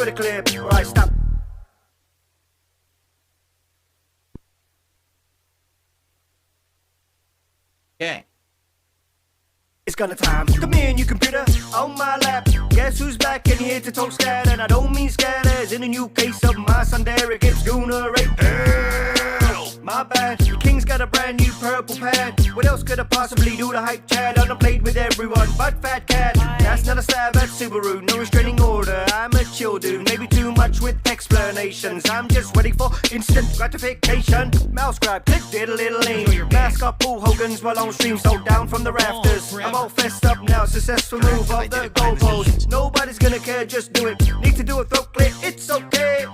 with a clip. Right, stop. Okay. It's gonna time. Come in, you computer, on my lap. Guess who's back in here to talk scat? And I don't mean scatters. In a new case of my son Derek, it's Gooner Help! My bad. The King's got a brand new purple pad. What else could I possibly do to hype Chad? I done played with everyone but Fat Cat. That's not a stab at Subaru, no restraining order. I'm a chill dude, maybe too much with explanations. I'm just ready for instant gratification. Mouse grab, click diddle-diddle-ling. Mask up Paul Hogan's while on stream, so down from the rafters. I'm all fessed up now, successful move of the goalpost. Nobody's gonna care, just do it. Need to do a throat clear, it's okay.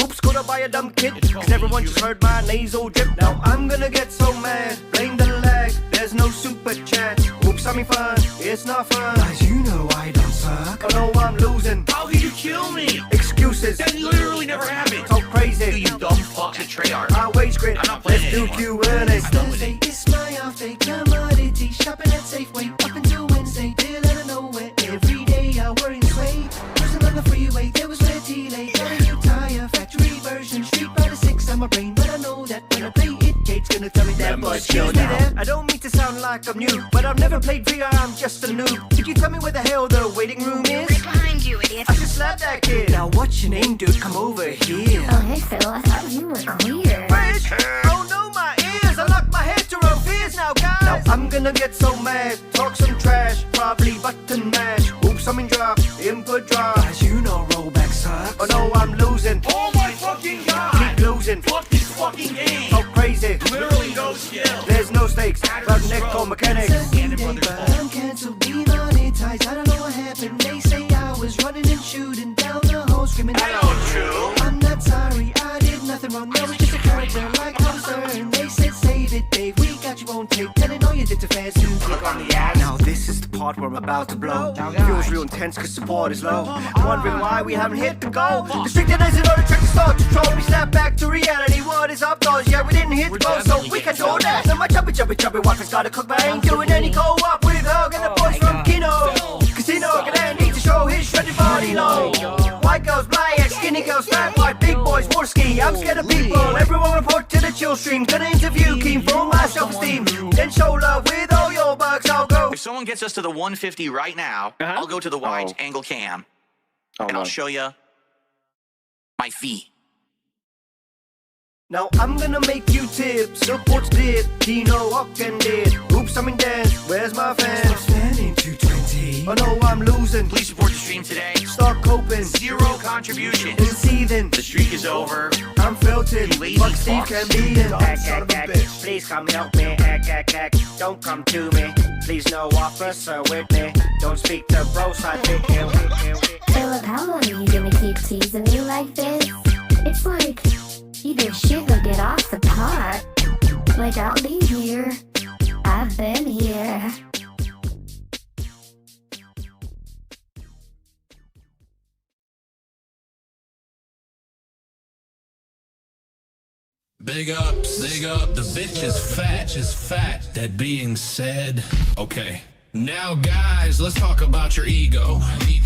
Oops, caught up by a dumb kid, cause everyone just heard my nasal drip. Now I'm gonna get so mad, blame the lag, there's no super chat. Oops, I mean fun, it's not fun. As you know I don't suck. Oh no, I'm losing. How could you kill me? Excuses. That literally never happened. Talk crazy. You dumb fucks at Treyarch. I wage grid. I'm not playing Let's do anymore. Q&A. Thursday is my off day, commodity shopping at Safeway up until Wednesday, deal out of nowhere. Every day I worry and sway. Cruising on the freeway, there was red delay. Got a new tire, factory version, Street Fighter 6 on my brain, but I know that when I play it, Kate's gonna tell me that. But excuse me there, I don't mean to sound like I'm new, but I've never played VR, I'm just a noob. Could you tell me where the hell the waiting room is? Right behind you, idiot. I should slap that kid. Now what's your name, dude? Come over here. Oh, hey, Phil, I thought you were queer. Rich! Oh no, my ears! I lock my hetero fears now, guys! Now I'm gonna get so mad, talk some trash, probably button mash. Oops, I'm in drop, input drop. As you know, rollback sucks. Oh no, I'm losing. Oh my fucking god! Keep losing. Fuck this fucking game! Oh crazy. Literally no skill. There's no stakes, but neck mechanics. Sunday, but I'm cancelled, demonetized. I don't know what happened. They say I was running and shooting down the hole, screaming. Hello, true. I'm not sorry, I did nothing wrong. No, it's just a character like I was earned. They said save it, Dave. We got you on tape. Telling all you did too fast to click on the ass. Now this is the part where I'm about to blow. Feels real intense cause support is low. Wondering why we haven't hit the goal. Restricted as an order track to start to troll. We snap back to reality. What is up, guys? Yeah, we didn't hit the goal, so we can do that. Now my chubby wife gotta cook, but I ain't doing any co-op with Hug and the boys from Kino. Casino, gonna need to show his shredded body low. White girls, black, skinny girls, fat, white, big boys, war ski. I'm scared of people. Everyone report to the chill stream. Gonna interview Keen for my self-esteem. Then show love with all your bugs. I'll go. If someone gets us to the 150 right now, I'll go to the wide angle cam, and I'll show you my feet. Now I'm gonna make you tip. Supports dip. Kino, Hawk and did. Oops, I'm in dance. Where's my fans? Standing 220. Oh no, I'm losing. Please support the stream today. Start coping. Zero contribution. And seething. The streak is over. I'm filtered. You lazy Fuck Steve fucks. can be in. Please come help me. Don't come to me. Please no officer with me. Don't speak to bros. I think Philip, how long are you gonna keep teasing me like this? It's like either shit or get off the pot. Like, I'll be here. I've been here. Big up, the bitch is fat, that being said, okay. Now guys, let's talk about your ego.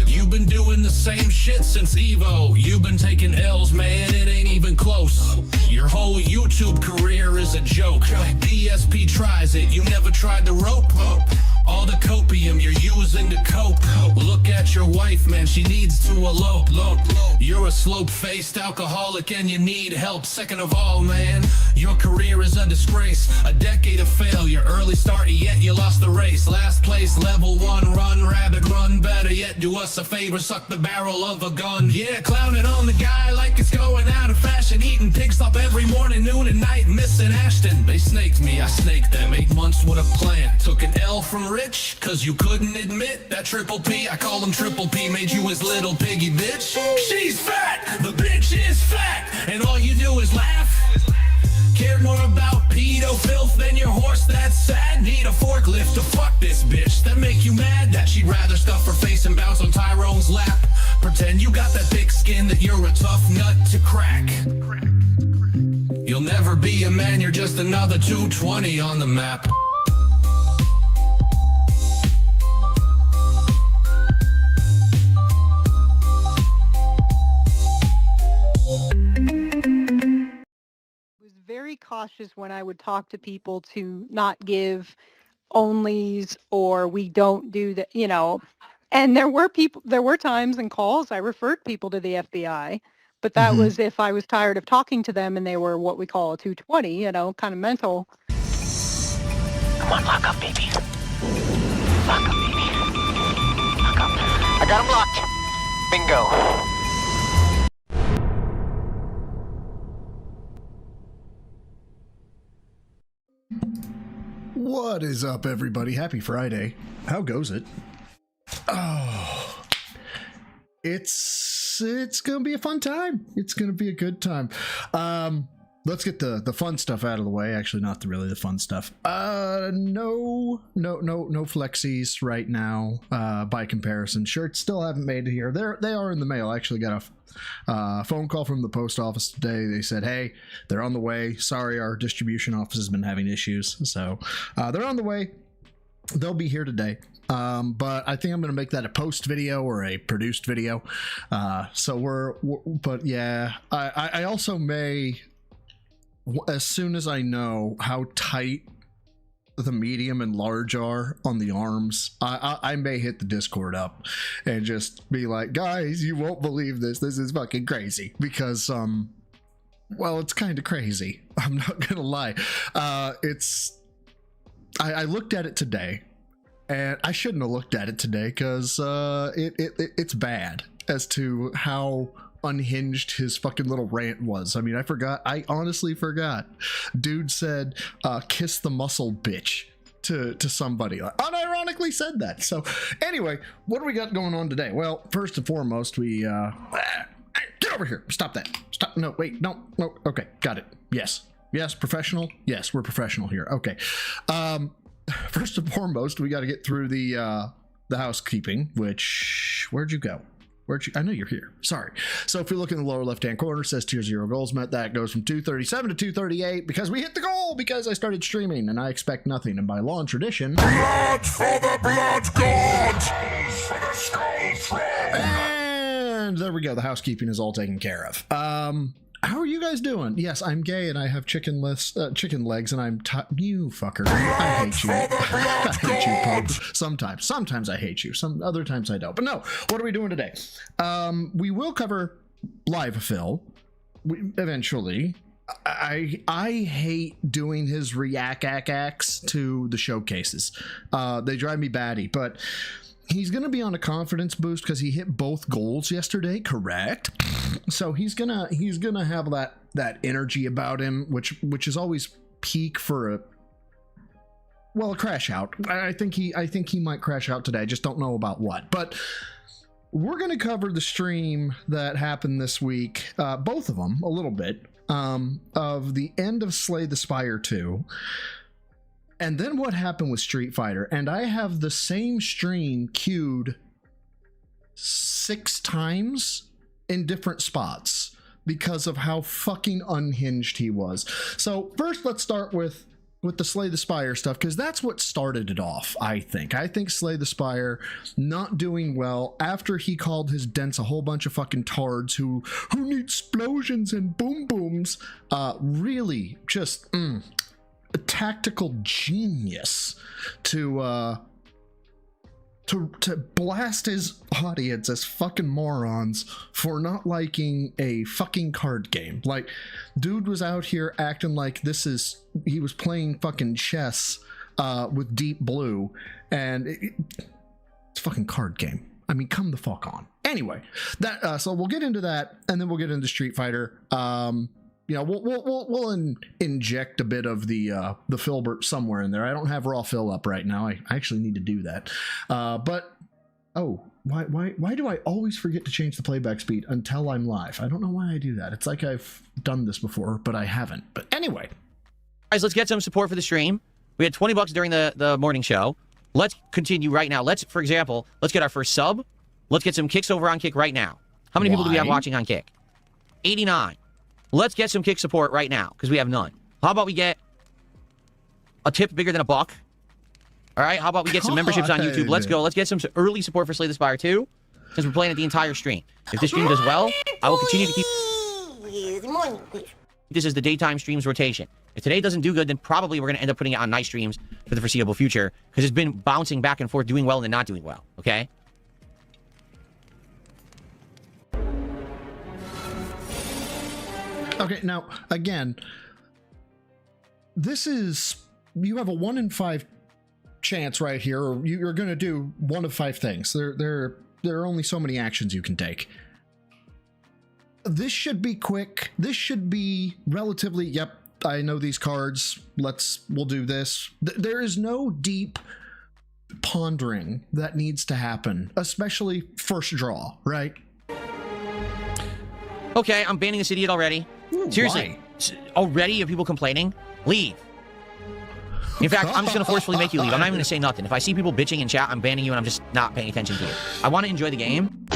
You've been doing the same shit since Evo. You've been taking L's, man, it ain't even close. Your whole YouTube career is a joke. DSP tries it, you never tried the rope. All the copium you're using to cope. Look at your wife, man, she needs to elope. You're a slope-faced alcoholic and you need help. Second of all, man, your career is a disgrace. A decade of failure, early start, yet you lost the race. Last place, level 1, run, rabbit, run. Better yet, do us a favor, suck the barrel of a gun. Yeah, clowning on the guy like it's going out of fashion. Eating pig stop every morning, noon and night, missing Ashton. They snaked me, I snaked them. 8 months with a plan. Took an L from Rich, cause you couldn't admit that Triple P, I call him Triple P, made you his little piggy bitch. She's fat, the bitch is fat, and all you do is laugh. Care more about pedo filth than your horse, that's sad. Need a forklift to fuck this bitch, that make you mad. That she'd rather stuff her face and bounce on Tyrone's lap. Pretend you got that thick skin, that you're a tough nut to crack. You'll never be a man, you're just another 220 on the map. cautious when I would talk to people to not give onlys or we don't do that, you know. And there were times and calls I referred people to the FBI, but that was if I was tired of talking to them and they were what we call a 220, you know, kind of mental. Come on, lock up, baby. Lock up, baby. Lock up. I got him locked. Bingo. What is up, everybody? Happy Friday. How goes it? Oh, it's gonna be a fun time. It's gonna be a good time. Let's get the fun stuff out of the way. Actually, not really the fun stuff. No flexies right now. By comparison, shirts still haven't made it here. They are in the mail. I actually got a phone call from the post office today. They said, hey, they're on the way. Sorry, our distribution office has been having issues. So they're on the way. They'll be here today. But I think I'm going to make that a post video or a produced video. But yeah, I also may, as soon as I know how tight the medium and large are on the arms, I may hit the Discord up and just be like, guys, you won't believe this. This is fucking crazy because, well, it's kind of crazy. I'm not going to lie. I looked at it today and I shouldn't have looked at it today because, it's bad as to how unhinged his fucking little rant was. I mean, I honestly forgot. Dude said, kiss the muscle bitch to somebody. Unironically said that. So anyway, what do we got going on today? Well, first and foremost, we, get over here. Stop that. Stop. No, wait, no. Okay. Got it. Yes, professional. Yes, we're professional here. Okay. First and foremost, we got to get through the housekeeping, which, where'd you go? I know you're here. Sorry. So if you look in the lower left-hand corner, it says tier 0 goals met. That goes from 237 to 238 because we hit the goal because I started streaming and I expect nothing. And by law and tradition, blood for the blood gods! And there we go. The housekeeping is all taken care of. How are you guys doing? Yes, I'm gay and I have chicken legs and I'm you fucker. I hate you. I hate you, Pope. Sometimes I hate you. Some other times I don't. But no, what are we doing today? We will cover live fill eventually. I hate doing his react-acts to the showcases. They drive me batty, but he's going to be on a confidence boost because he hit both goals yesterday, correct? So he's gonna have that energy about him, which is always peak for a crash out. I think he might crash out today. I just don't know about what. But we're gonna cover the stream that happened this week, both of them a little bit, of the end of Slay the Spire 2. And then what happened with Street Fighter. And I have the same stream queued 6 times in different spots because of how fucking unhinged he was. So first, let's start with the Slay the Spire stuff, because that's what started it off, I think. I think Slay the Spire not doing well after he called his dents a whole bunch of fucking tards who need explosions and boom booms. Really just... a tactical genius to blast his audience as fucking morons for not liking a fucking card game. Like, dude was out here acting like he was playing fucking chess with Deep Blue, and it's a fucking card game. I mean, come the fuck on. Anyway, that so we'll get into that, and then we'll get into Street Fighter. You know, we'll inject a bit of the Filbert somewhere in there. I don't have raw fill up right now. I actually need to do that. But why do I always forget to change the playback speed until I'm live? I don't know why I do that. It's like I've done this before, but I haven't. But anyway, guys, let's get some support for the stream. We had $20 during the morning show. Let's continue right now. For example, let's get our first sub. Let's get some kicks over on Kick right now. How many people do we have watching on Kick? 89. Let's get some Kick support right now, because we have none. How about we get a tip bigger than $1? All right, how about we get some memberships on YouTube? Let's go. Let's get some early support for Slay the Spire 2, since we're playing it the entire stream. If this stream does well, I will continue to keep... This is the daytime streams rotation. If today doesn't do good, then probably we're going to end up putting it on night streams for the foreseeable future because it's been bouncing back and forth, doing well and then not doing well. Okay. Okay, now again, this is, you have a 1 in 5 chance right here, or you're going to do 1 of 5 things. There are only so many actions you can take. This should be quick. This should be relatively, yep, I know these cards. We'll do this. There is no deep pondering that needs to happen, especially first draw, right? Okay, I'm banning this idiot already. Ooh, seriously, already you have people complaining? Leave. In fact, I'm just going to forcefully make you leave. I'm not even going to say nothing. If I see people bitching in chat, I'm banning you and I'm just not paying attention to you. I want to enjoy the game.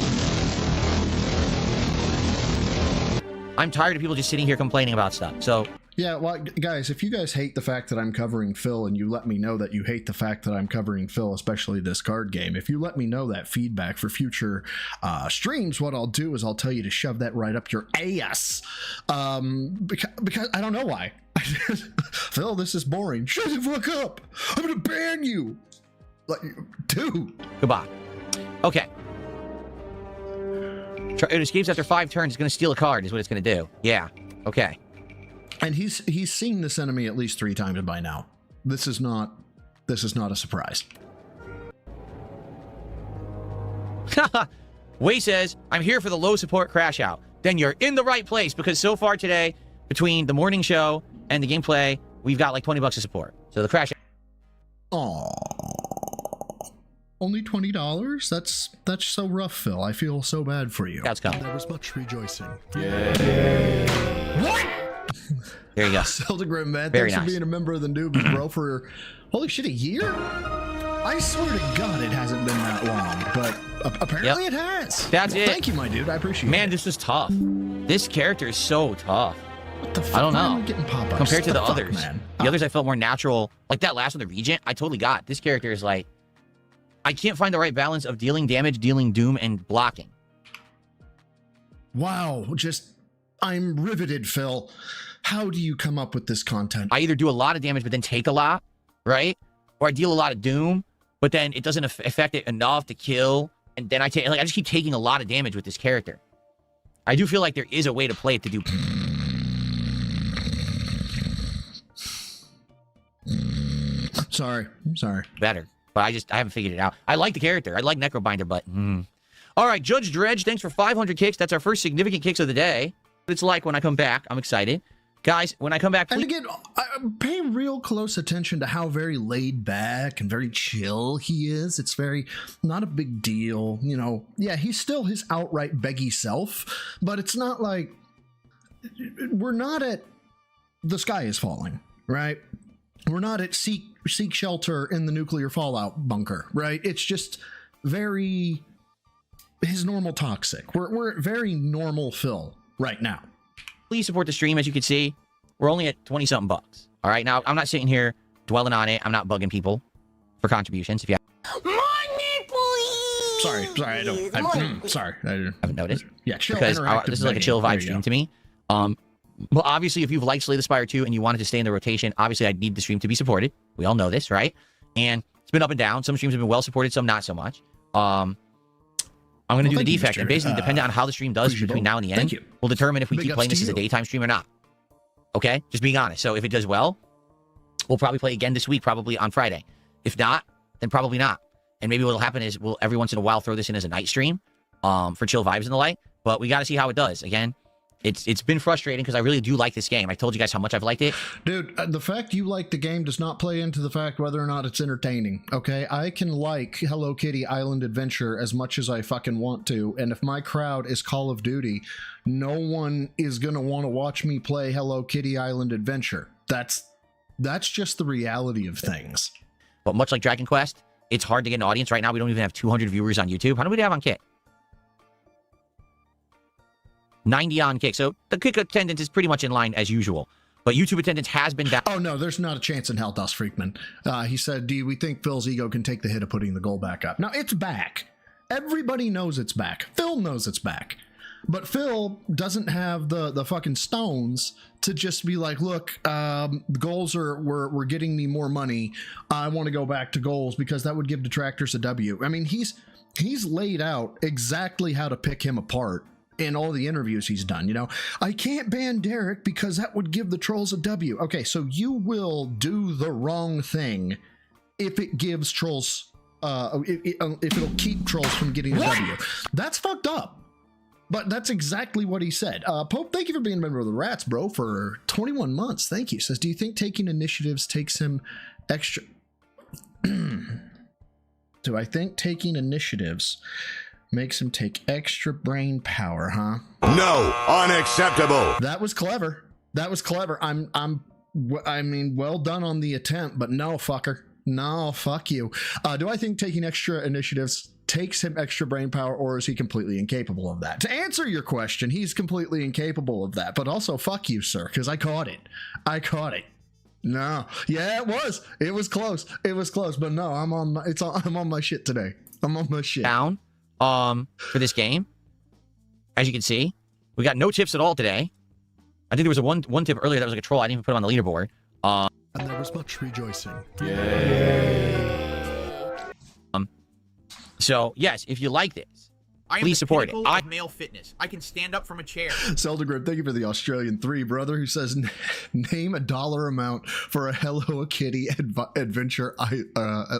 I'm tired of people just sitting here complaining about stuff. So yeah, well, guys, if you guys hate the fact that I'm covering Phil and you let me know that you hate the fact that I'm covering Phil, especially this card game, if you let me know that feedback for future streams, what I'll do is I'll tell you to shove that right up your ass. Because I don't know why. Phil, this is boring. Shut the fuck up. I'm going to ban you. Like, dude. Goodbye. Okay. It escapes after 5 turns. It's going to steal a card is what it's going to do. Yeah. Okay. And he's seen this enemy at least 3 times by now. This is not a surprise. Wei says, I'm here for the low support crash out. Then you're in the right place because so far today, between the morning show and the gameplay, we've got like $20 of support. So the crash. Aww. Only $20? That's so rough, Phil. I feel so bad for you. That's coming. There was much rejoicing. What? There you go. Seldegrim, man. Very Thanks nice. for being a member of the Newbies, bro, for holy shit, a year? I swear to God it hasn't been that long, but apparently it has. That's it. Thank you, my dude. I appreciate it. Man, this is tough. This character is so tough. What the fuck? I don't Why am know. I getting pop-ups? Compared to the fuck, others. man? The others I felt more natural. Like that last one, the Regent, I totally got. This character is like, I can't find the right balance of dealing damage, dealing doom, and blocking. Wow, I'm riveted, Phil. How do you come up with this content? I either do a lot of damage but then take a lot, right? Or I deal a lot of doom, but then it doesn't affect it enough to kill, and then I just keep taking a lot of damage with this character. I do feel like there is a way to play it to do. Sorry. I'm sorry. Better. But I haven't figured it out. I like the character. I like Necrobinder, but... All right, Judge Dredge, thanks for 500 kicks. That's our first significant kicks of the day. It's like when I come back. I'm excited. Guys, when I come back... And again, pay real close attention to how very laid back and very chill he is. It's very... not a big deal. You know, yeah, he's still his outright beggy self, but it's not like... We're not at... The sky is falling, right? We're not at seek shelter in the nuclear fallout bunker, right? It's just very his normal toxic. We're at very normal Phil right now. Please support the stream. As you can see, we're only at 20-something bucks. All right, now I'm not sitting here dwelling on it. I'm not bugging people for contributions. If you Money, please. Sorry, I don't. Sorry, I haven't noticed, yeah, chill. because this is like a chill vibe stream to me. Well, obviously, if you've liked Slay the Spire 2 and you wanted to stay in the rotation, obviously, I'd need the stream to be supported. We all know this, right? And it's been up and down. Some streams have been well supported, some not so much. I'm going to do the defect, and basically, depending on how the stream does between now and the end, we'll determine if we keep playing this as a daytime stream or not. Okay? Just being honest. So if it does well, we'll probably play again this week, probably on Friday. If not, then probably not. And maybe what'll happen is we'll every once in a while throw this in as a night stream for chill vibes and the like. But we got to see how it does. Again, it's been frustrating because I really do like this game. I told you guys how much I've liked it. Dude, the fact you like the game does not play into the fact whether or not it's entertaining, okay? I can like Hello Kitty Island Adventure as much as I fucking want to, and if my crowd is Call of Duty, no one is gonna want to watch me play Hello Kitty Island Adventure. That's just the reality of things. But much like Dragon Quest, it's hard to get an audience right now. We don't even have 200 viewers on YouTube. How many do we have on Kick? 90 on Kick. So the Kick attendance is pretty much in line as usual. But YouTube attendance has been down. Oh, no, there's not a chance in hell, Dust Freakman. He said, do we think Phil's ego can take the hit of putting the goal back up? Now, it's back. Everybody knows it's back. Phil knows it's back. But Phil doesn't have the fucking stones to just be like, look, the goals were getting me more money. I want to go back to goals because that would give detractors a W. I mean, he's laid out exactly how to pick him apart in all the interviews he's done. You know, I can't ban Derek because that would give the trolls a W. Okay, so you will do the wrong thing if it gives trolls, if it'll keep trolls from getting a W. That's fucked up. But that's exactly what he said. Pope, thank you for being a member of the Rats, bro, for 21 months. Thank you. Says, do you think taking initiatives takes him extra... Do I think taking initiatives makes him take extra brain power, huh? No, unacceptable. That was clever. That was clever. I mean, well done on the attempt, but no, fucker. No, fuck you. Do I think taking extra initiatives takes him extra brain power, or is he completely incapable of that? To answer your question, he's completely incapable of that, but also fuck you, sir, because I caught it. I caught it. No. Yeah, it was. It was close. It was close, but no, I'm on my shit today. I'm on my shit. Down for this game. As you can see, we got no tips at all today. I think there was a one tip earlier that was like a troll. I didn't even put it on the leaderboard. And there was much rejoicing. So, yes, if you like this, I am please support it. of male fitness. I can stand up from a chair. Zeldagrip, thank you for the Australian 3, brother, who says, name a dollar amount for a Hello Kitty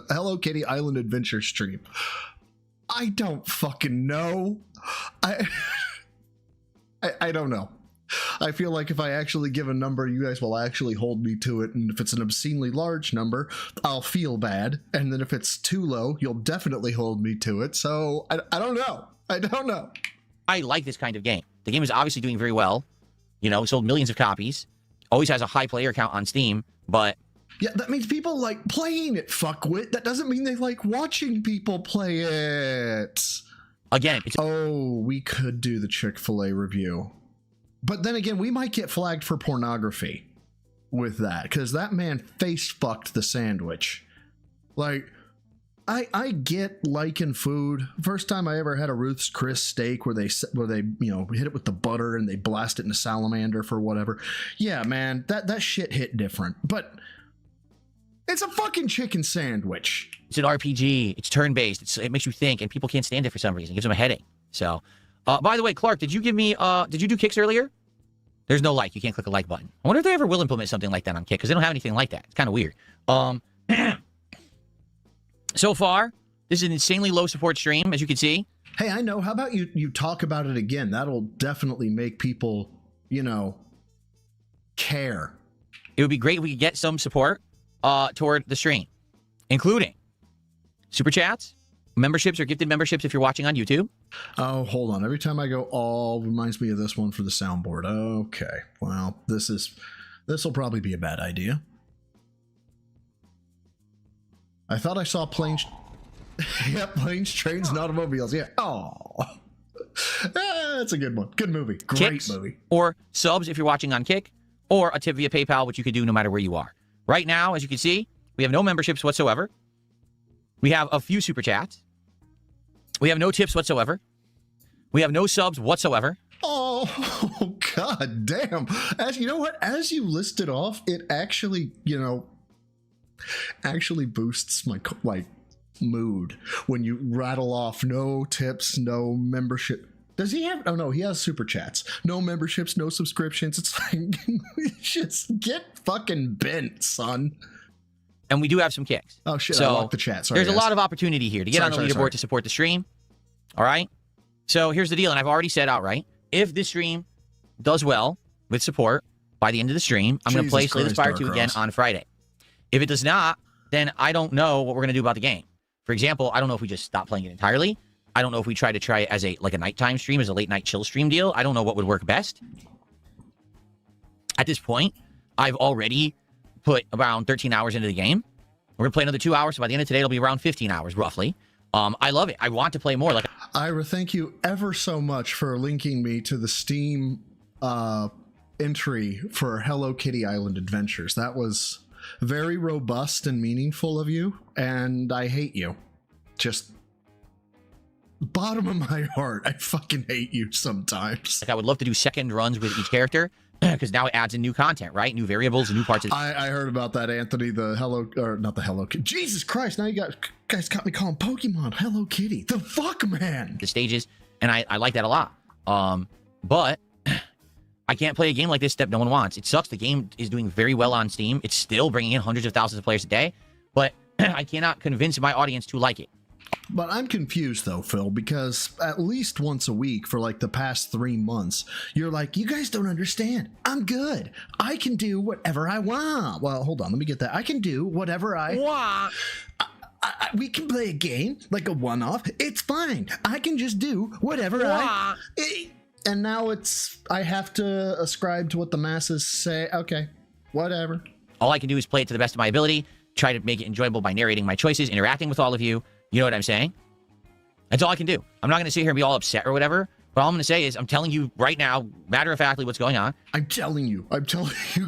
Hello Kitty Island Adventure stream. I don't fucking know. I don't know. I feel like if I actually give a number, you guys will actually hold me to it. And if it's an obscenely large number, I'll feel bad. And then if it's too low, you'll definitely hold me to it. So I don't know. I don't know. I like this kind of game. The game is obviously doing very well. You know, sold millions of copies. Always has a high player count on Steam, but... Yeah, that means people like playing it, fuckwit. That doesn't mean they like watching people play it. Again, it's... Oh, we could do the Chick-fil-A review. But then again, we might get flagged for pornography with that, because that man face fucked the sandwich. Like, I get liking food. First time I ever had a Ruth's Chris steak where they you know, hit it with the butter and they blast it in a salamander for whatever. Yeah, man, that shit hit different. But it's a fucking chicken sandwich. It's an RPG. It's turn-based. It makes you think, and people can't stand it for some reason. It gives them a headache. So, by the way, Clark, did you give me, did you do kicks earlier? There's no like. You can't click a like button. I wonder if they ever will implement something like that on Kick, because they don't have anything like that. It's kind of weird. So far, this is an insanely low support stream, as you can see. Hey, I know. How about you talk about it again? That'll definitely make people, you know, care. It would be great if we could get some support toward the stream, including super chats, memberships or gifted memberships if you're watching on YouTube. Oh, hold on. Every time I go all reminds me of this one for the soundboard. Okay. Well, this will probably be a bad idea. I thought I saw planes. Yeah, planes, trains, and automobiles. Yeah. Oh. That's a good one. Good movie. Great Kicks, movie. Or subs if you're watching on Kick, or a tip via PayPal, which you can do no matter where you are. Right now, as you can see, we have no memberships whatsoever. We have a few super chats. We have no tips whatsoever. We have no subs whatsoever. Oh, god damn. As you know what? As you listed off, it actually, you know, actually boosts my mood when you rattle off no tips, no membership. Does he have? Oh no, he has super chats. No memberships, no subscriptions. It's like, just get fucking bent, son. And we do have some kicks. Oh shit, so I locked the chat. Sorry, there's a lot of opportunity here to get on the leaderboard to support the stream. All right? So here's the deal, and I've already said outright, if this stream does well with support by the end of the stream, I'm going to play Slay the Spire 2 again on Friday. If it does not, then I don't know what we're going to do about the game. For example, I don't know if we just stop playing it entirely. I don't know if we try it as a nighttime stream, as a late night chill stream deal. I don't know what would work best. At this point, I've already put around 13 hours into the game. We're going to play another 2 hours, so by the end of today, it'll be around 15 hours, roughly. I love it. I want to play more. Like, Ira, thank you ever so much for linking me to the Steam entry for Hello Kitty Island Adventures. That was very robust and meaningful of you, and I hate you. Just bottom of my heart, I fucking hate you sometimes. Like, I would love to do second runs with each character, because now it adds in new content, right? New variables, new parts of... I heard about that, Anthony, not the Hello Kitty. Jesus Christ, now you guys got me calling Pokemon Hello Kitty. The fuck, man? The stages, and I like that a lot. But I can't play a game like this that no one wants. It sucks. The game is doing very well on Steam. It's still bringing in hundreds of thousands of players a day, but I cannot convince my audience to like it. But I'm confused though, Phil, because at least once a week for like the past 3 months, you're like, you guys don't understand. I'm good. I can do whatever I want. Well, hold on. Let me get that. I can do whatever I want. We can play a game like a one-off. It's fine. I can just do whatever and now I have to ascribe to what the masses say. Okay, whatever. All I can do is play it to the best of my ability, try to make it enjoyable by narrating my choices, interacting with all of you. You know what I'm saying? That's all I can do. I'm not going to sit here and be all upset or whatever. But all I'm going to say is I'm telling you right now, matter-of-factly, what's going on. I'm telling you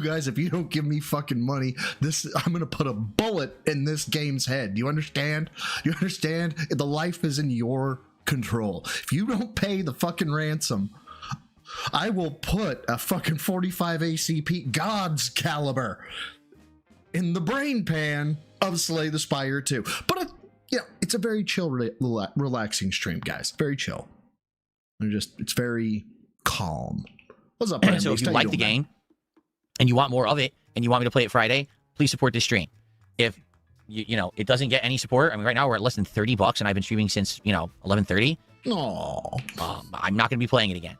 guys, if you don't give me fucking money, I'm going to put a bullet in this game's head. Do you understand? You understand? The life is in your control. If you don't pay the fucking ransom, I will put a fucking 45 ACP God's caliber in the brain pan of Slay the Spire 2. But it's a very chill, relaxing stream, guys. Very chill. It's very calm. What's up, So if you like the game and you want more of it and you want me to play it Friday, please support this stream. If it doesn't get any support, I mean, right now we're at less than $30 and I've been streaming since 11:30. I'm not going to be playing it again.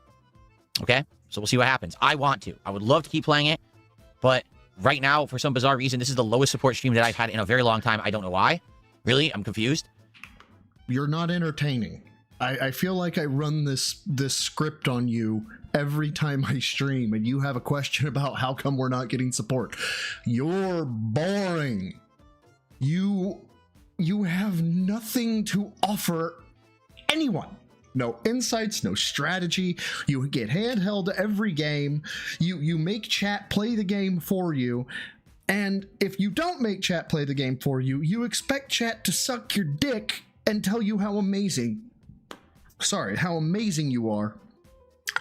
Okay, so we'll see what happens. I want to. I would love to keep playing it, but right now, for some bizarre reason, this is the lowest support stream that I've had in a very long time. I don't know why. Really, I'm confused. You're not entertaining. I feel like I run this script on you every time I stream, and you have a question about how come we're not getting support. You're boring. You have nothing to offer anyone. No insights, no strategy. You get handheld every game. You make chat play the game for you. And if you don't make chat play the game for you, you expect chat to suck your dick and tell you how amazing you are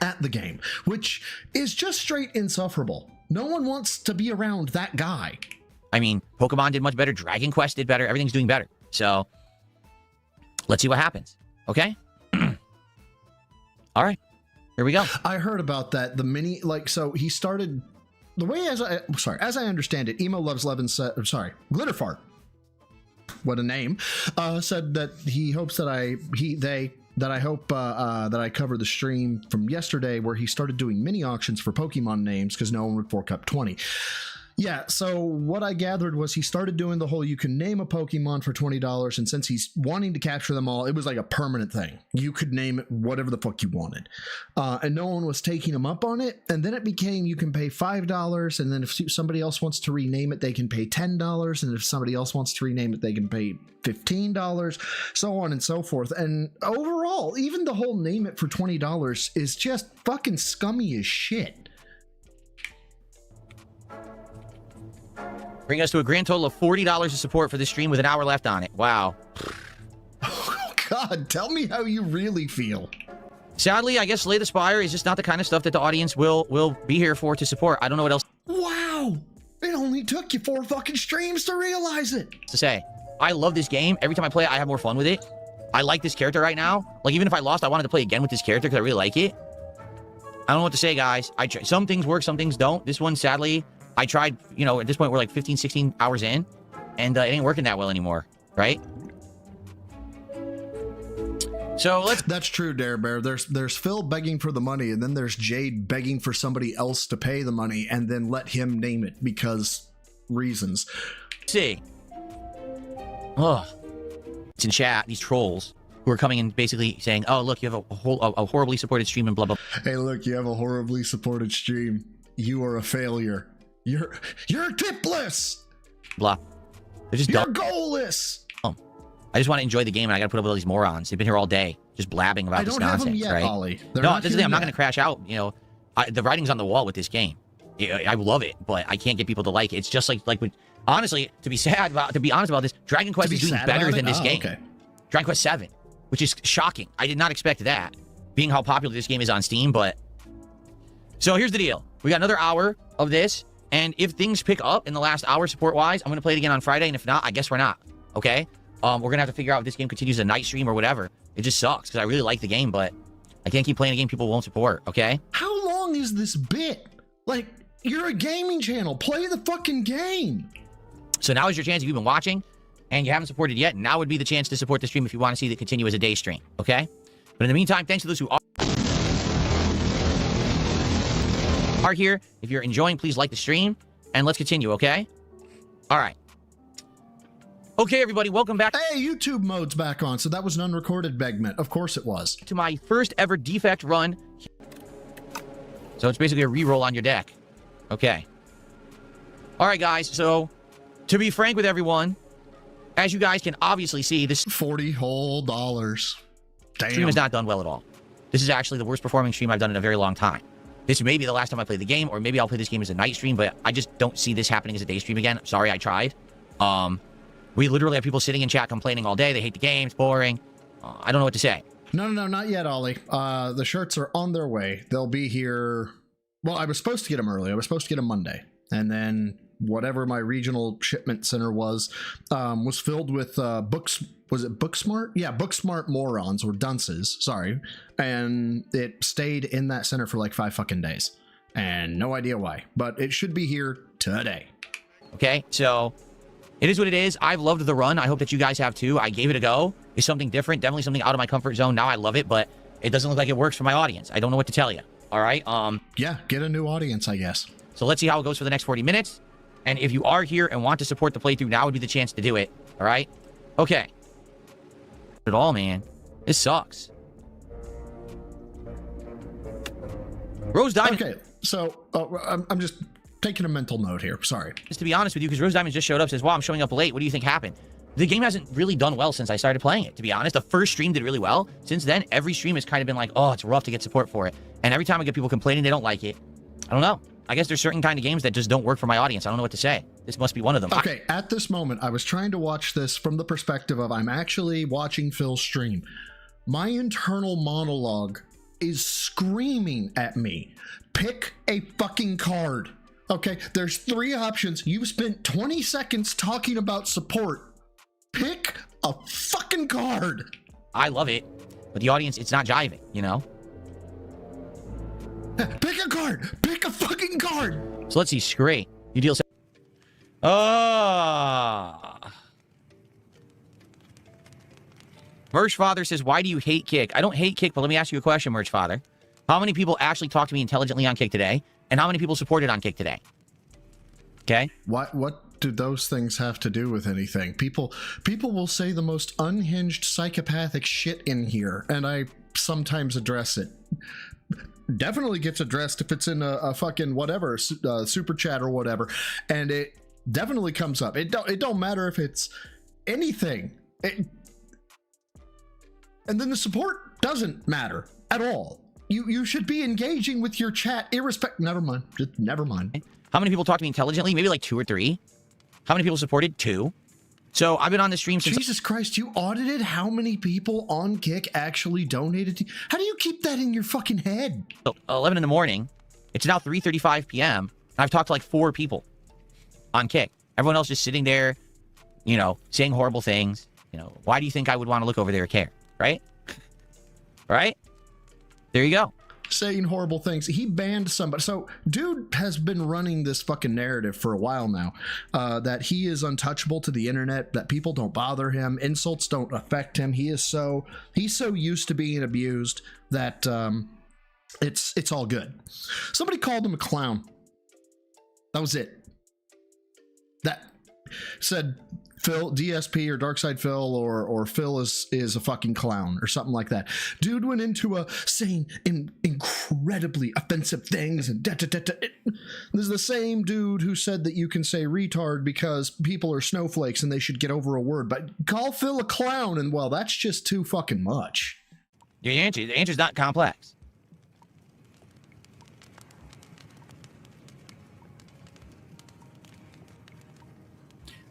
at the game, which is just straight insufferable. No one wants to be around that guy. I mean, Pokemon did much better. Dragon Quest did better. Everything's doing better. So let's see what happens. Okay? All right. Here we go. I heard about that. So he started the way as I understand it, Emo Loves Levin said, Glitterfart. What a name. Said that he hopes that I cover the stream from yesterday where he started doing mini auctions for Pokemon names because no one would fork up 20. Yeah, so what I gathered was he started doing the whole you can name a Pokemon for $20, and since he's wanting to capture them all, it was like a permanent thing. You could name it whatever the fuck you wanted. And no one was taking him up on it, and then it became you can pay $5, and then if somebody else wants to rename it, they can pay $10, and if somebody else wants to rename it, they can pay $15, so on and so forth. And overall, even the whole name it for $20 is just fucking scummy as shit. Bring us to a grand total of $40 of support for this stream with an hour left on it. Wow. Oh, God, tell me how you really feel. Sadly, I guess Slay the Spire is just not the kind of stuff that the audience will be here for to support. I don't know what else Wow. It only took you 4 fucking streams to realize it. to say. I love this game. Every time I play it, I have more fun with it. I like this character right now. Like, even if I lost, I wanted to play again with this character because I really like it. I don't know what to say, guys. Some things work, some things don't. This one, sadly... I tried, at this point, we're like 15, 16 hours in, and it ain't working that well anymore, right? So let's... That's true, Dare Bear. There's Phil begging for the money, and then there's Jade begging for somebody else to pay the money, and then let him name it because reasons. See. Oh. It's in chat, these trolls who are coming in basically saying, oh, look, you have a horribly supported stream and blah, blah. Hey, look, you have a horribly supported stream. You are a failure. You're tipless. Blah. They're just You're goalless. I just want to enjoy the game, and I got to put up with all these morons. They've been here all day, just blabbing about this nonsense, yet, right? Ollie. No, this is the thing. I'm not going to crash out. The writing's on the wall with this game. I love it, but I can't get people to like it. It's just like honestly, to be honest about this, Dragon Quest is doing better than this game. Okay. Dragon Quest 7. which is shocking. I did not expect that, being how popular this game is on Steam, but... So here's the deal. We got another hour of this, and if things pick up in the last hour support-wise, I'm going to play it again on Friday, and if not, I guess we're not, okay? We're going to have to figure out if this game continues a night stream or whatever. It just sucks, because I really like the game, but I can't keep playing a game people won't support, okay? How long is this bit? Like, you're a gaming channel. Play the fucking game. So now is your chance if you've been watching and you haven't supported yet. Now would be the chance to support the stream if you want to see it continue as a day stream, okay? But in the meantime, thanks to those who are here. If you're enjoying, please like the stream and let's continue, okay? All right. Okay, everybody, welcome back. Hey, YouTube mode's back on, so that was an unrecorded segment. Of course it was. To my first ever defect run. So it's basically a reroll on your deck. Okay. All right, guys, so to be frank with everyone, as you guys can obviously see, this $40 whole dollars. Damn. Stream has not done well at all. This is actually the worst performing stream I've done in a very long time. This may be the last time I play the game, or maybe I'll play this game as a night stream, but I just don't see this happening as a day stream again. Sorry, I tried. We literally have people sitting in chat complaining all day. They hate the game. It's boring. I don't know what to say. No, not yet, Ollie. The shirts are on their way. They'll be here. Well, I was supposed to get them early. I was supposed to get them Monday. And then whatever my regional shipment center was filled with books. Was it Booksmart? Yeah, Booksmart morons or dunces. Sorry. And it stayed in that center for like 5 fucking days. And no idea why. But it should be here today. Okay, so it is what it is. I've loved the run. I hope that you guys have too. I gave it a go. It's something different. Definitely something out of my comfort zone. Now I love it, but it doesn't look like it works for my audience. I don't know what to tell you. All right? Yeah, get a new audience, I guess. So let's see how it goes for the next 40 minutes. And if you are here and want to support the playthrough, now would be the chance to do it. All right? Okay. At all, man. This sucks. Rose Diamond. Okay, so I'm just taking a mental note here. Sorry. Just to be honest with you, because Rose Diamond just showed up, says, wow, I'm showing up late. What do you think happened? The game hasn't really done well since I started playing it, to be honest. The first stream did really well. Since then, every stream has kind of been like, oh, it's rough to get support for it. And every time I get people complaining they don't like it, I don't know. I guess there's certain kind of games that just don't work for my audience. I don't know what to say. This must be one of them. Okay, at this moment, I was trying to watch this from the perspective of I'm actually watching Phil's stream. My internal monologue is screaming at me. Pick a fucking card. Okay, there's 3 options. You've spent 20 seconds talking about support. Pick a fucking card. I love it, but the audience, it's not jiving, you know? Pick a card. Pick a fucking card. So let's see. Scray. You deal. Merch Father says, why do you hate Kick? I don't hate Kick, but let me ask you a question, Merch Father. How many people actually talked to me intelligently on Kick today? And how many people supported on Kick today? Okay? What do those things have to do with anything? People will say the most unhinged psychopathic shit in here, and I sometimes address it. Definitely gets addressed if it's in a fucking whatever super chat or whatever, and it definitely comes up. It don't matter if it's anything, and then the support doesn't matter at all. You should be engaging with your chat irrespective. Never mind. Just never mind. How many people talked to me intelligently? Maybe like 2 or 3. How many people supported? 2. So I've been on the stream since. Jesus Christ, you audited how many people on Kick actually donated to you? How do you keep that in your fucking head? 11 in the morning. It's now 3:35 p.m. And I've talked to like 4 people on Kick. Everyone else just sitting there, you know, saying horrible things. You know, why do you think I would want to look over there and care? Right? Right? There you go. Saying horrible things. He banned somebody. So dude has been running this fucking narrative for a while now, that he is untouchable to the internet, that people don't bother him, insults don't affect him. He's so used to being abused that it's all good. Somebody called him a clown. That was it. That said Phil, DSP or Darkside Phil or Phil is a fucking clown or something like that. Dude went into saying incredibly offensive things and This is the same dude who said that you can say retard because people are snowflakes and they should get over a word, but call Phil a clown and well, that's just too fucking much. The answer's not complex.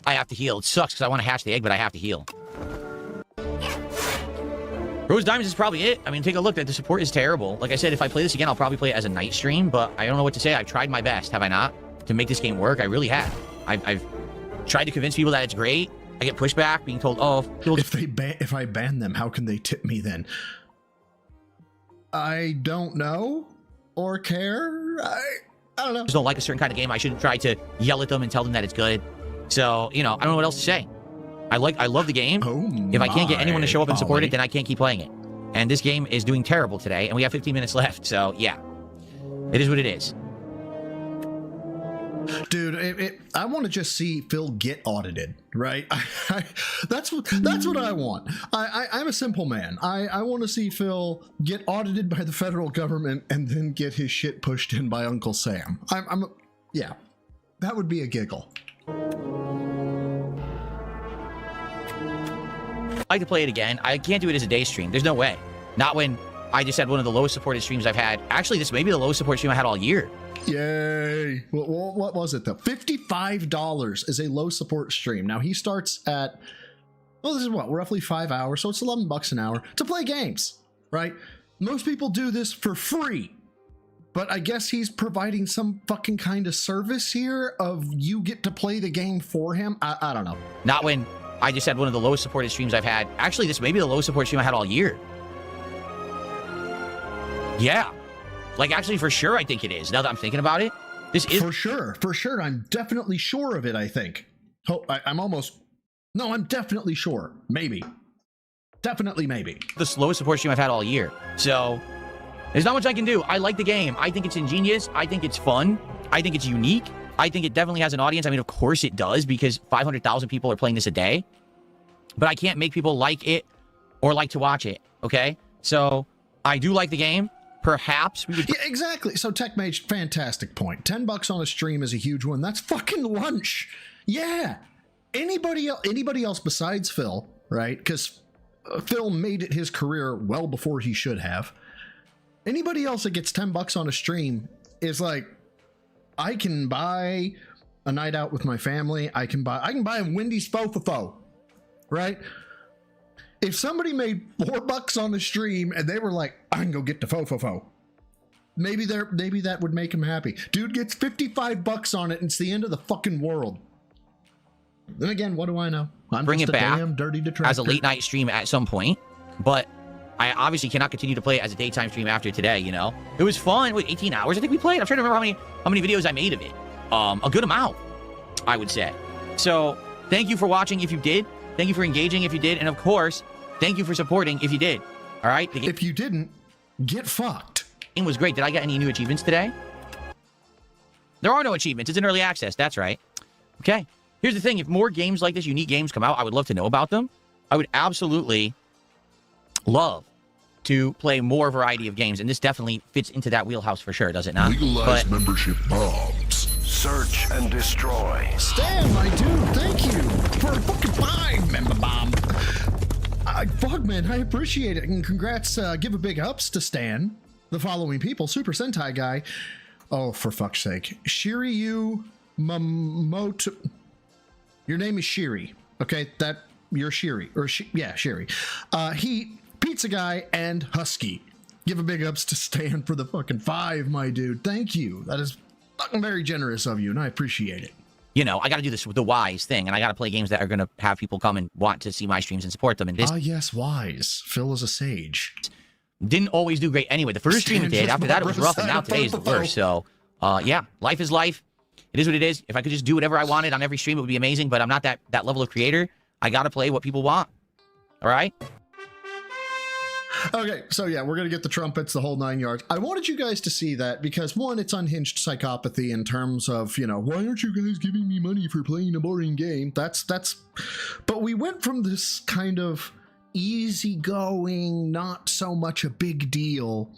I have to heal. It sucks because I want to hatch the egg, but I have to heal. Rose Diamonds is probably it. I mean, take a look. The support is terrible. Like I said, if I play this again, I'll probably play it as a night stream, but I don't know what to say. I've tried my best, have I not, to make this game work? I really have. I've tried to convince people that it's great. I get pushback, being told, "Oh, if I ban them, how can they tip me then?" I don't know or care. I don't know. Just don't like a certain kind of game. I shouldn't try to yell at them and tell them that it's good. So, you know, I don't know what else to say. I love the game. If I can't get anyone to show up and support it, then I can't keep playing it. And this game is doing terrible today, and we have 15 minutes left. So, yeah, it is what it is. Dude, I want to just see Phil get audited, right? That's what I want. I'm a simple man. I want to see Phil get audited by the federal government and then get his shit pushed in by Uncle Sam. Yeah, that would be a giggle. I'd like to play it again. I can't do it as a day stream. There's no way. Not when I just had one of the lowest supported streams I've had. Actually, this may be the lowest supported stream I had all year. Yay. What was it though? $55 is a low support stream. Now he starts at, well, this is what, roughly 5 hours. So it's $11 an hour to play games, right? Most people do this for free, but I guess he's providing some fucking kind of service here of you get to play the game for him. I don't know. Not when I just had one of the lowest supported streams I've had. Actually, this may be the lowest supported stream I had all year. Yeah. Like, actually, for sure, I think it is. Now that I'm thinking about it, this is... For sure. I'm definitely sure of it, I think. Oh, I'm definitely sure. Maybe. Definitely maybe. The slowest support stream I've had all year. So, there's not much I can do. I like the game. I think it's ingenious. I think it's fun. I think it's unique. I think it definitely has an audience. I mean, of course it does, because 500,000 people are playing this a day. But I can't make people like it or like to watch it, okay? So, I do like the game. Perhaps we would... Yeah, exactly. So TechMage, fantastic point. $10 on a stream is a huge one. That's fucking lunch. Yeah. Anybody else besides Phil, right? Because Phil made it his career well before he should have. Anybody else that gets $10 on a stream is like, I can buy a night out with my family. I can buy a Wendy's fofo, right? If somebody made $4 on the stream and they were like, I can go get the fofo, maybe that would make him happy. Dude gets $55 on it, and it's the end of the fucking world. Then again, what do I know? I'm bring just it back damn dirty detractor. as a late night stream at some point, but I obviously cannot continue to play it as a daytime stream after today. You know, it was fun. Wait, 18 hours I think we played. I'm trying to remember how many videos I made of it. A good amount, I would say. So thank you for watching if you did. Thank you for engaging if you did, and of course, thank you for supporting if you did. All right. If you didn't, get fucked. It was great. Did I get any new achievements today? There are no achievements. It's in early access. That's right. Okay. Here's the thing. If more games like this, unique games come out, I would love to know about them. I would absolutely love to play more variety of games, and this definitely fits into that wheelhouse for sure, does it not? Legalize membership bombs. Search and destroy. Stan, my dude, thank you for a fucking 5 member bomb. Fuck, man, I appreciate it. And congrats, give a big ups to Stan. The following people: Super Sentai Guy. Oh, for fuck's sake. Shiryu Mamoto. Your name is Shiri. Okay, you're Shiri. Yeah, Shiri. He, Pizza Guy, and Husky. Give a big ups to Stan for the fucking 5, my dude. Thank you. That is fucking very generous of you, and I appreciate it. You know, I got to do this with the Wise thing, and I got to play games that are going to have people come and want to see my streams and support them. And this yes, Wise. Phil is a sage. Didn't always do great anyway. The first stream it did. After that, it was rough, and now today is the worst. So, yeah, life is life. It is what it is. If I could just do whatever I wanted on every stream, it would be amazing, but I'm not that level of creator. I got to play what people want. All right? Okay, so yeah, we're going to get the trumpets, the whole 9 yards. I wanted you guys to see that because, one, it's unhinged psychopathy in terms of, you know, why aren't you guys giving me money for playing a boring game? But we went from this kind of easygoing, not so much a big deal,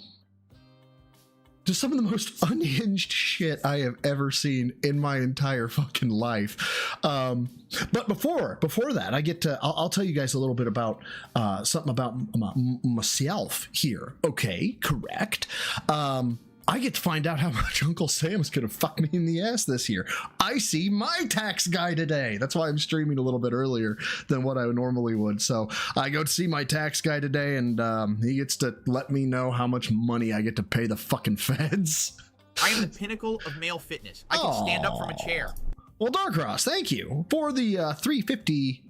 to some of the most unhinged shit I have ever seen in my entire fucking life. But before that, I'll tell you guys a little bit about something about myself here. Okay, correct. I get to find out how much Uncle Sam's gonna fuck me in the ass this year. I see my tax guy today. That's why I'm streaming a little bit earlier than what I normally would. So I go to see my tax guy today, and he gets to let me know how much money I get to pay the fucking feds. I am the pinnacle of male fitness. I can stand up from a chair. Well, Darkross, thank you for the 350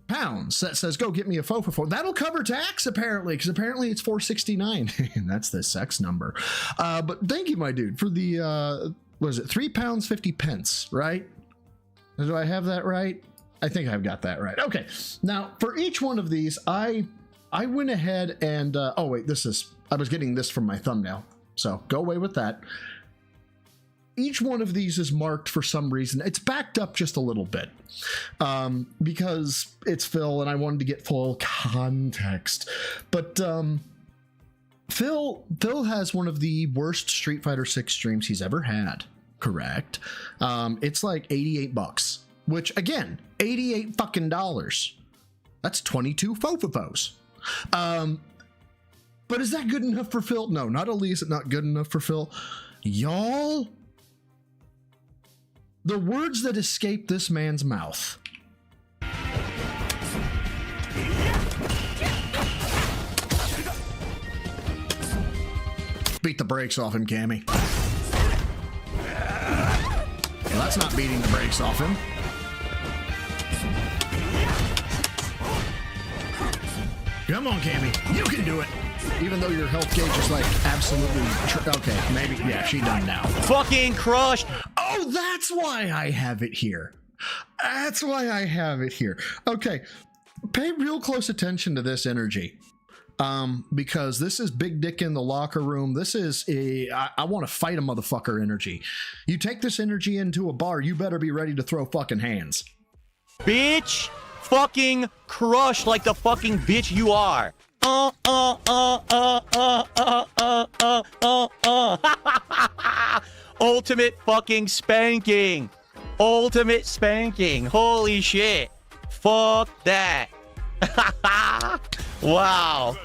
pounds that says go get me a faux for. That'll cover tax apparently, because apparently it's 469 and that's the sex number. But thank you, my dude, for the what is it, 3 pounds 50 pence, right? Do I have that right? I think I've got that right. Okay, now for each one of these, I went ahead and oh wait, I was getting this from my thumbnail, so go away with that. Each one of these is marked for some reason. It's backed up just a little bit because it's Phil and I wanted to get full context. But Phil has one of the worst Street Fighter 6 streams he's ever had, correct? It's like $88, which again, $88 fucking dollars. That's 22 fofofos. But is that good enough for Phil? No, not only is it not good enough for Phil, y'all, the words that escape this man's mouth. Beat the brakes off him, Cammy. Well, that's not beating the brakes off him. Come on, Cammy. You can do it. Even though your health gauge is like absolutely... okay, maybe... yeah, she done now. Fucking crushed. Oh, that's why I have it here. That's why I have it here. Okay, pay real close attention to this energy. Because this is big dick in the locker room. This is I want to fight a motherfucker energy. You take this energy into a bar, you better be ready to throw fucking hands. Bitch, fucking crush like the fucking bitch you are. Ultimate fucking spanking. Ultimate spanking. Holy shit. Fuck that. Wow.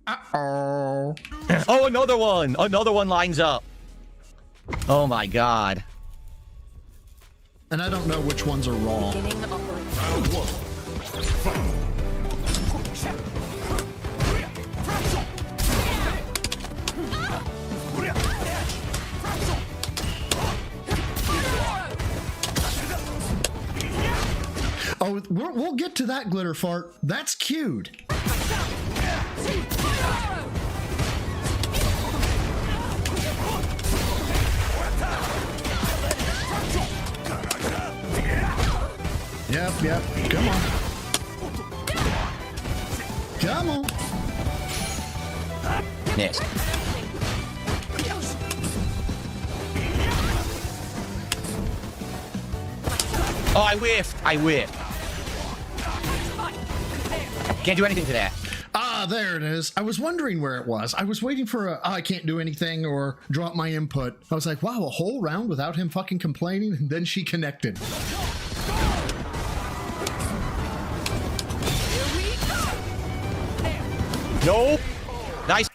Uh-oh. Oh, another one. Another one lines up. Oh my god. And I don't know which ones are wrong. Oh, we'll get to that, Glitter Fart. That's cued. Yep. Come on. Come on. Next. Oh, I whiffed. Can't do anything to that. Ah, there it is. I was wondering where it was. I was waiting for I can't do anything or drop my input. I was like, wow, a whole round without him fucking complaining, and then she connected. Nope. Nice.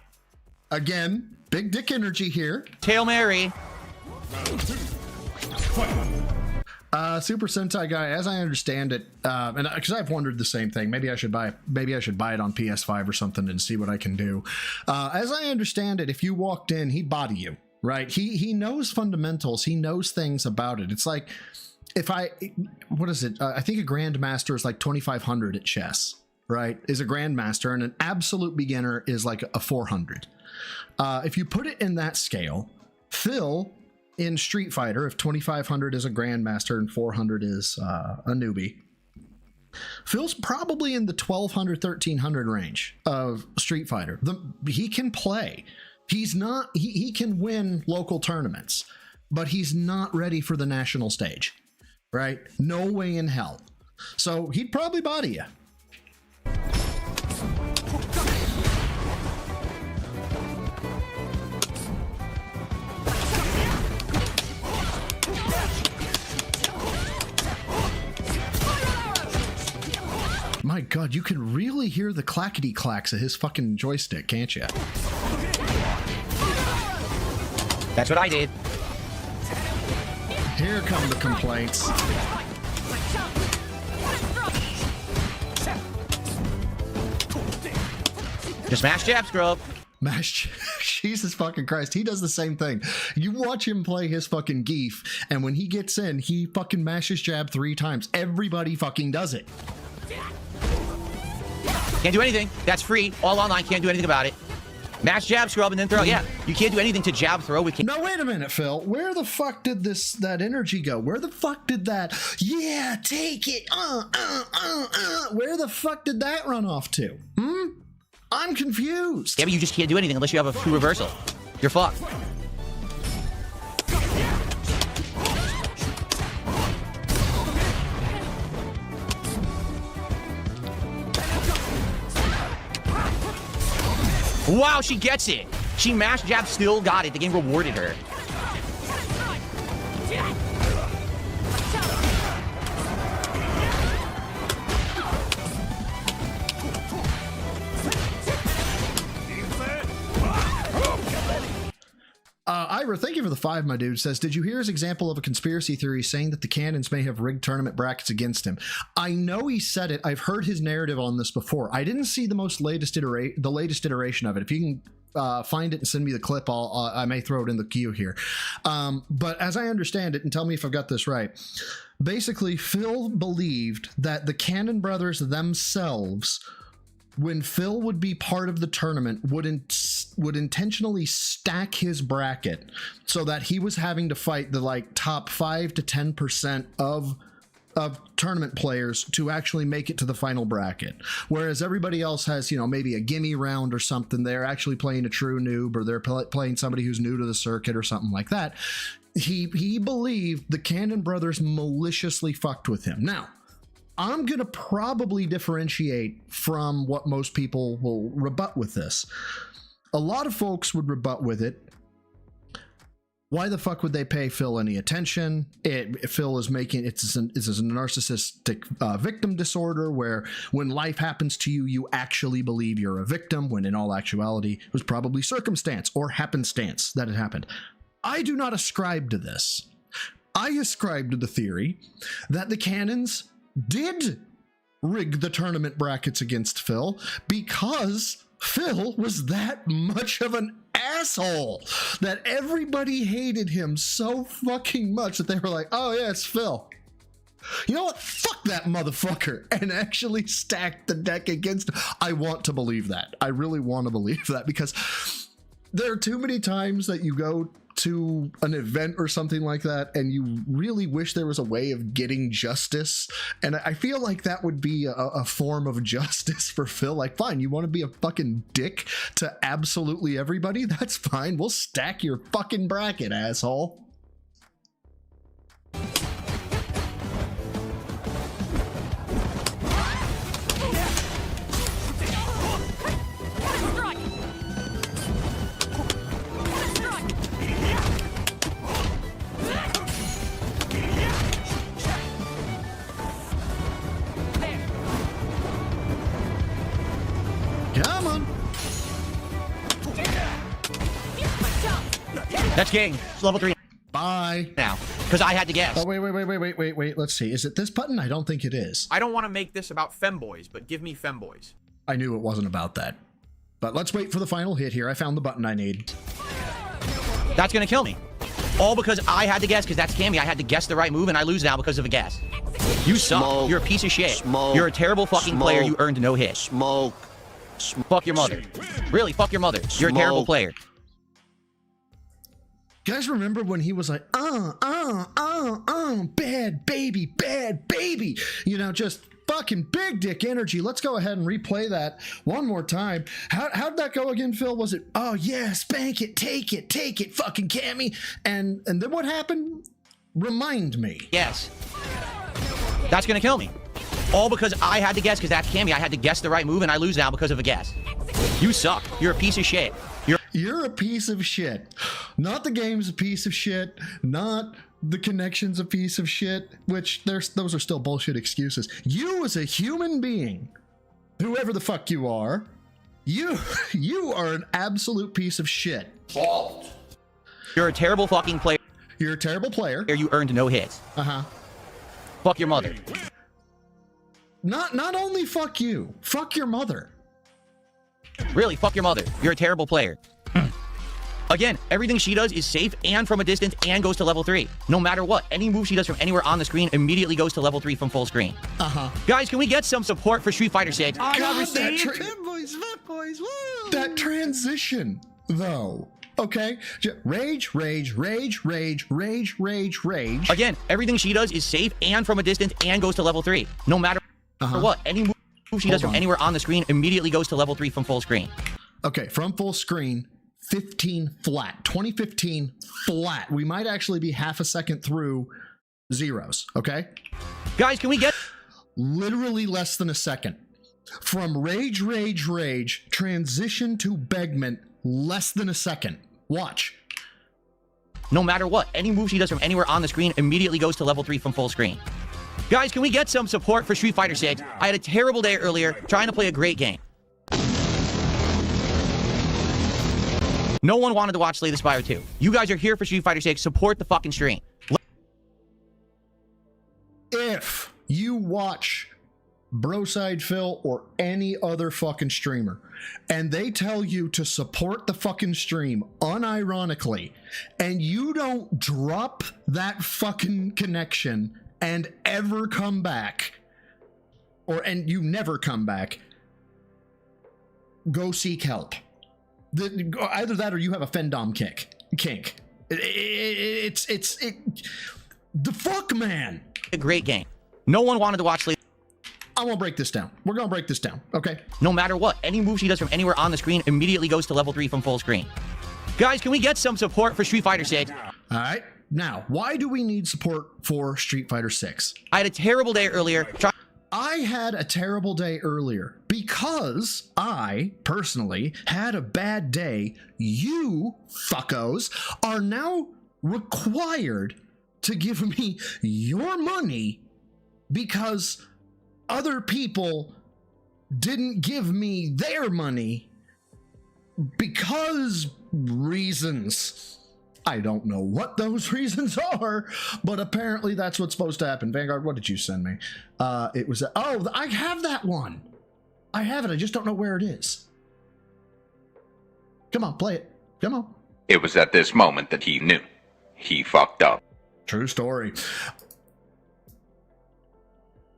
Again, big dick energy here. Hail Mary. Super Sentai guy, as I understand it, and because I've wondered the same thing, maybe I should buy it on PS5 or something and see what I can do. As I understand it, if you walked in, he'd body you, right? He knows fundamentals. He knows things about it. It's like what is it? I think a grandmaster is like 2,500 at chess, right? Is a grandmaster, and an absolute beginner is like a 400. If you put it in that scale, Phil in Street Fighter, if 2,500 is a grandmaster and 400 is a newbie, Phil's probably in the 1,200, 1,300 range of Street Fighter. He can play. He's not. He can win local tournaments, but he's not ready for the national stage, right? No way in hell. So he'd probably body you. My God, you can really hear the clackety clacks of his fucking joystick, can't you? That's what I did. Here come the complaints. Just mash jab, scrub. Mash, Jesus fucking Christ. He does the same thing. You watch him play his fucking geef, and when he gets in, he fucking mashes jab 3 times. Everybody fucking does it. Can't do anything. That's free. All online. Can't do anything about it. Mash jab, scrub, and then throw. Yeah, you can't do anything to jab, throw. We can't. No, wait a minute, Phil. Where the fuck did that energy go? Where the fuck did that? Yeah, take it. Where the fuck did that run off to? I'm confused. Yeah, but you just can't do anything unless you have a true reversal. You're fucked. Wow, she gets it. She mashed jab, still got it. The game rewarded her. Ira, thank you for the 5, my dude. Says, did you hear his example of a conspiracy theory saying that the cannons may have rigged tournament brackets against him? I know he said it. I've heard his narrative on this before. I didn't see the latest iteration of it. If you can find it and send me the clip, I may throw it in the queue here. But as I understand it, and tell me if I've got this right, basically Phil believed that the Cannon brothers themselves, when Phil would be part of the tournament, would intentionally stack his bracket so that he was having to fight the top 5 to 10% of tournament players to actually make it to the final bracket, whereas everybody else has, maybe a gimme round or something. They're actually playing a true noob, or they're playing somebody who's new to the circuit or something like that. He believed the Cannon brothers maliciously fucked with him. Now, I'm going to probably differentiate from what most people will rebut with this. A lot of folks would rebut with it. Why the fuck would they pay Phil any attention? Phil is making it's a narcissistic victim disorder where when life happens to you, you actually believe you're a victim, when in all actuality, it was probably circumstance or happenstance that it happened. I do not ascribe to this. I ascribe to the theory that the Cannons did rig the tournament brackets against Phil because Phil was that much of an asshole that everybody hated him so fucking much that they were like, oh yeah, it's Phil. You know what? Fuck that motherfucker, and actually stacked the deck against him. I want to believe that. I really want to believe that, because there are too many times that you go to an event or something like that and you really wish there was a way of getting justice, and I feel like that would be a form of justice for Phil. Like, fine, you want to be a fucking dick to absolutely everybody? That's fine. We'll stack your fucking bracket, asshole. Come on. That's game. It's level 3 Bye. now, because I had to guess. Oh, wait. Let's see. Is it this button? I don't think it is. I don't want to make this about femboys, but give me femboys. I knew it wasn't about that. But let's wait for the final hit here. I found the button I need. That's gonna kill me. All because I had to guess, because that's Cammy. I had to guess the right move, and I lose now because of a guess. You suck. Smoke. You're a piece of shit. Smoke. You're a terrible fucking Smoke. player. You earned no hit. Smoke. Fuck your mother. Really, fuck your mother. You're a terrible Smoke. player. You guys remember when he was like, bad baby, you know, just fucking big dick energy. Let's go ahead and replay that one more time. How'd that go again, Phil? Was it, oh yeah, spank it, take it, fucking Cammy? And then what happened? Remind me. Yes. That's gonna kill me. All because I had to guess, because that's Cammy. I had to guess the right move, and I lose now because of a guess. You suck. You're a piece of shit. You're a piece of shit. Not the game's a piece of shit. Not the connection's a piece of shit, which those are still bullshit excuses. You as a human being, whoever the fuck you are, you are an absolute piece of shit. Fault. You're a terrible fucking player. You're a terrible player. You earned no hits. Fuck your mother. Not only fuck you, fuck your mother. Really, fuck your mother. You're a terrible player. Again, everything she does is safe and from a distance and goes to level 3. No matter what, any move she does from anywhere on the screen immediately goes to level 3 from full screen. Guys, can we get some support for Street Fighter 6? That transition, though. Okay? Rage, rage, rage, rage, rage, rage, rage. Again, everything she does is safe and from a distance and goes to level 3. No matter what, any move she does from anywhere on the screen immediately goes to level 3 from full screen. Okay, from full screen, 15 flat. 2015 flat. We might actually be half a second through zeros, okay? Guys, can we get... Literally less than a second. From rage, rage, rage, transition to Begment, less than a second. Watch. No matter what, any move she does from anywhere on the screen immediately goes to level 3 from full screen. Guys, can we get some support for Street Fighter 6? I had a terrible day earlier trying to play a great game. No one wanted to watch Slay the Spire 2. You guys are here for Street Fighter 6. Support the fucking stream. If you watch Broside Phil or any other fucking streamer and they tell you to support the fucking stream unironically and you don't drop that fucking connection and ever come back, and you never come back, go seek help. Either that or you have a Fendom kink. The fuck, man. A great game. No one wanted to watch Slay. I won't break this down. We're gonna break this down, okay? No matter what, any move she does from anywhere on the screen immediately goes to level 3 from full screen. Guys, can we get some support for Street Fighter 6? All right. Now, why do we need support for Street Fighter 6? I had a terrible day earlier. I had a terrible day earlier because I, personally, had a bad day. You, fuckos, are now required to give me your money because other people didn't give me their money because reasons. I don't know what those reasons are, but apparently that's what's supposed to happen. Vanguard, what did you send me? It was, oh, I have that one. I have it. I just don't know where it is. Come on, play it. Come on. It was at this moment that he knew. He fucked up. True story.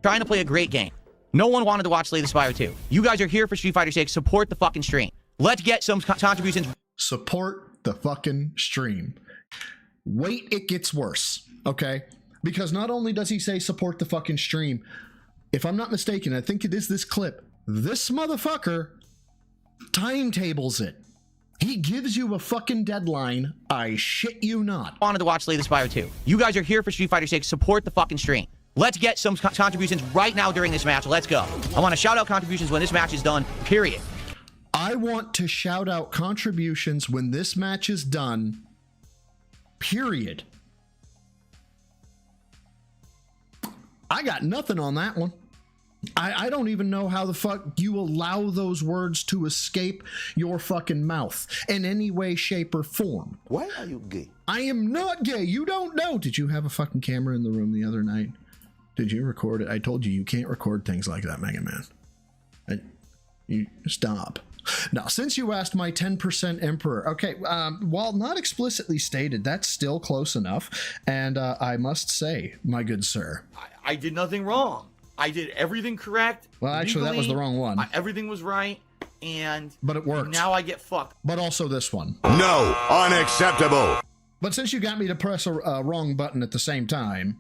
Trying to play a great game. No one wanted to watch Slay the Spire 2. You guys are here for Street Fighter 6. Support the fucking stream. Let's get some contributions. Support the fucking stream. Wait, it gets worse, okay? Because not only does he say support the fucking stream, if I'm not mistaken, I think it is this clip, this motherfucker timetables it. He gives you a fucking deadline. I shit you not. Wanted to watch Slay the Spire 2. You guys are here for Street Fighter 6. Support the fucking stream. Let's get some contributions right now during this match. Let's go. I want to shout out contributions when this match is done, period. I want to shout out contributions when this match is done, period. I got nothing on that one. I don't even know how the fuck you allow those words to escape your fucking mouth in any way, shape, or form. Why are you gay? I am not gay. You don't know. Did you have a fucking camera in the room the other night? Did you record it? I told you can't record things like that, Mega Man. You stop. Now, since you asked my 10% Emperor, okay, while not explicitly stated, that's still close enough. And I must say, my good sir, I did nothing wrong. I did everything correct. Well, actually, that was the wrong one. Everything was right, but it worked. Now I get fucked. But also this one. No, unacceptable. But since you got me to press a wrong button at the same time.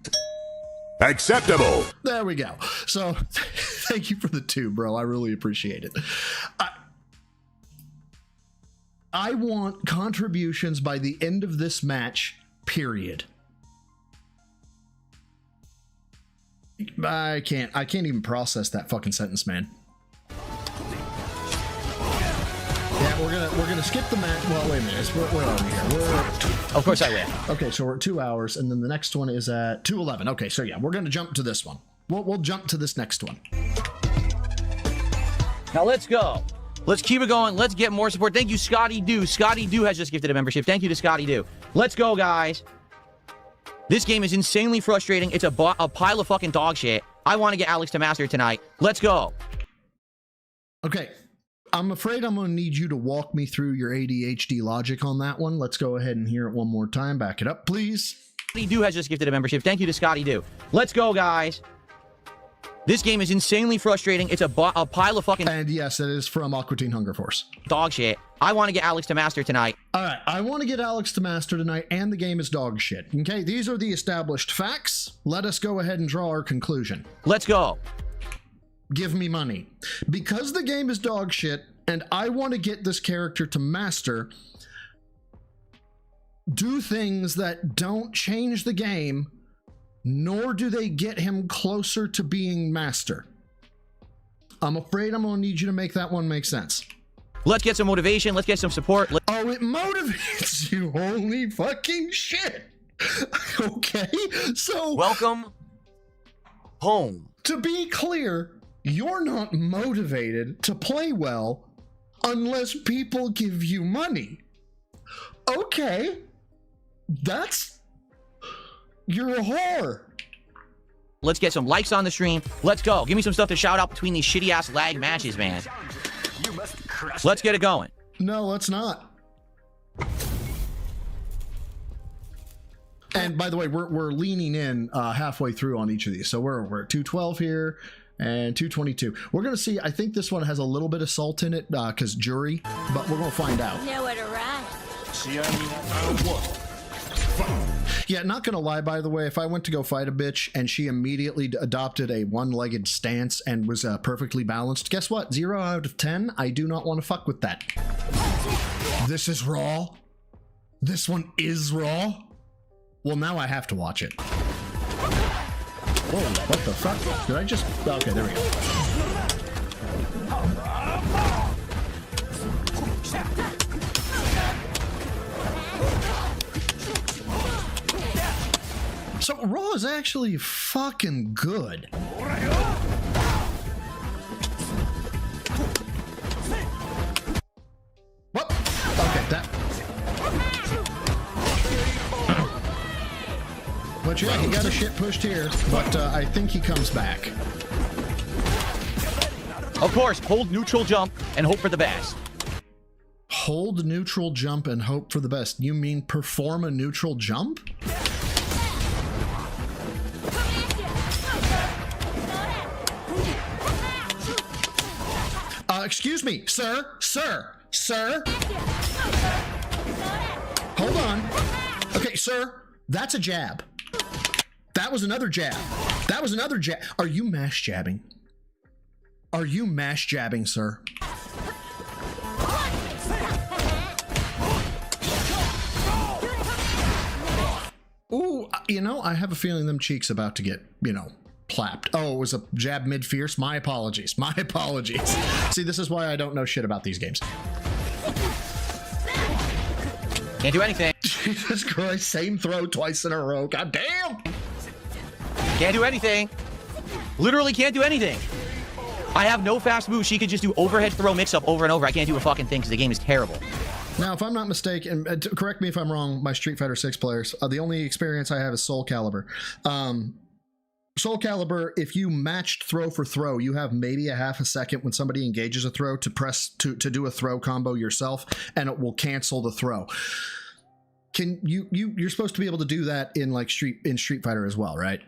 Acceptable. There we go. So, thank you for the 2, bro. I really appreciate it. I want contributions by the end of this match, period. I can't even process that fucking sentence, man. Yeah, we're gonna skip the match. Well, wait a minute. Where are we here? Of course I will. Okay, so we're at 2 hours, and then the next one is at 2:11. Okay, so yeah, we're gonna jump to this one. We'll jump to this next one. Now let's go. Let's keep it going. Let's get more support. Thank you, Scotty Doo. Scotty Doo has just gifted a membership. Thank you to Scotty Doo. Let's go, guys. This game is insanely frustrating. It's a pile of fucking dog shit. I want to get Alex to master tonight. Let's go. Okay. I'm afraid I'm going to need you to walk me through your ADHD logic on that one. Let's go ahead and hear it one more time. Back it up, please. Scotty Doo has just gifted a membership. Thank you to Scotty Doo. Let's go, guys. This game is insanely frustrating. It's a pile of fucking... And yes, it is from Aqua Teen Hunger Force. Dog shit. I want to get Alex to master tonight. All right, I want to get Alex to master tonight, and the game is dog shit. Okay, these are the established facts. Let us go ahead and draw our conclusion. Let's go. Give me money. Because the game is dog shit, and I want to get this character to master, do things that don't change the game, nor do they get him closer to being master. I'm afraid I'm going to need you to make that one make sense. Let's get some motivation. Let's get some support. Oh, it motivates you. Holy fucking shit. Okay, so... Welcome home. To be clear, you're not motivated to play well unless people give you money. Okay, that's... You're a whore. Let's get some likes on the stream. Let's go. Give me some stuff to shout out between these shitty-ass lag matches, man. Let's get it going. No, let's not. And by the way, we're leaning in halfway through on each of these. So we're at 212 here and 222. We're going to see, I think this one has a little bit of salt in it because jury, but we're going to find out. Nowhere to run. Yeah, not gonna lie, by the way, if I went to go fight a bitch and she immediately adopted a one-legged stance and was perfectly balanced, guess what? 0 out of 10, I do not want to fuck with that. This is raw? This one is raw? Well, now I have to watch it. Whoa, what the fuck? Did I just... Okay, there we go. So Raw is actually fucking good. What? Okay, that. But yeah, he got a shit pushed here, but I think he comes back. Of course, hold neutral jump and hope for the best. Hold neutral jump and hope for the best. You mean perform a neutral jump? Excuse me, sir. Hold on. Okay, sir, that's a jab. That was another jab. That was another jab. Are you mash jabbing? Are you mash jabbing, sir? Ooh, you know, I have a feeling them cheeks about to get, you know, clapped. Oh, it was a jab mid-fierce? My apologies. My apologies. See, this is why I don't know shit about these games. Can't do anything. Jesus Christ, same throw twice in a row. God damn! Can't do anything. Literally can't do anything. I have no fast moves. She could just do overhead throw mix-up over and over. I can't do a fucking thing because the game is terrible. Now, if I'm not mistaken, correct me if I'm wrong, my Street Fighter 6 players, the only experience I have is Soul Calibur. Soul Calibur, if you matched throw for throw, you have maybe a half a second when somebody engages a throw to press to do a throw combo yourself, and it will cancel the throw. Can you're supposed to be able to do that in like Street Fighter as well, right?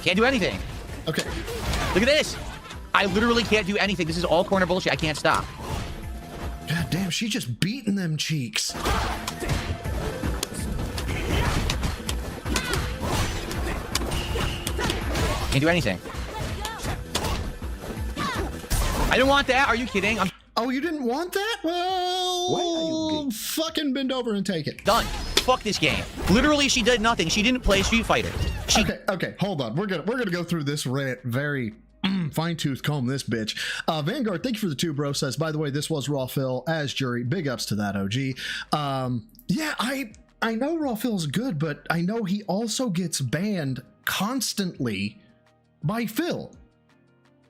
Can't do anything. Okay. Look at this. I literally can't do anything. This is all corner bullshit. I can't stop. God damn, she's just beating them cheeks. Can't do anything. I didn't want that. Are you kidding? Oh, you didn't want that? Well, fucking bend over and take it. Done. Fuck this game. Literally, she did nothing. She didn't play Street Fighter. Okay, hold on. We're gonna go through this rant very fine-tooth comb this bitch. Vanguard, thank you for the 2, bro. Says, by the way, this was Raw Phil as jury. Big ups to that, OG. Yeah, I know Raw Phil's good, but I know he also gets banned constantly by Phil.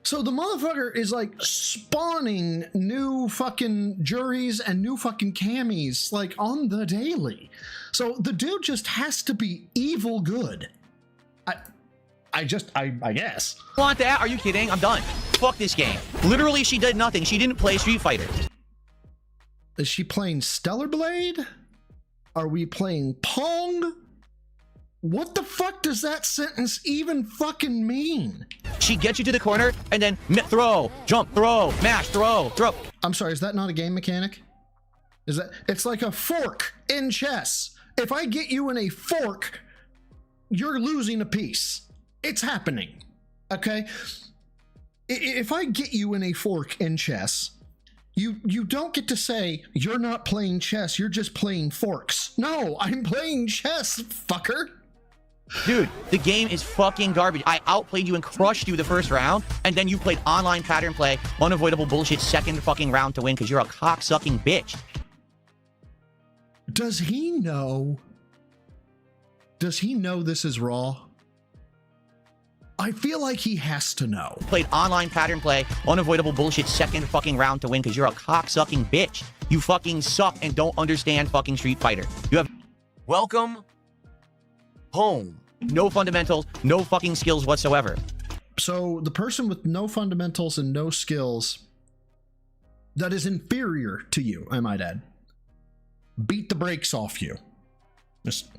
So the motherfucker is like spawning new fucking juries and new fucking camis like on the daily. So the dude just has to be evil good. I guess. Want that? Are you kidding? I'm done. Fuck this game. Literally, she did nothing. She didn't play Street Fighter. Is she playing Stellar Blade? Are we playing Pong? What the fuck does that sentence even fucking mean? She gets you to the corner and then throw, jump, throw, mash, throw. I'm sorry, is that not a game mechanic? Is that? It's like a fork in chess. If I get you in a fork, you're losing a piece. It's happening. Okay? If I get you in a fork in chess, you don't get to say you're not playing chess, you're just playing forks. No, I'm playing chess, fucker. Dude, the game is fucking garbage. I outplayed you and crushed you the first round, and then you played online pattern play, unavoidable bullshit second fucking round to win because you're a cocksucking bitch. Does he know? Does he know this is Raw? I feel like he has to know. Played online pattern play, unavoidable bullshit second fucking round to win because you're a cocksucking bitch. You fucking suck and don't understand fucking Street Fighter. You have... Welcome home. No fundamentals, no fucking skills whatsoever. So the person with no fundamentals and no skills that is inferior to you, I might add, beat the brakes off you. Just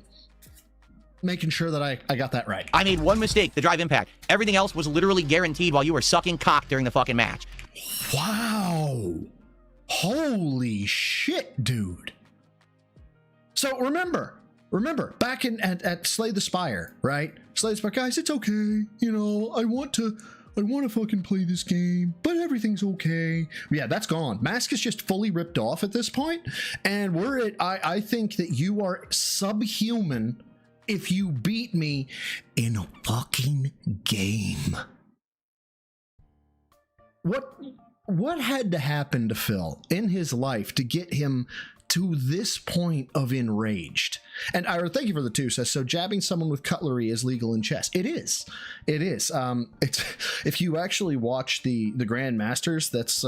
making sure that I got that right. I made one mistake, the drive impact. Everything else was literally guaranteed while you were sucking cock during the fucking match. Wow. Holy shit, dude. So remember, back at Slay the Spire, right? Slay the Spire, guys, it's okay. You know, I want to fucking play this game, but everything's okay. Yeah, that's gone. Mask is just fully ripped off at this point, and I think that you are subhuman if you beat me in a fucking game. What had to happen to Phil in his life to get him to this point of enraged? And Ira, thank you for the 2, says, so jabbing someone with cutlery is legal in chess. It is. It's if you actually watch the Grand Masters, that's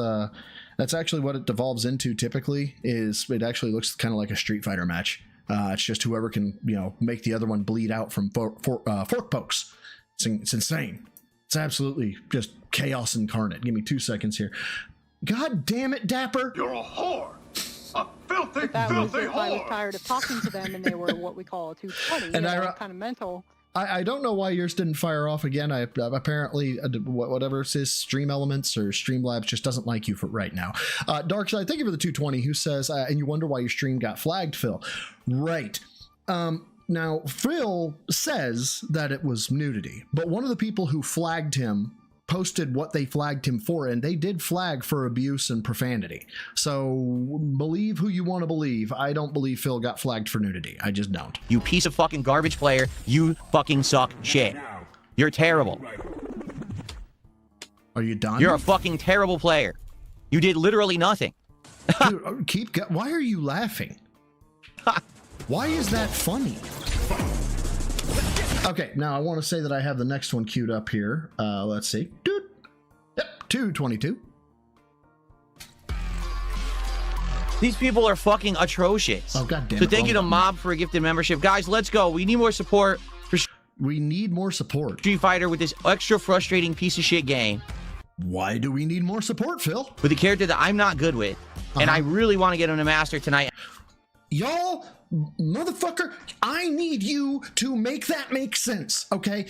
actually what it devolves into typically. Is it actually looks kind of like a Street Fighter match. It's just whoever can, make the other one bleed out from fork pokes. It's insane. It's absolutely just chaos incarnate. Give me 2 seconds here. God damn it, Dapper. You're a whore. A filthy, that was filthy if whore. I was tired of talking to them and they were what we call a 220, And kind of mental. I don't know why yours didn't fire off again. I apparently, whatever it is, Stream Elements or Streamlabs just doesn't like you for right now. Darkside, thank you for the 220, who says, and you wonder why your stream got flagged, Phil. Right. Now, Phil says that it was nudity, but one of the people who flagged him posted what they flagged him for, and they did flag for abuse and profanity. So believe who you want to believe. I don't believe Phil got flagged for nudity. I just don't. You piece of fucking garbage player. You fucking suck shit. You're terrible. Are you done? You're a fucking terrible player. You did literally nothing. Dude, why are you laughing? Why is that funny? Okay, now I want to say that I have the next one queued up here. Let's see. Yep, 222. These people are fucking atrocious. Oh, God damn it. So thank you to Mob for a gifted membership. Guys, let's go. We need more support for We need more support. Street Fighter with this extra frustrating piece of shit game. Why do we need more support, Phil? With a character that I'm not good with. And I really want to get him to master tonight. Y'all, motherfucker, I need you to make that make sense, okay?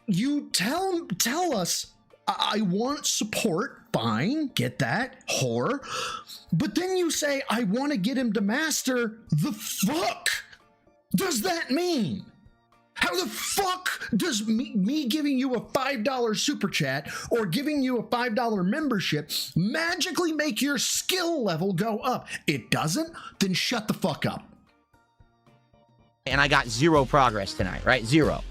You tell us, I want support, fine, get that, whore. But then you say, I want to get him to master. The fuck does that mean? How the fuck does me giving you a $5 super chat or giving you a $5 membership magically make your skill level go up? It doesn't? Then shut the fuck up. And I got 0 progress tonight, right? 0.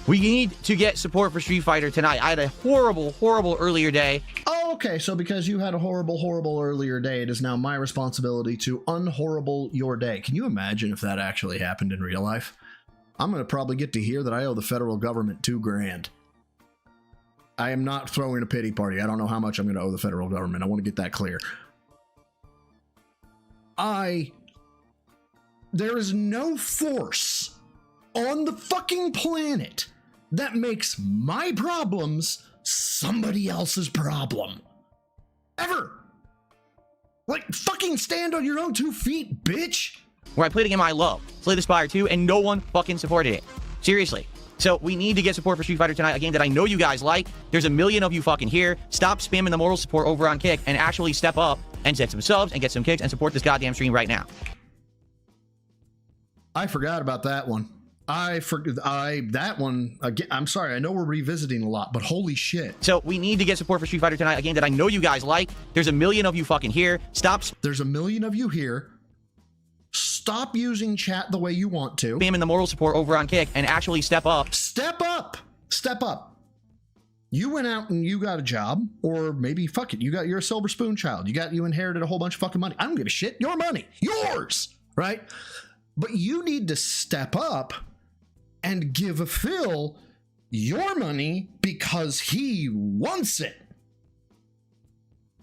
We need to get support for Street Fighter tonight. I had a horrible, horrible earlier day. Oh, okay. So because you had a horrible, horrible earlier day, it is now my responsibility to unhorrible your day. Can you imagine if that actually happened in real life? I'm going to probably get to hear that I owe the federal government $2,000. I am not throwing a pity party. I don't know how much I'm going to owe the federal government. I want to get that clear. There is no force on the fucking planet that makes my problems somebody else's problem. Ever. Like, fucking stand on your own 2 feet, bitch. Where I played a game I love, Slay the Spire 2, and no one fucking supported it. Seriously. So we need to get support for Street Fighter tonight, a game that I know you guys like. There's a million of you fucking here. Stop spamming the moral support over on Kick and actually step up and set some subs and get some kicks and support this goddamn stream right now. I forgot about that one. That one, again, I'm sorry, I know we're revisiting a lot, but holy shit. So we need to get support for Street Fighter tonight, a game that I know you guys like. There's a million of you fucking here. There's a million of you here. Stop using chat the way you want to. Spamming the moral support over on Kick and actually step up. Step up. Step up. You went out and you got a job, or maybe fuck it, you're a silver spoon child. You inherited a whole bunch of fucking money. I don't give a shit. Your money. Yours. Right? But you need to step up and give a Phil your money because he wants it.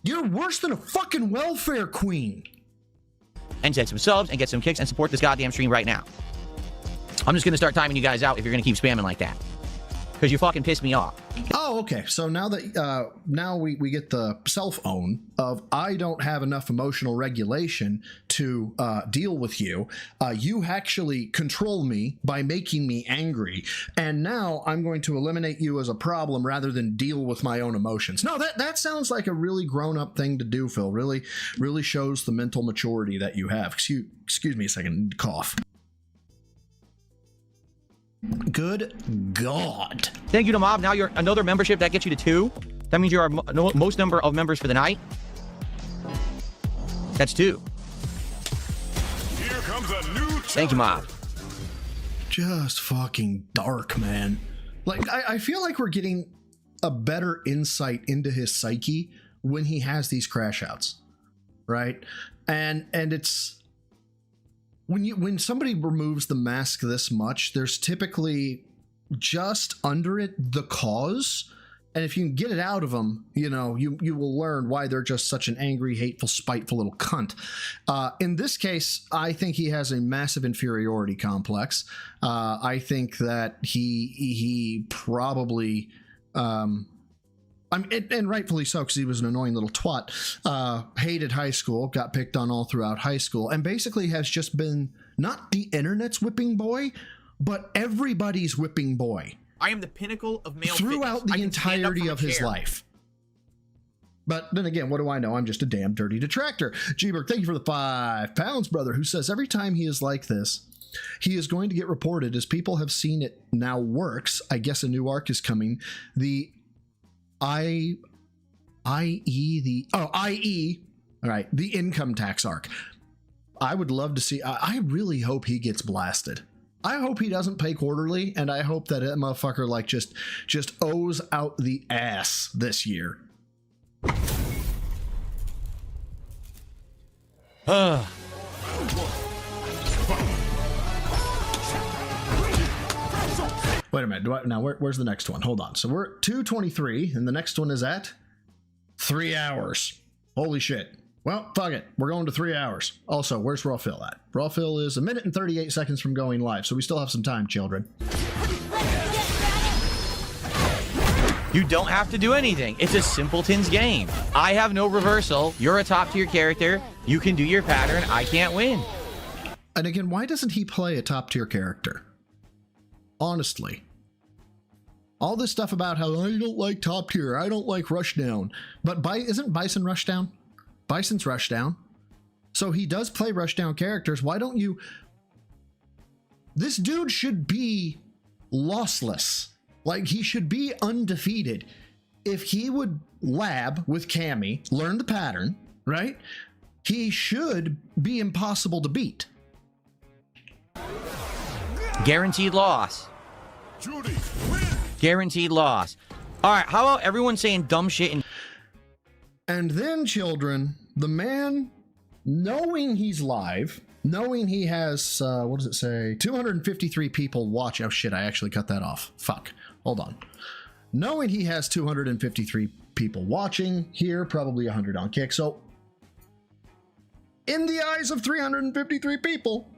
You're worse than a fucking welfare queen. And set some subs and get some kicks and support this goddamn stream right now. I'm just going to start timing you guys out if you're going to keep spamming like that. Because you fucking pissed me off. Oh, okay. So now that now we get the self-own of I don't have enough emotional regulation to deal with you. You actually control me by making me angry. And now I'm going to eliminate you as a problem rather than deal with my own emotions. No, that sounds like a really grown-up thing to do, Phil. Really shows the mental maturity that you have. Excuse me a second. Cough. Good God. Thank you to Mob. Now you're another membership that gets you to 2. That means you're our most number of members for the night. That's 2. Here comes a new Thank you, Mob. Just fucking dark, man. Like, I feel like we're getting a better insight into his psyche when he has these crash outs, right? And it's when somebody removes the mask this much, there's typically just under it the cause, and if you can get it out of them, you will learn why they're just such an angry, hateful, spiteful little cunt. In this case, I think he has a massive inferiority complex. I think that he probably and rightfully so, because he was an annoying little twat, hated high school, got picked on all throughout high school, and basically has just been not the internet's whipping boy, but everybody's whipping boy. I am the pinnacle of male throughout fitness. The entirety of his life. But then again, what do I know? I'm just a damn dirty detractor. G-Berg, thank you for the £5, brother, who says every time he is like this, he is going to get reported, as people have seen it now works. I guess a new arc is coming. The IE, all right, the income tax arc. I would love to see, I really hope he gets blasted. I hope he doesn't pay quarterly, and I hope that motherfucker like just owes out the ass this year. Wait a minute. Now, where's the next one? Hold on. So we're at 2:23, and the next one is at 3 hours. Holy shit. Well, fuck it. We're going to 3 hours. Also, where's Raw Phil at? Raw Phil is 1 minute and 38 seconds from going live, so we still have some time, children. You don't have to do anything. It's a simpleton's game. I have no reversal. You're a top tier character. You can do your pattern. I can't win. And again, why doesn't he play a top tier character? Honestly. All this stuff about how I don't like top tier, I don't like Rushdown. But isn't Bison Rushdown? Bison's Rushdown. So he does play Rushdown characters. Why don't you... This dude should be lossless. Like, he should be undefeated. If he would lab with Cammy, learn the pattern, right? He should be impossible to beat. Guaranteed loss. Guaranteed loss. All right, how about everyone saying dumb shit? And then, children, the man, knowing he's live, knowing he has, what does it say? 253 people watch. Oh, shit, I actually cut that off. Fuck. Hold on. knowing he has 253 people watching here, probably 100 on Kick. So in the eyes of 353 people,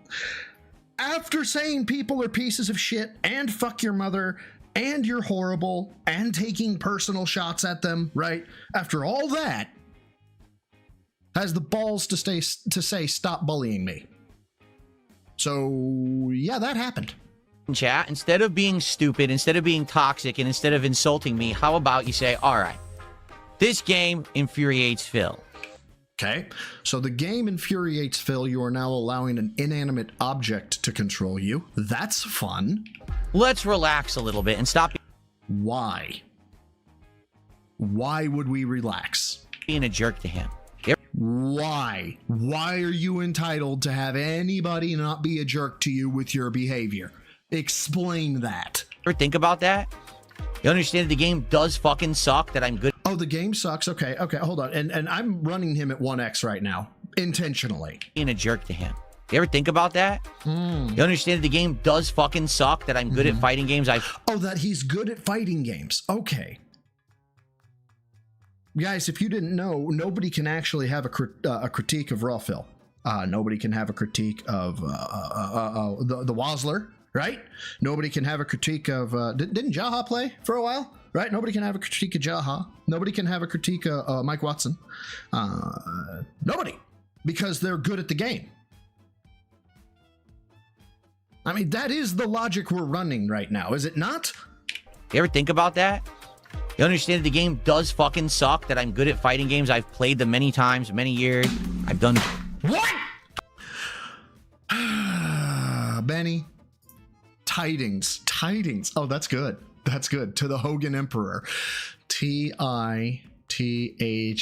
after saying people are pieces of shit and fuck your mother and you're horrible and taking personal shots at them, right? After all that, has the balls to say stop bullying me. So yeah, that happened. Chat, instead of being stupid, instead of being toxic, and instead of insulting me, how about you say, all right, this game infuriates Phil. Okay, so the game infuriates Phil. You are now allowing an inanimate object to control you. That's fun. Let's relax a little bit and stop. Why? Why would we relax? Being a jerk to him. Why? Why are you entitled to have anybody not be a jerk to you with your behavior? Explain that. Ever think about that? You understand the game does fucking suck, that I'm good. Oh, the game sucks. Okay, hold on. And I'm running him at 1x right now, intentionally. Being a jerk to him. You ever think about that? You understand the game does fucking suck, that I'm good at fighting games. Oh, that he's good at fighting games. Okay. Guys, if you didn't know, nobody can actually have a critique of Raw Phil. Nobody can have a critique of the Wazler, right? Nobody can have a critique of... didn't Jaha play for a while? Right? Nobody can have a critique of Jaha. Nobody can have a critique of Mike Watson. Nobody. Because they're good at the game. I mean, that is the logic we're running right now, is it not? You ever think about that? You understand the game does fucking suck, that I'm good at fighting games. I've played them many times, many years. I've done... What? Benny. Tidings. Oh, that's good. That's good. To the Hogan Emperor. T-I-T-H-E.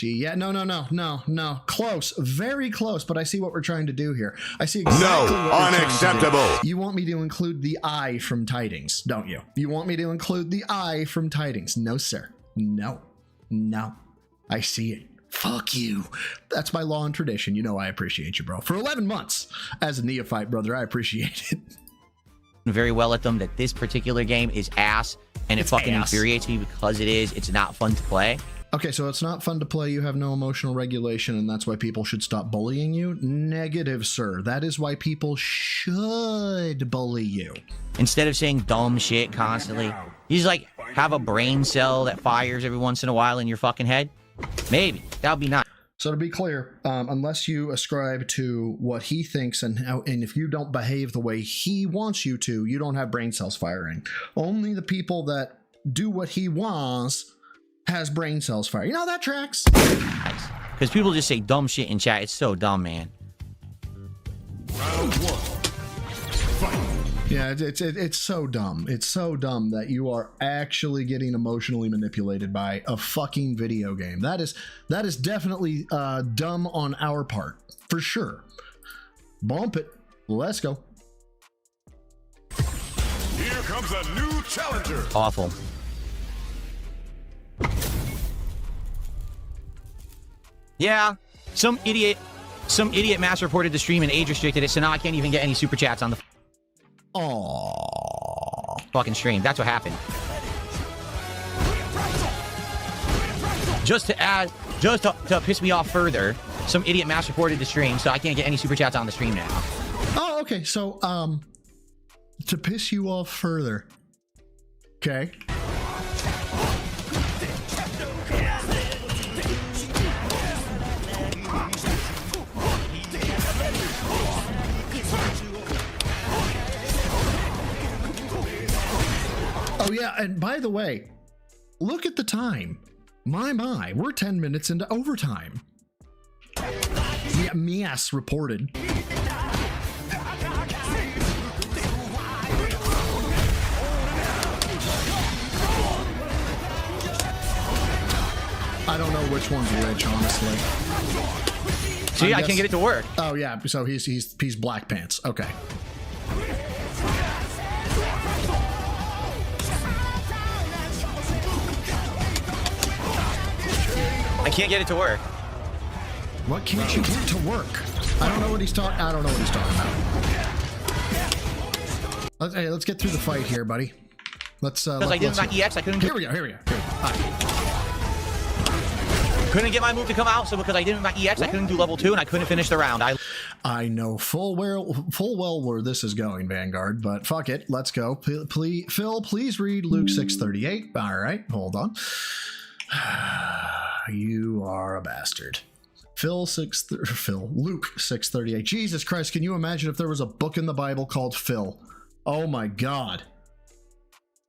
Yeah, no. Close. Very close, but I see what we're trying to do here. I see exactly what we're unacceptable. You want me to include the I from Tidings, don't you? You want me to include the I from Tidings? No, sir. No. I see it. Fuck you. That's my law and tradition. You know I appreciate you, bro. For 11 months as a neophyte, brother, I appreciate it. Very well at them, that this particular game is ass, and it fucking infuriates me because it is. It's not fun to play. Okay, so it's not fun to play. You have no emotional regulation, and that's why people should stop bullying you? Negative, sir. That is why people should bully you. Instead of saying dumb shit constantly, you just like have a brain cell that fires every once in a while in your fucking head. Maybe that would be nice. So to be clear, unless you ascribe to what he thinks and if you don't behave the way he wants you to, you don't have brain cells firing. Only the people that do what he wants has brain cells firing. You know, that tracks. Because people just say dumb shit in chat. It's so dumb, man. Round one. Fight. Yeah, it's so dumb. It's so dumb that you are actually getting emotionally manipulated by a fucking video game. That is definitely dumb on our part, for sure. Bump it. Let's go. Here comes a new challenger. Awful. Yeah, some idiot mass reported the stream and age restricted it, so now I can't even get any super chats on the fucking stream. That's what happened. Just to piss me off further, some idiot mass reported the stream, so I can't get any super chats on the stream now. Oh, okay. So, to piss you off further. Okay. Oh, yeah, and by the way, look at the time. My, we're 10 minutes into overtime. Yeah, Mias reported. I don't know which one's which, honestly. See, I can't get it to work. Oh, yeah, so he's black pants. Okay. I can't get it to work. What can't you get to work? I don't know what he's talking about. Let's get through the fight here, buddy. Let's Because I didn't knock EX, I couldn't. Here we go. Couldn't get my move to come out, so because I didn't have my EX, I couldn't do level 2, and I couldn't finish the round. I know full well where this is going, Vanguard, but fuck it. Let's go. Phil, please read Luke 6:38. All right, hold on. You are a bastard. Luke 6:38. Jesus Christ, can you imagine if there was a book in the Bible called Phil? Oh my God.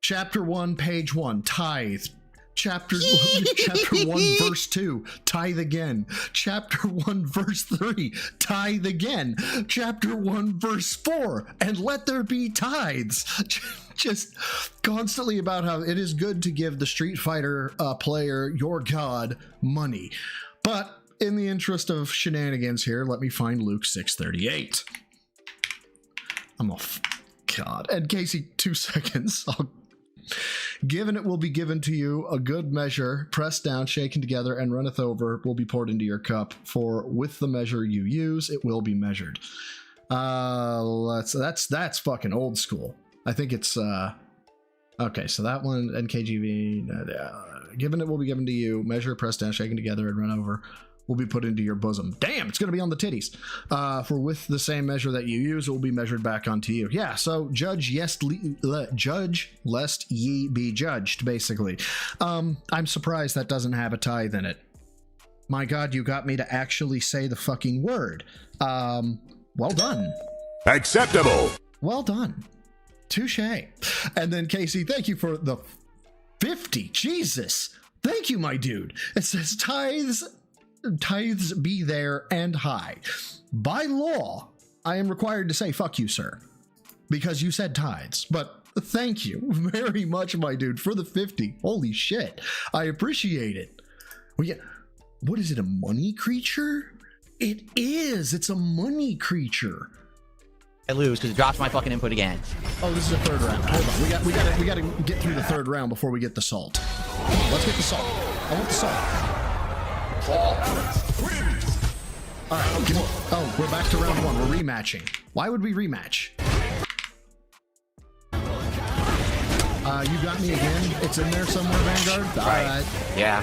Chapter 1, page 1, tithe. Chapter 1, verse 2, tithe again. Chapter 1, verse 3, tithe again. Chapter 1, verse 4, and let there be tithes. Just constantly about how it is good to give the Street Fighter player, your god, money. But in the interest of shenanigans here, let me find Luke 6:38. God. And Casey, 2 seconds. Given it will be given to you, a good measure, pressed down, shaken together, and runneth over, will be poured into your cup. For with the measure you use, it will be measured. That's fucking old school. I think it's okay. So that one, NKGV. Given it will be given to you, measure, pressed down, shaken together, and run over, will be put into your bosom. Damn, it's going to be on the titties. For with the same measure that you use, it will be measured back onto you. Yeah, so judge lest ye be judged, basically. I'm surprised that doesn't have a tithe in it. My God, you got me to actually say the fucking word. Well done. Acceptable. Well done. Touche. And then Casey, thank you for the 50. Jesus. Thank you, my dude. It says tithes be there and high. By law, I am required to say fuck you, sir, because you said tithes. But thank you very much, my dude, for the 50. Holy shit. I appreciate it. Well, yeah. What is it, a money creature? It is. It's a money creature. I lose because it drops my fucking input again. Oh, this is a third round. Hold on. We gotta get through the third round before we get the salt. Let's get the salt. I want the salt. All right. Oh, we're back to round 1. We're rematching. Why would we rematch? You got me again. It's in there somewhere, Vanguard. All right. Yeah.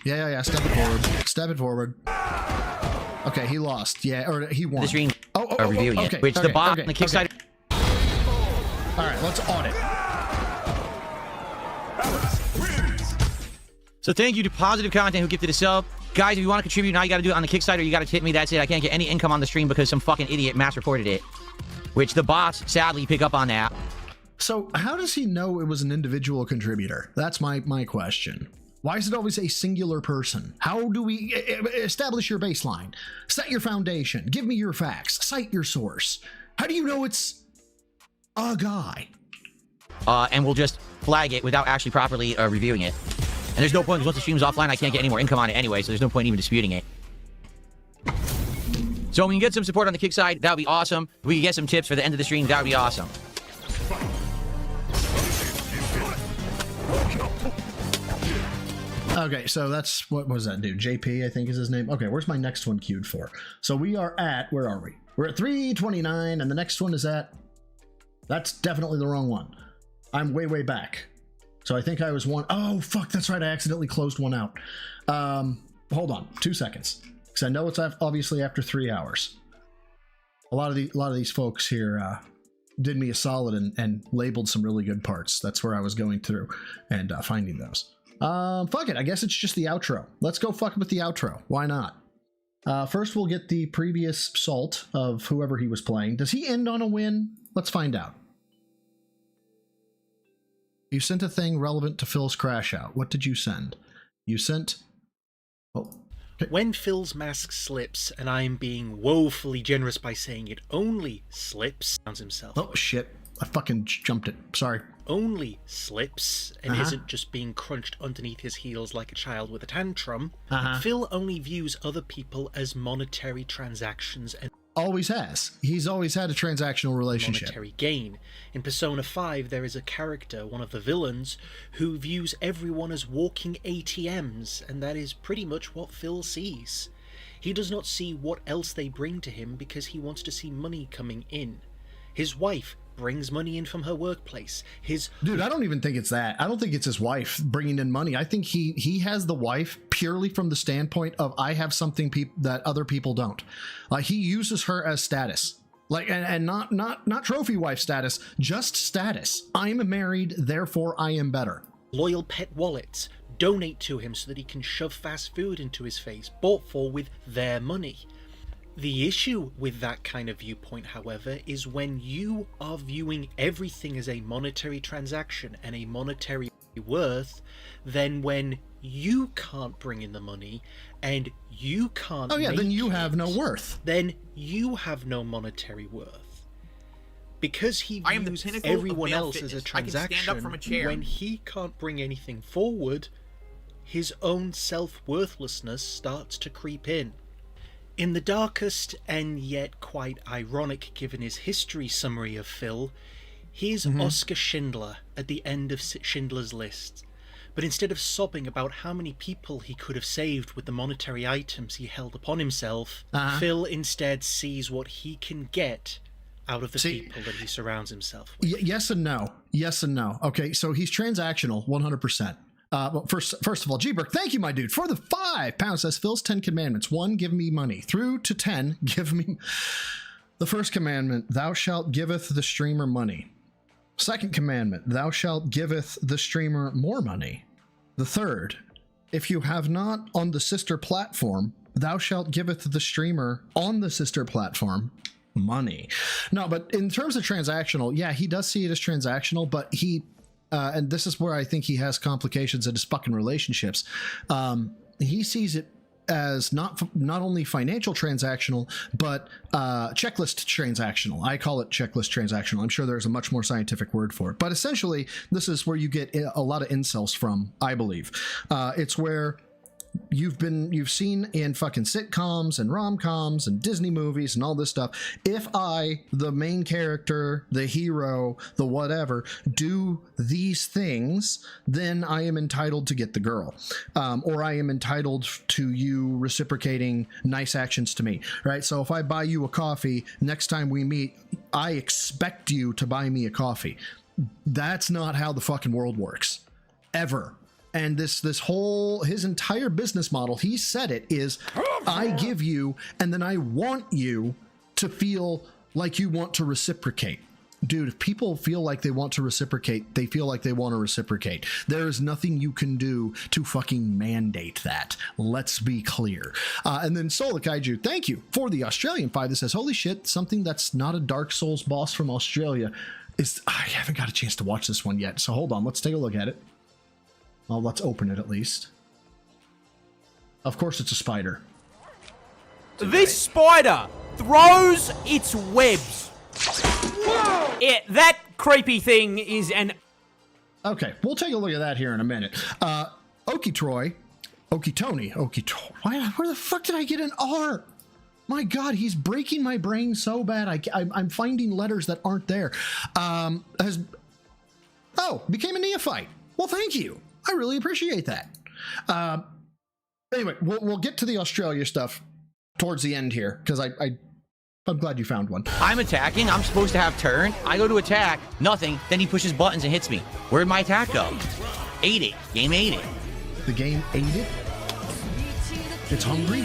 Yeah. Step it forward. Okay, he lost. Yeah, or he won. This reviewing okay, it. Which the bot on the Kickstarter. All right, let's audit. So thank you to Positive Content who gifted a sub. Guys, if you want to contribute, now you got to do it on the Kickstarter. You got to tip me. That's it. I can't get any income on the stream because some fucking idiot mass reported it. Which the bots, sadly, pick up on that. So how does he know it was an individual contributor? That's my question. Why is it always a singular person? How do we establish your baseline? Set your foundation. Give me your facts. Cite your source. How do you know it's a guy? And we'll just flag it without actually properly reviewing it. And there's no point, because once the stream's offline, I can't get any more income on it anyway, so there's no point even disputing it. So when we can get some support on the kick side, that would be awesome. If we can get some tips for the end of the stream, that would be awesome. Okay, so that's, what was that dude? JP, I think is his name. Okay, where's my next one queued for? So we are at, where are we? We're at 329, and the next one is at, that's definitely the wrong one. I'm way back. So I think I was one. Oh, fuck, that's right. I accidentally closed one out. Hold on, 2 seconds. Because I know it's obviously after 3 hours. A lot of these folks here did me a solid and labeled some really good parts. That's where I was going through and finding those. Fuck it. I guess it's just the outro. Let's go fuck with the outro. Why not? First, we'll get the previous salt of whoever he was playing. Does he end on a win? Let's find out. You sent a thing relevant to Phil's crash out. What did you send? You sent... Oh. Okay. When Phil's mask slips, and I am being woefully generous by saying it only slips, sounds himself. Oh, shit. I fucking jumped it. Sorry. Only slips, and isn't just being crunched underneath his heels like a child with a tantrum. Phil only views other people as monetary transactions and always has. He's always had a transactional relationship. Monetary gain. In Persona 5, there is a character, one of the villains, who views everyone as walking ATMs, and that is pretty much what Phil sees. He does not see what else they bring to him because he wants to see money coming in. His wife brings money in from her workplace. Dude, I don't even think it's that. I don't think it's his wife bringing in money. I think he has the wife purely from the standpoint of, I have something that other people don't. He uses her as status. Like, and not trophy wife status, just status. I'm married, therefore I am better. Loyal pet wallets donate to him so that he can shove fast food into his face, bought for with their money. The issue with that kind of viewpoint, however, is when you are viewing everything as a monetary transaction and a monetary worth, then when you can't bring in the money and you can't then you have no worth. Then you have no monetary worth. Because he views everyone else as a transaction, when he can't bring anything forward, his own self-worthlessness starts to creep in. In the darkest and yet quite ironic given his history summary of Phil, he's Oscar Schindler at the end of Schindler's List. But instead of sobbing about how many people he could have saved with the monetary items he held upon himself, Phil instead sees what he can get out of the people that he surrounds himself with. Yes and no. Yes and no. Okay, so he's transactional, 100%. Well, first of all, G-Burk, thank you, my dude, for the £5. Says Phil's 10 commandments. 1, give me money. Through to 10, give me... The first commandment, thou shalt giveth the streamer money. Second commandment, thou shalt giveth the streamer more money. The third, if you have not on the sister platform, thou shalt giveth the streamer on the sister platform money. No, but in terms of transactional, yeah, he does see it as transactional, but he... and this is where I think he has complications in his fucking relationships. He sees it as not only financial transactional, but checklist transactional. I call it checklist transactional. I'm sure there's a much more scientific word for it. But essentially, this is where you get a lot of incels from, I believe. It's where you've seen in fucking sitcoms and rom-coms and Disney movies and all this stuff. If I, the main character, the hero, the whatever, do these things, then I am entitled to get the girl, or I am entitled to you reciprocating nice actions to me, right? So if I buy you a coffee, next time we meet, I expect you to buy me a coffee. That's not how the fucking world works, ever. And this whole, his entire business model, he said it, is I give you, and then I want you to feel like you want to reciprocate. Dude, if people feel like they want to reciprocate, they feel like they want to reciprocate. There is nothing you can do to fucking mandate that. Let's be clear. And then Solar Kaiju, thank you for the Australian 5 that says, holy shit, something that's not a Dark Souls boss from Australia is... I haven't got a chance to watch this one yet, so hold on, let's take a look at it. Well, let's open it at least. Of course it's a spider. This spider throws its webs. That creepy thing is an... Okay, we'll take a look at that here in a minute. Okie Tony. Where the fuck did I get an R? My God, he's breaking my brain so bad. I'm finding letters that aren't there. Became a neophyte. Well, thank you. I really appreciate that. Anyway, we'll get to the Australia stuff towards the end here, because I'm glad you found one. I'm attacking. I'm supposed to have turn. I go to attack. Nothing. Then he pushes buttons and hits me. Where'd my attack go? Ate it. Game ate it. The game ate it? It's hungry?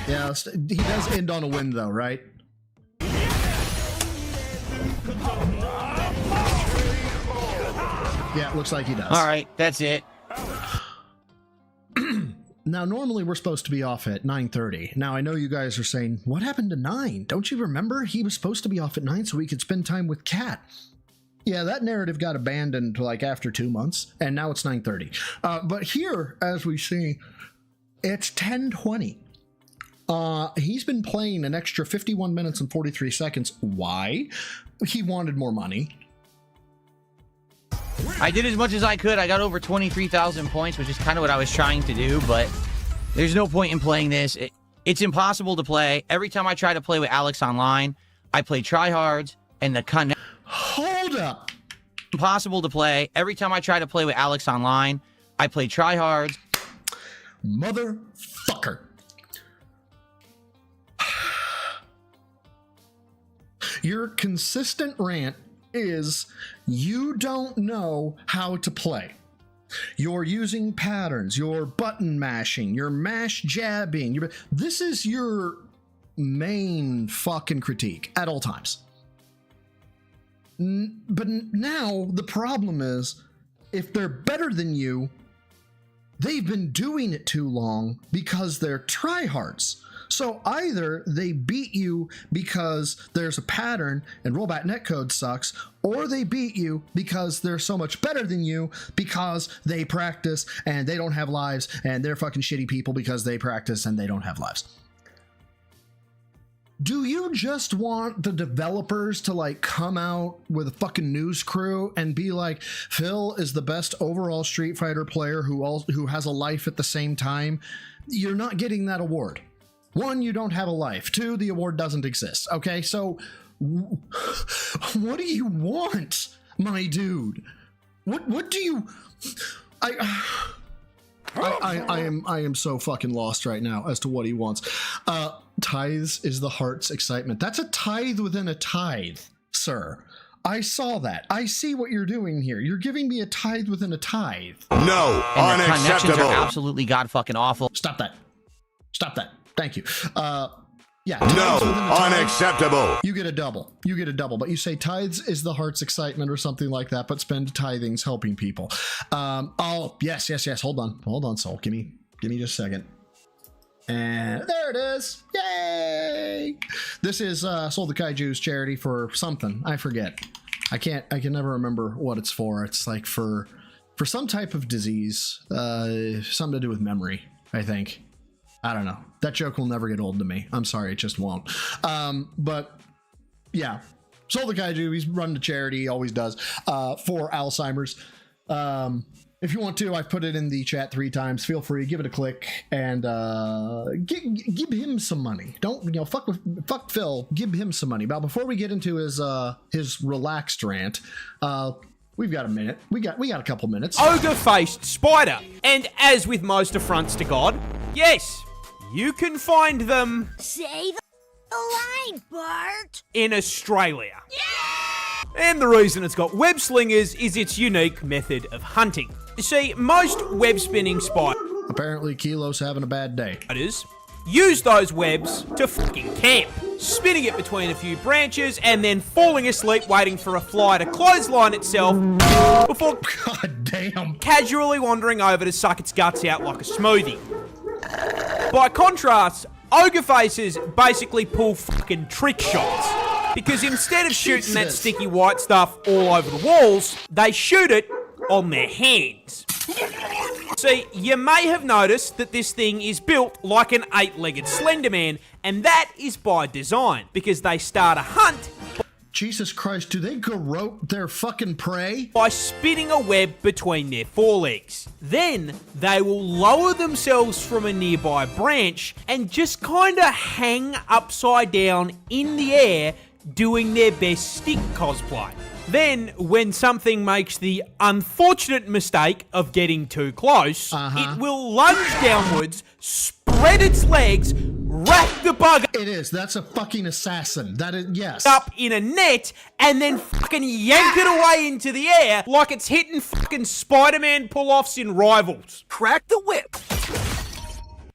Yeah, he does end on a win, though, right? Yeah, it looks like he does. All right, that's it. Now, normally we're supposed to be off at 9:30. Now, I know you guys are saying, what happened to 9? Don't you remember? He was supposed to be off at 9 so we could spend time with Kat. Yeah, that narrative got abandoned like after 2 months, and now it's 9:30. But here, as we see, it's 10:20. He's been playing an extra 51 minutes and 43 seconds. Why? He wanted more money. I did as much as I could. I got over 23,000 points, which is kind of what I was trying to do, but there's no point in playing this. It's impossible to play. Every time I try to play with Alex online, I play tryhards, and the Hold up! Impossible to play. Every time I try to play with Alex online, I play tryhards. Motherfucker. Your consistent rant is you don't know how to play. You're using patterns, you're button mashing, you're mash jabbing. This is your main fucking critique at all times. But now the problem is, if they're better than you, they've been doing it too long because they're tryhards. So either they beat you because there's a pattern and rollback netcode sucks, or they beat you because they're so much better than you because they practice and they don't have lives, and they're fucking shitty people because they practice and they don't have lives. Do you just want the developers to like come out with a fucking news crew and be like, Phil is the best overall Street Fighter player who has a life at the same time? You're not getting that award. One, you don't have a life. Two, the award doesn't exist. Okay, so what do you want, my dude? What do you? I am so fucking lost right now as to what he wants. Tithes is the heart's excitement. That's a tithe within a tithe, sir. I saw that. I see what you're doing here. You're giving me a tithe within a tithe. No, and unacceptable. The connections are absolutely god fucking awful. Stop that. Stop that. Thank you. Yeah. No, unacceptable. You get a double. You get a double. But you say tithes is the heart's excitement or something like that, but spend tithings helping people. Oh, yes. Hold on, Soul. Give me just a second. And there it is. Yay! This is Soul the Kaiju's charity for something. I forget. I can never remember what it's for. It's like for some type of disease. Something to do with memory, I think. I don't know. That joke will never get old to me. I'm sorry, it just won't. But yeah, Soul the Kaiju, he's run the charity, he always does, for Alzheimer's. If you want to, I've put it in the chat 3 times. Feel free, give it a click, and give him some money. Don't, fuck Phil, give him some money. But before we get into his relaxed rant, we've got a minute. We got a couple minutes. Ogre-faced spider. And as with most affronts to God, yes, you can find them... Say the line, Bart! ...in Australia. Yeah! And the reason it's got web slingers is its unique method of hunting. You see, most web-spinning spiders... Apparently, Kilo's having a bad day. ...use those webs to fucking camp, spinning it between a few branches and then falling asleep waiting for a fly to clothesline itself before God damn casually wandering over to suck its guts out like a smoothie. By contrast, ogre faces basically pull fucking trick shots, because instead of shooting that sticky white stuff all over the walls, they shoot it on their hands. See, you may have noticed that this thing is built like an 8-legged Slenderman, and that is by design, because they start a hunt... Jesus Christ, do they garrote their fucking prey? ...by spinning a web between their forelegs. Then, they will lower themselves from a nearby branch and just kinda hang upside down in the air, doing their best stick cosplay. Then, when something makes the unfortunate mistake of getting too close, it will lunge downwards, spread its legs, wrap the bug It is. That's a fucking assassin. That is, yes. Up in a net, and then fucking yank it away into the air like it's hitting fucking Spider-Man pull-offs in Rivals. Crack the whip!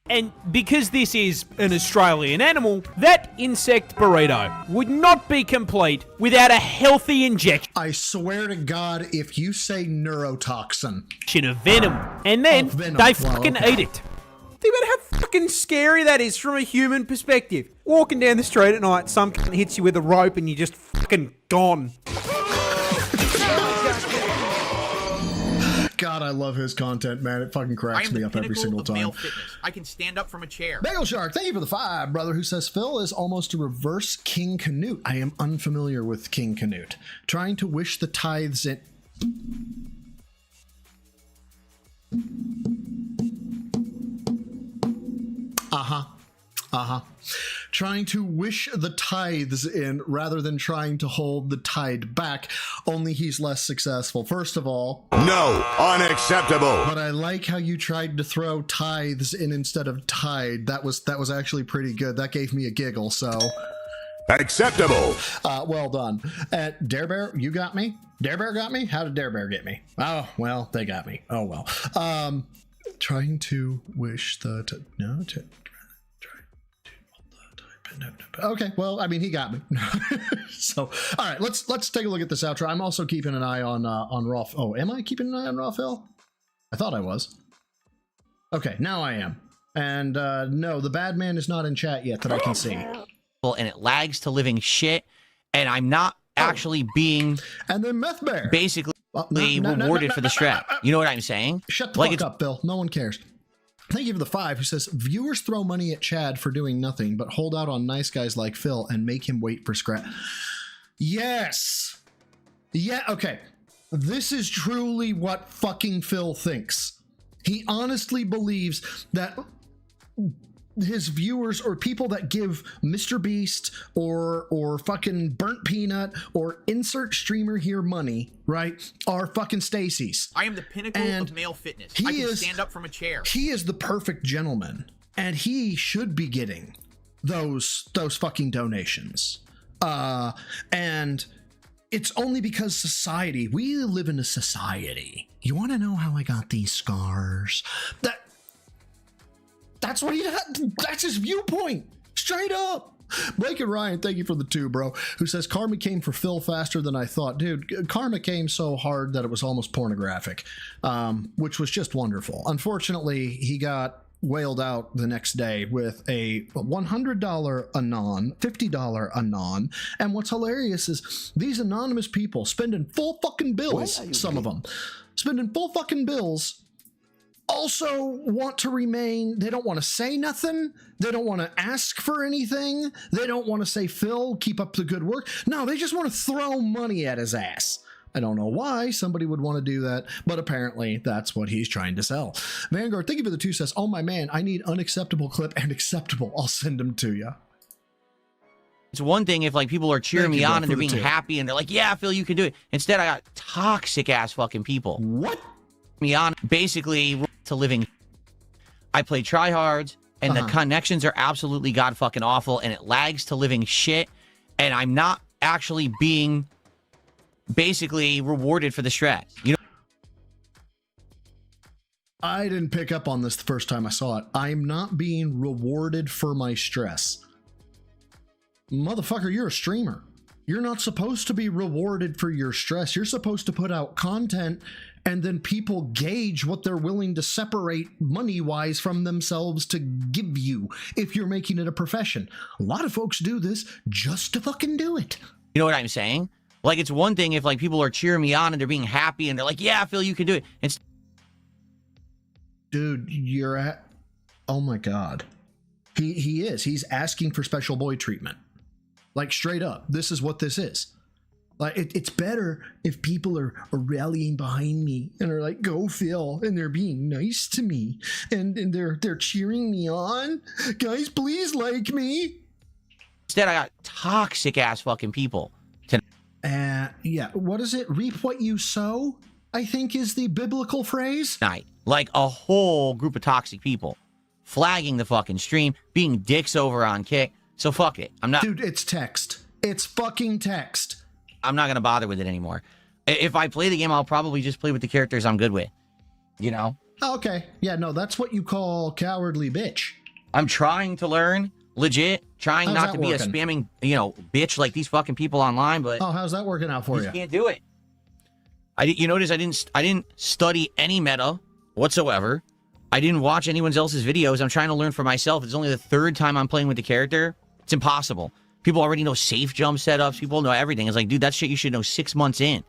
And because this is an Australian animal, that insect burrito would not be complete without a healthy injection. I swear to God, if you say neurotoxin of venom, and then they fucking eat it. Think about how fucking scary that is from a human perspective. Walking down the street at night, some cunt hits you with a rope and you're just fucking gone. God, I love his content, man. It fucking cracks me up every single time. Male fitness. I can stand up from a chair. Bagel Shark, thank you for the 5, brother, who says Phil is almost a reverse King Canute. I am unfamiliar with King Canute. Trying to wish the tithes in... Trying to wish the tithes in rather than trying to hold the tide back, only he's less successful. First of all, no, unacceptable. But I like how you tried to throw tithes in instead of tide. That was actually pretty good. That gave me a giggle, so Acceptable. Well done. Dare Bear, you got me? Dare Bear got me? How did Dare Bear get me? Oh, well, they got me. Oh, well. Trying to wish the... Okay, well, I mean, he got me. So, all right, let's take a look at this outro. I'm also keeping an eye on Raw. Oh, am I keeping an eye on Raw Phil? I thought I was. Okay, now I am. And no, the bad man is not in chat yet that I can see. And it lags to living shit, and I'm not actually being... And then Meth Bear. Basically rewarded for the strat. You know what I'm saying? Shut the fuck up, Bill. No one cares. Thank you for the 5, who says, viewers throw money at Chad for doing nothing, but hold out on nice guys like Phil and make him wait for scrap. Yes. Yeah, okay. This is truly what fucking Phil thinks. He honestly believes that his viewers or people that give Mr. Beast or fucking Burnt Peanut or insert streamer here money, right, are fucking Stacy's. I am the pinnacle of male fitness. I can stand up from a chair. He is the perfect gentleman, and he should be getting those fucking donations. And it's only because society, we live in a society. You want to know how I got these scars? That's what that's his viewpoint. Straight up. Blake and Ryan, thank you for the 2, bro. Who says, karma came for Phil faster than I thought. Dude, karma came so hard that it was almost pornographic, which was just wonderful. Unfortunately, he got wailed out the next day with a $100 anon, $50 anon. And what's hilarious is these anonymous people spending full fucking bills, some of them, spending full fucking bills, also want to remain. They don't want to say nothing. They don't want to ask for anything. They don't want to say, Phil, keep up the good work. No, they just want to throw money at his ass. I don't know why somebody would want to do that, but apparently that's what he's trying to sell. Vanguard, thank you for the 2, says, oh my man, I need unacceptable clip and acceptable. I'll send them to you. It's one thing if like people are cheering me on and they're being happy and they're like, yeah, Phil, you can do it. Instead, I got toxic ass fucking people. What? Me on basically to living. I play tryhards and the connections are absolutely god fucking awful and it lags to living shit, and I'm not actually being basically rewarded for the strat. You know, I didn't pick up on this the first time I saw it. I'm not being rewarded for my stress. Motherfucker, you're a streamer. You're not supposed to be rewarded for your stress. You're supposed to put out content and then people gauge what they're willing to separate money-wise from themselves to give you if you're making it a profession. A lot of folks do this just to fucking do it. You know what I'm saying? Like, it's one thing if like people are cheering me on and they're being happy and they're like, yeah, Phil, you can do it. It's dude, you're at, oh my God. He is. He's asking for special boy treatment. Like, straight up, this is what this is. Like, it's better if people are rallying behind me and are like, go Phil, and they're being nice to me and they're cheering me on. Guys, please like me. Instead, I got toxic ass fucking people. Yeah, what is it? Reap what you sow, I think is the biblical phrase. Like a whole group of toxic people flagging the fucking stream, being dicks over on Kick. So fuck it. I'm not. Dude, it's text. It's fucking text. I'm not going to bother with it anymore. If I play the game, I'll probably just play with the characters I'm good with. You know? Okay. Yeah, no, that's what you call cowardly bitch. I'm trying to learn. Legit. Trying not to be a spamming, bitch like these fucking people online, but... Oh, how's that working out for you? You can't do it. You notice I didn't study any meta whatsoever. I didn't watch anyone else's videos. I'm trying to learn for myself. It's only the 3rd time I'm playing with the character. It's impossible. People already know safe jump setups. People know everything. It's like, dude, that shit you should know 6 months in.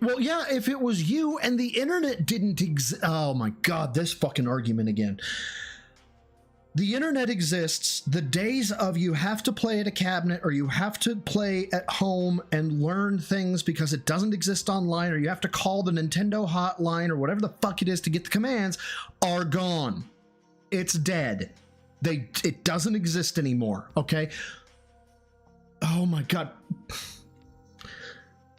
Well, yeah, if it was you and the internet didn't exist... Oh my God, this fucking argument again. The internet exists the days of you have to play at a cabinet or you have to play at home and learn things because it doesn't exist online, or you have to call the Nintendo hotline or whatever the fuck it is to get the commands, are gone. It's dead. It doesn't exist anymore, okay? Oh my God.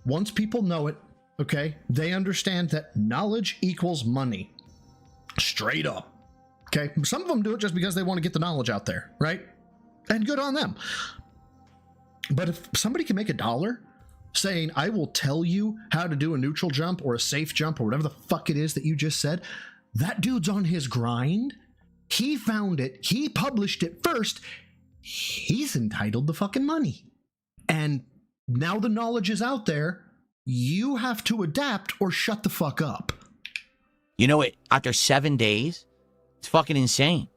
Once people know it, okay, they understand that knowledge equals money. Straight up. Okay, some of them do it just because they want to get the knowledge out there, right? And good on them. But if somebody can make $1 saying, I will tell you how to do a neutral jump or a safe jump or whatever the fuck it is that you just said, that dude's on his grind. He found it. He published it first. He's entitled to fucking money. And now the knowledge is out there. You have to adapt or shut the fuck up. You know it, after 7 days, it's fucking insane.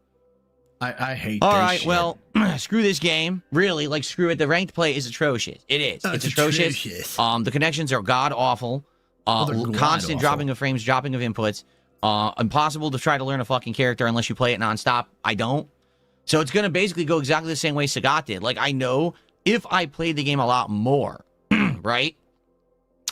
I hate All this right, shit. well, screw this game. Really, like, screw it. The ranked play is atrocious. It is. It's atrocious. The connections are god-awful. Constant dropping of frames, dropping of inputs. Impossible to try to learn a fucking character unless you play it nonstop. I don't. So it's going to basically go exactly the same way Sagat did. Like, I know if I played the game a lot more, right,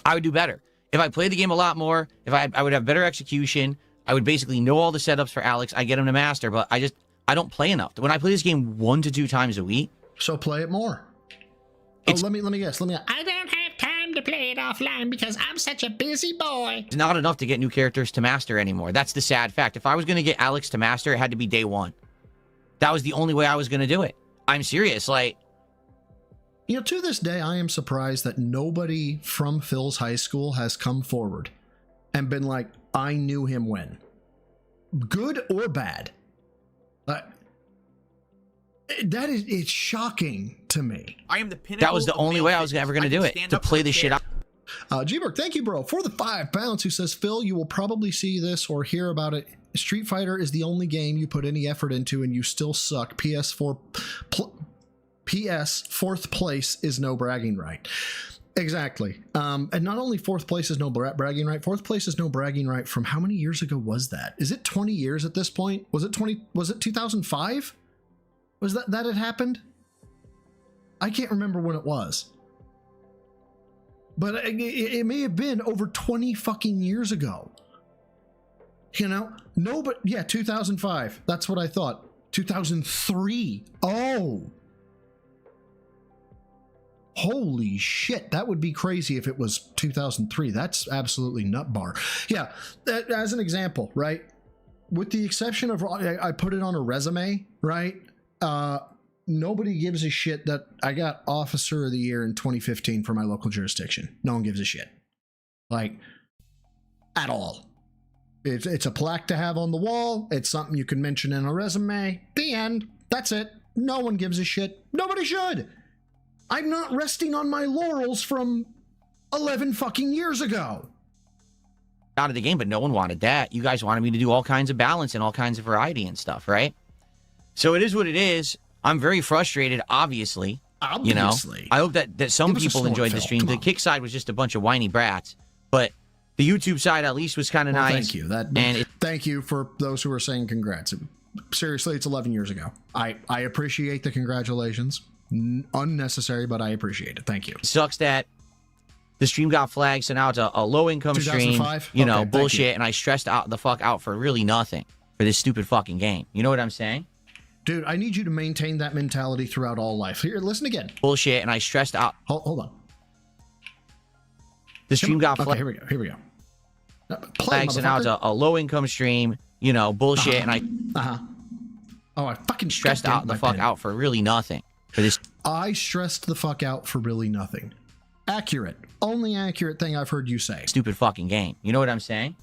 I would do better. If I played the game a lot more, if I would have better execution, I would basically know all the setups for Alex. I get him to master, but I don't play enough. When I play this game 1 to 2 times a week. So play it more. Let me guess. I don't have time to play it offline because I'm such a busy boy. It's not enough to get new characters to master anymore. That's the sad fact. If I was going to get Alex to master, it had to be day 1. That was the only way I was going to do it. I'm serious. Like, you know, to this day, I am surprised that nobody from Phil's high school has come forward and been like, I knew him when. Good or bad. It's shocking to me. I am the pinnacle. That was the only way I was ever going to do it, to play this shit out. G-Berg, thank you, bro, for the £5, who says, Phil, you will probably see this or hear about it. Street Fighter is the only game you put any effort into and you still suck. PS, fourth place is no bragging right. Exactly. And not only fourth place is no bragging right, fourth place is no bragging right from how many years ago was that? Is it 20 years at this point? Was it 2005? Was that had happened? I can't remember when it was. But it may have been over 20 fucking years ago. You know? No, but yeah, 2005. That's what I thought. 2003. Oh. Holy shit. That would be crazy if it was 2003. That's absolutely nut bar. Yeah. As an example, right? With the exception of, I put it on a resume, right? Nobody gives a shit that I got Officer of the Year in 2015 for my local jurisdiction. No one gives a shit. Like, at all. It's a plaque to have on the wall. It's something you can mention in a resume. The end. That's it. No one gives a shit. Nobody should. I'm not resting on my laurels from 11 fucking years ago. Out of the game, but no one wanted that. You guys wanted me to do all kinds of balance and all kinds of variety and stuff, right? So it is what it is. I'm very frustrated, obviously. You know, I hope that some people enjoyed the stream. The kick side was just a bunch of whiny brats, but the YouTube side at least was kind of nice. Thank you. Thank you for those who are saying congrats. Seriously, it's 11 years ago. I appreciate the congratulations. Unnecessary, but I appreciate it. Thank you. Sucks that the stream got flagged, so now it's a low-income stream. You know, bullshit, and I stressed out the fuck out for really nothing for this stupid fucking game. You know what I'm saying? Dude, I need you to maintain that mentality throughout all life. Here, listen again. Bullshit, and I stressed out. Hold on. The stream got flagged. Okay, here we go. Flags, and now it's a low-income stream. You know, bullshit, and I... Oh, I fucking stressed out the fuck out for really nothing. For this, I stressed the fuck out for really nothing. Accurate. Only accurate thing I've heard you say. Stupid fucking game. You know what I'm saying?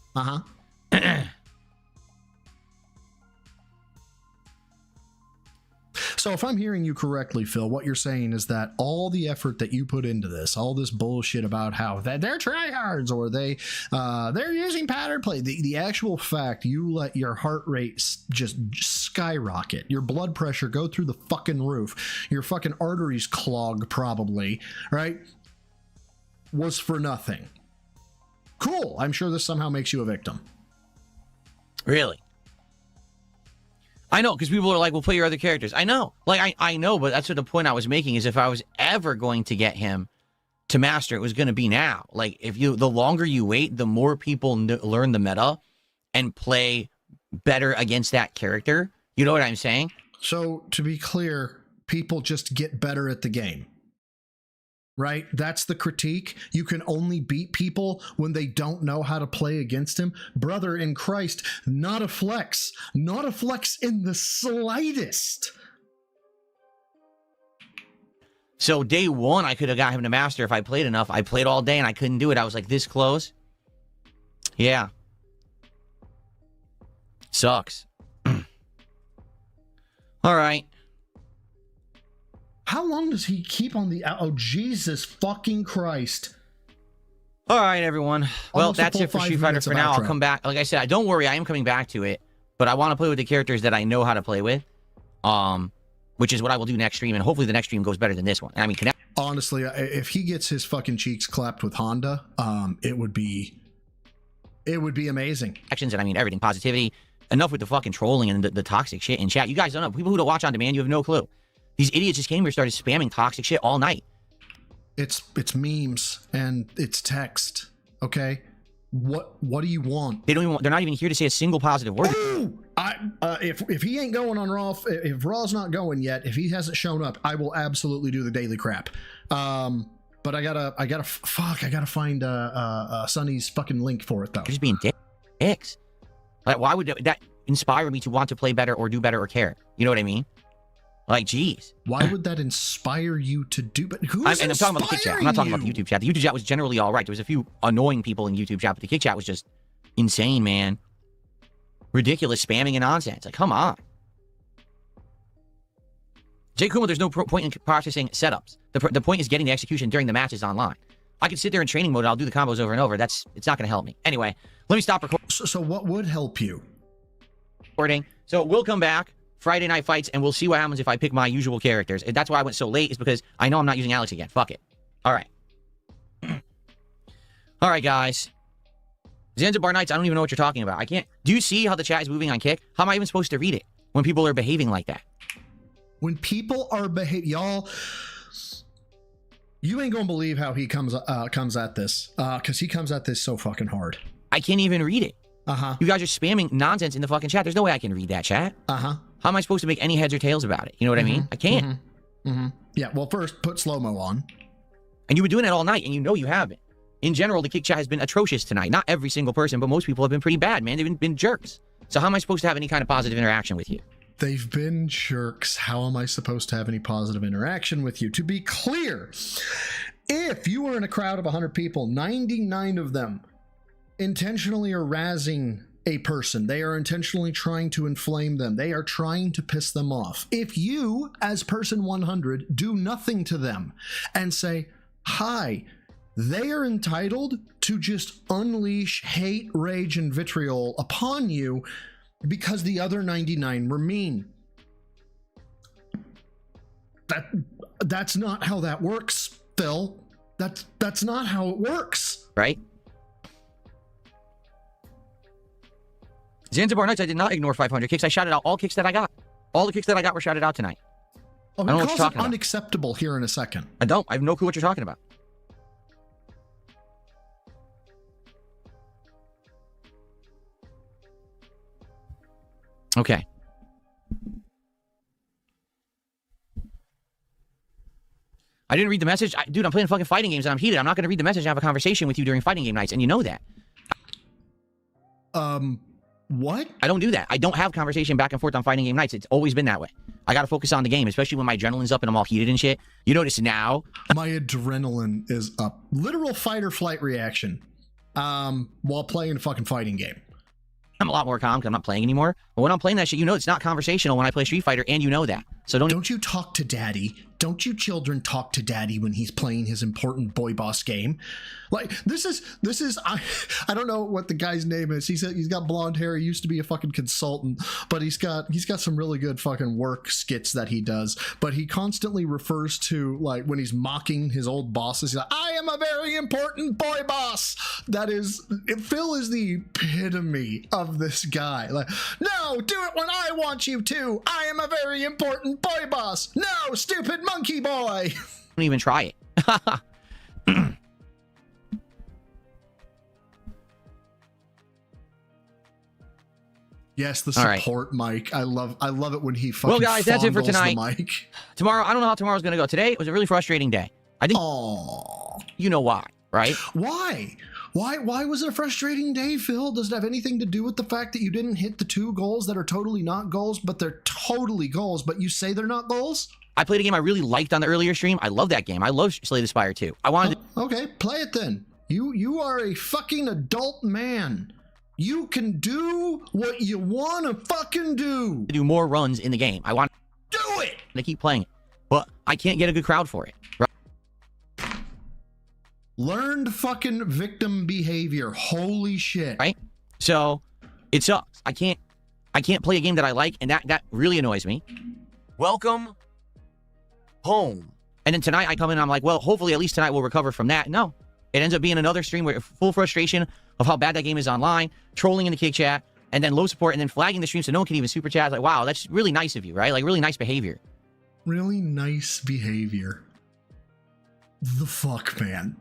So if I'm hearing you correctly, Phil, what you're saying is that all the effort that you put into this, all this bullshit about how that they're tryhards or they're using pattern play, the actual fact you let your heart rate just skyrocket, your blood pressure go through the fucking roof, your fucking arteries clog probably, right, was for nothing. Cool. I'm sure this somehow makes you a victim. Really? I know, because people are like, "We'll play your other characters." I know, like I know, but that's what the point I was making is if I was ever going to get him to master, it was going to be now. Like the longer you wait, the more people learn the meta and play better against that character. You know what I'm saying? So to be clear, people just get better at the game. Right? That's the critique. You can only beat people when they don't know how to play against him. Brother in Christ, not a flex. Not a flex in the slightest. So day one, I could have got him to master if I played enough. I played all day and I couldn't do it. I was like this close. Yeah. Sucks. All right. How long does he keep on the... Oh, Jesus fucking Christ. All right, everyone. Well, Almost that's it for Street Fighter for now. I'll come back. Like I said, don't worry. I am coming back to it. But I want to play with the characters that I know how to play with. Which is what I will do next stream. And hopefully the next stream goes better than this one. I mean, honestly, if he gets his fucking cheeks clapped with Honda, it would be amazing. Actions and I mean everything. Positivity. Enough with the fucking trolling and the toxic shit in chat. You guys don't know. People who don't watch on demand, you have no clue. These idiots just came here and started spamming toxic shit all night. It's memes and it's text. Okay, what do you want? They're not even here to say a single positive word. Ooh! If he ain't going on Raw, if Raw's not going yet, if he hasn't shown up, I will absolutely do the daily crap. But I gotta find Sonny's fucking link for it though. Just being dicks. Like, why would that inspire me to want to play better or do better or care? You know what I mean? Like, geez. Why would that inspire you to do? But who's and I'm talking about the kick chat. I'm not talking about the YouTube chat. The YouTube chat was generally all right. There was a few annoying people in YouTube chat, but the kick chat was just insane, man. Ridiculous spamming and nonsense. Like, come on. Jay Kuma, there's no point in processing setups. The point is getting the execution during the matches online. I can sit there in training mode and I'll do the combos over and over. It's not going to help me. Anyway, let me stop recording. So what would help you? So we'll come back Friday Night Fights and we'll see what happens if I pick my usual characters. And that's why I went so late, is because I know I'm not using Alex again. Fuck it. All right. All right, guys. Zanzibar Nights, I don't even know what you're talking about. I can't. Do you see how the chat is moving on Kick? How am I even supposed to read it when people are behaving like that? When people are y'all, you ain't gonna believe how he comes at this, because he comes at this so fucking hard. I can't even read it. You guys are spamming nonsense in the fucking chat. There's no way I can read that chat. How am I supposed to make any heads or tails about it? You know what I mean? I can't. Yeah, well, first, put slow-mo on. And you've been doing that all night, and you know you haven't. In general, the Kick chat has been atrocious tonight. Not every single person, but most people have been pretty bad, man. They've been jerks. So how am I supposed to have any kind of positive interaction with you? They've been jerks. How am I supposed to have any positive interaction with you? To be clear, if you were in a crowd of 100 people, 99 of them intentionally are razzing a person. They are intentionally trying to inflame them. They are trying to piss them off. If you, as person 100, do nothing to them and say, hi, they are entitled to just unleash hate, rage, and vitriol upon you because the other 99 were mean. That's not how that works, Phil. That's not how it works. Right? Zanzibar Nights, I did not ignore 500 kicks. I shouted out all kicks that I got. All the kicks that I got were shouted out tonight. Oh, I don't know what you're talking about. Unacceptable here in a second. I don't. I have no clue what you're talking about. Okay. I didn't read the message. Dude, I'm playing fucking fighting games and I'm heated. I'm not going to read the message and have a conversation with you during fighting game nights, and you know that. What? I don't do that. I don't have conversation back and forth on fighting game nights. It's always been that way. I got to focus on the game, especially when my adrenaline's up and I'm all heated and shit. You notice now. My adrenaline is up. Literal fight or flight reaction while playing a fucking fighting game. I'm a lot more calm because I'm not playing anymore. But when I'm playing that shit, you know it's not conversational when I play Street Fighter, and you know that. So don't you talk to daddy. Don't you children talk to daddy when he's playing his important boy boss game? Like, this is I don't know what the guy's name is. He's got blonde hair. He used to be a fucking consultant, but he's got some really good fucking work skits that he does. But he constantly refers to, like, when he's mocking his old bosses, he's like, I am a very important boy boss. Phil is the epitome of this guy. Like, no, do it when I want you to. I am a very important boy boss. No, stupid monkey boy. Don't even try it. Yes, the support mic. I love it when he fucking. Well, guys, that's it for tonight. The mic. Tomorrow, I don't know how tomorrow's gonna go. Today was a really frustrating day. I think. Oh. You know why, right? Why? Why was it a frustrating day, Phil? Does it have anything to do with the fact that you didn't hit the 2 goals that are totally not goals, but they're totally goals, but you say they're not goals? I played a game I really liked on the earlier stream. I love that game. I love Slay the Spire too. I wanted to... Okay, play it then. You are a fucking adult man. You can do what you want to fucking do. do more runs in the game. I want to do it. To keep playing it, but I can't get a good crowd for it. Right? Learned fucking victim behavior. Holy shit. Right? So it sucks. I can't play a game that I like, and that really annoys me. Welcome home. And then tonight I come in and I'm like, well, hopefully at least tonight we'll recover from that. No. It ends up being another stream where full frustration of how bad that game is online, trolling in the kick chat, and then low support, and then flagging the stream so no one can even super chat. Like, wow, that's really nice of you, right? Like, really nice behavior. Really nice behavior. The fuck, man.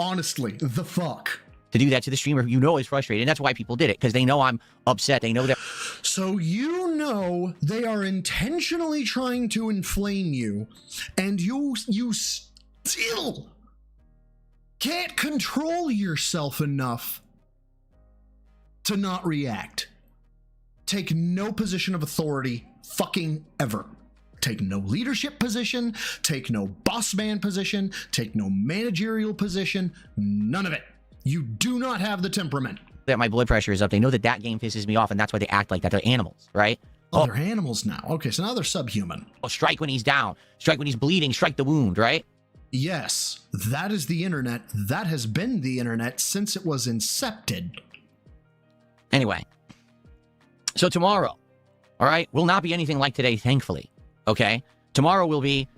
Honestly, the fuck. To do that to the streamer who you know is frustrated, and that's why people did it, because they know I'm upset. They know that. So you know they are intentionally trying to inflame you, and you still can't control yourself enough to not react. Take no position of authority fucking ever. Take no leadership position, take no boss man position, take no managerial position, none of it. You do not have the temperament. That my blood pressure is up. They know that that game pisses me off, and that's why they act like that. They're animals, right? Oh, they're animals now. Okay, so now they're subhuman. Oh, strike when he's down. Strike when he's bleeding. Strike the wound, right? Yes, that is the internet. That has been the internet since it was incepted. Anyway, so tomorrow, all right, will not be anything like today, thankfully. Okay? Tomorrow will be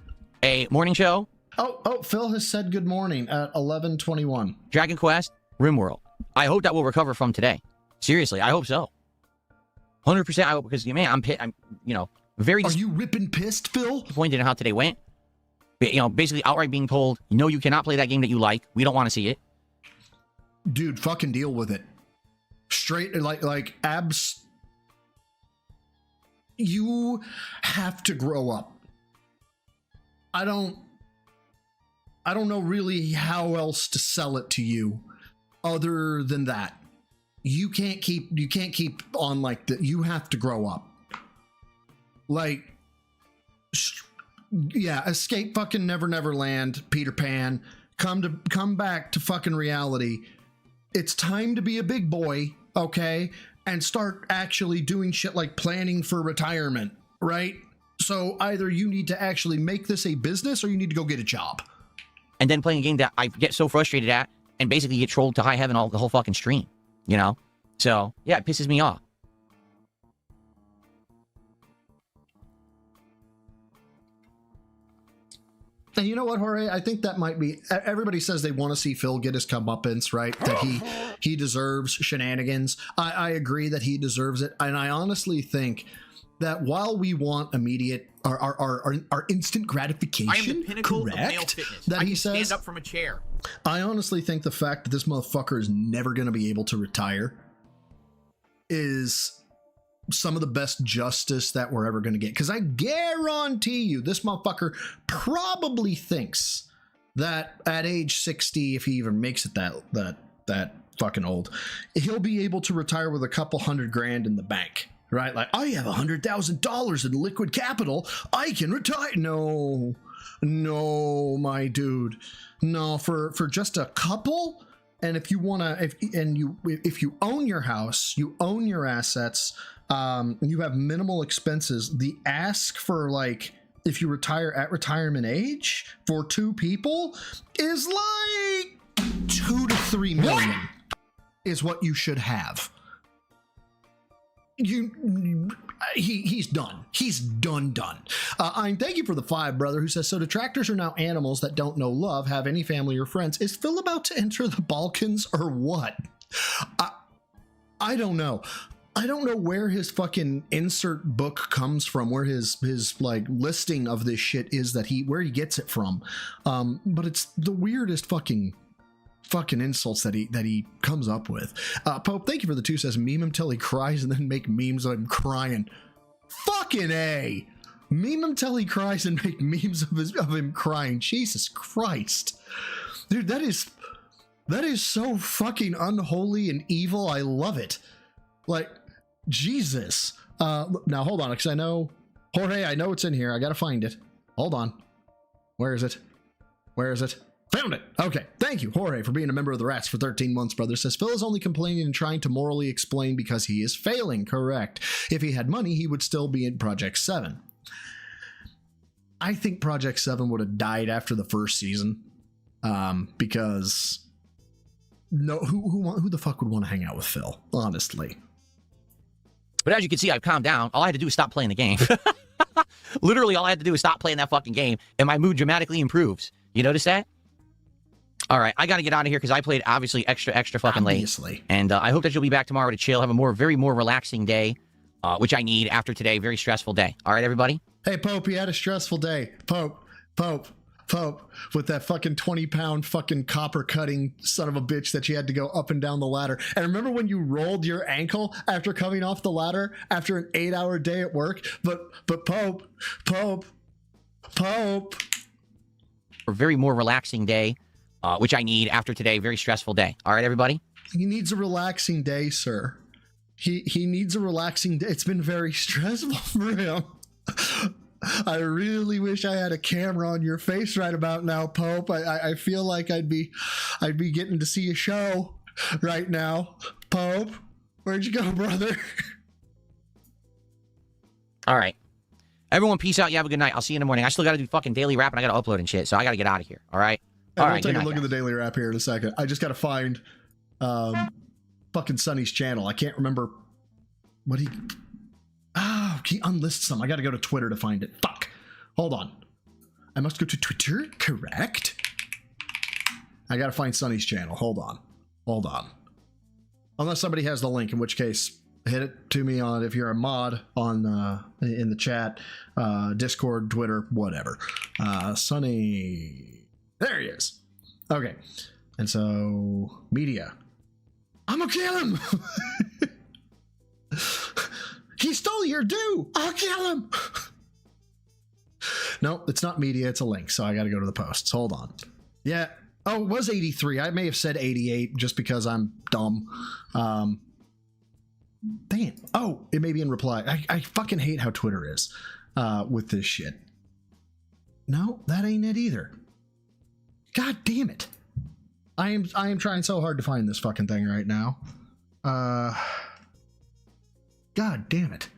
a morning show. Oh, Phil has said good morning at 11:21. Dragon Quest, RimWorld. I hope that will recover from today. Seriously, I hope so. 100% I hope, because, man, I'm very... Are you ripping pissed, Phil? Disappointed in how today went. Basically outright being told, you cannot play that game that you like. We don't want to see it. Dude, fucking deal with it. Straight, like abs. You have to grow up. I don't know really how else to sell it to you other than that. You can't keep on like that. You have to grow up. Like, yeah, escape fucking Never Land, Peter Pan. Come back to fucking reality. It's time to be a big boy, okay? And start actually doing shit like planning for retirement, right? So either you need to actually make this a business or you need to go get a job. And then playing a game that I get so frustrated at and basically get trolled to high heaven the whole fucking stream, So, yeah, it pisses me off. And you know what, Jorge? I think that might be... Everybody says they want to see Phil get his comeuppance, right? That he deserves shenanigans. I agree that he deserves it. And I honestly think that while we want immediate... Our instant gratification, I am the pinnacle correct, of male fitness. that I he can says, stand up from a chair. I honestly think the fact that this motherfucker is never going to be able to retire is some of the best justice that we're ever going to get. Because I guarantee you, this motherfucker probably thinks that at age 60, if he even makes it that fucking old, he'll be able to retire with a couple $100,000 in the bank. Right? Like, I have $100,000 in liquid capital. I can retire. No, my dude. No, for just a couple. And if you want to, if you own your house, you own your assets, you have minimal expenses, the ask for, like, if you retire at retirement age for 2 people is like 2 to 3 million is what you should have. He's done. He's done. Thank you for the 5, brother, who says, so detractors are now animals that don't know love, have any family or friends. Is Phil about to enter the Balkans or what? I don't know. I don't know where his fucking insert book comes from, where his like listing of this shit is where he gets it from. But it's the weirdest fucking insults that he comes up with. Pope, thank you for the 2, says meme him till he cries and then make memes of him crying. Fucking A. Meme him till he cries and make memes of him crying. Jesus Christ. Dude, that is so fucking unholy and evil. I love it. Like, Jesus. Now hold on, because I know Jorge, I know it's in here. I gotta find it. Hold on. Where is it? Where is it? Found it. Okay. Thank you, Jorge, for being a member of the Rats for 13 months, brother. Says Phil is only complaining and trying to morally explain because he is failing. Correct. If he had money, he would still be in Project 7. I think Project 7 would have died after the first season. Because who the fuck would want to hang out with Phil? Honestly. But as you can see, I've calmed down. All I had to do was stop playing the game. Literally, all I had to do was stop playing that fucking game, and my mood dramatically improves. You notice that? All right, I got to get out of here because I played obviously extra fucking late. And I hope that you'll be back tomorrow to chill, have a very more relaxing day, which I need after today. Very stressful day. All right, everybody? Hey, Pope, you had a stressful day. Pope, with that fucking 20-pound fucking copper-cutting son of a bitch that you had to go up and down the ladder. And remember when you rolled your ankle after coming off the ladder after an 8-hour day at work? But Pope. A very more relaxing day, which I need after today. Very stressful day. All right, everybody? He needs a relaxing day, sir. He needs a relaxing day. It's been very stressful for him. I really wish I had a camera on your face right about now, Pope. I feel like I'd be getting to see a show right now. Pope, where'd you go, brother? All right. Everyone, peace out. You have a good night. I'll see you in the morning. I still got to do fucking daily rap, and I got to upload and shit, so I got to get out of here. All right? All right, we'll take a look at the daily rap here in a second. I just got to find fucking Sonny's channel. I can't remember what he... Oh, he unlists them. I got to go to Twitter to find it. Fuck. Hold on. I must go to Twitter. Correct. I got to find Sonny's channel. Hold on. Unless somebody has the link, in which case, hit it to me on, if you're a mod on in the chat, Discord, Twitter, whatever. Sonny. There he is. Okay. And so, media. I'm gonna kill him. He stole your due. I'll kill him. No, it's not media. It's a link. So I got to go to the posts. Hold on. Yeah. Oh, it was 83. I may have said 88 just because I'm dumb. Damn. Oh, it may be in reply. I fucking hate how Twitter is with this shit. No, that ain't it either. God damn it. I am trying so hard to find this fucking thing right now. God damn it.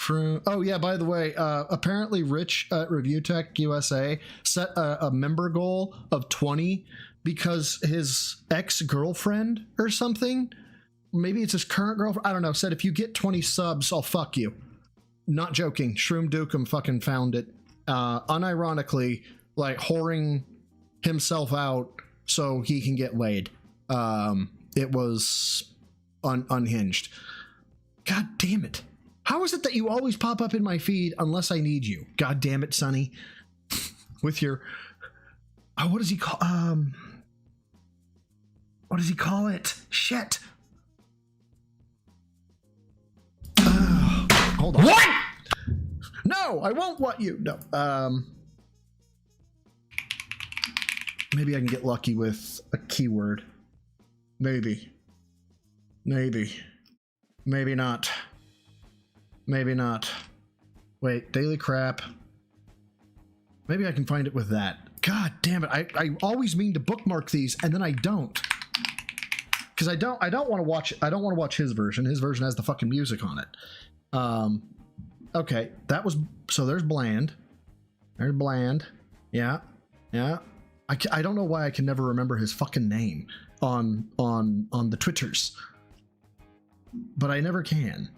Oh yeah, by the way, apparently Rich at Review Tech USA set a member goal of 20 because his ex-girlfriend or something, maybe it's his current girlfriend, I don't know, said if you get 20 subs, I'll fuck you. Not joking. Shroom Dukem fucking found it. Unironically, like whoring himself out so he can get laid. It was unhinged. God damn it. How is it that you always pop up in my feed unless I need you? God damn it, Sonny. With your... Oh, what does he call... What does he call it? Shit. Hold on. What? No, I won't want you. No. Maybe I can get lucky with a keyword. Maybe. Maybe not. Maybe not. Wait, daily crap. Maybe I can find it with that. God damn it. I always mean to bookmark these and then I don't. Because I don't want to watch it. I don't want to watch his version. His version has the fucking music on it. Okay, that was... So there's Bland. There's Bland. Yeah. I don't know why I can never remember his fucking name on the Twitters. But I never can.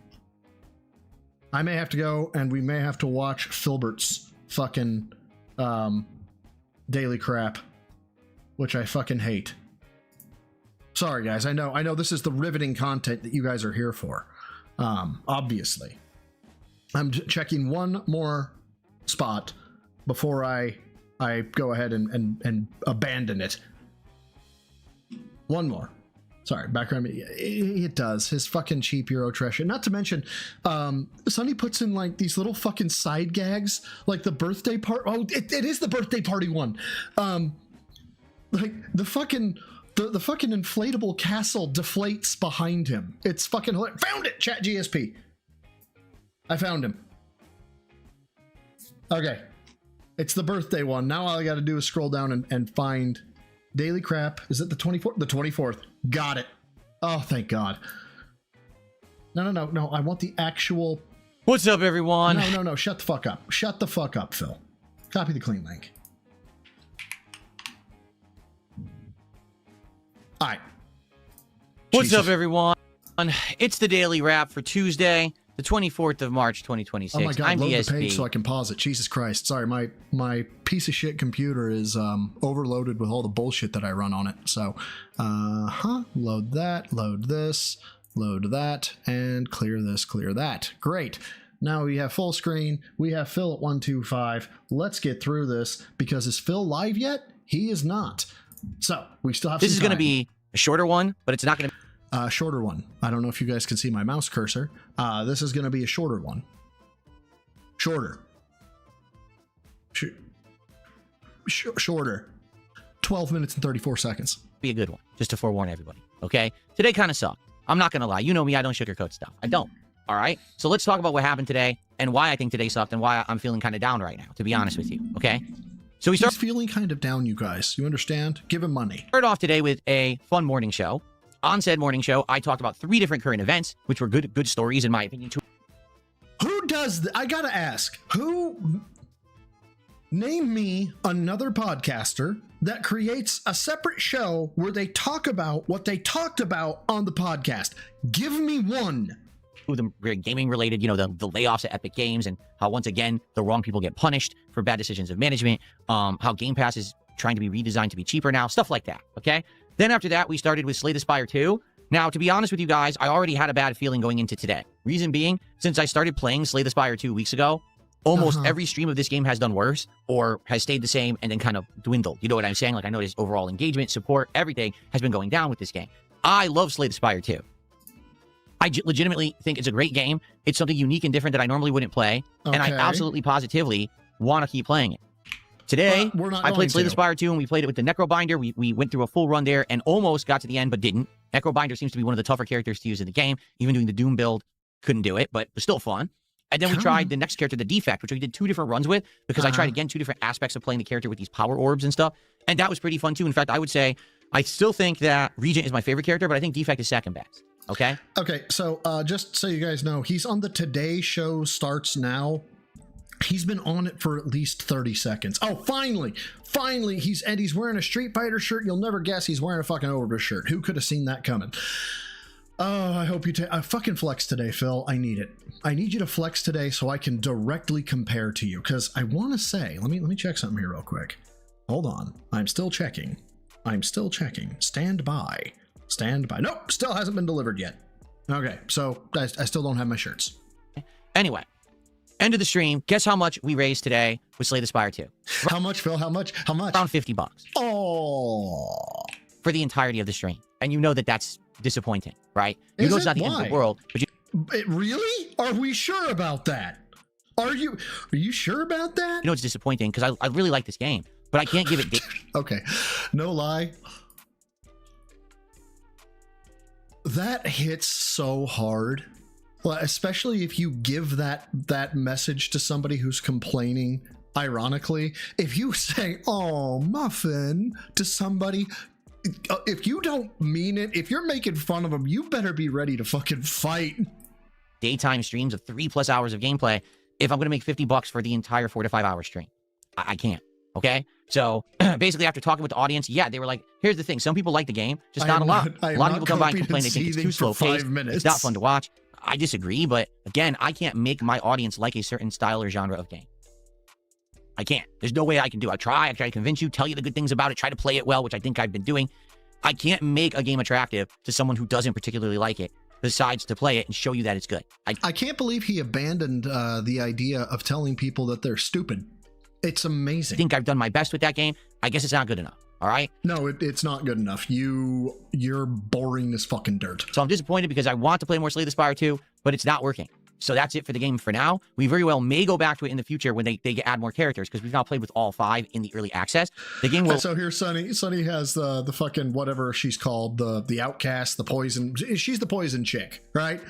I may have to go and we may have to watch Filbert's fucking daily crap, which I fucking hate. Sorry guys, I know this is the riveting content that you guys are here for. Obviously. I'm checking one more spot before I go ahead and abandon it. One more. Sorry, background. It does. His fucking cheap Euro trash. And not to mention, Sonny puts in like these little fucking side gags, like the birthday part. Oh, it is the birthday party one. Like the fucking inflatable castle deflates behind him. It's fucking hilarious. Found it, Chat GSP. I found him. Okay. It's the birthday one. Now all I got to do is scroll down and find daily crap. Is it the 24th? The 24th. Got it. Oh, thank God. No. I want the actual... What's up, everyone? No. Shut the fuck up. Shut the fuck up, Phil. Copy the clean link. All right. What's up, everyone? It's the daily wrap for Tuesday, the 24th of March, 2026. Oh my God, I'm load DSP. the page so I can pause it. Jesus Christ. Sorry, my piece of shit computer is overloaded with all the bullshit that I run on it. So, load that, load this, load that, and clear this, clear that. Great. Now we have full screen. We have Phil at 125. Let's get through this because is Phil live yet? He is not. So we still have This some is going to time. be a shorter one, but it's not going to be... Shorter one. I don't know if you guys can see my mouse cursor. This is going to be a shorter one. Shorter. Shorter. 12 minutes and 34 seconds. Be a good one, just to forewarn everybody, okay? Today kind of sucked. I'm not going to lie. You know me, I don't sugarcoat stuff. I don't, all right? So let's talk about what happened today and why I think today sucked and why I'm feeling kind of down right now, to be honest with you, okay? So He's feeling kind of down, you guys. You understand? Give him money. Started off today with a fun morning show. On said morning show, I talked about 3 different current events, which were good stories, in my opinion. Who does I gotta ask, who... Name me another podcaster that creates a separate show where they talk about what they talked about on the podcast. Give me one. Two of them very gaming related, you know, the layoffs at Epic Games and how, once again, the wrong people get punished for bad decisions of management, how Game Pass is trying to be redesigned to be cheaper now, stuff like that, okay? Then after that, we started with Slay the Spire 2. Now, to be honest with you guys, I already had a bad feeling going into today. Reason being, since I started playing Slay the Spire 2 weeks ago, almost every stream of this game has done worse or has stayed the same and then kind of dwindled. You know what I'm saying? Like, I noticed overall engagement, support, everything has been going down with this game. I love Slay the Spire 2. I legitimately think it's a great game. It's something unique and different that I normally wouldn't play. Okay. And I absolutely positively want to keep playing it. Today, I played Slay the Spire 2, and we played it with the Necrobinder. We went through a full run there and almost got to the end, but didn't. Necrobinder seems to be one of the tougher characters to use in the game. Even doing the Doom build, couldn't do it, but was still fun. And then we tried the next character, the Defect, which we did 2 different runs with, because I tried, again, 2 different aspects of playing the character with these power orbs and stuff. And that was pretty fun, too. In fact, I would say I still think that Regent is my favorite character, but I think Defect is second best. Okay? Okay, so just so you guys know, he's on the Today Show Starts Now. He's been on it for at least 30 seconds. Oh, finally, he's wearing a Street Fighter shirt. You'll never guess he's wearing a fucking Overbus shirt. Who could have seen that coming? Oh, I hope you take fucking flex today, Phil. I need it. I need you to flex today so I can directly compare to you. Because I want to say, let me check something here real quick. Hold on. I'm still checking. Stand by. Nope, still hasn't been delivered yet. Okay, so I still don't have my shirts. Anyway. End of the stream. Guess how much we raised today with Slay the Spire 2? How much, Phil? How much? Around $50. Oh. For the entirety of the stream. And you know that that's disappointing, right? You know it's not the end of the world. But really? Are we sure about that? Are you sure about that? You know it's disappointing because I really like this game, but I can't give it... Okay. No lie. That hits so hard. Well, especially if you give that message to somebody who's complaining, ironically. If you say, oh, muffin, to somebody, if you don't mean it, if you're making fun of them, you better be ready to fucking fight. Daytime streams of 3+ hours of gameplay if I'm going to make $50 for the entire 4 to 5 hour stream. I can't, okay? So basically after talking with the audience, yeah, they were like, here's the thing. Some people like the game, just not a lot. A lot of people come by and complain they think it's too slow paced. It's not fun to watch. I disagree, but again, I can't make my audience like a certain style or genre of game. I can't. There's no way I can do it. I try to convince you, tell you the good things about it, try to play it well, which I think I've been doing. I can't make a game attractive to someone who doesn't particularly like it, besides to play it and show you that it's good. I can't believe he abandoned the idea of telling people that they're stupid. It's amazing. I think I've done my best with that game. I guess it's not good enough. All right? No, it's not good enough. You're boring as fucking dirt. So I'm disappointed because I want to play more Slay the Spire 2, but it's not working. So that's it for the game for now. We very well may go back to it in the future when they add more characters, because we've now played with all 5 in the early access. The game will... So here's Sunny. Sunny has the fucking whatever she's called, the outcast, the poison. She's the poison chick, right?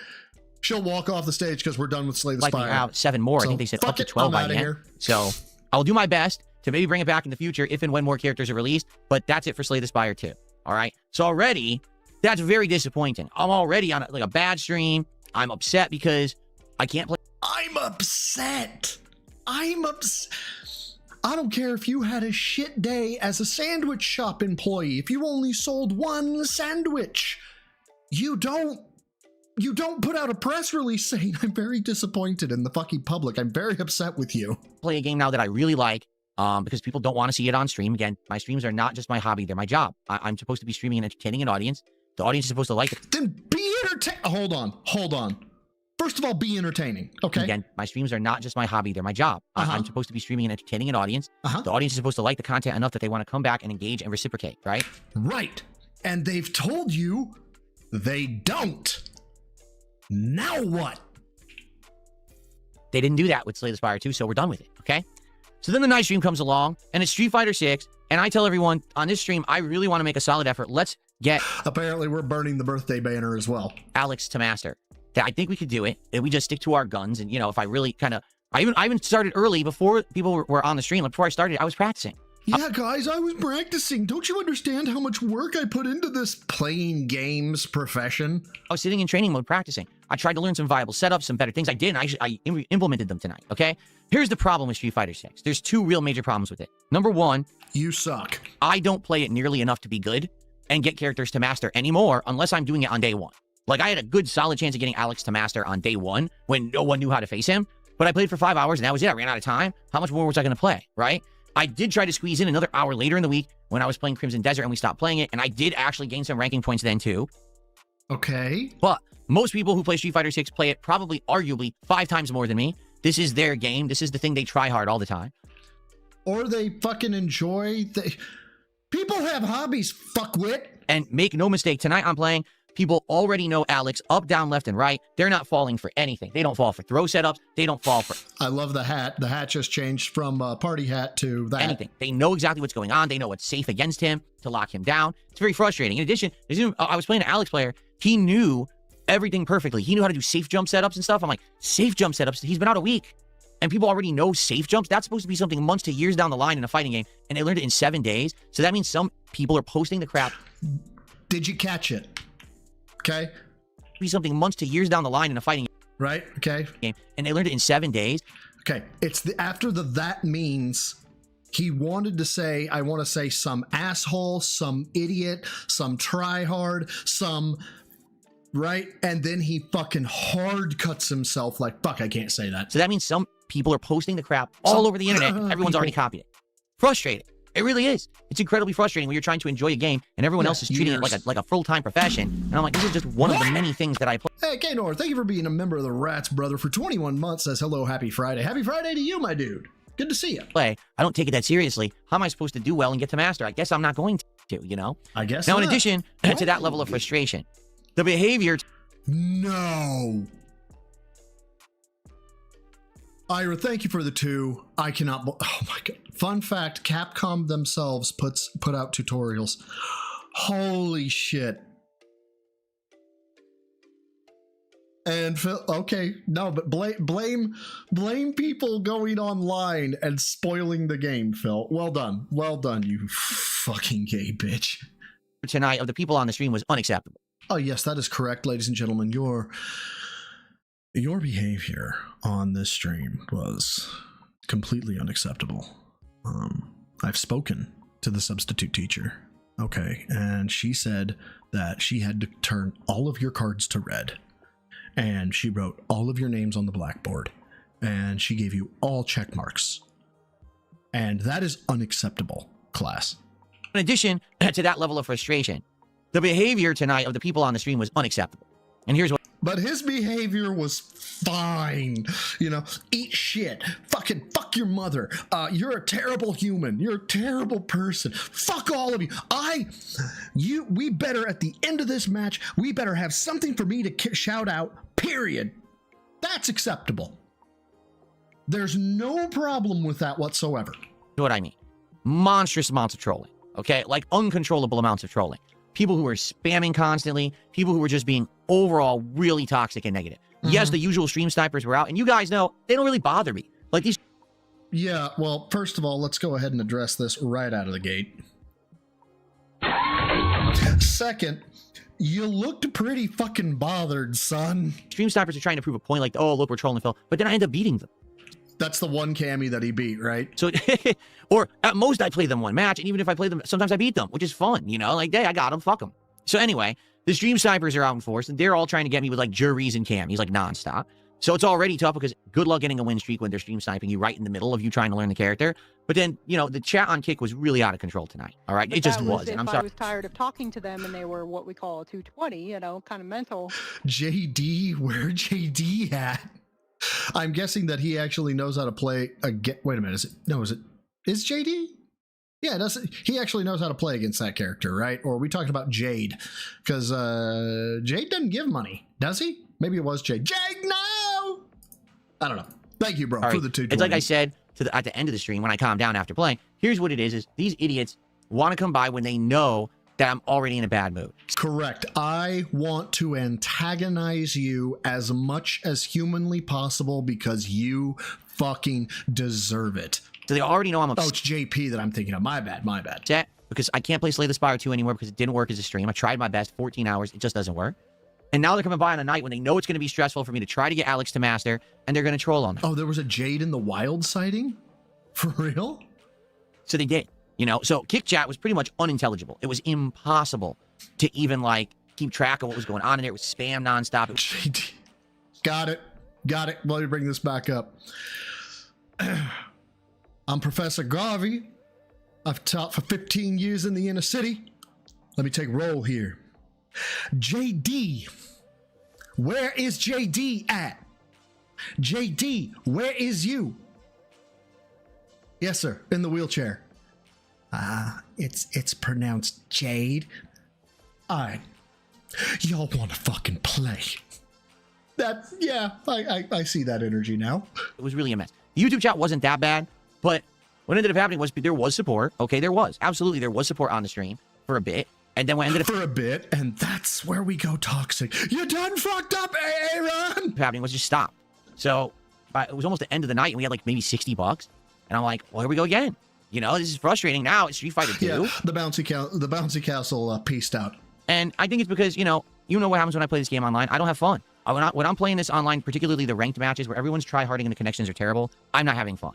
She'll walk off the stage because we're done with Slay the Like we Spire. have 7 more. So, I think they said fuck up to it, 12 I'm by outta the end. here. So I'll do my best to maybe bring it back in the future if and when more characters are released. But that's it for Slay the Spire 2. All right. So already, that's very disappointing. I'm already on a bad stream. I'm upset because I can't play. I'm upset. I'm upset. I don't care if you had a shit day as a sandwich shop employee. If you only sold one sandwich, you don't put out a press release saying, I'm very disappointed in the fucking public. I'm very upset with you. Play a game now that I really like because people don't want to see it on stream. Again, my streams are not just my hobby. They're my job. I'm supposed to be streaming and entertaining an audience. The audience is supposed to like it. Then be entertaining. Hold on. First of all, be entertaining, okay? Again, my streams are not just my hobby. They're my job. I'm supposed to be streaming and entertaining an audience. The audience is supposed to like the content enough that they want to come back and engage and reciprocate, right? Right. And they've told you they don't. Now what? They didn't do that with Slay the Spire 2, so we're done with it, okay? So then the night stream comes along, and it's Street Fighter 6, and I tell everyone on this stream, I really want to make a solid effort. Let's get... Apparently, we're burning the birthday banner as well. Alex to master. I think we could do it, and we just stick to our guns, and, you know, if I really kind of... I even started early before people were on the stream. Like, before I started, I was practicing. Yeah, guys, I was practicing. Don't you understand how much work I put into this playing games profession? I was sitting in training mode practicing. I tried to learn some viable setups, some better things. I did, and I implemented them tonight, okay? Here's the problem with Street Fighter 6. There's 2 real major problems with it. Number 1... You suck. I don't play it nearly enough to be good and get characters to master anymore unless I'm doing it on day 1. Like, I had a good, solid chance of getting Alex to master on day 1 when no one knew how to face him, but I played for 5 hours, and that was it. I ran out of time. How much more was I going to play, right? I did try to squeeze in another hour later in the week when I was playing Crimson Desert, and we stopped playing it, and I did actually gain some ranking points then, too. Okay. But most people who play Street Fighter 6 play it probably, arguably, 5 times more than me. This is their game. This is the thing they try hard all the time. Or they fucking enjoy... People have hobbies, fuckwit. And make no mistake, tonight I'm playing... People already know Alex up, down, left, and right. They're not falling for anything. They don't fall for throw setups. They don't fall for... I love the hat. The hat just changed from party hat to that. Anything. They know exactly what's going on. They know what's safe against him to lock him down. It's very frustrating. In addition, I was playing an Alex player. He knew everything perfectly. He knew how to do safe jump setups and stuff. I'm like, safe jump setups? He's been out a week. And people already know safe jumps. That's supposed to be something months to years down the line in a fighting game. And they learned it in 7 days. So that means some people are posting the crap. Did you catch it? Okay. Be something months to years down the line in a fighting right? Okay. Game, and they learned it in 7 days. Okay. It's the after the that means he wanted to say, I want to say some asshole, some idiot, some tryhard, some right, and then he fucking hard cuts himself like fuck. I can't say that. So that means some people are posting the crap all over the internet. Everyone's already copied it. Frustrating. It really is. It's incredibly frustrating when you're trying to enjoy a game and everyone else is treating it like a full-time profession. And I'm like, this is just one of the many things that I play. Hey, K-Nor, thank you for being a member of the Rats, brother, for 21 months. Says hello, happy Friday. Happy Friday to you, my dude. Good to see you. I don't take it that seriously. How am I supposed to do well and get to master? I guess I'm not going to, you know? I guess now, not. in addition to that level of frustration, the behavior... No. Ira, thank you for the 2. I cannot... Oh, my God. Fun fact, Capcom themselves put out tutorials. Holy shit. And Phil, okay, no, but blame people going online and spoiling the game, Phil. Well done, you fucking gay bitch. Tonight of the people on the stream was unacceptable. Oh yes, that is correct, ladies and gentlemen. Your behavior on this stream was completely unacceptable. I've spoken to the substitute teacher, okay, and she said that she had to turn all of your cards to red. And she wrote all of your names on the blackboard. And she gave you all check marks. And that is unacceptable, class. In addition to that level of frustration, the behavior tonight of the people on the stream was unacceptable. And here's what... But his behavior was fine. You know, eat shit. Fucking fuck your mother. You're a terrible human. You're a terrible person. Fuck all of you. We better, at the end of this match, we better have something for me to shout out, period. That's acceptable. There's no problem with that whatsoever. What I mean. Monstrous amounts of trolling. Okay? Like uncontrollable amounts of trolling. people who were spamming constantly, people who were just being overall really toxic and negative. Yes, the usual stream snipers were out, and you guys know they don't really bother me. Like these. Yeah, well, first of all, let's go ahead and address this right out of the gate. Second, you looked pretty fucking bothered, son. Stream snipers are trying to prove a point, like, oh, look, we're trolling Phil, but then I end up beating them. That's the one Cammy that he beat, right? So, or at most I play them one match, and even if I play them, sometimes I beat them, which is fun, you know? Like, hey, I got them, fuck them. So anyway, the stream snipers are out in force, and they're all trying to get me with, like, juries and Cammys, like, nonstop. So it's already tough because good luck getting a win streak when they're stream sniping you right in the middle of you trying to learn the character. But then, you know, the chat on Kick was really out of control tonight, all right? It just was, and I'm sorry. I was tired of talking to them, and they were what we call a 220, you know, kind of mental. JD, where JD at? I'm guessing that he actually knows how to play wait a minute, is JD? Yeah, he actually knows how to play against that character, right? Or are we talking about Jade? Because Jade doesn't give money, does he? Maybe it was Jade. Jade, no! I don't know. Thank you, bro, for the 220. It's like I said at the end of the stream when I calmed down after playing. Here's what it is these idiots want to come by when they know that I'm already in a bad mood. Correct. I want to antagonize you as much as humanly possible because you fucking deserve it. So they already know I'm upset. Oh, it's JP that I'm thinking of. My bad. Because I can't play Slay the Spire 2 anymore because it didn't work as a stream. I tried my best, 14 hours. It just doesn't work. And now they're coming by on a night when they know it's going to be stressful for me to try to get Alex to master, and they're going to troll on me. Oh, there was a Jade in the Wild sighting? For real? So they did, you know? So Kick Chat was pretty much unintelligible. It was impossible to even, like, keep track of what was going on in there. It was spam nonstop. JD. Got it. Let me bring this back up. I'm Professor Garvey. I've taught for 15 years in the inner city. Let me take roll here. JD, where is JD at? JD, where is you? Yes, sir, in the wheelchair. It's pronounced Jade. Alright. Y'all wanna fucking play. I see that energy now. It was really a mess. The YouTube chat wasn't that bad, but what ended up happening was there was support. Okay, there was. Absolutely, there was support on the stream for a bit. And then what ended up for a bit, and that's where we go toxic. You done fucked up, Aaron. Happening was just stop. So it was almost the end of the night, and we had like maybe $60, and I'm like, well, here we go again. You know, this is frustrating. Now it's Street Fighter 2. Yeah, the bouncy castle pieced out. And I think it's because you know what happens when I play this game online. I don't have fun. When I'm playing this online, particularly the ranked matches where everyone's try-harding and the connections are terrible, I'm not having fun.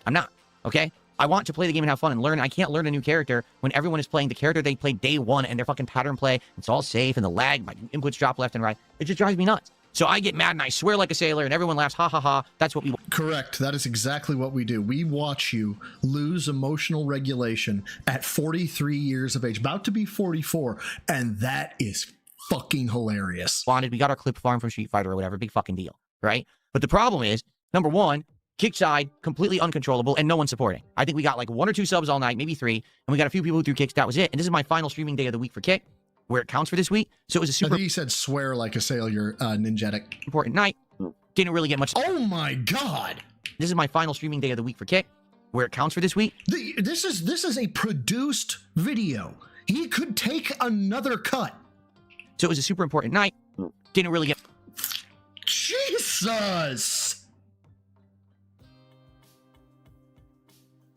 I'm not. Okay. I want to play the game and have fun and learn. I can't learn a new character when everyone is playing the character they played day one and their fucking pattern play. It's all safe and the lag, my inputs drop left and right. It just drives me nuts. So I get mad and I swear like a sailor and everyone laughs, ha ha ha. That's what we want. Correct. That is exactly what we do. We watch you lose emotional regulation at 43 years of age, about to be 44, and that is fucking hilarious. We got our clip farm from Street Fighter or whatever, big fucking deal, right? But the problem is, number one, Kick side, completely uncontrollable, and no one supporting. I think we got like 1 or 2 subs all night, maybe 3, and we got a few people who threw kicks. That was it. And this is my final streaming day of the week for Kick, where it counts for this week. So it was a super. I think he said swear like a sailor, ninjetic. Important night. Didn't really get much. Oh my god! This is my final streaming day of the week for Kick, where it counts for this week. This is a produced video. He could take another cut. So it was a super important night. Didn't really get. Jesus!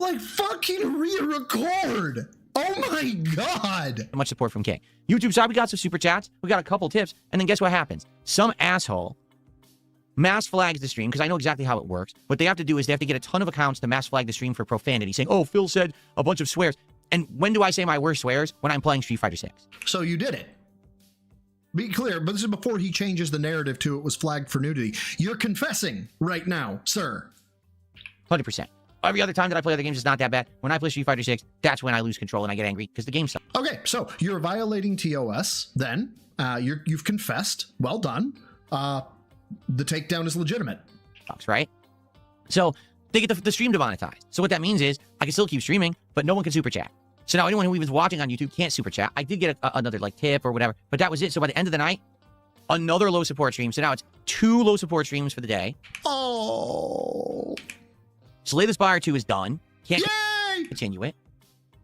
Like fucking re-record. Oh my god. Much support from Kick. YouTube side, we got some super chats. We got a couple tips. And then guess what happens? Some asshole mass flags the stream, because I know exactly how it works. What they have to do is they have to get a ton of accounts to mass flag the stream for profanity, saying, oh, Phil said a bunch of swears. And when do I say my worst swears? When I'm playing Street Fighter 6. So you did it. Be clear, but this is before he changes the narrative to it was flagged for nudity. You're confessing right now, sir. 100%. Every other time that I play other games, it's not that bad. When I play Street Fighter 6, that's when I lose control and I get angry because the game sucks. Okay, so you're violating TOS then. You've confessed. Well done. The takedown is legitimate. Right? So they get the stream demonetized. So what that means is I can still keep streaming, but no one can super chat. So now anyone who even is watching on YouTube can't super chat. I did get another like tip or whatever, but that was it. So by the end of the night, another low support stream. So now it's 2 low support streams for the day. Oh. Slay the Spire 2 is done. Can't Yay! continue it.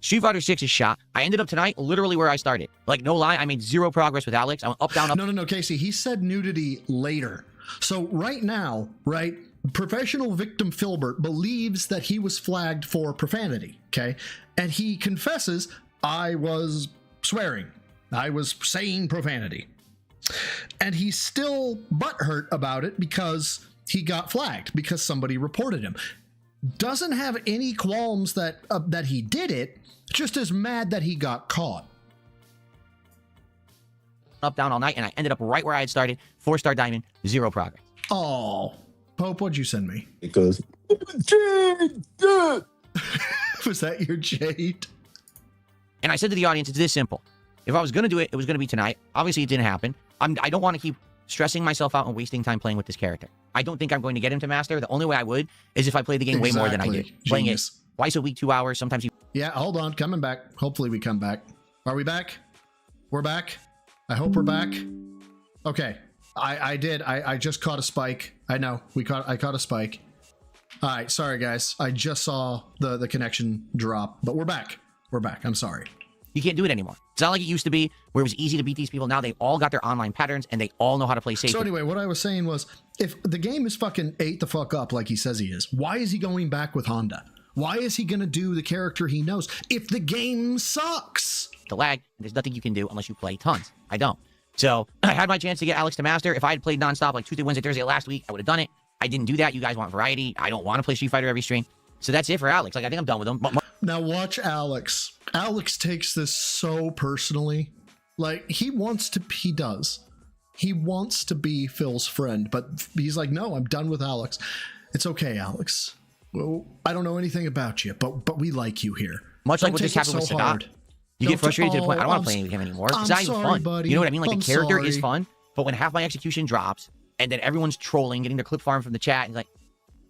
Street Fighter 6 is shot. I ended up tonight literally where I started. Like, no lie, I made zero progress with Alex. I went up, down, up. No, Casey. He said nudity later. So right now, right, professional victim Filbert believes that he was flagged for profanity, okay? And he confesses, I was swearing. I was saying profanity. And he's still butthurt about it because he got flagged, because somebody reported him. Doesn't have any qualms that he did it, just as mad that he got caught. Up, down all night, and I ended up right where I had started. 4-star diamond, zero progress. Oh, Pope, what'd you send me? Because was that your Jade? And I said to the audience, it's this simple. If I was going to do it, it was going to be tonight. Obviously, it didn't happen. I don't want to keep stressing myself out and wasting time playing with this character. I don't think I'm going to get him to master. The only way I would is if I played the game way more than I do. Playing it twice a week, 2 hours, sometimes. Yeah, hold on. Coming back. Hopefully we come back. Are we back? We're back? I hope we're back. Okay. I did. I just caught a spike. I know. I caught a spike. All right. Sorry, guys. I just saw the connection drop, but we're back. We're back. I'm sorry. You can't do it anymore. It's not like it used to be where it was easy to beat these people. Now they all got their online patterns and they all know how to play safely. So anyway, what I was saying was, if the game is fucking ate the fuck up like he says he is, why is he going back with Honda? Why is he going to do the character he knows if the game sucks? The lag, there's nothing you can do unless you play tons. I don't. So I had my chance to get Alex to master. If I had played nonstop like Tuesday, Wednesday, Thursday last week, I would have done it. I didn't do that. You guys want variety. I don't want to play Street Fighter every stream. So that's it for Alex. Like, I think I'm done with him. Now watch Alex. Alex takes this so personally. Like, he wants to be Phil's friend, but he's like, no, I'm done with Alex. It's okay, Alex. Well, I don't know anything about you, but we like you here. Much like what just happened with Sadat. You get frustrated to the point, I don't want to play with him anymore. It's not even fun. Buddy. You know what I mean? Like, the character sorry. is fun, but when half my execution drops, and then everyone's trolling, getting their clip farm from the chat, and like,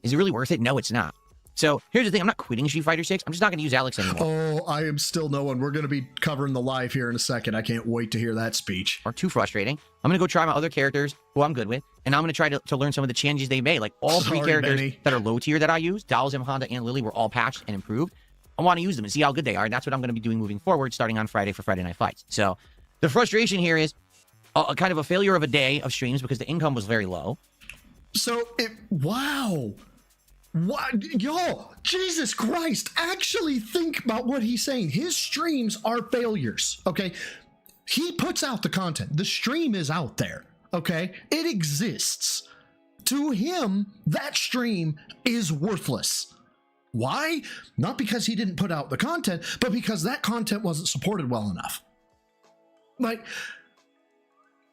is it really worth it? No, it's not. So here's the thing. I'm not quitting Street Fighter 6. I'm just not going to use Alex anymore. Oh, I am still no one. We're going to be covering the live here in a second. I can't wait to hear that speech. Or too frustrating. I'm going to go try my other characters who I'm good with, and I'm going to try to learn some of the changes they made. Like, all three characters that are low tier that I use, Dalzim, Honda, and Lily, were all patched and improved. I want to use them and see how good they are, and that's what I'm going to be doing moving forward, starting on Friday for Friday Night Fights. So the frustration here is a kind of a failure of a day of streams because the income was very low. So, wow. What? Yo, Jesus Christ, actually think about what he's saying. His streams are failures, okay? He puts out the content. The stream is out there, okay? It exists. To him, that stream is worthless. Why? Not because he didn't put out the content, but because that content wasn't supported well enough. Like,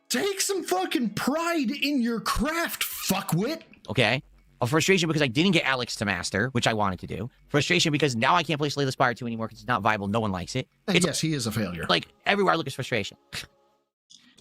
take some fucking pride in your craft, fuckwit. Okay. A frustration because I didn't get Alex to master, which I wanted to do. Frustration because now I can't play Slay the Spire 2 anymore because it's not viable. No one likes it. Yes, he is a failure. Like, everywhere I look is frustration.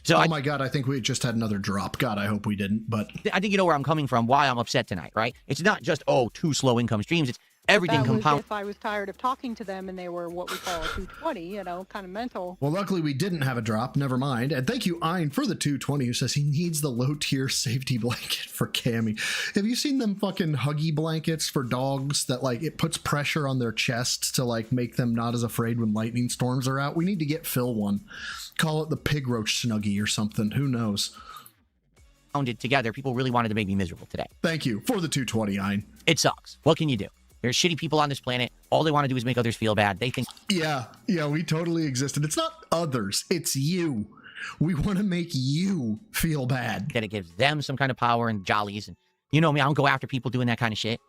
So my God, I think we just had another drop. God, I hope we didn't, but... I think you know where I'm coming from, why I'm upset tonight, right? It's not just, two slow income streams. It's everything compounded. If I was tired of talking to them and they were what we call a 220, kind of mental. Well, luckily we didn't have a drop. Never mind. And thank you, Ein, for the 220, who says he needs the low-tier safety blanket for Cammy. Have you seen them fucking Huggy blankets for dogs that, like, it puts pressure on their chests to, like, make them not as afraid when lightning storms are out? We need to get Phil one. Call it the Pig Roach Snuggie or something. Who knows? Together, people really wanted to make me miserable today. Thank you for the 220, Ein. It sucks. What can you do? There's shitty people on this planet. All they want to do is make others feel bad. They think... Yeah, we totally exist. And it's not others. It's you. We want to make you feel bad. That it gives them some kind of power and jollies. And you know me, I don't go after people doing that kind of shit.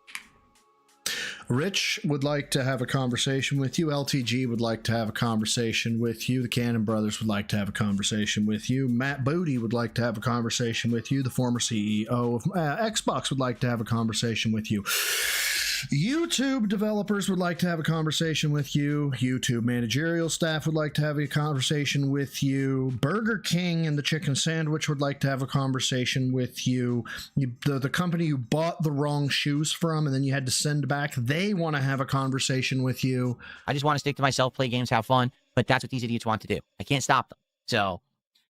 Rich would like to have a conversation with you. LTG would like to have a conversation with you. The Cannon Brothers would like to have a conversation with you. Matt Booty would like to have a conversation with you. The former CEO of Xbox would like to have a conversation with you. YouTube developers would like to have a conversation with you. YouTube managerial staff would like to have a conversation with you. Burger King and the chicken sandwich would like to have a conversation with you. The company you bought the wrong shoes from and then you had to send back, they want to have a conversation with you. I just want to stick to myself, play games, have fun, but that's what these idiots want to do. I can't stop them. So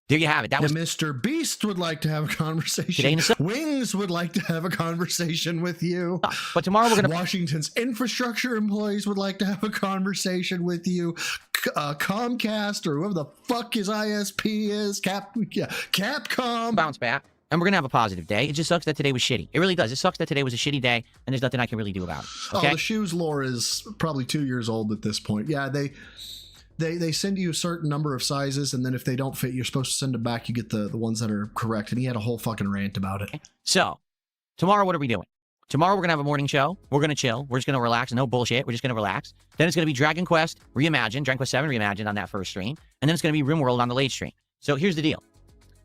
There you have it. That was Mr. Beast would like to have a conversation. Wings would like to have a conversation with you. But tomorrow we're going to... Washington's infrastructure employees would like to have a conversation with you. Comcast or whoever the fuck his ISP is. Capcom. Bounce back. And we're going to have a positive day. It just sucks that today was shitty. It really does. It sucks that today was a shitty day, and there's nothing I can really do about it. Okay? Oh, the shoes lore is probably 2 years old at this point. Yeah, they send you a certain number of sizes, and then if they don't fit, you're supposed to send them back. You get the ones that are correct. And he had a whole fucking rant about it. So, tomorrow, what are we doing? Tomorrow, we're going to have a morning show. We're going to chill. We're just going to relax. No bullshit. We're just going to relax. Then it's going to be Dragon Quest Reimagined, Dragon Quest 7 Reimagined on that first stream. And then it's going to be RimWorld on the late stream. So, here's the deal.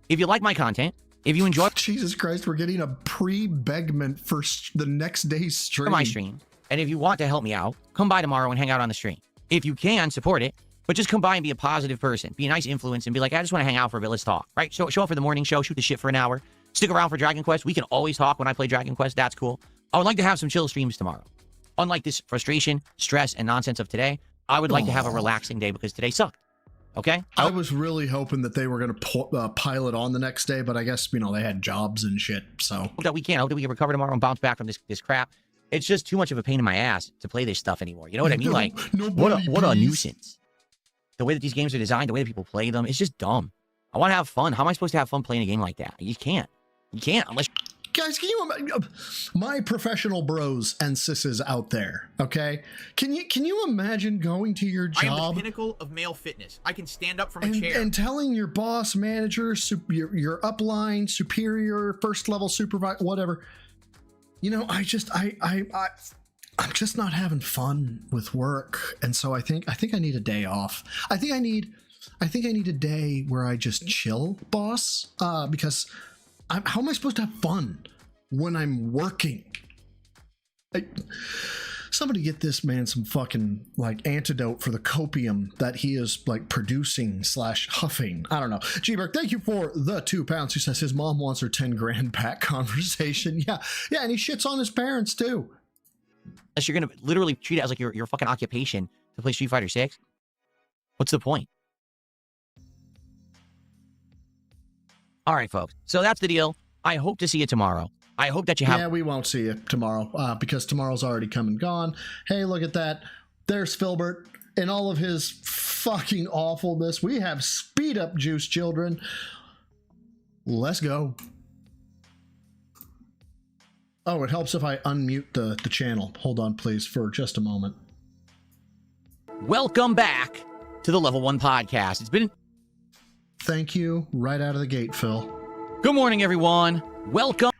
If you like my content, if you enjoy... Jesus Christ, we're getting a pre-begment for the next day's stream. My stream. And if you want to help me out, come by tomorrow and hang out on the stream. If you can, support it. But just come by and be a positive person. Be a nice influence and be like, I just want to hang out for a bit. Let's talk. Right? Show up for the morning show. Shoot the shit for an hour. Stick around for Dragon Quest. We can always talk when I play Dragon Quest. That's cool. I would like to have some chill streams tomorrow. Unlike this frustration, stress, and nonsense of today, I would like to have a relaxing day because today sucked. Okay? I was really hoping that they were going to pile it on the next day, but I guess, they had jobs and shit, so. I hope that we can recover tomorrow and bounce back from this crap. It's just too much of a pain in my ass to play this stuff anymore. You know what I mean? Like, what a nuisance. The way that these games are designed, the way that people play them, it's just dumb. I want to have fun. How am I supposed to have fun playing a game like that? You can't. You can't unless... Guys, can you imagine my professional bros and sisses out there? Okay, can you imagine going to your job? I am the pinnacle of male fitness. I can stand up from a chair and telling your boss, manager, your upline, superior, first level supervisor, whatever. I'm just not having fun with work, and so I think I need a day off. I think I need a day where I just chill, boss, because. How am I supposed to have fun when I'm working? Somebody get this man some fucking antidote for the copium that he is producing / huffing. I don't know. G-Berg, thank you for the £2 who says his mom wants her 10 grand back conversation. Yeah, and he shits on his parents too. Unless you're gonna literally treat it as your fucking occupation to play Street Fighter 6. What's the point? All right, folks. So that's the deal. I hope to see you tomorrow. I hope that you have... Yeah, we won't see you tomorrow because tomorrow's already come and gone. Hey, look at that. There's Filbert in all of his fucking awfulness. We have speed up juice, children. Let's go. Oh, it helps if I unmute the channel. Hold on, please, for just a moment. Welcome back to the Level 1 Podcast. It's been... Thank you. Right out of the gate, Phil. Good morning, everyone. Welcome.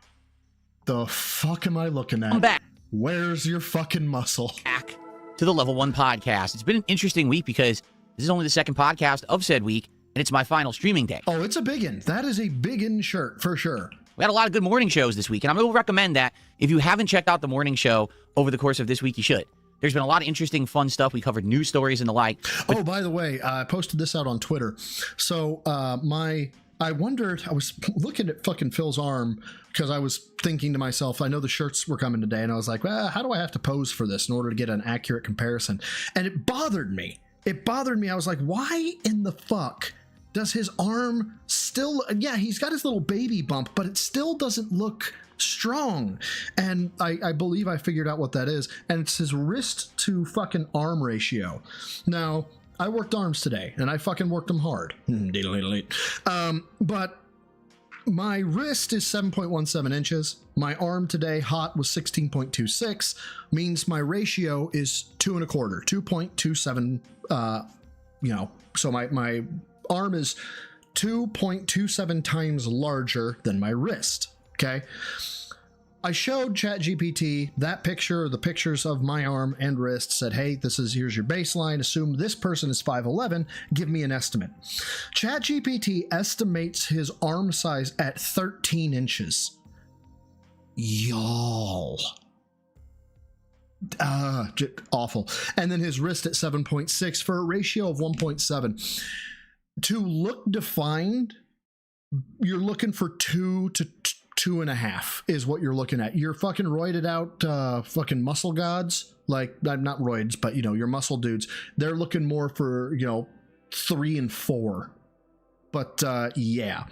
The fuck am I looking at? I'm back. Where's your fucking muscle? Back to the Level 1 Podcast. It's been an interesting week because this is only the second podcast of said week, and it's my final streaming day. Oh, it's a biggin. That is a biggin shirt, for sure. We had a lot of good morning shows this week, and I will recommend that if you haven't checked out the morning show over the course of this week, you should. There's been a lot of interesting, fun stuff. We covered news stories and the like. Oh, by the way, I posted this out on Twitter. So I wondered, I was looking at fucking Phil's arm because I was thinking to myself, I know the shirts were coming today, and I was like, well, how do I have to pose for this in order to get an accurate comparison? And it bothered me. I was like, why in the fuck does his arm still, yeah, he's got his little baby bump, but it still doesn't look strong. And I believe I figured out what that is, and it's his wrist to fucking arm ratio. Now, I worked arms today, and I fucking worked them hard. But my wrist is 7.17 inches. My arm today, hot, was 16.26, means my ratio is 2.25, 2.27, so my arm is 2.27 times larger than my wrist. Okay. I showed ChatGPT that picture, the pictures of my arm and wrist, said, hey, here's your baseline. Assume this person is 5'11". Give me an estimate. ChatGPT estimates his arm size at 13 inches. Y'all. Awful. And then his wrist at 7.6 for a ratio of 1.7. To look defined, you're looking for 2 to 2.5 is what you're looking at. You're fucking roided out fucking muscle gods, like not roids, but your muscle dudes. They're looking more for 3 and 4 But yeah.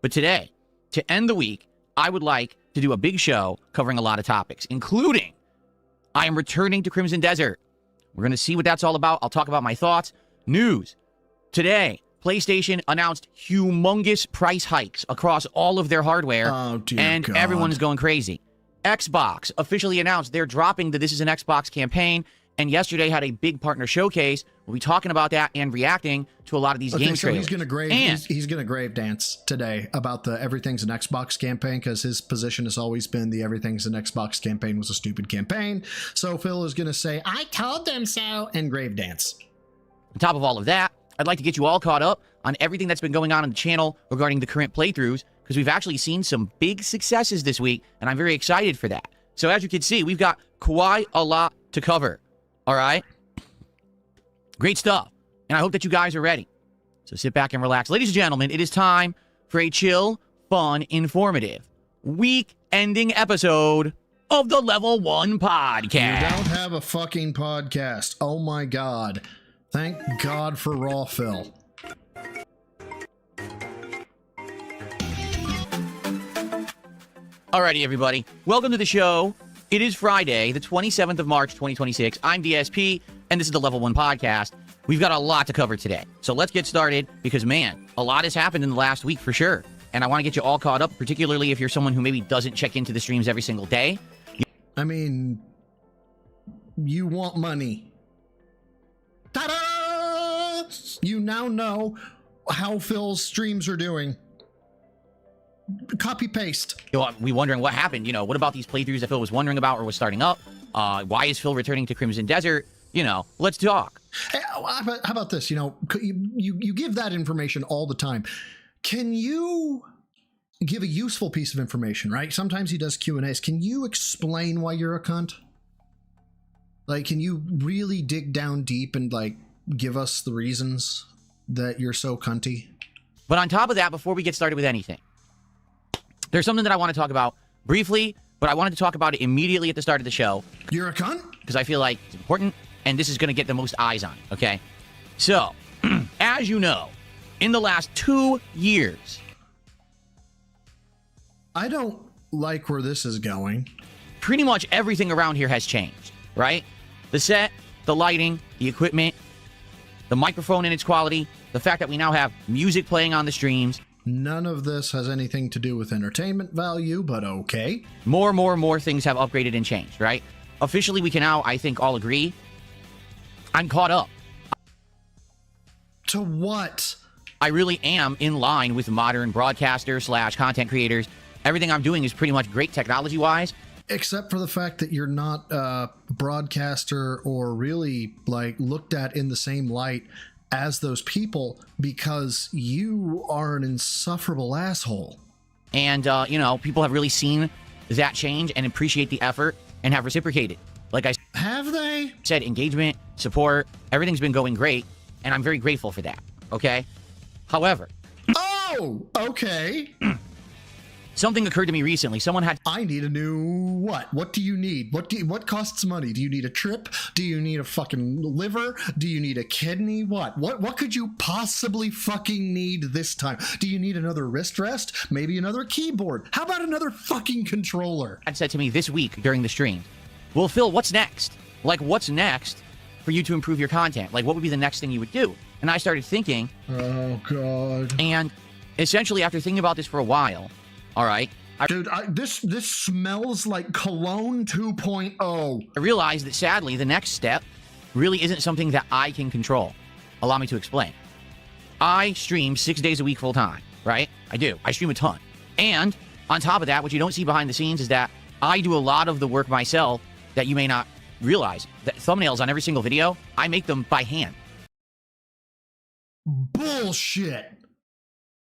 But today, to end the week, I would like to do a big show covering a lot of topics, including I am returning to Crimson Desert. We're going to see what that's all about. I'll talk about my thoughts. News. Today, PlayStation announced humongous price hikes across all of their hardware, and God. Everyone is going crazy. Xbox officially announced they're dropping the This Is an Xbox campaign, and yesterday had a big partner showcase. We'll be talking about that and reacting to a lot of these game so trailers. He's gonna grave dance today about the Everything's an Xbox campaign, because his position has always been the Everything's an Xbox campaign was a stupid campaign. So Phil is gonna say, I told them so, and grave dance. On top of all of that, I'd like to get you all caught up on everything that's been going on the channel regarding the current playthroughs, because we've actually seen some big successes this week, and I'm very excited for that. So as you can see, we've got quite a lot to cover. All right? Great stuff. And I hope that you guys are ready. So sit back and relax. Ladies and gentlemen, it is time for a chill, fun, informative, week-ending episode of the Level 1 Podcast. You don't have a fucking podcast. Oh my God. Thank God for Raw Phil. Alrighty, everybody. Welcome to the show. It is Friday, the 27th of March, 2026. I'm DSP, and this is the Level 1 Podcast. We've got a lot to cover today. So let's get started, because, man, a lot has happened in the last week for sure. And I want to get you all caught up, particularly if you're someone who maybe doesn't check into the streams every single day. I mean, you want money. Ta-da! You now know how Phil's streams are doing. Copy paste. We wondering what happened. What about these playthroughs that Phil was wondering about or was starting up? Why is Phil returning to Crimson Desert? Let's talk. Hey, how about this? You give that information all the time. Can you give a useful piece of information, right? Sometimes he does Q&As. Can you explain why you're a cunt? Like, can you really dig down deep and, like, give us the reasons that you're so cunty? But on top of that, before we get started with anything, there's something that I want to talk about briefly, but I wanted to talk about it immediately at the start of the show. You're a cunt? Because I feel like it's important, and this is going to get the most eyes on it, okay? So, as you know, in the last 2 years... I don't like where this is going. Pretty much everything around here has changed, right? The set, the lighting, the equipment, the microphone and its quality, the fact that we now have music playing on the streams. None of this has anything to do with entertainment value, but okay. More things have upgraded and changed, right? Officially, we can now, I think, all agree, I'm caught up. To what? I really am in line with modern broadcasters / content creators. Everything I'm doing is pretty much great technology-wise. Except for the fact that you're not a broadcaster or really, like, looked at in the same light as those people, because you are an insufferable asshole. And, people have really seen that change and appreciate the effort and have reciprocated. Like I have they said, engagement, support, everything's been going great, and I'm very grateful for that. Okay? However. Oh, okay. Something occurred to me recently. Someone had... I need a new what? What do you need? What costs money? Do you need a trip? Do you need a fucking liver? Do you need a kidney? What could you possibly fucking need this time? Do you need another wrist rest? Maybe another keyboard? How about another fucking controller? Had said to me this week during the stream, well, Phil, what's next? Like, what's next for you to improve your content? Like, what would be the next thing you would do? And I started thinking... Oh, God. And essentially, after thinking about this for a while... All right. Dude, this smells like Cologne 2.0. I realized that, sadly, the next step really isn't something that I can control. Allow me to explain. I stream 6 days a week full time, right? I do. I stream a ton. And on top of that, what you don't see behind the scenes is that I do a lot of the work myself that you may not realize. That thumbnails on every single video, I make them by hand. Bullshit.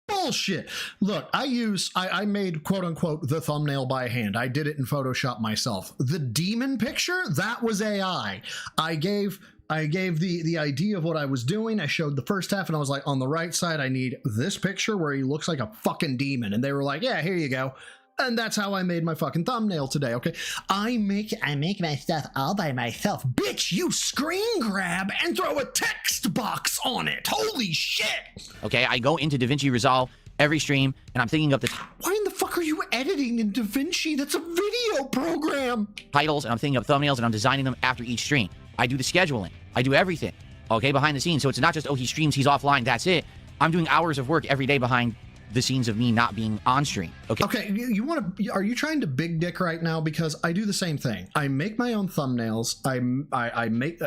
Bullshit. Look, I made quote unquote the thumbnail by hand. I did it in Photoshop myself. The demon picture, that was AI. I gave the idea of what I was doing. I showed the first half and I was like, on the right side, I need this picture where he looks like a fucking demon. And they were like, yeah, here you go. And that's how I made my fucking thumbnail today, okay? I make my stuff all by myself. Bitch, you screen grab and throw a text box on it. Holy shit! Okay, I go into DaVinci Resolve every stream, and I'm thinking of the Why in the fuck are you editing in DaVinci? That's a video program! titles, and I'm thinking of thumbnails, and I'm designing them after each stream. I do the scheduling. I do everything, okay, behind the scenes. So it's not just, oh, he streams, he's offline, that's it. I'm doing hours of work every day behind the scenes of me not being on stream. Okay, you want to? Are you trying to big dick right now? Because I do the same thing. I make my own thumbnails. I make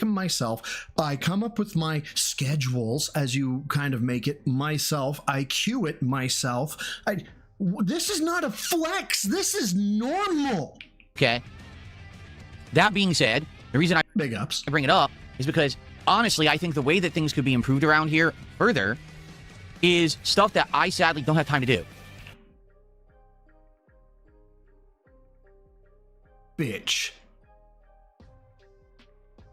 them myself. I come up with my schedules, as you kind of make it, myself. I cue it myself. This is not a flex. This is normal. Okay. That being said, the reason I big ups bring it up is because honestly, I think the way that things could be improved around here further is stuff that I sadly don't have time to do. Bitch.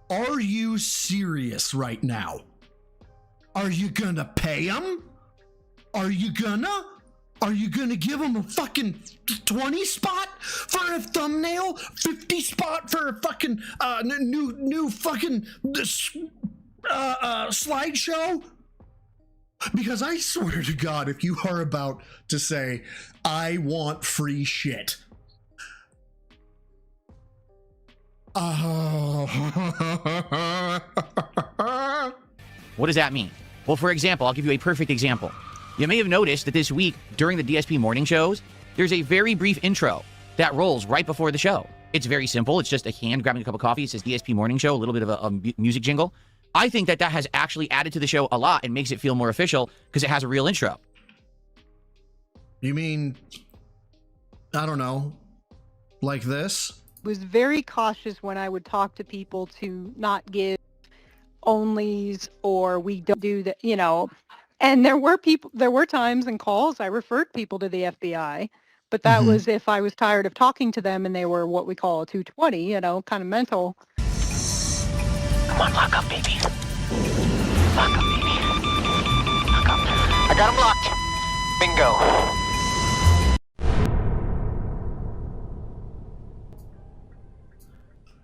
Are you serious right now? Are you gonna pay him? Are you gonna give him a fucking 20 spot for a thumbnail? 50 spot for a fucking new fucking slideshow? Because I swear to God, if you are about to say, I want free shit. What does that mean? Well, for example, I'll give you a perfect example. You may have noticed that this week, during the DSP morning shows, there's a very brief intro that rolls right before the show. It's very simple. It's just a hand grabbing a cup of coffee. It says DSP morning show, a little bit of a music jingle. I think that has actually added to the show a lot and makes it feel more official because it has a real intro. You mean, I don't know, like this? Was very cautious when I would talk to people to not give onlys or we don't do that, you know. And there were times and calls I referred people to the FBI, but that was if I was tired of talking to them and they were what we call a 220, you know, kind of mental. Come on, lock up, baby. Lock up, baby. Lock up. I got him locked. Bingo.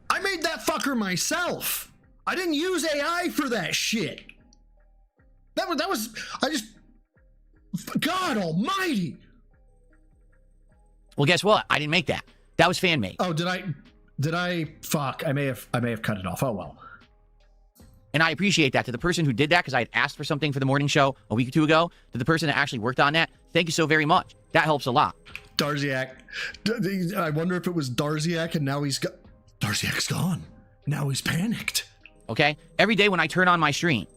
I made that fucker myself. I didn't use AI for that shit. That was God almighty. Well, guess what? I didn't make that. That was fan made. Oh, did I fuck. I may have cut it off. Oh well. And I appreciate that. To the person who did that, because I had asked for something for the morning show a week or two ago, to the person that actually worked on that, thank you so very much. That helps a lot. Darziak. I wonder if it was Darziak and now Darziak's gone. Now he's panicked. Okay? Every day when I turn on my stream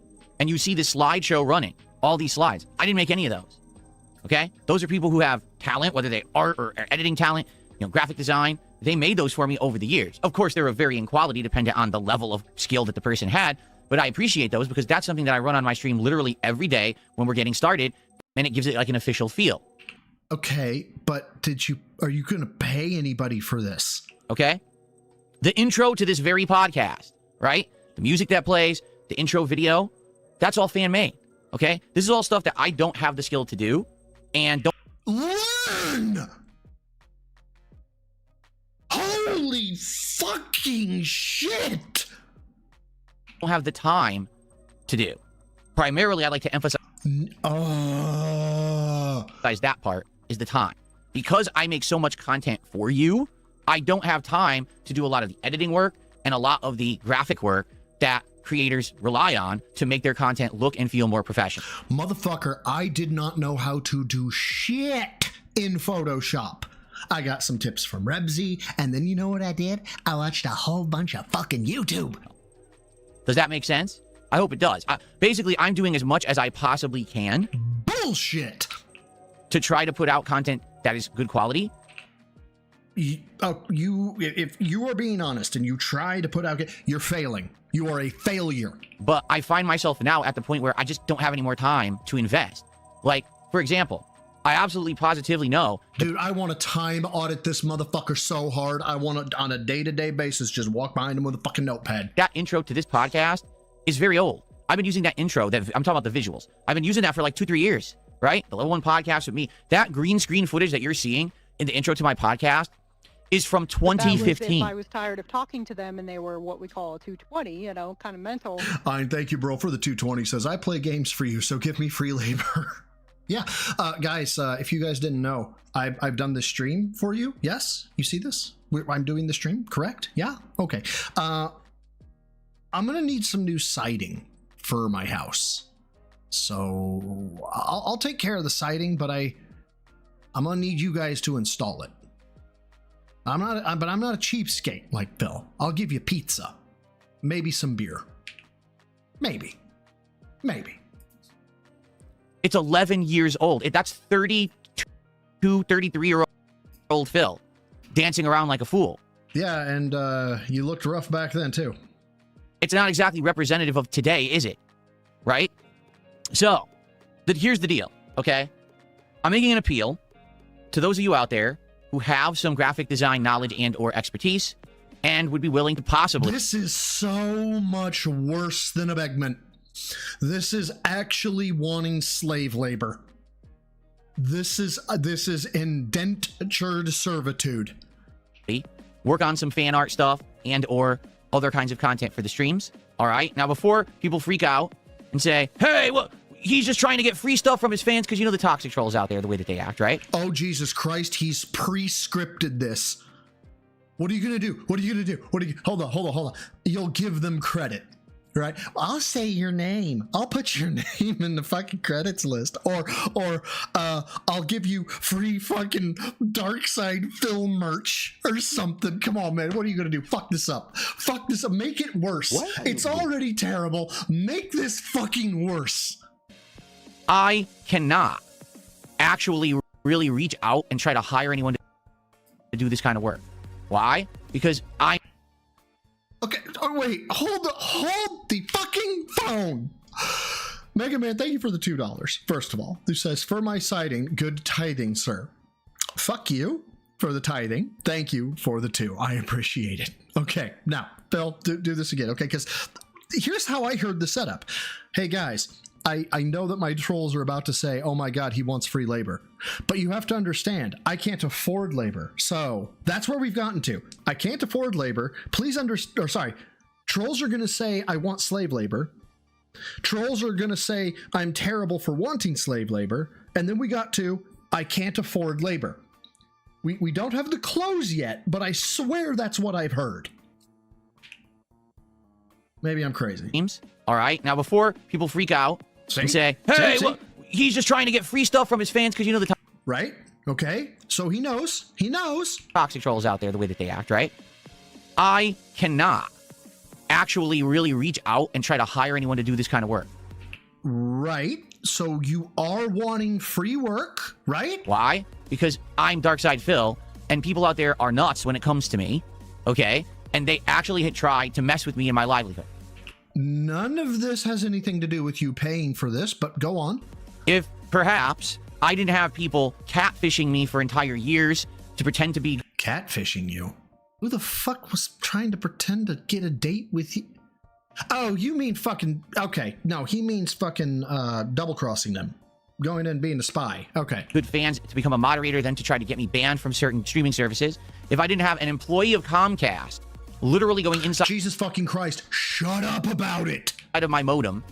and you see this slideshow running, all these slides, I didn't make any of those. Okay? Those are people who have talent, whether they art or editing talent, you know, graphic design. They made those for me over the years. Of course, they're of varying quality dependent on the level of skill that the person had. But I appreciate those because that's something that I run on my stream literally every day when we're getting started, and it gives it like an official feel. Okay, but are you going to pay anybody for this? Okay? The intro to this very podcast, right? The music that plays, the intro video, that's all fan made. Okay? This is all stuff that I don't have the skill to do and don't learn. Holy fucking shit. Don't have the time to do. Primarily, I like to emphasize that part is the time. Because I make so much content for you, I don't have time to do a lot of the editing work and a lot of the graphic work that creators rely on to make their content look and feel more professional. Motherfucker, I did not know how to do shit in Photoshop. I got some tips from Rebsy, and then you know what I did? I watched a whole bunch of fucking YouTube. Does that make sense? I hope it does. Basically, I'm doing as much as I possibly can. Bullshit! To try to put out content that is good quality. If you are being honest and you try to put out, you're failing. You are a failure. But I find myself now at the point where I just don't have any more time to invest. Like, for example, I absolutely positively know. Dude, I want to time audit this motherfucker so hard. I want to, on a day-to-day basis, just walk behind him with a fucking notepad. That intro to this podcast is very old. I've been using that intro, I'm talking about the visuals. I've been using that for like 2-3 years, right? The level 1 podcast with me. That green screen footage that you're seeing in the intro to my podcast is from 2015. If I was tired of talking to them and they were what we call a 220, you know, kind of mental. Thank you, bro, for the 220. Says, I play games for you, so give me free labor. Yeah, guys, if you guys didn't know, I've done this stream for you. Yes, you see this? I'm doing the stream, correct? Yeah, okay. I'm gonna need some new siding for my house, so I'll take care of the siding, but I'm gonna need you guys to install it. I'm not a cheapskate like Phil. I'll give you pizza, maybe some beer, maybe. It's 11 years old. That's 32, 33-year-old Phil dancing around like a fool. Yeah, and you looked rough back then, too. It's not exactly representative of today, is it? Right? So, here's the deal, okay? I'm making an appeal to those of you out there who have some graphic design knowledge and or expertise and would be willing to possibly... This is so much worse than a begment. This is actually wanting slave labor. This is indentured servitude. Work on some fan art stuff and or other kinds of content for the streams. All right. Now, before people freak out and say, hey, well, he's just trying to get free stuff from his fans, because you know the toxic trolls out there, the way that they act, right? Oh, Jesus Christ. He's pre-scripted this. What are you going to do? Hold on. You'll give them credit. Right? I'll say your name. I'll put your name in the fucking credits list. Or I'll give you free fucking Dark Side film merch or something. Come on, man. What are you going to do? Fuck this up. Make it worse. It's already terrible. Make this fucking worse. I cannot actually really reach out and try to hire anyone to do this kind of work. Why? Because Okay, oh wait, hold the fucking phone. Mega Man, thank you for the $2, first of all. Who says, for my siding, good tithing, sir. Fuck you for the tithing. Thank you for the 2. I appreciate it. Okay, now, Phil, do this again, okay? Because here's how I heard the setup. Hey, guys, I know that my trolls are about to say, oh my God, he wants free labor. But you have to understand, I can't afford labor. So that's where we've gotten to. I can't afford labor. Please trolls are going to say, I want slave labor. Trolls are going to say, I'm terrible for wanting slave labor. And then we got to, I can't afford labor. We don't have the close yet, but I swear that's what I've heard. Maybe I'm crazy. All right. Now, before people freak out and say, hey, well, he's just trying to get free stuff from his fans, because you know the right? Okay. So he knows. Toxic trolls out there, the way that they act, right? I cannot actually really reach out and try to hire anyone to do this kind of work. Right. So you are wanting free work, right? Why? Because I'm Darkside Phil, and people out there are nuts when it comes to me, okay? And they actually had tried to mess with me and my livelihood. None of this has anything to do with you paying for this, but go on. If perhaps I didn't have people catfishing me for entire years to pretend to be... Catfishing you? Who the fuck was trying to pretend to get a date with you? Oh, you mean fucking... Okay, no, he means fucking double-crossing them. Going in and being a spy. Okay. Good fans to become a moderator, then to try to get me banned from certain streaming services. If I didn't have an employee of Comcast literally going inside... Jesus fucking Christ, shut up about it! ...of my modem,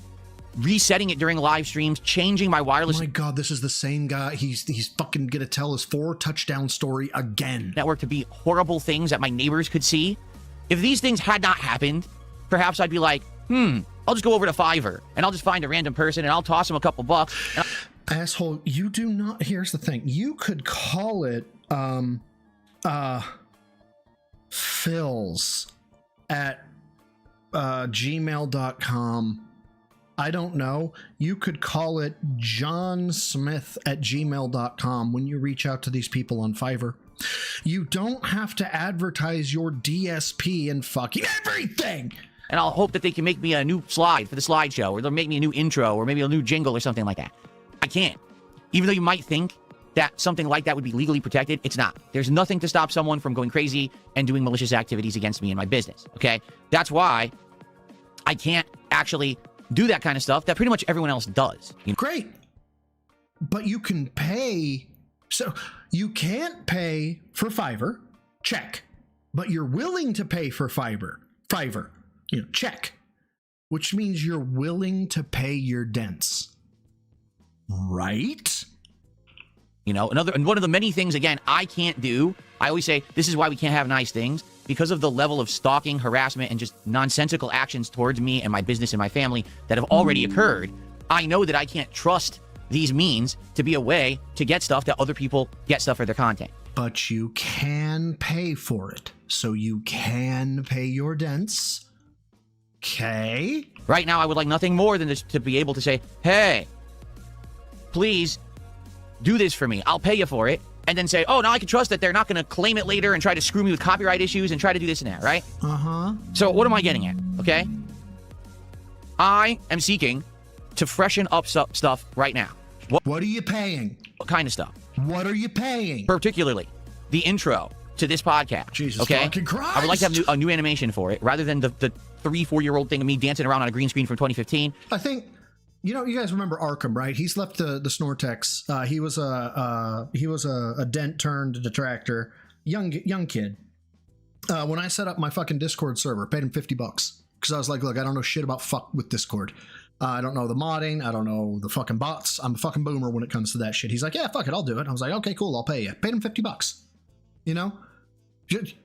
resetting it during live streams, changing my wireless... Oh my God, this is the same guy. He's fucking gonna tell his 4-touchdown story again. ...network to be horrible things that my neighbors could see. If these things had not happened, perhaps I'd be like, I'll just go over to Fiverr, and I'll just find a random person, and I'll toss him a couple bucks. Asshole, you do not... Here's the thing. You could call it, Phils at gmail.com. I don't know. You could call it johnsmith at gmail.com when you reach out to these people on Fiverr. You don't have to advertise your DSP and fucking everything. And I'll hope that they can make me a new slide for the slideshow, or they'll make me a new intro, or maybe a new jingle or something like that. I can't. Even though you might think that something like that would be legally protected, it's not. There's nothing to stop someone from going crazy and doing malicious activities against me and my business, okay? That's why I can't actually do that kind of stuff that pretty much everyone else does. Great. but you can pay. So you can't pay for Fiverr, check. But you're willing to pay for Fiverr, check. Which means you're willing to pay your dents, right? You know, and one of the many things, again, I can't do. I always say, this is why we can't have nice things, because of the level of stalking, harassment, and just nonsensical actions towards me and my business and my family that have already occurred. I know that I can't trust these means to be a way to get stuff that other people get stuff for their content. But you can pay for it. So you can pay your dents. Okay. Right now, I would like nothing more than to be able to say, hey, please do this for me. I'll pay you for it. And then say, oh, now I can trust that they're not going to claim it later and try to screw me with copyright issues and try to do this and that, right? Uh-huh. So what am I getting at, okay? I am seeking to freshen up stuff right now. What are you paying? What kind of stuff? What are you paying? Particularly the intro to this podcast. Jesus okay? fucking Christ. I would like to have a new animation for it rather than the 3-4-year-old thing of me dancing around on a green screen from 2015. I think, you know, you guys remember Arkham, right? He's left the Snortex. He was a dent turned detractor, young kid. When I set up my fucking Discord server, paid him $50 because I was like, look, I don't know shit about fuck with Discord. I don't know the modding. I don't know the fucking bots. I'm a fucking boomer when it comes to that shit. He's like, yeah, fuck it, I'll do it. I was like, okay, cool, I'll pay you. Paid him $50. You know,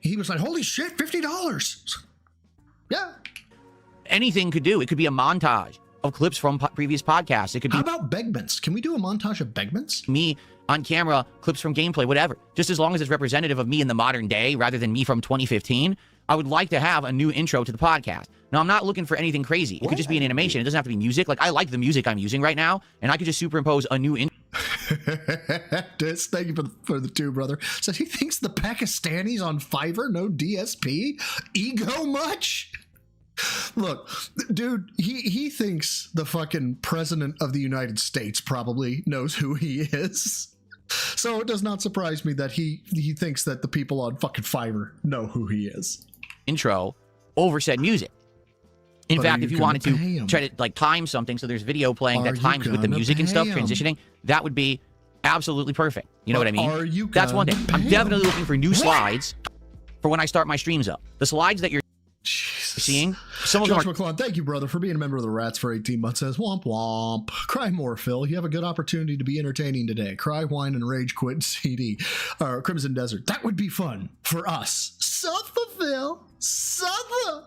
he was like, holy shit, $50. Yeah. Anything could do. It could be a montage of clips from previous podcasts. It could be. How about Begmans? Can we do a montage of Begmans? Me on camera, clips from gameplay, whatever. Just as long as it's representative of me in the modern day rather than me from 2015. I would like to have a new intro to the podcast. Now, I'm not looking for anything crazy. It could just be an animation. It doesn't have to be music. Like, I like the music I'm using right now, and I could just superimpose a new intro. Thank you for the two, brother. So he thinks the Pakistanis on Fiverr no DSP? Ego much? Look, dude, he thinks the fucking president of the United States probably knows who he is. So it does not surprise me that he thinks that the people on fucking Fiverr know who he is. Intro over said music. In fact, if you wanted to try to like time something so there's video playing that times with the music and stuff, transitioning, that would be absolutely perfect. You know what I mean? That's one thing. I'm definitely looking for new slides for when I start my streams up. The slides that you're seeing, some of them Josh McClellan, thank you, brother, for being a member of the Rats for 18 months. Says, womp womp. Cry more, Phil. You have a good opportunity to be entertaining today. Cry, whine, and rage quit CD. Crimson Desert. That would be fun for us. Suffer, Phil. Suffer.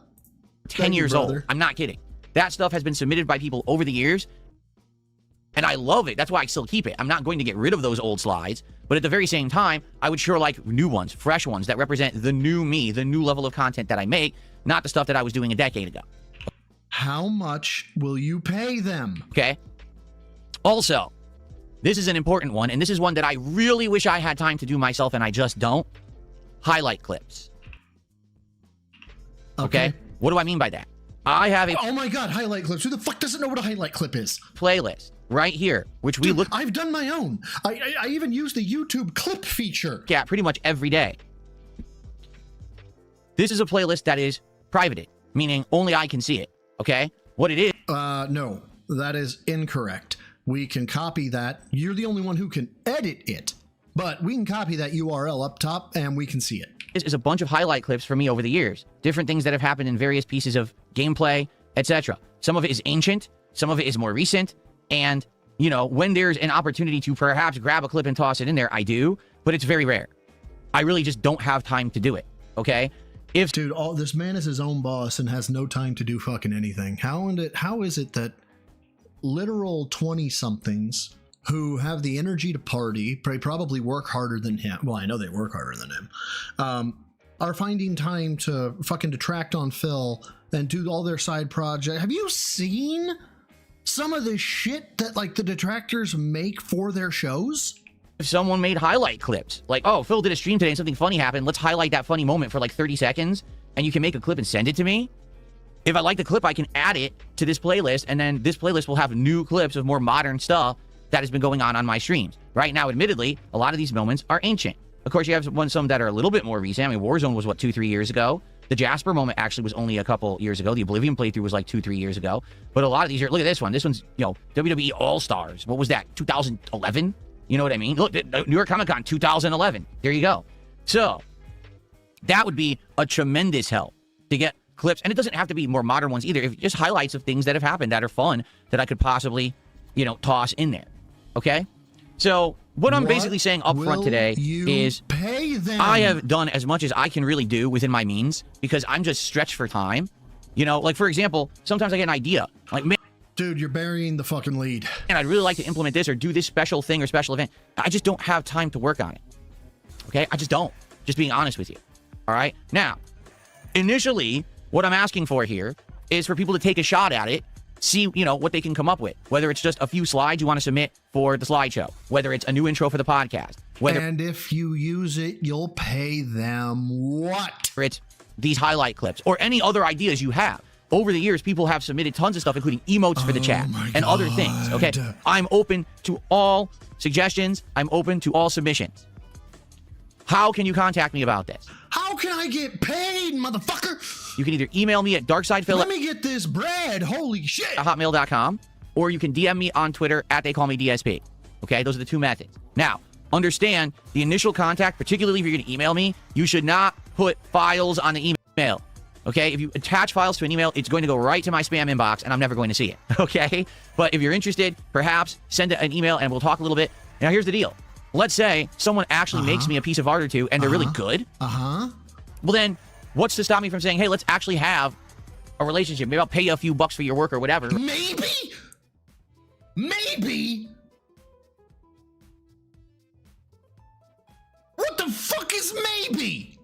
10 years old. I'm not kidding. That stuff has been submitted by people over the years, and I love it. That's why I still keep it. I'm not going to get rid of those old slides, but at the very same time, I would sure like new ones, fresh ones that represent the new me, the new level of content that I make, not the stuff that I was doing a decade ago. How much will you pay them? Okay. Also, this is an important one, and this is one that I really wish I had time to do myself, and I just don't. Highlight clips. Okay. What do I mean by that? I have a... Oh my god, highlight clips. Who the fuck doesn't know what a highlight clip is? Playlist right here, which we look... I've done my own. I even use the YouTube clip feature. Yeah, pretty much every day. This is a playlist that is privated, meaning only I can see it, okay? What it is... No, that is incorrect. We can copy that. You're the only one who can edit it, but we can copy that URL up top and we can see it. This is a bunch of highlight clips for me over the years. Different things that have happened in various pieces of gameplay, etc. Some of it is ancient, some of it is more recent, and, you know, when there's an opportunity to perhaps grab a clip and toss it in there, I do, but it's very rare. I really just don't have time to do it, okay? Dude, this man is his own boss and has no time to do fucking anything. How is it that literal 20-somethings who have the energy to party, probably work harder than him, well, I know they work harder than him, are finding time to fucking detract on Phil and do all their side projects? Have you seen some of the shit that, like, the detractors make for their shows? If someone made highlight clips, like, oh, Phil did a stream today and something funny happened, let's highlight that funny moment for like 30 seconds, and you can make a clip and send it to me. If I like the clip, I can add it to this playlist, and then this playlist will have new clips of more modern stuff that has been going on my streams. Right now, admittedly, a lot of these moments are ancient. Of course, you have some that are a little bit more recent. I mean, Warzone was, what, 2-3 years ago? The Jasper moment actually was only a couple years ago. The Oblivion playthrough was like 2-3 years ago. But a lot of these are, look at this one. This one's, you know, WWE All-Stars. What was that? 2011? You know what I mean? Look, New York Comic Con 2011. There you go. So that would be a tremendous help to get clips. And it doesn't have to be more modern ones either. If just highlights of things that have happened that are fun that I could possibly, you know, toss in there. Okay? So what I'm basically saying up front today is pay them? I have done as much as I can really do within my means because I'm just stretched for time. You know, like for example, sometimes I get an idea. Like, man, dude, you're burying the fucking lead. And I'd really like to implement this or do this special thing or special event. I just don't have time to work on it. Okay? I just don't. Just being honest with you. All right? Now, initially, what I'm asking for here is for people to take a shot at it, see, you know, what they can come up with. Whether it's just a few slides you want to submit for the slideshow, whether it's a new intro for the podcast, whether and if you use it, you'll pay them what? It's these highlight clips or any other ideas you have. Over the years, people have submitted tons of stuff, including emotes for the chat and other things. Okay, I'm open to all suggestions. I'm open to all submissions. How can you contact me about this? How can I get paid, motherfucker? You can either email me at darksidephil. Let me get this bread. Holy shit. @hotmail.com, or you can DM me on Twitter @theycallmeDSP. Okay, those are the two methods. Now, understand the initial contact, particularly if you're going to email me, you should not put files on the email. Okay, if you attach files to an email, it's going to go right to my spam inbox, and I'm never going to see it. Okay, but if you're interested, perhaps send an email, and we'll talk a little bit. Now, here's the deal. Let's say someone actually makes me a piece of art or two, and they're really good. Well, then, what's to stop me from saying, hey, let's actually have a relationship? Maybe I'll pay you a few bucks for your work or whatever. Maybe? Maybe? What the fuck is maybe?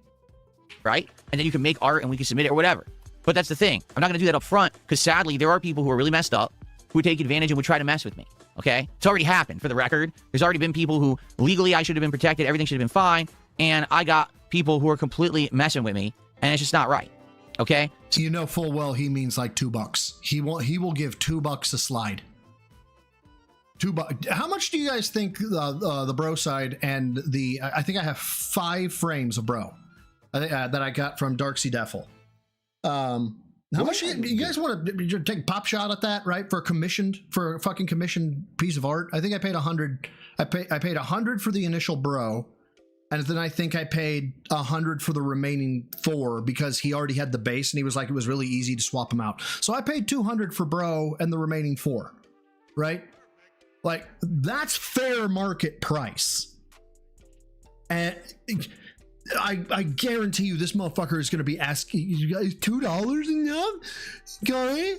Right? And then you can make art and we can submit it or whatever. But that's the thing. I'm not going to do that up front because sadly, there are people who are really messed up who would take advantage and would try to mess with me. Okay? It's already happened, for the record. There's already been people who legally I should have been protected. Everything should have been fine. And I got people who are completely messing with me. And it's just not right. Okay? You know full well he means like $2. He will give $2 a slide. $2. How much do you guys think the bro side and the... I think I have 5 frames of bro that I got from Darksea Defil. How much you guys want to take a pop shot at that, right? For a fucking commissioned piece of art. I think I paid 100. I paid 100 for the initial bro, and then I think I paid 100 for the remaining 4 because he already had the base and he was like, it was really easy to swap him out. So I paid 200 for bro and the remaining 4, right? Like, that's fair market price. And I guarantee you this motherfucker is going to be asking you guys $2 enough? Guys?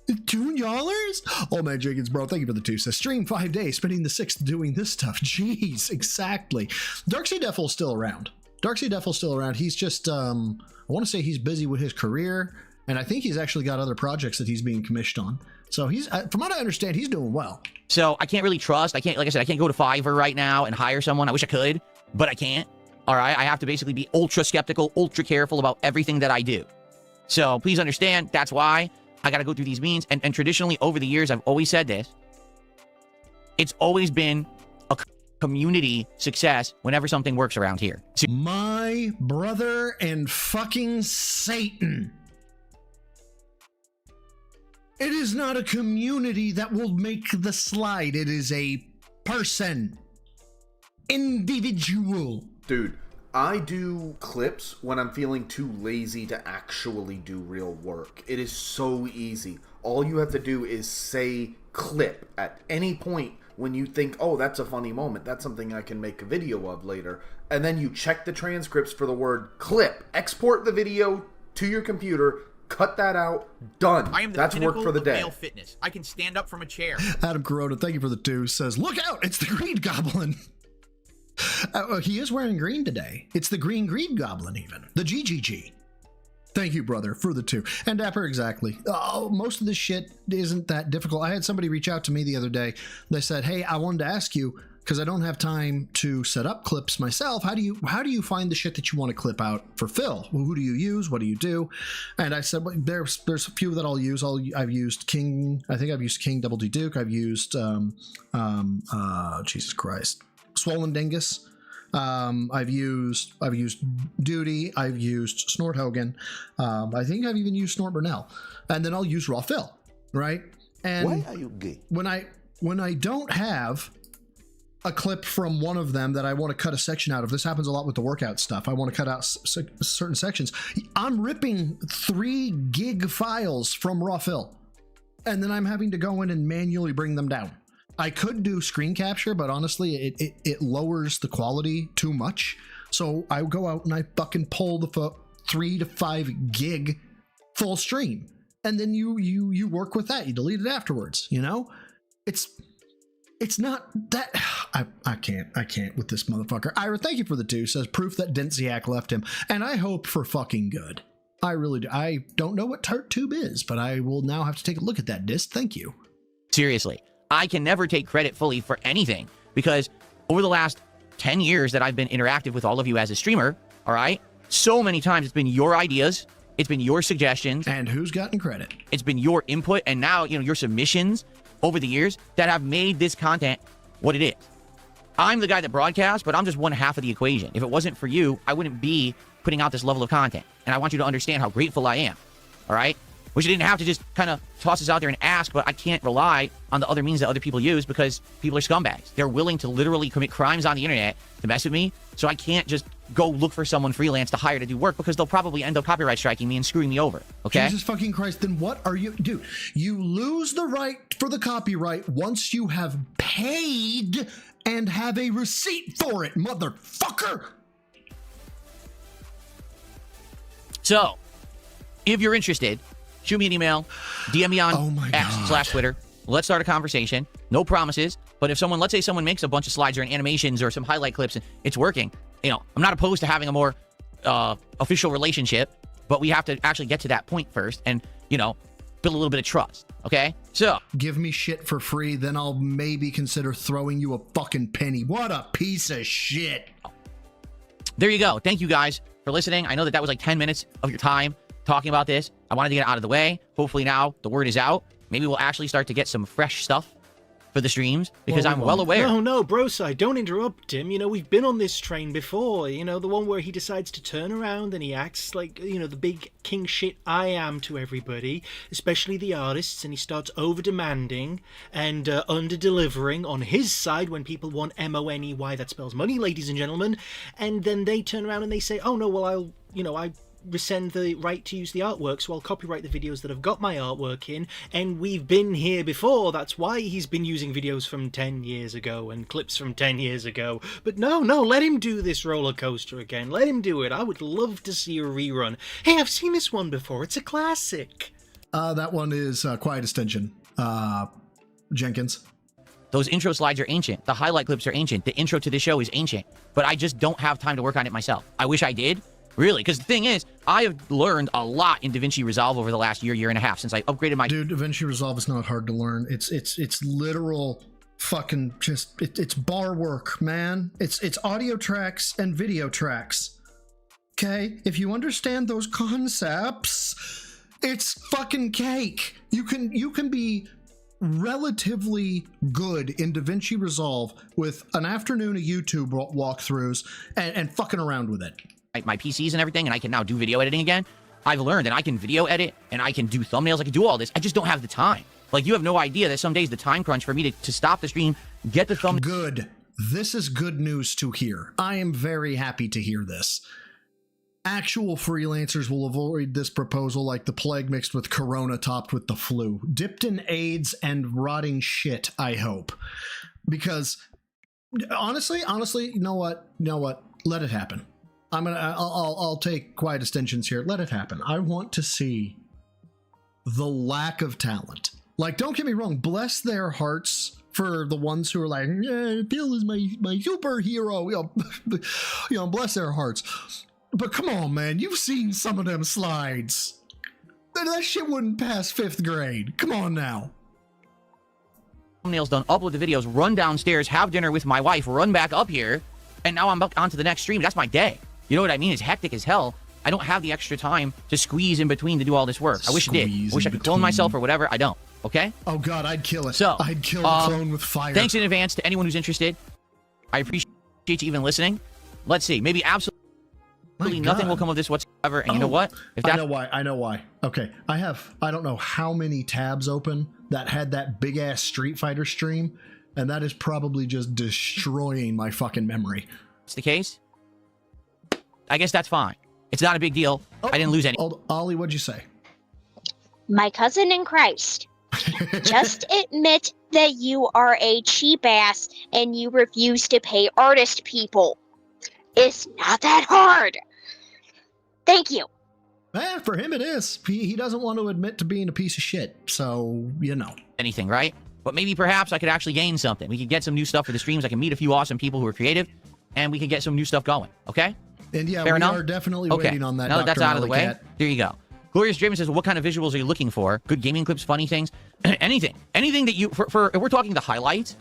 $2? Oh man, Jenkins, bro, thank you for the 2. Says stream 5 days, spending the 6th doing this stuff. Jeez, exactly. Darksea Defil's still around. He's just, I want to say he's busy with his career, and I think he's actually got other projects that he's being commissioned on. So he's, from what I understand, he's doing well. So I can't really trust. Like I said, I can't go to Fiverr right now and hire someone. I wish I could, but I can't. All right, I have to basically be ultra skeptical, ultra careful about everything that I do. So please understand, that's why I got to go through these means. And traditionally, over the years, I've always said this. It's always been a community success whenever something works around here. My brother and fucking Satan. It is not a community that will make the slide. It is a person. Individual. Dude, I do clips when I'm feeling too lazy to actually do real work. It is so easy. All you have to do is say clip at any point when you think, oh, that's a funny moment. That's something I can make a video of later. And then you check the transcripts for the word clip. Export the video to your computer. Cut that out. Done. I am the That's work for the day. Male fitness. I can stand up from a chair. Adam Corona, thank you for the 2. Says, look out, it's the Green Goblin. He is wearing green today. It's the Green Goblin even. The GGG. Thank you, brother, for the 2. And Dapper, exactly. Oh, most of this shit isn't that difficult. I had somebody reach out to me the other day. They said, hey, I wanted to ask you, because I don't have time to set up clips myself. How do you find the shit that you want to clip out for Phil? Well, who do you use? What do you do? And I said, well, there's a few that I'll use. I've used King. I think I've used King Double D Duke. I've used Jesus Christ, Swollen Dingus. I've used Duty. I've used Snort Hogan. I think I've even used Snort Burnell. And then I'll use Raw Phil, right? And Why are you gay? When I don't have a clip from one of them that I want to cut a section out of, this happens a lot with the workout stuff. I want to cut out certain sections. I'm ripping 3 gig files from Raw Phil, and then I'm having to go in and manually bring them down. I could do screen capture, but honestly, it lowers the quality too much. So I go out and I fucking pull the 3 to 5 gig full stream, and then you work with that. You delete it afterwards. You know, it's not that I can't with this motherfucker. Ira, thank you for the 2. Says proof that Denziak left him, and I hope for fucking good. I really do. I don't know what TartTube is, but I will now have to take a look at that disc. Thank you. Seriously, I can never take credit fully for anything, because over the last 10 years that I've been interactive with all of you as a streamer, all right, so many times it's been your ideas, it's been your suggestions, and who's gotten credit? It's been your input, and now, you know, your submissions over the years that have made this content what it is. I'm the guy that broadcasts, but I'm just one half of the equation. If it wasn't for you, I wouldn't be putting out this level of content. And I want you to understand how grateful I am. All right? Wish I didn't have to just kind of toss this out there and ask, but I can't rely on the other means that other people use, because people are scumbags. They're willing to literally commit crimes on the internet to mess with me, so I can't just go look for someone freelance to hire to do work, because they'll probably end up copyright striking me and screwing me over, okay? Jesus fucking Christ, then what are you... Dude, you lose the right for the copyright once you have paid and have a receipt for it, motherfucker! So, if you're interested, shoot me an email, DM me on X/Twitter. Let's start a conversation. No promises, but if someone, let's say someone makes a bunch of slides or animations or some highlight clips and it's working, you know, I'm not opposed to having a more official relationship, but we have to actually get to that point first and, you know, build a little bit of trust, okay? So, give me shit for free, then I'll maybe consider throwing you a fucking penny. What a piece of shit. There you go. Thank you guys for listening. I know that was like 10 minutes of your time talking about this. I wanted to get it out of the way. Hopefully now the word is out. Maybe we'll actually start to get some fresh stuff for the streams, because I'm well aware. No, Broside, don't interrupt him. You know, we've been on this train before. You know, the one where he decides to turn around and he acts like, you know, the big king shit I am to everybody, especially the artists, and he starts over-demanding and under-delivering on his side when people want money, that spells money, ladies and gentlemen, and then they turn around and they say, oh no, well, I rescind the right to use the artwork, so I'll copyright the videos that have got my artwork in, and we've been here before. That's why he's been using videos from 10 years ago and clips from 10 years ago. But no, let him do this roller coaster again. Let him do it. I would love to see a rerun. Hey, I've seen this one before. It's a classic. That one is Quiet Extension. Jenkins. Those intro slides are ancient. The highlight clips are ancient. The intro to the show is ancient. But I just don't have time to work on it myself. I wish I did. Really, because the thing is, I have learned a lot in DaVinci Resolve over the last year and a half since I upgraded my... Dude, DaVinci Resolve is not hard to learn. It's literal fucking just... It's bar work, man. It's audio tracks and video tracks. Okay? If you understand those concepts, it's fucking cake. You can be relatively good in DaVinci Resolve with an afternoon of YouTube walkthroughs and fucking around with it. My PCs and everything, and I can now do video editing again. I've learned that I can video edit, and I can do thumbnails, I can do all this. I just don't have the time. Like, you have no idea that some days the time crunch for me to stop the stream, get the thumbnail... Good. This is good news to hear. I am very happy to hear this. Actual freelancers will avoid this proposal like the plague mixed with corona topped with the flu. Dipped in AIDS and rotting shit, I hope. Because, honestly, you know what? Let it happen. I'll take quiet extensions here. Let it happen. I want to see the lack of talent. Like, don't get me wrong. Bless their hearts for the ones who are like, yeah, Bill is my superhero. You know, bless their hearts. But come on, man. You've seen some of them slides. That shit wouldn't pass 5th grade. Come on now. Thumbnails done, upload the videos, run downstairs, have dinner with my wife, run back up here, and now I'm back onto the next stream. That's my day. You know what I mean? It's hectic as hell. I don't have the extra time to squeeze in between to do all this work. I wish I did. I wish I could clone myself or whatever. I don't. Okay? Oh, God, I'd kill it. So, I'd kill a clone with fire. Thanks in advance to anyone who's interested. I appreciate you even listening. Let's see. Maybe absolutely nothing will come of this whatsoever. And you know what? If I know why. Okay. I don't know how many tabs open that had that big ass Street Fighter stream, and that is probably just destroying my fucking memory. It's the case. I guess that's fine. It's not a big deal. I didn't lose any. Ollie, what'd you say? My cousin in Christ. Just admit that you are a cheap ass and you refuse to pay artist people. It's not that hard. Thank you. For him it is. He doesn't want to admit to being a piece of shit, so, you know. Anything, right? But maybe perhaps I could actually gain something. We could get some new stuff for the streams. I can meet a few awesome people who are creative, and we can get some new stuff going, okay? And yeah, Fair enough? are definitely waiting on that. Now that that's out of the way, Cat. there you go. Glorious Draven says, what kind of visuals are you looking for? Good gaming clips, funny things? Anything that you, if we're talking the highlights,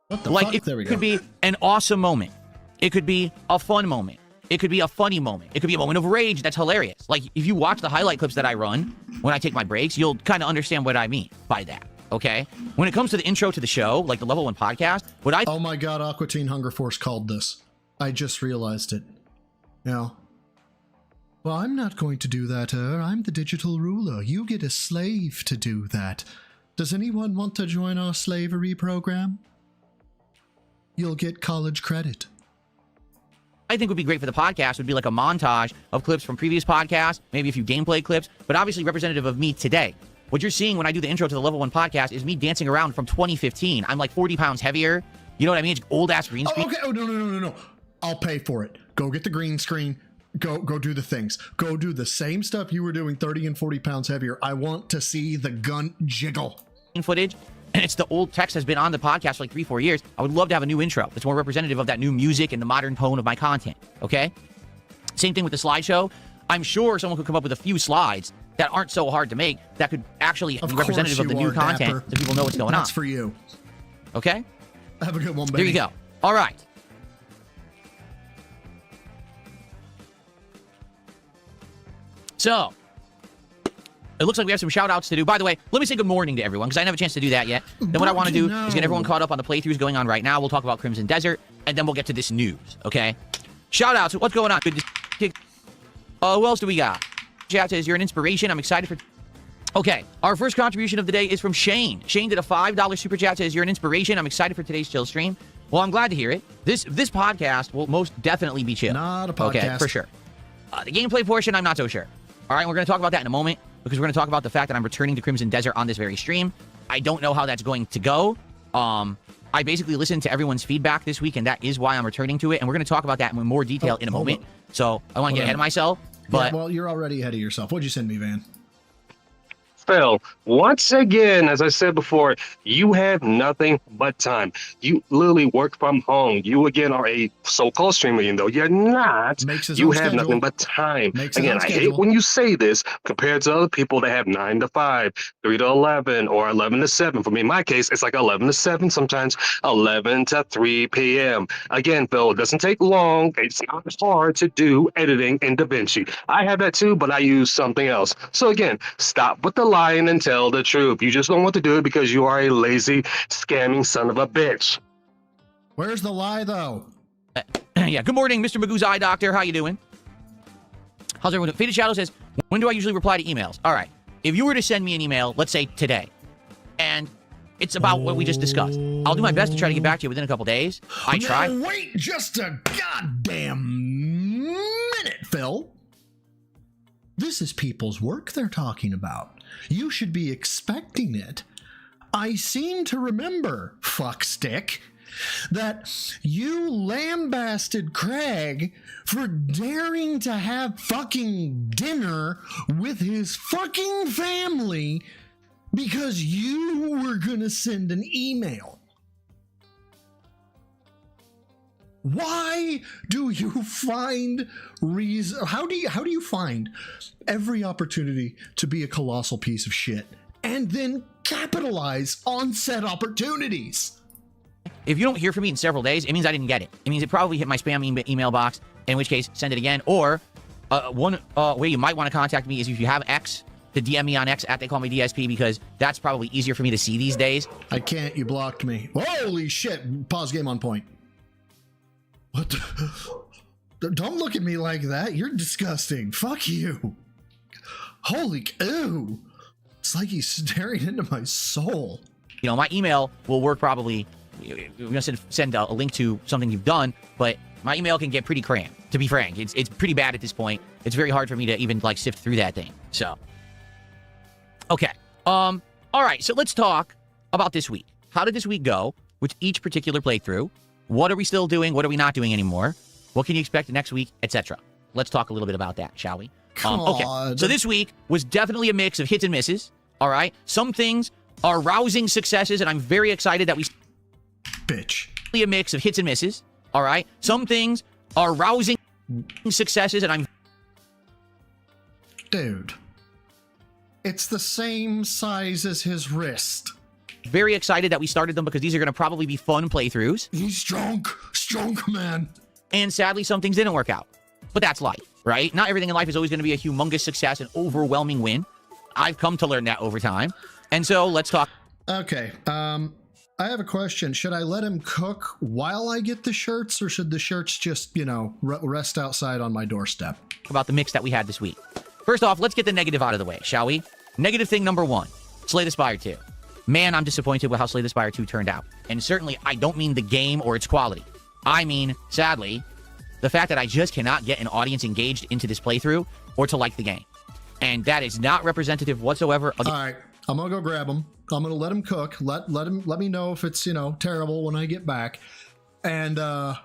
what the like fuck? It could be an awesome moment. It could be a fun moment. It could be a funny moment. It could be a moment of rage that's hilarious. Like, if you watch the highlight clips that I run when I take my breaks, you'll kind of understand what I mean by that, okay? When it comes to the intro to the show, like the Level 1 podcast, Oh my god, Aqua Teen Hunger Force called this. I just realized it. Now, well, I'm not going to do that, I'm the digital ruler. You get a slave to do that. Does anyone want to join our slavery program? You'll get college credit. I think would be great for the podcast would be like a montage of clips from previous podcasts, maybe a few gameplay clips, but obviously representative of me today. What you're seeing when I do the intro to the Level 1 podcast is me dancing around from 2015. I'm like 40 pounds heavier. You know what I mean? It's old-ass green screen. Okay, no. I'll pay for it. Go get the green screen. Go do the things. Go do the same stuff you were doing 30 and 40 pounds heavier. I want to see the gun jiggle. Footage. And it's the old text has been on the podcast for like 3-4 years. I would love to have a new intro that's more representative of that new music and the modern tone of my content, okay? Same thing with the slideshow. I'm sure someone could come up with a few slides that aren't so hard to make that could actually be representative of the new content so people know what's going on. That's for you. Okay? Have a good one, baby. There you go. All right. So, it looks like we have some shout-outs to do. By the way, let me say good morning to everyone, because I didn't have a chance to do that yet. Then what I want to do is get everyone caught up on the playthroughs going on right now. We'll talk about Crimson Desert, and then we'll get to this news, okay? Shout-outs. What's going on? Good to... who else do we got? Chat says, you're an inspiration. I'm excited for... Okay, our first contribution of the day is from Shane. Shane did a $5 super chat, says, you're an inspiration. I'm excited for today's chill stream. Well, I'm glad to hear it. This podcast will most definitely be chill. Not a podcast. Okay, for sure. The gameplay portion, I'm not so sure. All right, we're going to talk about that in a moment, because we're going to talk about the fact that I'm returning to Crimson Desert on this very stream. I don't know how that's going to go. I basically listened to everyone's feedback this week, and that is why I'm returning to it. And we're going to talk about that in more detail in a moment. So I want to get ahead of myself. But yeah, well, you're already ahead of yourself. What'd you send me, Van? Phil, once again, as I said before, you have nothing but time. You literally work from home. You, again, are a so-called streamer, even though you're not. You have nothing but time. Again, I hate when you say this compared to other people that have 9 to 5, 3 to 11, or 11 to 7. For me, in my case, it's like 11 to 7, sometimes 11 to 3 p.m. Again, Phil, it doesn't take long. It's not hard to do editing in DaVinci. I have that too, but I use something else. So again, stop with the lying and tell the truth. You just don't want to do it because you are a lazy, scamming son of a bitch. Where's the lie, though? Yeah, good morning, Mr. Magoo's Eye Doctor. How you doing? How's everyone doing? Faded Shadow says, when do I usually reply to emails? All right, if you were to send me an email, let's say today, and it's about what we just discussed, I'll do my best to try to get back to you within a couple days. I try. Now, wait just a goddamn minute, Phil. This is people's work they're talking about. You should be expecting it. I seem to remember, fuckstick, that you lambasted Craig for daring to have fucking dinner with his fucking family because you were gonna send an email. Why do you find reason? How do you find every opportunity to be a colossal piece of shit and then capitalize on said opportunities? If you don't hear from me in several days, it means I didn't get it. It means it probably hit my spam email box, in which case, send it again. Or one way you might want to contact me is if you have X, to DM me on X at They Call Me DSP, because that's probably easier for me to see these days. I can't. You blocked me. Holy shit. Pause game on point. What the? Don't look at me like that. You're disgusting. Fuck you. Holy ew. It's like he's staring into my soul. You know, my email will work probably. We're going to send a link to something you've done, but my email can get pretty cramped, to be frank. It's pretty bad at this point. It's very hard for me to even, like, sift through that thing. So, okay. All right, so let's talk about this week. How did this week go with each particular playthrough? What are we still doing? What are we not doing anymore? What can you expect next week, etc.? Let's talk a little bit about that, shall we? Okay, so this week was definitely a mix of hits and misses, all right? Some things are rousing successes, and I'm very excited that we... Bitch. A mix of hits and misses, all right? Some things are rousing successes, and I'm... Dude. It's the same size as his wrist. Very excited that we started them because these are going to probably be fun playthroughs. He's strong. Strong, man. And sadly, some things didn't work out. But that's life, right? Not everything in life is always going to be a humongous success, an overwhelming win. I've come to learn that over time. And so let's talk. Okay. I have a question. Should I let him cook while I get the shirts, or should the shirts just, you know, rest outside on my doorstep? About the mix that we had this week. First off, let's get the negative out of the way, shall we? Negative thing number 1, Slay the Spire 2. Man, I'm disappointed with how Slay the Spire 2 turned out. And certainly, I don't mean the game or its quality. I mean, sadly, the fact that I just cannot get an audience engaged into this playthrough or to like the game. And that is not representative whatsoever. All right, I'm gonna go grab him. I'm gonna let him cook. Let me know if it's, you know, terrible when I get back. And I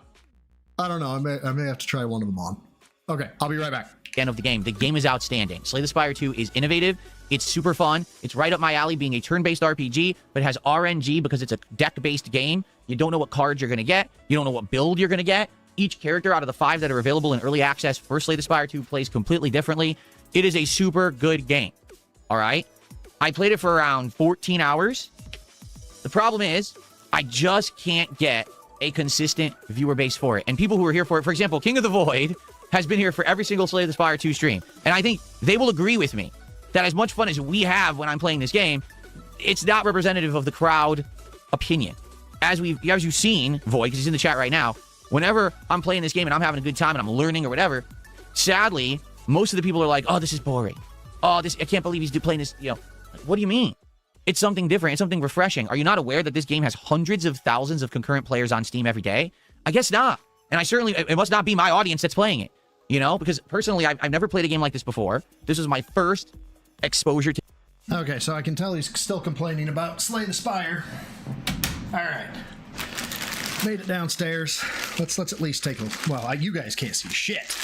don't know. I may have to try one of them on. Okay, I'll be right back. End of the game. The game is outstanding. Slay the Spire 2 is innovative. It's super fun. It's right up my alley, being a turn-based RPG, but it has RNG because it's a deck-based game. You don't know what cards you're going to get. You don't know what build you're going to get. Each character out of the 5 that are available in early access for Slay the Spire 2 plays completely differently. It is a super good game. All right? I played it for around 14 hours. The problem is, I just can't get a consistent viewer base for it. And people who are here for it, for example, King of the Void has been here for every single Slay the Spire 2 stream. And I think they will agree with me that as much fun as we have when I'm playing this game, it's not representative of the crowd opinion. As you've seen, Void, because he's in the chat right now, whenever I'm playing this game and I'm having a good time and I'm learning or whatever, sadly, most of the people are like, oh, this is boring. Oh, I can't believe he's playing this, you know. What do you mean? It's something different. It's something refreshing. Are you not aware that this game has hundreds of thousands of concurrent players on Steam every day? I guess not. And it must not be my audience that's playing it, you know? Because personally, I've never played a game like this before. This was my first exposure to... Okay, so I can tell he's still complaining about Slay the Spire. All right. Made it downstairs. Let's at least take a... Well, you guys can't see shit.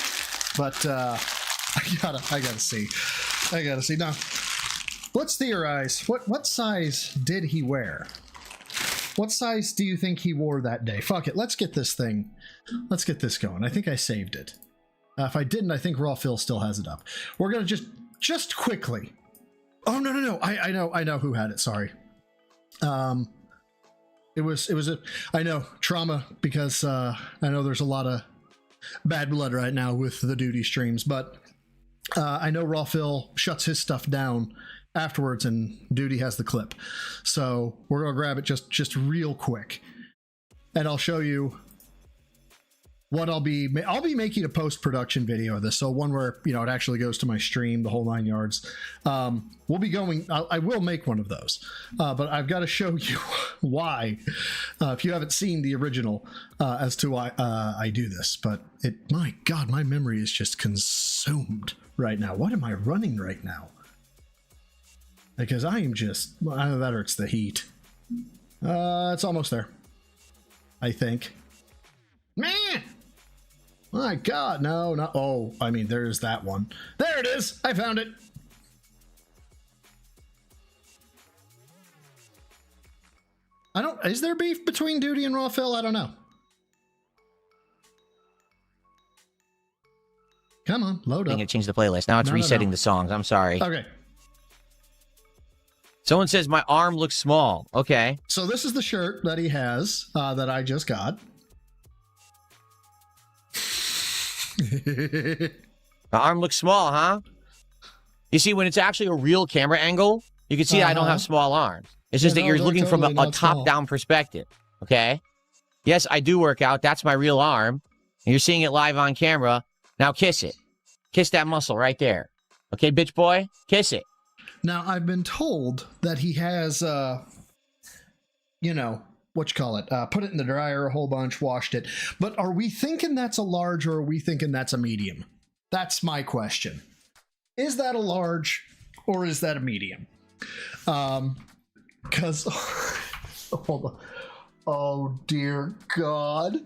But, I gotta see. Now, let's theorize. What size did he wear? What size do you think he wore that day? Fuck it. Let's get this going. I think I saved it. If I didn't, I think Raw Phil still has it up. We're gonna just quickly. Oh no. I know who had it. Sorry. It was I know trauma because I know there's a lot of bad blood right now with the duty streams, but I know Raw Phil shuts his stuff down afterwards and Duty has the clip, so we're gonna grab it just real quick and I'll show you what I'll be making a post-production video of this, so one where, you know, it actually goes to my stream, the whole 9 yards. We'll be going, I will make one of those, but I've got to show you why, if you haven't seen the original, as to why I do this. But my God, my memory is just consumed right now. What am I running right now? Because I am just, either that or it's the heat. It's almost there, I think. Man! My God, no, not. Oh, I mean, there's that one. There it is. I found it. Is there beef between Duty and Raw Phil? I don't know. Come on, load up. I'm going to change the playlist. Now it's resetting the songs. I'm sorry. Okay. Someone says my arm looks small. Okay. So this is the shirt that he has, that I just got. The arm looks small, huh? You see, when it's actually a real camera angle, you can see that I don't have small arms. It's just that you're looking from a top-down perspective, okay? Yes, I do work out. That's my real arm. And you're seeing it live on camera. Now kiss it. Kiss that muscle right there. Okay, bitch boy? Kiss it. Now, I've been told that he has, you know, put it in the dryer a whole bunch, washed it. But are we thinking that's a large or are we thinking that's a medium? That's my question. Is that a large or is that a medium? Because, hold on. Oh, dear God.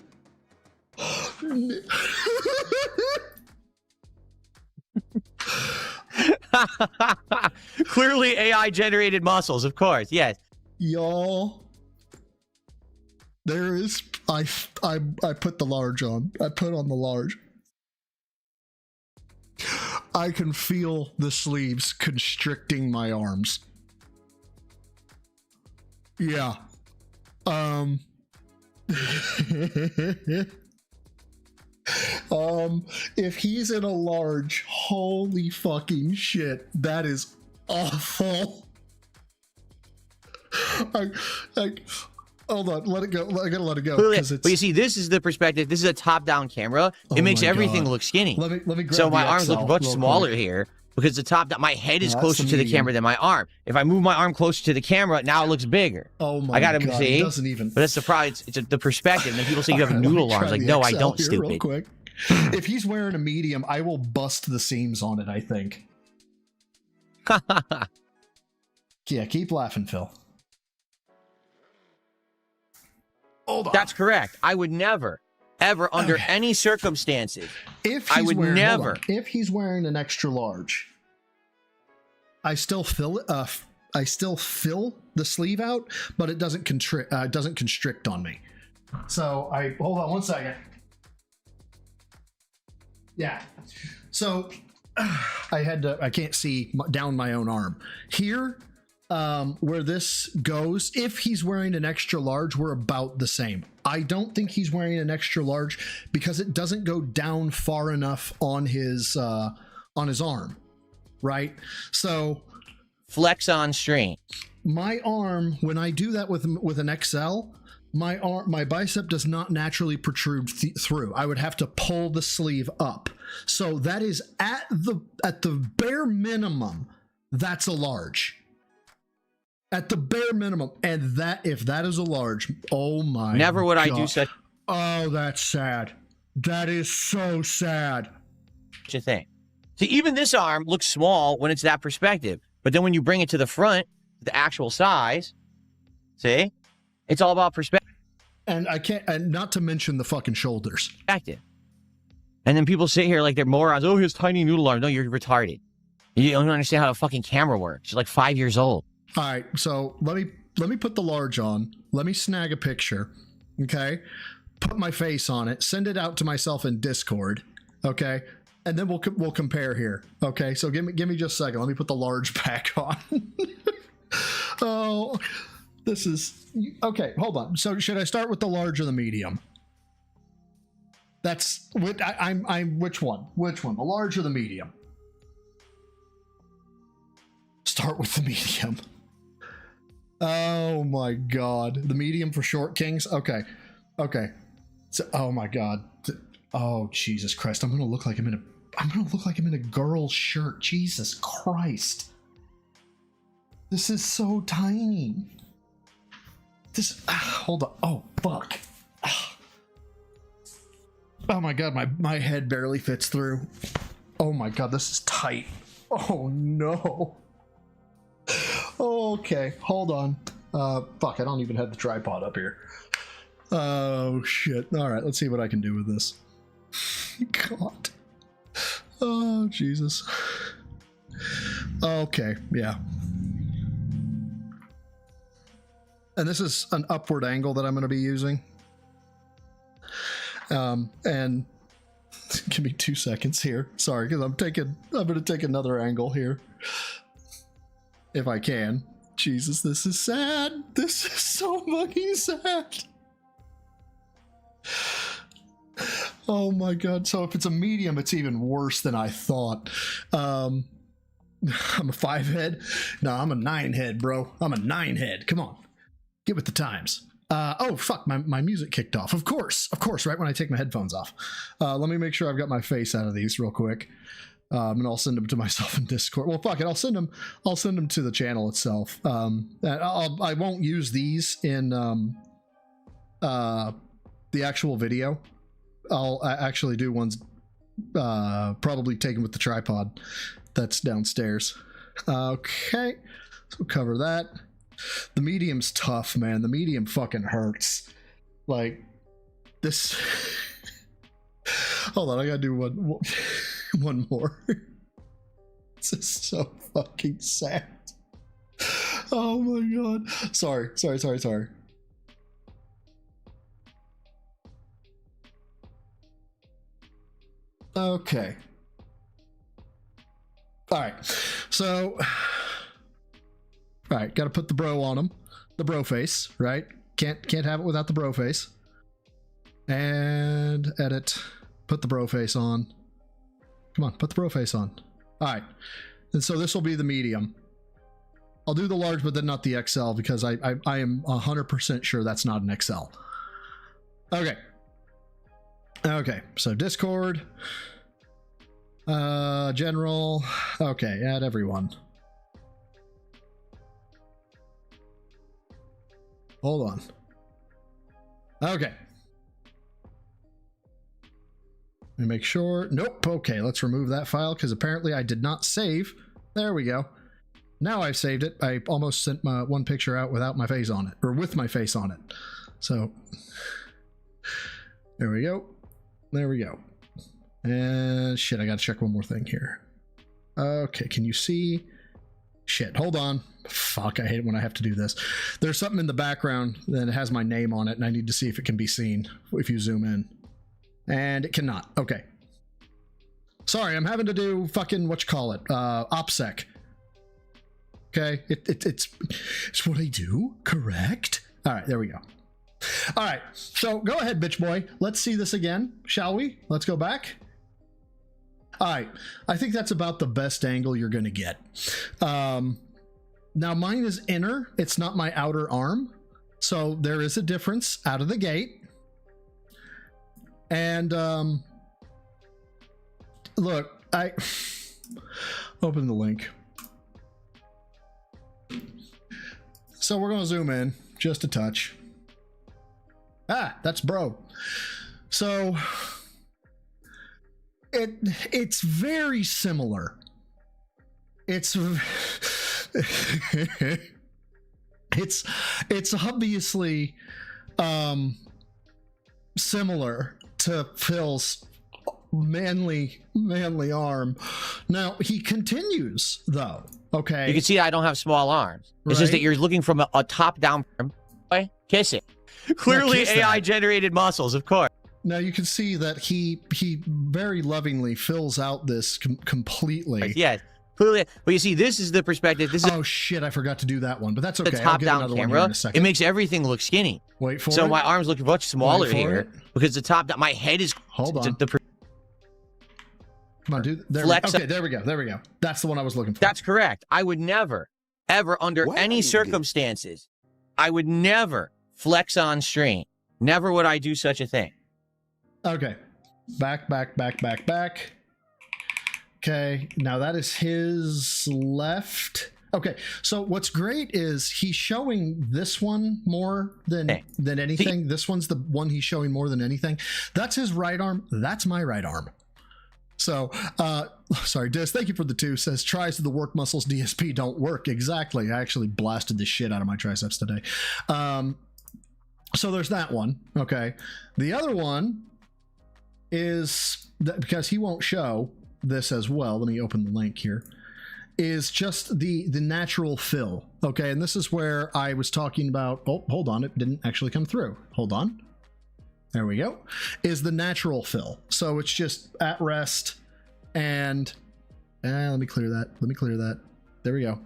Clearly AI generated muscles, of course. Yes. Y'all, there is I put the large on. I put on the large. I can feel the sleeves constricting my arms. Yeah. If he's in a large, holy fucking shit, that is awful. Hold on, let it go. I gotta let it go. But you see, this is the perspective. This is a top-down camera. It makes everything look skinny. Let me grab so my the arms XL look much real smaller quick. here because the top down. My head is No, closer that's to the the camera than my arm. If I move my arm closer to the camera, now it looks bigger. Oh my I gotta God, see. it doesn't even. But that's the problem. It's the perspective. And then people say you have All right, noodle let me arms. try Like, the no, I XL don't. here real Stupid. quick. If he's wearing a medium, I will bust the seams on it, I think. Yeah, keep laughing, Phil. Hold on. That's correct. I would never, ever, under any circumstances, If I he's would wearing, hold never. on. If he's wearing an extra large, I still fill it. I still fill the sleeve out, but it doesn't constrict on me. So I hold on one second. Yeah. So I can't see down my own arm here. Where this goes, if he's wearing an extra large, we're about the same. I don't think he's wearing an extra large because it doesn't go down far enough on his arm, right? So flex on strain. My arm, when I do that with an XL, my bicep does not naturally protrude through. I would have to pull the sleeve up. So that is at the bare minimum, that's a large. At the bare minimum, and that if that is a large, oh my! Never would God. I do such. Oh, that's sad. That is so sad. Such a thing. See, even this arm looks small when it's that perspective, but then when you bring it to the front, the actual size, see, it's all about perspective. And I can't, and not to mention the fucking shoulders. Perspective. And then people sit here like they're morons. Oh, he has tiny noodle arms. No, you're retarded. You don't understand how a fucking camera works. You're like 5 years old. All right, so let me put the large on. Let me snag a picture, okay? Put my face on it. Send it out to myself in Discord, okay? And then we'll compare here, okay? So give me just a second. Let me put the large back on. Oh, this is okay. Hold on. So should I start with the large or the medium? That's I'm which one? Which one? The large or the medium? Start with the medium. Oh my God. The medium for short kings? Okay. So, oh my God. Oh, Jesus Christ. I'm gonna look like I'm in a girl's shirt. Jesus Christ. This is so tiny. Hold on. Oh, fuck. Oh my God, my head barely fits through. Oh my God, this is tight. Oh no. Okay, hold on. Fuck, I don't even have the tripod up here. Oh shit. Alright, let's see what I can do with this. God. Oh, Jesus. Okay, yeah. And this is an upward angle that I'm going to be using. And give me 2 seconds here. Sorry, because I'm going to take another angle here. If I can. Jesus, this is sad. This is so fucking sad. Oh my God. So if it's a medium, it's even worse than I thought. I'm a 5 head. No, I'm a 9 head, bro. I'm a 9 head. Come on. Get with the times. Oh, fuck, my music kicked off. Of course, right when I take my headphones off. Let me make sure I've got my face out of these real quick. And I'll send them to myself in Discord. Well, fuck it, I'll send them to the channel itself. I won't use these in the actual video. I'll actually do ones probably taken with the tripod that's downstairs. Okay, so we'll cover that. The medium's tough, man. The medium fucking hurts. Like this. Hold on, I gotta do one more. This is so fucking sad. Oh my god. Sorry. Okay. Alright. So alright, gotta put the bro on him. The bro face, right? Can't have it without the bro face. And edit. Put the bro face on. Come on, put the bro face on. Alright. And so this will be the medium. I'll do the large, but then not the XL because I am 100% sure that's not an XL. Okay. Okay, so Discord. General. Okay, add everyone. Hold on. Okay. Let me make sure. Nope. Okay, let's remove that file because apparently I did not save. There we go. Now I've saved it. I almost sent my one picture out without my face on it, or with my face on it. So there we go. There we go. And shit, I gotta check one more thing here. Okay, can you see? Shit, hold on. Fuck, I hate it when I have to do this. There's something in the background that has my name on it, and I need to see if it can be seen if you zoom in. And it cannot. Okay. Sorry, I'm having to do fucking OPSEC. Okay, it's what I do. Correct. All right, there we go. All right, so go ahead, bitch boy. Let's see this again, shall we? Let's go back. All right, I think that's about the best angle you're gonna get. Now mine is inner. It's not my outer arm, so there is a difference out of the gate. And look, I open the link. So we're gonna zoom in just a touch. Ah, that's bro. So it's very similar. It's it's obviously similar to Phil's manly arm. Now he continues though. Okay, you can see I don't have small arms. It's just that you're looking from a top down. Kiss it. Clearly AI generated muscles, of course. Now you can see that he very lovingly fills out this completely. Yeah, clearly. But you see, this is the perspective. This is oh shit, I forgot to do that one, but that's okay. The top down camera. It makes everything look skinny. Wait for it. So my arms look much smaller here because the top down. My head is. Hold on. Come on, dude. Okay, there we go. There we go. That's the one I was looking for. That's correct. I would never, ever, under any circumstances, I would never flex on stream. Never would I do such a thing. Okay. Back. Okay. Now that is his left. Okay. So what's great is he's showing this one more than anything. This one's the one he's showing more than anything. That's his right arm. That's my right arm. So, sorry, Dis, thank you for the 2. Says, tries to the work muscles DSP don't work. Exactly. I actually blasted the shit out of my triceps today. So there's that one. Okay. The other one is, because he won't show this as well, let me open the link here, is just the natural fill. Okay. And this is where I was talking about, oh, hold on. It didn't actually come through. Hold on. There we go. Is the natural fill. So it's just at rest and let me clear that. There we go.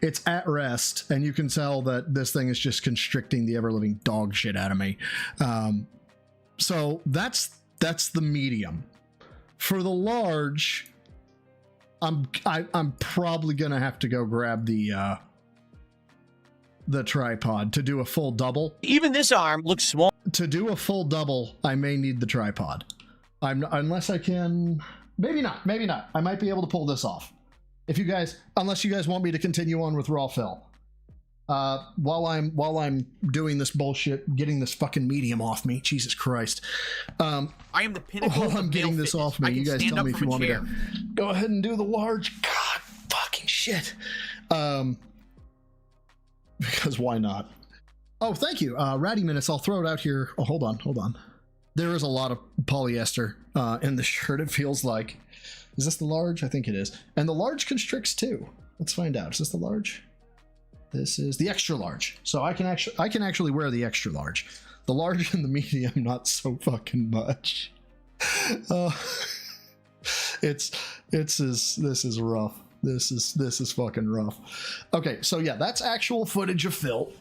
It's at rest and you can tell that this thing is just constricting the ever-living dog shit out of me. So that's the medium. For the large, I'm probably gonna have to go grab the the tripod to do a full double. Even this arm looks small. To do a full double, I may need the tripod. Unless I can... Maybe not. I might be able to pull this off. Unless you guys want me to continue on with raw fill. While I'm doing this bullshit, getting this fucking medium off me. Jesus Christ. I am the pinnacle. While I'm getting this off me, you guys tell me if you want me to go ahead and do the large. God fucking shit. Because why not? Oh, thank you. Ratty Minutes, I'll throw it out here. Oh, hold on. There is a lot of polyester in the shirt, it feels like. Is this the large? I think it is. And the large constricts too. Let's find out. Is this the large? This is the extra large. So I can actually wear the extra large. The large and the medium, not so fucking much. This is rough. This is fucking rough. Okay, so yeah, that's actual footage of Phil.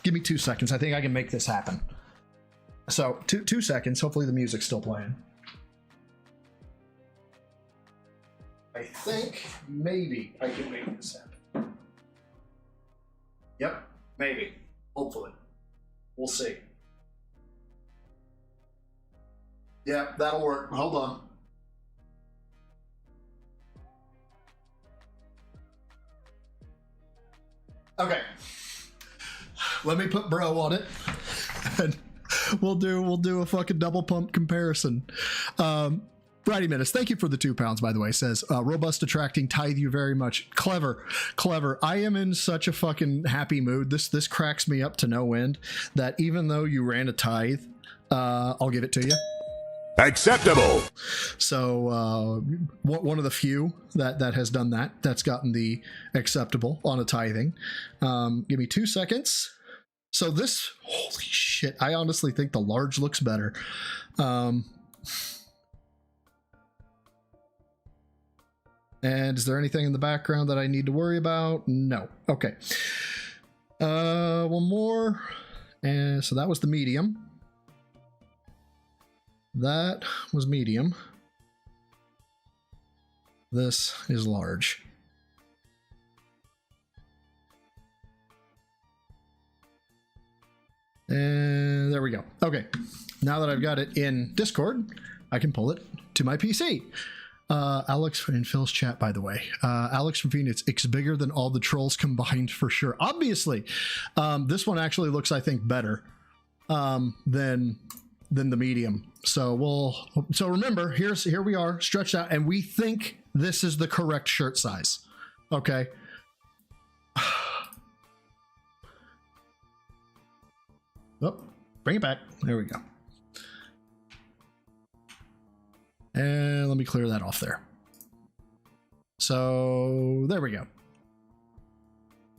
Give me 2 seconds. I think I can make this happen. So 2 seconds. Hopefully the music's still playing. I think maybe I can make this happen. Yep, maybe. Hopefully. We'll see. Yeah, that'll work. Hold on. Okay. Let me put bro on it. And we'll do a fucking double pump comparison. Righty Menace, thank you for the £2, by the way. Says, robust attracting, tithe you very much. Clever. I am in such a fucking happy mood. This cracks me up to no end that even though you ran a tithe, I'll give it to you. Acceptable. So one of the few that has done that, that's gotten the acceptable on a tithing. Give me 2 seconds. So this, holy shit, I honestly think the large looks better. And is there anything in the background that I need to worry about? No. Okay. One more. And so that was the medium. That was medium. This is large. And there we go. Okay. Now that I've got it in Discord, I can pull it to my PC. Alex in Phil's chat, by the way. Alex from Phoenix, it's bigger than all the trolls combined for sure. Obviously, this one actually looks, I think, better than the medium. So remember, here we are stretched out, and we think this is the correct shirt size. Okay. Oh, bring it back. There we go. And let me clear that off there. So there we go.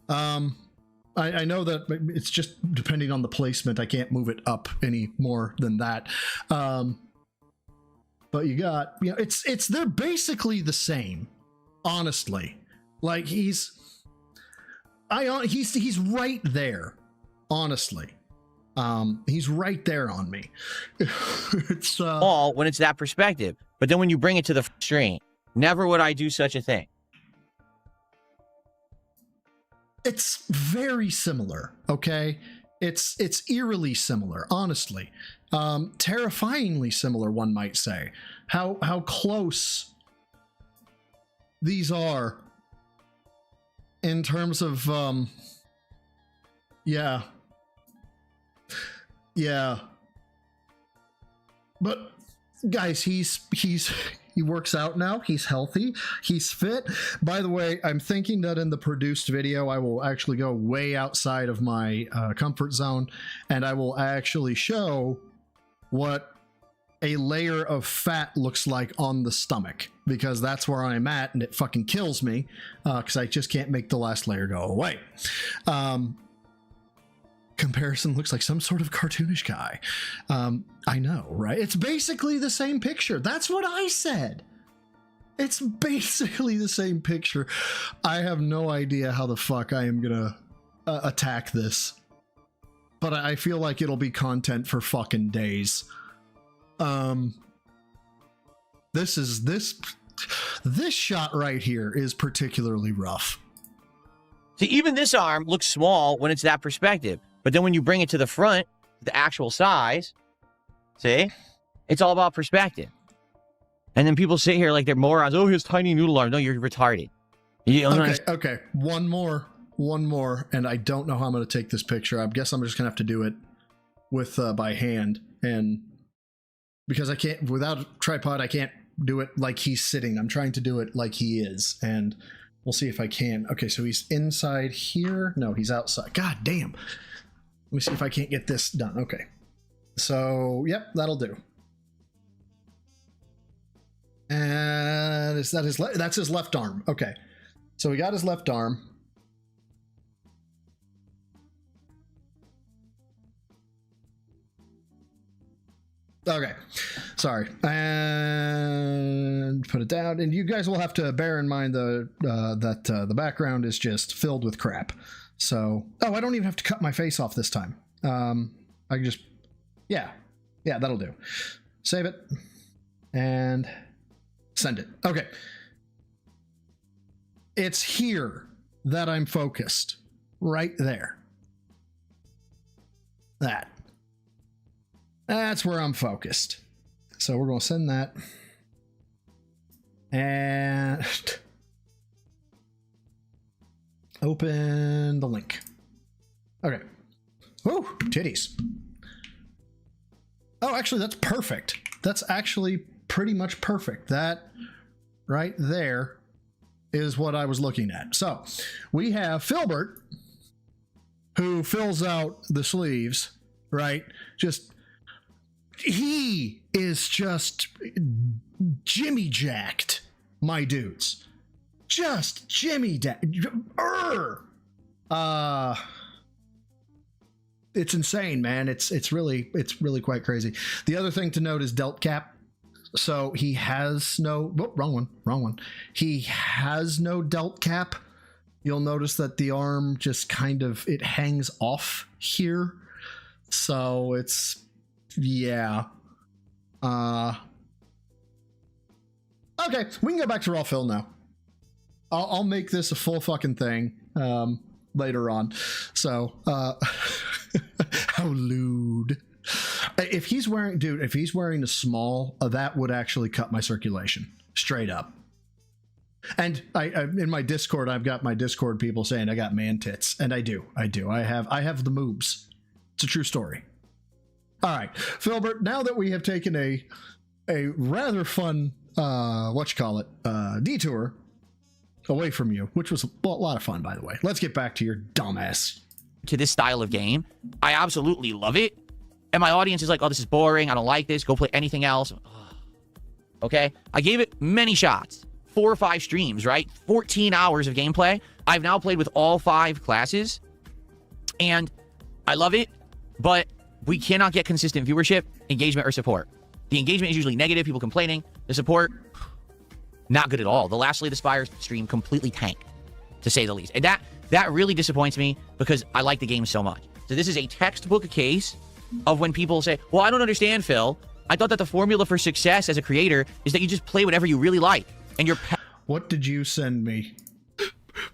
I know that it's just depending on the placement. I can't move it up any more than that. But you got, they're basically the same, honestly. Like he's right there, honestly. He's right there on me. It's all when it's that perspective, but then when you bring it to the stream, never would I do such a thing. It's very similar, okay? It's eerily similar, honestly. Terrifyingly similar, one might say. How close these are in terms of yeah. But guys, he works out now. He's healthy. He's fit. By the way, I'm thinking that in the produced video, I will actually go way outside of my comfort zone, and I will actually show what a layer of fat looks like on the stomach, because that's where I'm at, and it fucking kills me because I just can't make the last layer go away. Comparison looks like some sort of cartoonish guy. I know, right? It's basically the same picture. That's what I said. It's basically the same picture. I have no idea how the fuck I am gonna attack this, but I feel like it'll be content for fucking days. This shot right here is particularly rough. See, even this arm looks small when it's that perspective. But then when you bring it to the front, the actual size, see? It's all about perspective. And then people sit here like they're morons. Oh, his tiny noodle arm. No, you're retarded. Okay. One more. And I don't know how I'm going to take this picture. I guess I'm just going to have to do it with by hand. And because I can't, without a tripod, I can't do it like he's sitting. I'm trying to do it like he is. And we'll see if I can. Okay, so he's inside here. No, he's outside. God damn. Let me see if I can't get this done. Okay. So, yep, that'll do. And is that that's his left arm. Okay. So we got his left arm. Okay. Sorry. And put it down. And you guys will have to bear in mind that the background is just filled with crap. So, oh, I don't even have to cut my face off this time. I can just, yeah, that'll do. Save it and send it. Okay. It's here that I'm focused. Right there. That's where I'm focused. So we're going to send that. And open the link. Okay. Woo, titties. Oh, actually, that's perfect. That's actually pretty much perfect. That right there is what I was looking at. So we have Filbert, who fills out the sleeves, right? He is just Jimmy jacked, my dudes. Just Jimmy jacked. It's insane, man. It's really quite crazy. The other thing to note is delt cap. So he has no, wrong one. He has no delt cap. You'll notice that the arm just kind of, it hangs off here. So it's, yeah. Okay, we can go back to raw fill now. I'll make this a full fucking thing later on. So, how lewd. If he's wearing a small, that would actually cut my circulation straight up. And I in my Discord, I've got my Discord people saying I got man tits, and I do. I have the moves. It's a true story. All right, Filbert. Now that we have taken a rather fun detour away from you, which was a lot of fun, by the way. Let's get back to your dumbass. To this style of game, I absolutely love it. And my audience is like, oh, this is boring. I don't like this. Go play anything else. Okay? I gave it many shots. 4 or 5 streams, right? 14 hours of gameplay. I've now played with all 5 classes. And I love it. But we cannot get consistent viewership, engagement, or support. The engagement is usually negative. People complaining. The support, not good at all. The last Slay the Spire stream completely tanked, to say the least. And that really disappoints me because I like the game so much. So this is a textbook case of when people say, well, I don't understand, Phil. I thought that the formula for success as a creator is that you just play whatever you really like. And you're... What did you send me?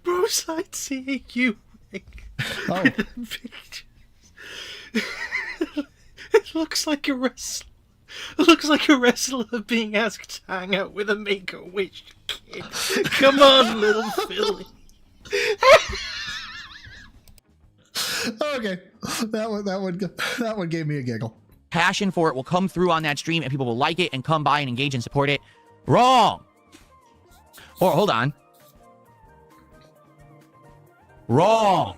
Bro, sightseeing you. Oh. It looks like a wrestler. It looks like a wrestler being asked to hang out with a Make-A-Wish kid. Come on, little Philly. Okay, that one gave me a giggle. Passion for it will come through on that stream, and people will like it and come by and engage and support it. Wrong. Or hold on. Wrong.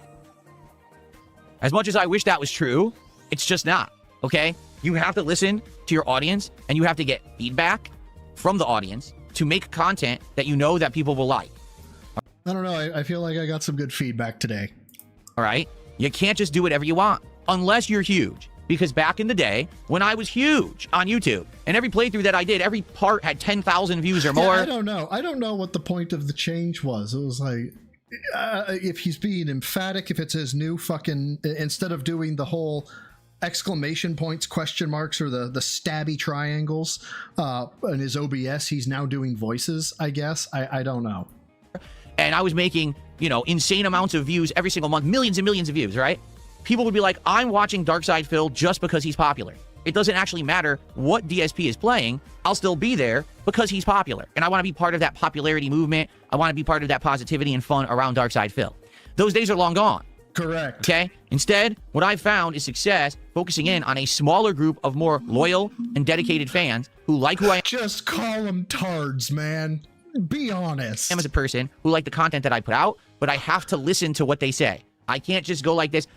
As much as I wish that was true, it's just not. Okay, you have to listen to your audience, and you have to get feedback from the audience to make content that you know that people will like. I don't know. I feel like I got some good feedback today. All right. You can't just do whatever you want unless you're huge. Because back in the day, when I was huge on YouTube, and every playthrough that I did, every part had 10,000 views or more. Yeah, I don't know. I don't know what the point of the change was. It was like, if he's being emphatic, if it's his new fucking, instead of doing the whole exclamation points, question marks, or the stabby triangles in his OBS, he's now doing voices, I guess. I don't know. and I was making, you know, insane amounts of views every single month, millions and millions of views, right? People would be like, I'm watching Darkside Phil just because he's popular. It doesn't actually matter what DSP is playing. I'll still be there because he's popular. And I want to be part of that popularity movement. I want to be part of that positivity and fun around Darkside Phil. Those days are long gone. Correct. Okay? Instead, what I've found is success focusing in on a smaller group of more loyal and dedicated fans who like who I am. Just call them tards, man. Be honest. As a person who like the content that I put out, but I have to listen to what they say. I can't just go like this,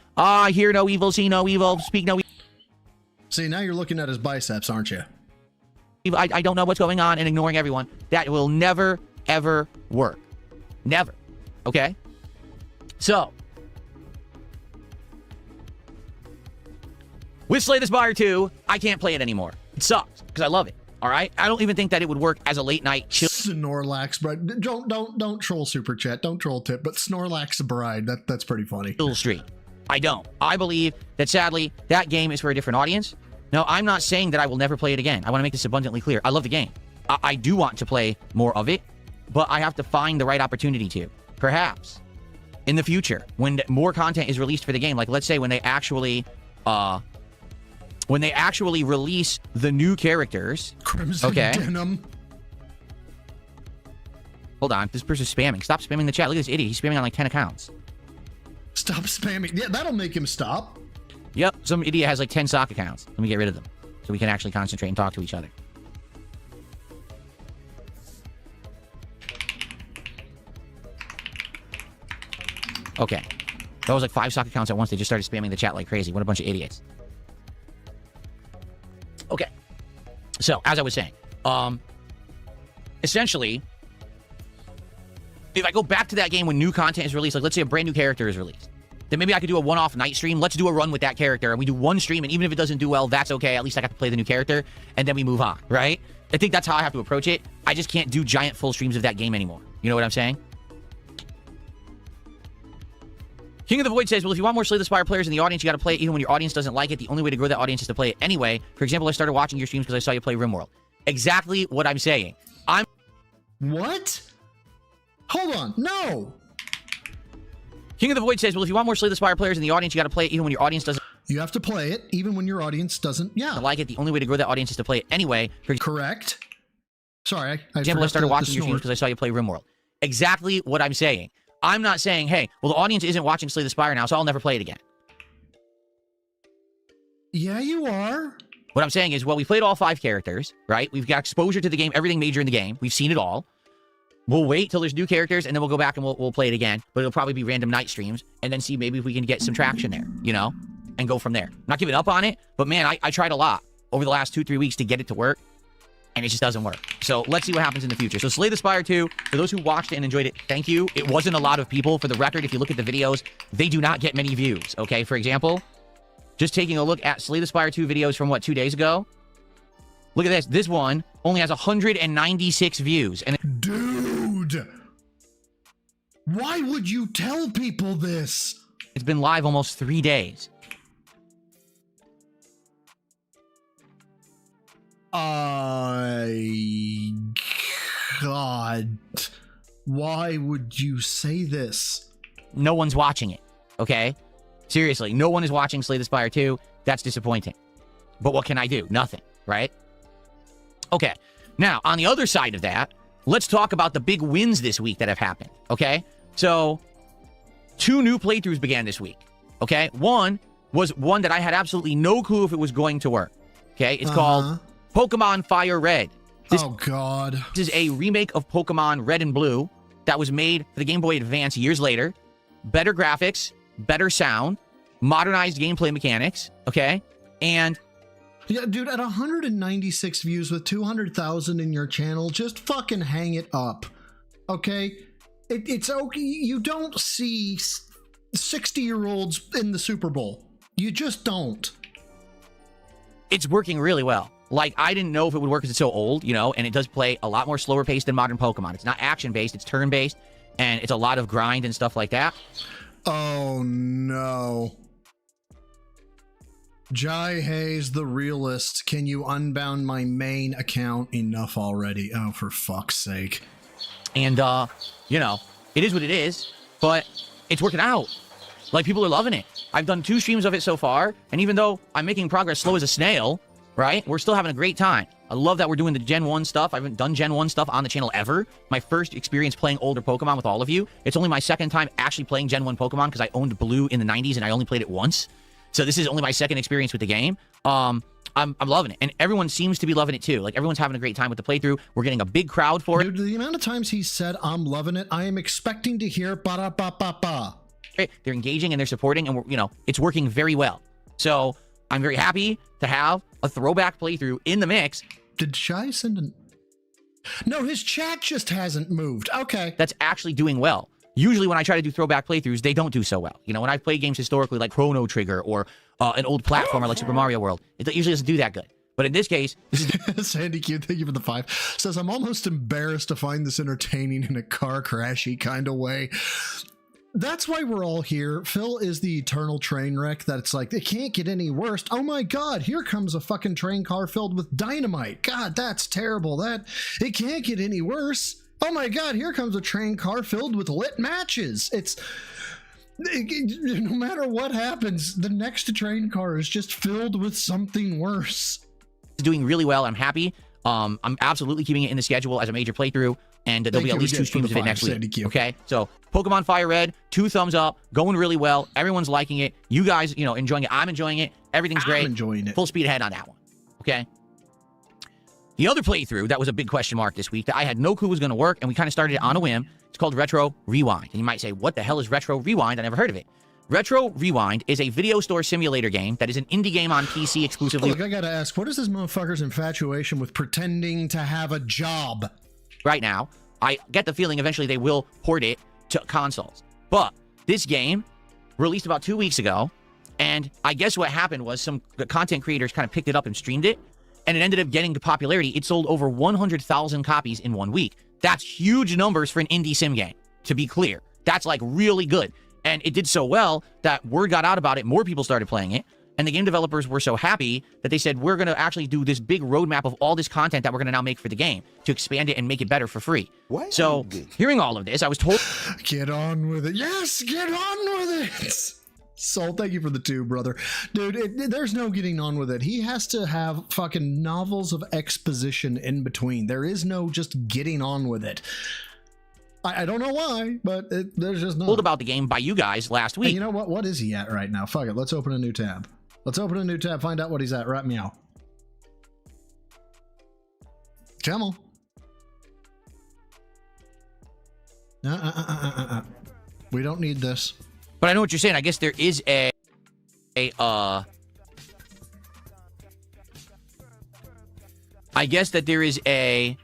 hear no evil, see no evil, speak no evil. See, now you're looking at his biceps, aren't you? I don't know what's going on and ignoring everyone. That will never, ever work. Never. Okay? So, with Slay the Spire 2, I can't play it anymore. It sucks, because I love it. All right? I don't even think that it would work as a late night chill. Snorlax bride. Don't troll Super Chat. Don't troll Tip, but Snorlax bride. That's pretty funny. Chill stream. I don't. I believe that, sadly, that game is for a different audience. No, I'm not saying that I will never play it again. I want to make this abundantly clear. I love the game. I do want to play more of it, but I have to find the right opportunity to. Perhaps in the future, when more content is released for the game, like let's say when they actually release the new characters. Crimson Denim. Hold on, this person's spamming. Stop spamming the chat. Look at this idiot. He's spamming on like 10 accounts. Stop spamming. Yeah, that'll make him stop. Yep, some idiot has like 10 sock accounts. Let me get rid of them so we can actually concentrate and talk to each other. Okay. That was like 5 sock accounts at once. They just started spamming the chat like crazy. What a bunch of idiots. Okay. So, as I was saying, essentially, if I go back to that game when new content is released, like let's say a brand new character is released, then maybe I could do a one-off night stream. Let's do a run with that character, and we do one stream, and even if it doesn't do well, that's okay. At least I got to play the new character, and then we move on, right? I think that's how I have to approach it. I just can't do giant full streams of that game anymore. You know what I'm saying? King of the Void says, well, if you want more Slay the Spire players in the audience, you got to play it even when your audience doesn't like it. The only way to grow that audience is to play it anyway. For example, I started watching your streams because I saw you play RimWorld. Exactly what I'm saying. What? Hold on. No. King of the Void says, well, if you want more Slay the Spire players in the audience, you got to play it even when your audience doesn't. You have to play it even when your audience doesn't. Yeah. Like it. The only way to grow that audience is to play it anyway. Correct. Sorry. For example, I started watching your streams because I saw you play RimWorld. Exactly what I'm saying. I'm not saying, hey, well, the audience isn't watching Slay the Spire now, so I'll never play it again. Yeah, you are. What I'm saying is, well, we played all 5 characters, right? We've got exposure to the game, everything major in the game. We've seen it all. We'll wait till there's new characters, and then we'll go back and we'll play it again. But it'll probably be random night streams, and then see maybe if we can get some traction there, you know? And go from there. I'm not giving up on it, but man, I tried a lot over the last 2-3 weeks to get it to work, and it just doesn't work. So let's see what happens in the future. So Slay the Spire 2, for those who watched it and enjoyed it, thank you. It wasn't a lot of people. For the record, if you look at the videos, they do not get many views, okay? For example, just taking a look at Slay the Spire 2 videos from, 2 days ago? Look at this. This one only has 196 views. And dude! Why would you tell people this? It's been live almost 3 days. God. Why would you say this? No one's watching it, okay? Seriously, no one is watching Slay the Spire 2. That's disappointing. But what can I do? Nothing, right? Okay, now, on the other side of that, let's talk about the big wins this week that have happened, okay? So, 2 new playthroughs began this week, okay? One was one that I had absolutely no clue if it was going to work, okay? It's called Pokemon Fire Red. Oh, God. This is a remake of Pokemon Red and Blue that was made for the Game Boy Advance years later. Better graphics, better sound, modernized gameplay mechanics, okay? And yeah, dude, at 196 views with 200,000 in your channel, just fucking hang it up, okay? It's okay. You don't see 60-year-olds in the Super Bowl. You just don't. It's working really well. Like, I didn't know if it would work because it's so old, you know, and it does play a lot more slower paced than modern Pokemon. It's not action-based, it's turn-based, and it's a lot of grind and stuff like that. Oh, no. Jai Hayes, the realist. Can you unbound my main account? Enough already. Oh, for fuck's sake. And, you know, it is what it is, but it's working out. Like, people are loving it. I've done 2 streams of it so far, and even though I'm making progress slow as a snail, right, we're still having a great time. I love that we're doing the Gen 1 stuff. I haven't done Gen 1 stuff on the channel ever. My first experience playing older Pokemon with all of you. It's only my second time actually playing Gen 1 Pokemon because I owned Blue in the 90s and I only played it once. So this is only my second experience with the game. I'm loving it. And everyone seems to be loving it too. Like, everyone's having a great time with the playthrough. We're getting a big crowd for it. Dude, the amount of times he said, I'm loving it, I am expecting to hear ba-da-ba-ba-ba. They're engaging and they're supporting, and we're, you know, it's working very well. So I'm very happy to have a throwback playthrough in the mix. Did Shy send an... No, his chat just hasn't moved. Okay. That's actually doing well. Usually when I try to do throwback playthroughs, they don't do so well. You know, when I've played games historically like Chrono Trigger or an old platformer like Super Mario World, it usually doesn't do that good. But in this case, this is... Sandy Q, thank you for the 5. Says, I'm almost embarrassed to find this entertaining in a car crashy kind of way. That's why we're all here. Phil is the eternal train wreck that's like, it can't get any worse. Oh my God, here comes a fucking train car filled with dynamite. God, that's terrible. It can't get any worse. Oh my God, here comes a train car filled with lit matches. No matter what happens, the next train car is just filled with something worse. It's doing really well. I'm happy. I'm absolutely keeping it in the schedule as a major playthrough. And there'll be at least 2 streams of it next week. Okay, so Pokemon Fire Red, 2 thumbs up, going really well. Everyone's liking it. You guys, you know, enjoying it. I'm enjoying it. Everything's great. I'm enjoying it. Full speed ahead on that one. Okay. The other playthrough that was a big question mark this week that I had no clue was going to work, and we kind of started it on a whim. It's called Retro Rewind. And you might say, what the hell is Retro Rewind? I never heard of it. Retro Rewind is a video store simulator game that is an indie game on PC exclusively. Look, I gotta ask, what is this motherfucker's infatuation with pretending to have a job? Right now, I get the feeling eventually they will port it to consoles. But this game released about 2 weeks ago, and I guess what happened was some content creators kind of picked it up and streamed it, and it ended up getting to popularity. It sold over 100,000 copies in 1 week. That's huge numbers for an indie sim game, to be clear. That's like really good. And it did so well that word got out about it, more people started playing it, and the game developers were so happy that they said, we're going to actually do this big roadmap of all this content that we're going to now make for the game to expand it and make it better for free. What? So, hearing all of this, I was told... Get on with it. Yes, get on with it! Soul, thank you for the 2, brother. Dude, there's no getting on with it. He has to have fucking novels of exposition in between. There is no just getting on with it. I don't know why, but there's just no... Told about the game by you guys last week. And you know what? What is he at right now? Fuck it. Let's open a new tab. Let's open a new tab, find out what he's at. Right, meow. Come on. We don't need this. But I know what you're saying. I guess there is I guess that there is a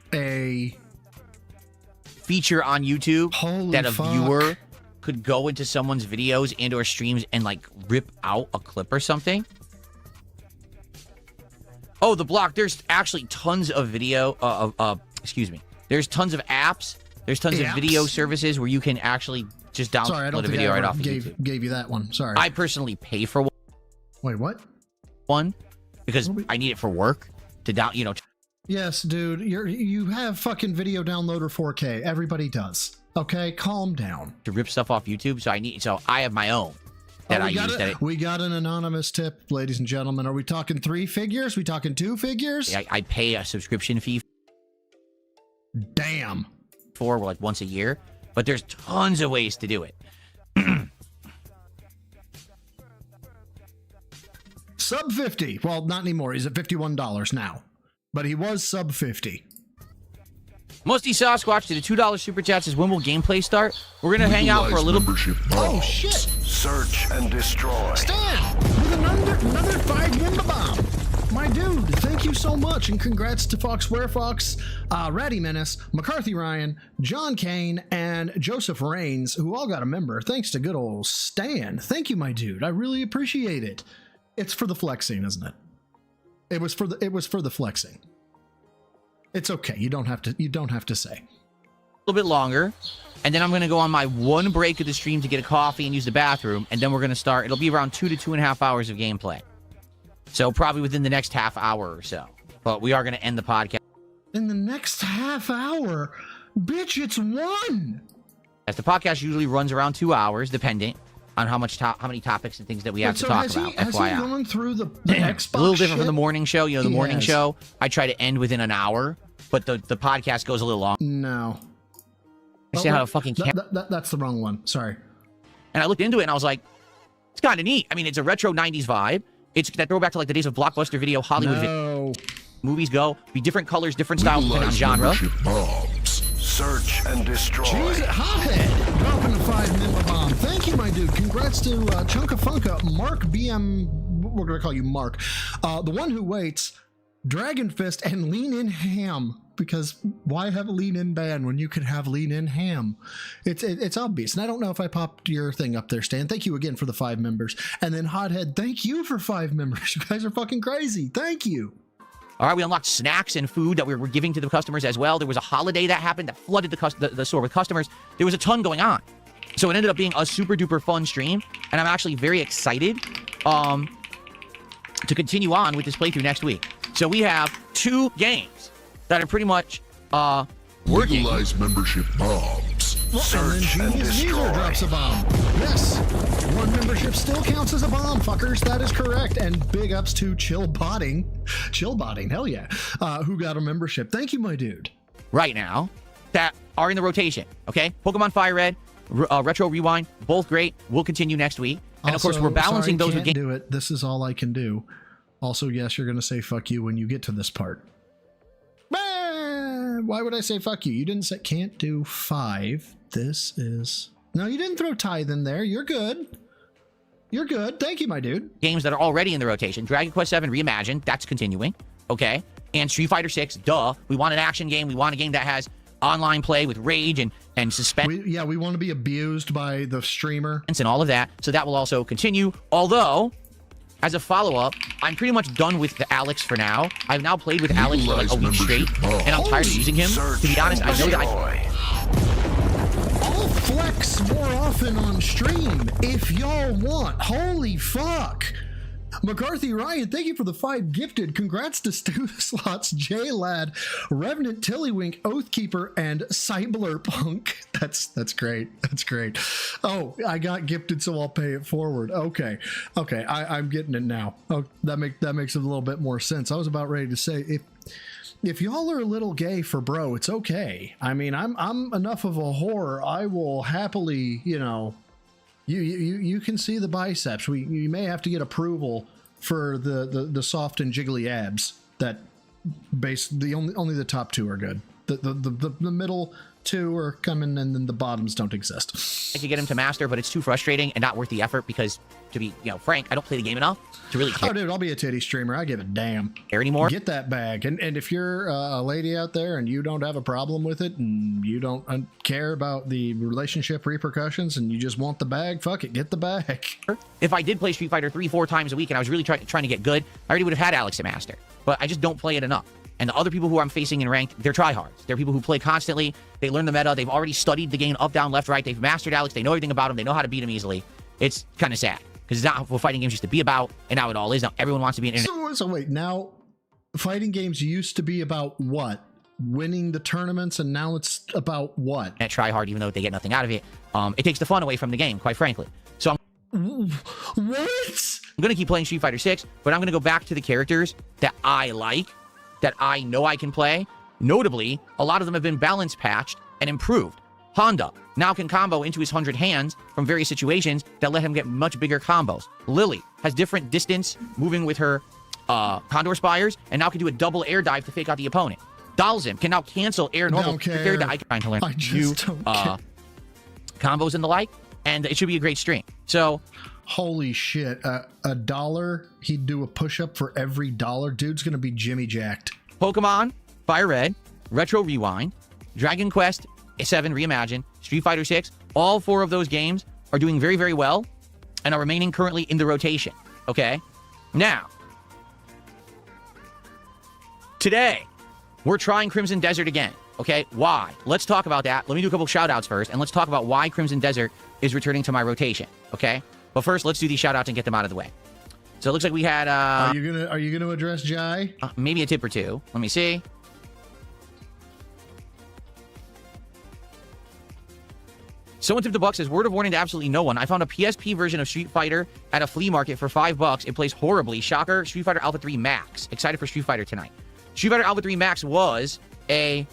feature on YouTube that a viewer could go into someone's videos and or streams and like rip out a clip or something. Oh, the block. There's actually tons of video excuse me. There's tons of apps. There's tons of video services where you can actually just download a video right off of YouTube. Gave you that one. Sorry. I personally pay for one. Wait, what? One because I need it for work to Yes, dude. You have fucking video downloader 4K. Everybody does. Okay, calm down. To rip stuff off YouTube, so I have my own that I use. We got an anonymous tip, ladies and gentlemen. Are we talking 3 figures? We talking 2 figures? I pay a subscription fee. Damn. For like once a year, but there's tons of ways to do it. Sub 50. Well, not anymore. He's at $51 now. But he was sub 50. Musty Sasquatch did a $2 super chat. Says, when will gameplay start? We're going to hang out for a little... Oh, shit. Search and destroy. Stan, with another 5 Yimba bomb. My dude, thank you so much. And congrats to Fox, Ratty Menace, McCarthy Ryan, John Kane, and Joseph Raines, who all got a member. Thanks to good old Stan. Thank you, my dude. I really appreciate it. It's for the flexing, isn't it? It was for the flexing. It's okay. You don't have to say. A little bit longer, and then I'm going to go on my one break of the stream to get a coffee and use the bathroom, and then we're going to start. It'll be around 2 to 2.5 hours of gameplay. So probably within the next half hour or so. But we are going to end the podcast. In the next half hour? Bitch, it's 1! As the podcast usually runs around 2 hours, depending on how many topics and things that we have to talk about. Has FYI. he gone through the Xbox a little different shit? from the morning show. You know, the morning show, I try to end within an hour, but the podcast goes a little long. No. I see how a fucking that's the wrong one. Sorry. And I looked into it and I was like, it's kind of neat. I mean, it's a retro 90s vibe. It's that throwback to like the days of Blockbuster Video, Hollywood movies go. Be different colors, different styles, depending on genre. Search and destroy. Jeez, Hothead dropping the 5-member bomb. Thank you, my dude. Congrats to Chunka Funka, Mark BM. We're gonna call you Mark. The one who waits, Dragon Fist, and Lean In Ham. Because why have a Lean In band when you could have Lean In Ham? It's obvious. And I don't know if I popped your thing up there, Stan. Thank you again for the 5 members. And then Hothead, thank you for 5 members. You guys are fucking crazy. Thank you. All right, we unlocked snacks and food that we were giving to the customers as well. There was a holiday that happened that flooded the store with customers. There was a ton going on. So it ended up being a super duper fun stream. And I'm actually very excited to continue on with this playthrough next week. So we have 2 games that are pretty much working. Legalize membership bombs. Search and destroy. Drops a bomb. Yes, 1 membership still counts as a bomb, fuckers. That is correct. And big ups to Chillbotting, hell yeah, who got a membership. Thank you, my dude. Right now, that are in the rotation. Okay, Pokemon Fire Red, Retro Rewind, both great. We'll continue next week. And Also, of course, we're balancing those with games. Do it. This is all I can do. Also, yes, you're gonna say fuck you when you get to this part. Why would I say fuck you? You didn't say can't do 5. This is... No, you didn't throw Tithe in there. You're good. You're good. Thank you, my dude. Games that are already in the rotation. Dragon Quest VII Reimagined. That's continuing. Okay. And Street Fighter 6. Duh. We want an action game. We want a game that has online play with rage and suspense. We want to be abused by the streamer. And all of that. So that will also continue. Although... As a follow-up, I'm pretty much done with the Alex for now. I've now played with Alex for like a week straight, and I'm tired of using him. To be honest, I know that I'll flex more often on stream if y'all want. Holy fuck. McCarthy Ryan, thank you for the 5 gifted. Congrats to Stu Slots, J-Lad, Revenant Tillywink, Oathkeeper, and Cybler Punk. That's great. That's great. Oh, I got gifted, so I'll pay it forward. Okay. I'm getting it now. Oh, that makes a little bit more sense. I was about ready to say if y'all are a little gay for bro, it's okay. I mean, I'm enough of a whore. I will happily, you know. You can see the biceps. You may have to get approval for the soft and jiggly abs. That only the top 2 are good. The middle 2 are coming, and then the bottoms don't exist. I could get him to master, but it's too frustrating and not worth the effort because, to be frank, I don't play the game enough to really care. Oh, dude, I'll be a titty streamer. I give a damn. Care anymore? Get that bag. And if you're a lady out there and you don't have a problem with it and you don't care about the relationship repercussions and you just want the bag, fuck it, get the bag. If I did play Street Fighter 3-4 times a week and I was really trying to get good, I already would have had Alex at master. But I just don't play it enough. And the other people who I'm facing in ranked, they're tryhards. They're people who play constantly. They learn the meta. They've already studied the game up, down, left, right. They've mastered Alex. They know everything about him. They know how to beat him easily. It's kind of sad because it's not what fighting games used to be about, and now it all is. Now everyone wants to be an internet. So wait, now fighting games used to be about what? Winning the tournaments, and now it's about what? Try hard, even though they get nothing out of it. It takes the fun away from the game, quite frankly. So what? I'm going to keep playing Street Fighter 6, but I'm going to go back to the characters that I like, that I know I can play. Notably, a lot of them have been balance patched and improved. Honda now can combo into his 100 hands from various situations that let him get much bigger combos. Lily has different distance moving with her Condor Spires and now can do a double air dive to fake out the opponent. Dalzim can now cancel air normal air dive. I'm trying to learn combos and the like, and it should be a great stream. So, holy shit, $1, he'd do a push-up for every $1. Dude's gonna be Jimmy jacked. Pokemon Fire Red, Retro Rewind, Dragon Quest VII Reimagined, Street Fighter 6, all 4 of those games are doing very, very well and are remaining currently in the rotation. Okay? Now, today, we're trying Crimson Desert again. Okay? Why? Let's talk about that. Let me do a couple shout outs first, and let's talk about why Crimson Desert is returning to my rotation. Okay? But first, let's do these shout outs and get them out of the way. So it looks like we had Are you gonna address Jai? Maybe a tip or two. Let me see. Someone tipped $1 says, word of warning to absolutely no one. I found a PSP version of Street Fighter at a flea market for $5. It plays horribly. Shocker. Street Fighter Alpha 3 Max. Excited for Street Fighter tonight. Street Fighter Alpha 3 Max was I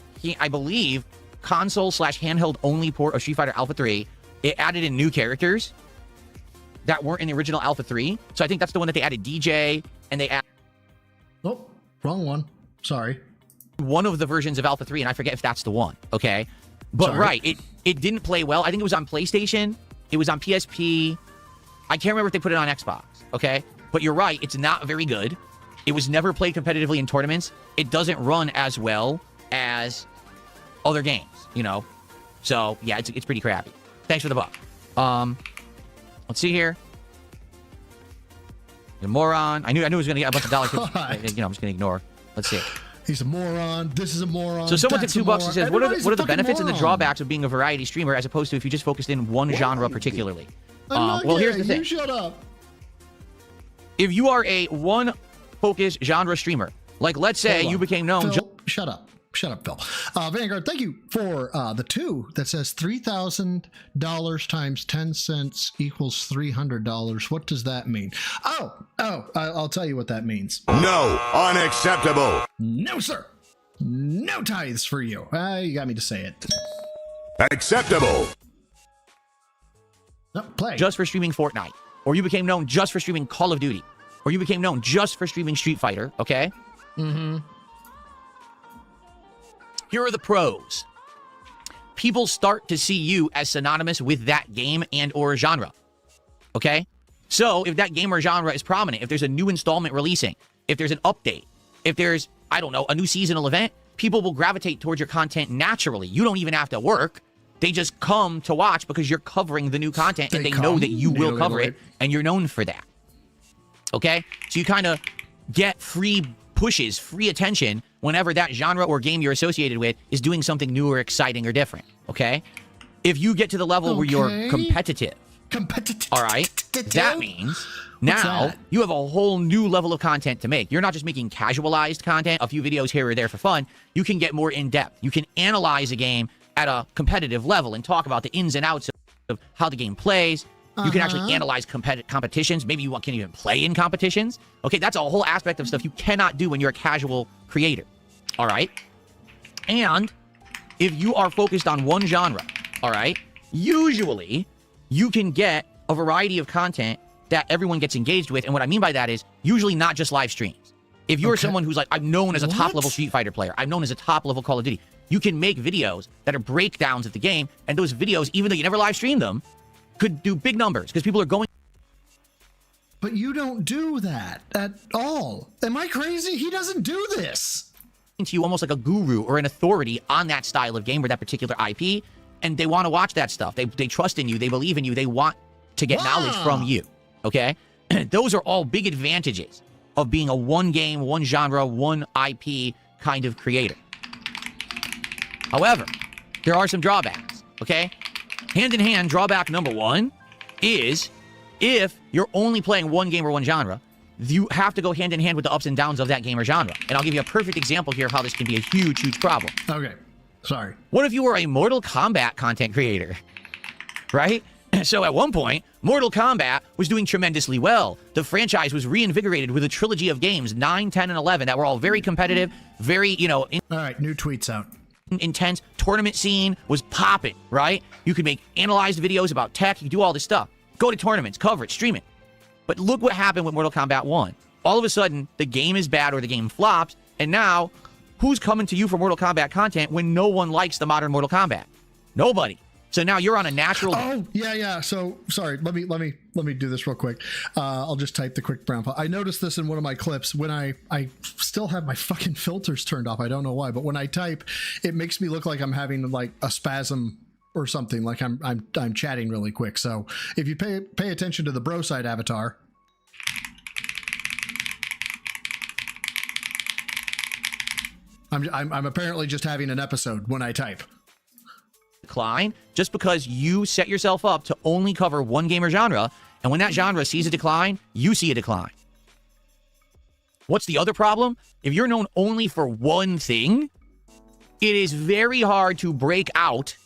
believe, console/handheld only port of Street Fighter Alpha 3. It added in new characters that weren't in the original Alpha 3. So I think that's the one that they added DJ, and they added... Oh, wrong one. Sorry. One of the versions of Alpha 3, and I forget if that's the one, okay? But Sorry. right, it didn't play well. I think it was on PlayStation. It was on PSP. I can't remember if they put it on Xbox, okay? But you're right, it's not very good. It was never played competitively in tournaments. It doesn't run as well as other games, you know? So, yeah, it's pretty crappy. Thanks for the buck. Let's see here. The moron. I knew he was going to get a bunch of dollar tips. You know, I'm just going to ignore. Let's see. He's a moron. This is a moron. So someone tipped $2 and says, what are the benefits and the moron. drawbacks of being a variety streamer as opposed to if you just focused in one genre particularly? Well, here's the thing. You shut up. If you are a one-focused genre streamer, like let's say you became known... Phil, shut up. Shut up, Phil. Vanguard, thank you for the 2 that says $3,000 times 10 cents equals $300. What does that mean? I'll tell you what that means. No, unacceptable. No, sir. No tithes for you. You got me to say it. Acceptable. No, play. Just for streaming Fortnite. Or you became known just for streaming Call of Duty. Or you became known just for streaming Street Fighter, okay? Mm-hmm. Here are the pros. People start to see you as synonymous with that game and or genre. Okay? So if that game or genre is prominent, if there's a new installment releasing, if there's an update, if there's, I don't know, a new seasonal event, people will gravitate towards your content naturally. You don't even have to work. They just come to watch because you're covering the new content and they know that you will cover it and you're known for that. Okay? So you kind of get free pushes, free attention whenever that genre or game you're associated with is doing something new or exciting or different, okay? If you get to the level where you're competitive, all right, that means now you have a whole new level of content to make. You're not just making casualized content, a few videos here or there for fun. You can get more in-depth. You can analyze a game at a competitive level and talk about the ins and outs of how the game plays. You can actually analyze competitions. Maybe you can even play in competitions. Okay, that's a whole aspect of stuff you cannot do when you're a casual creator. All right? And if you are focused on one genre, all right, usually you can get a variety of content that everyone gets engaged with. And what I mean by that is usually not just live streams. If you're someone who's like, I'm known as a top-level Street Fighter player, I'm known as a top-level Call of Duty, you can make videos that are breakdowns of the game. And those videos, even though you never live stream them, could do big numbers because people are going. But you don't do that at all. Am I crazy? He doesn't do this. To you almost like a guru or an authority on that style of game or that particular IP, and they want to watch that stuff. They trust in you. They believe in you. They want to get knowledge from you. Okay? Those are all big advantages of being a one game, one genre, one IP kind of creator. However, there are some drawbacks. Okay? Hand in hand, drawback number 1 is if you're only playing one game or one genre, you have to go hand in hand with the ups and downs of that game or genre. And I'll give you a perfect example here of how this can be a huge, huge problem. Okay. Sorry. What if you were a Mortal Kombat content creator? Right? So at one point, Mortal Kombat was doing tremendously well. The franchise was reinvigorated with a trilogy of games, 9, 10, and 11, that were all very competitive, very, all right, new tweets out. Intense. Tournament scene was popping, right? You could make analyzed videos about tech. You could do all this stuff. Go to tournaments, cover it, stream it. But look what happened with Mortal Kombat 1. All of a sudden, the game is bad or the game flops, and now, who's coming to you for Mortal Kombat content when no one likes the modern Mortal Kombat? Nobody. So now you're on a natural... Oh, yeah. So, sorry, let me do this real quick. I'll just type the quick brown file. I noticed this in one of my clips when I still have my fucking filters turned off. I don't know why, but when I type, it makes me look like I'm having like a spasm or something, like I'm chatting really quick. So if you pay attention to the bro side avatar, I'm apparently just having an episode when I type. Decline just because you set yourself up to only cover one game or genre, and when that genre sees a decline, you see a decline. What's the other problem? If you're known only for one thing, it is very hard to break out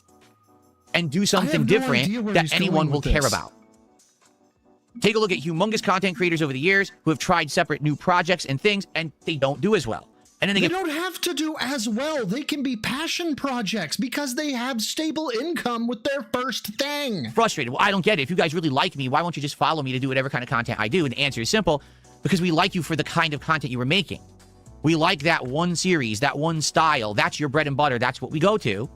and do something different that anyone will care about. Take a look at humongous content creators over the years who have tried separate new projects and things, and they don't do as well. And then they don't have to do as well. They can be passion projects because they have stable income with their first thing. Frustrated. Well, I don't get it. If you guys really like me, why won't you just follow me to do whatever kind of content I do? And the answer is simple, because we like you for the kind of content you were making. We like that one series, that one style. That's your bread and butter. That's what we go to.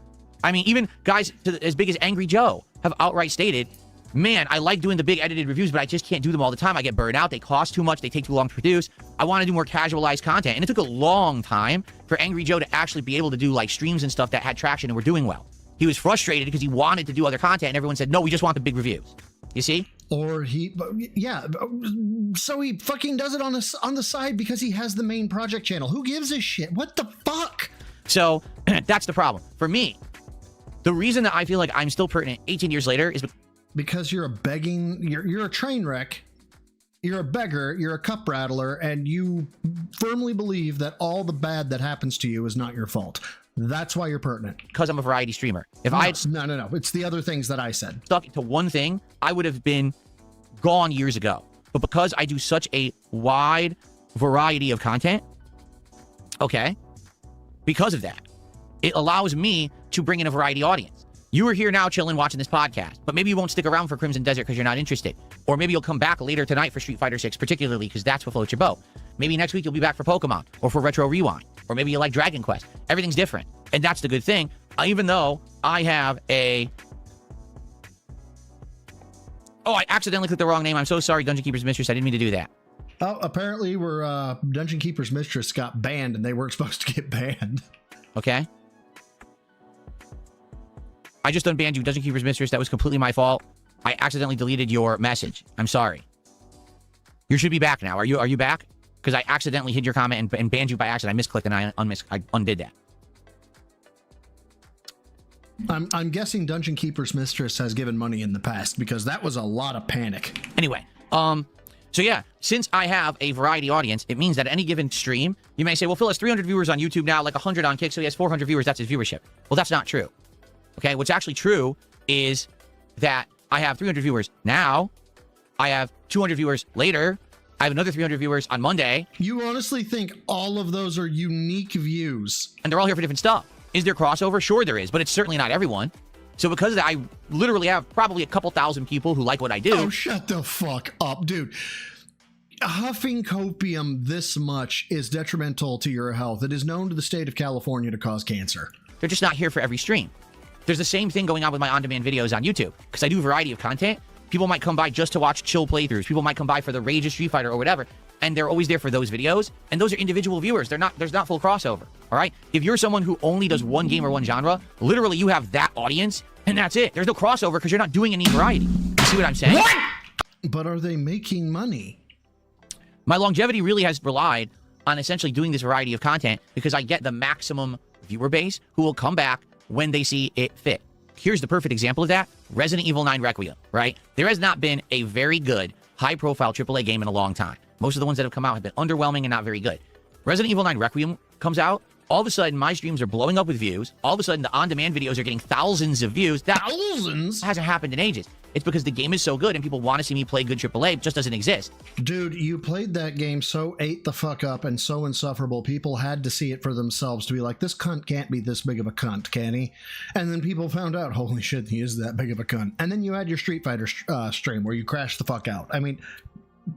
I mean, even guys as big as Angry Joe have outright stated, man, I like doing the big edited reviews, but I just can't do them all the time. I get burned out. They cost too much. They take too long to produce. I want to do more casualized content. And it took a long time for Angry Joe to actually be able to do like streams and stuff that had traction and were doing well. He was frustrated because he wanted to do other content and everyone said, no, we just want the big reviews. You see? Or so he fucking does it on the side because he has the main project channel. Who gives a shit? What the fuck? So that's the problem. For me, the reason that I feel like I'm still pertinent 18 years later is because you're a train wreck, you're a beggar, you're a cup rattler, and you firmly believe that all the bad that happens to you is not your fault. That's why you're pertinent. Because I'm a variety streamer. If No. It's the other things that I said. Stuck to one thing, I would have been gone years ago. But because I do such a wide variety of content, okay, because of that, it allows me to bring in a variety audience. You are here now chilling watching this podcast, but maybe you won't stick around for Crimson Desert because you're not interested. Or maybe you'll come back later tonight for Street Fighter 6, particularly because that's what floats your boat. Maybe next week you'll be back for Pokemon or for Retro Rewind. Or maybe you like Dragon Quest. Everything's different. And that's the good thing. Even though I have a... Oh, I accidentally clicked the wrong name. I'm so sorry, Dungeon Keeper's Mistress. I didn't mean to do that. Oh, apparently we're Dungeon Keeper's Mistress got banned and they weren't supposed to get banned. Okay. I just unbanned you, Dungeon Keeper's Mistress. That was completely my fault. I accidentally deleted your message. I'm sorry. You should be back now. Are you back? Because I accidentally hid your comment and banned you by accident. I misclicked and I undid that. I'm guessing Dungeon Keeper's Mistress has given money in the past because that was a lot of panic. Anyway, so yeah, since I have a variety audience, it means that any given stream, you may say, well, Phil has 300 viewers on YouTube now, like 100 on Kick, so he has 400 viewers. That's his viewership. Well, that's not true. Okay, what's actually true is that I have 300 viewers now. I have 200 viewers later. I have another 300 viewers on Monday. You honestly think all of those are unique views? And they're all here for different stuff. Is there crossover? Sure there is, but it's certainly not everyone. So because of that, I literally have probably a couple thousand people who like what I do. Oh, shut the fuck up, dude. Huffing copium this much is detrimental to your health. It is known to the state of California to cause cancer. They're just not here for every stream. There's the same thing going on with my on-demand videos on YouTube. Because I do a variety of content. People might come by just to watch chill playthroughs. People might come by for the Rage of Street Fighter or whatever. And they're always there for those videos. And those are individual viewers. There's not full crossover. All right? If you're someone who only does one game or one genre, literally you have that audience and that's it. There's no crossover because you're not doing any variety. You see what I'm saying? What? But are they making money? My longevity really has relied on essentially doing this variety of content because I get the maximum viewer base who will come back when they see it fit. Here's the perfect example of that. Resident Evil 9 Requiem, right? There has not been a very good, high-profile AAA game in a long time. Most of the ones that have come out have been underwhelming and not very good. Resident Evil 9 Requiem comes out. All of a sudden, my streams are blowing up with views. All of a sudden, the on-demand videos are getting thousands of views. Thousands? Hasn't happened in ages. It's because the game is so good and people want to see me play good AAA. It just doesn't exist. Dude, you played that game so ate the fuck up and so insufferable, people had to see it for themselves to be like, this cunt can't be this big of a cunt, can he? And then people found out, holy shit, he is that big of a cunt. And then you had your Street Fighter stream where you crashed the fuck out. I mean,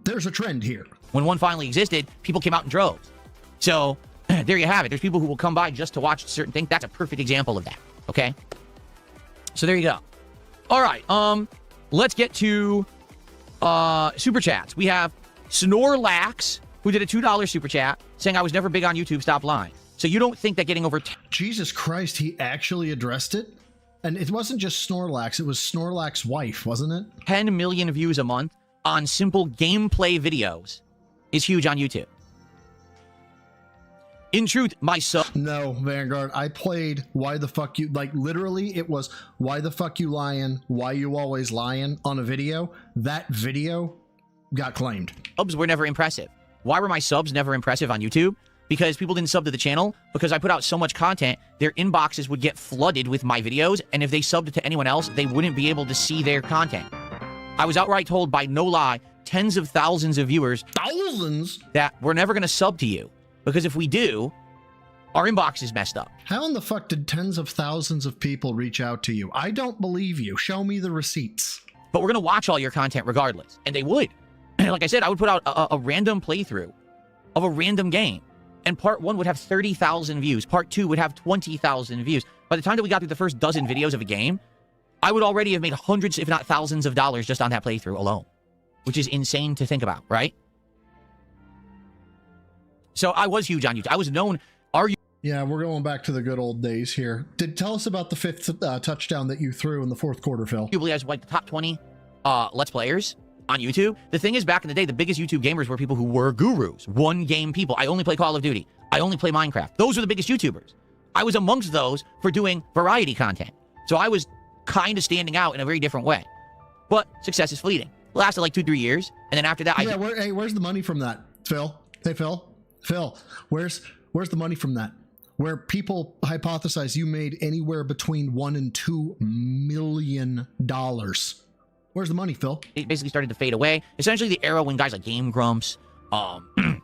there's a trend here. When one finally existed, people came out in droves. So there you have it. There's people who will come by just to watch certain things. That's a perfect example of that. Okay? So there you go. All right. Let's get to super chats. We have Snorlax, who did a $2 super chat, saying, I was never big on YouTube, stop lying. So you don't think that getting over... Jesus Christ, he actually addressed it? And it wasn't just Snorlax, it was Snorlax's wife, wasn't it? 10 million views a month on simple gameplay videos is huge on YouTube. In truth, my sub... No, Vanguard, I played Why the Fuck You... Like, literally, it was Why the Fuck You Lying, Why You Always Lying on a video. That video got claimed. Subs were never impressive. Why were my subs never impressive on YouTube? because people didn't sub to the channel, because I put out so much content, their inboxes would get flooded with my videos, and if they subbed to anyone else, they wouldn't be able to see their content. I was outright told by no lie, tens of thousands of viewers, that we're never going to sub to you, because if we do, our inbox is messed up. How in the fuck did tens of thousands of people reach out to you? I don't believe you. Show me the receipts. But we're going to watch all your content regardless. And they would. Like I said, I would put out a random playthrough of a random game. And part 1 would have 30,000 views. Part 2 would have 20,000 views. By the time that we got through the first dozen videos of a game, I would already have made hundreds, if not thousands of dollars just on that playthrough alone. Which is insane to think about, right? So I was huge on YouTube. I was known... Yeah, we're going back to the good old days here. Tell us about the 5th touchdown that you threw in the 4th quarter, Phil. Arguably as like the top 20 Let's Players on YouTube. The thing is, back in the day, the biggest YouTube gamers were people who were gurus, one-game people. I only play Call of Duty. I only play Minecraft. Those were the biggest YouTubers. I was amongst those for doing variety content. So I was kind of standing out in a very different way. But success is fleeting. It lasted like 2-3 years, and then after that, where's the money from that, Phil? Hey, Phil, where's the money from that? Where people hypothesize you made anywhere between $1 and $2 million. Where's the money, Phil? It basically started to fade away. Essentially, the era when guys like Game Grumps, and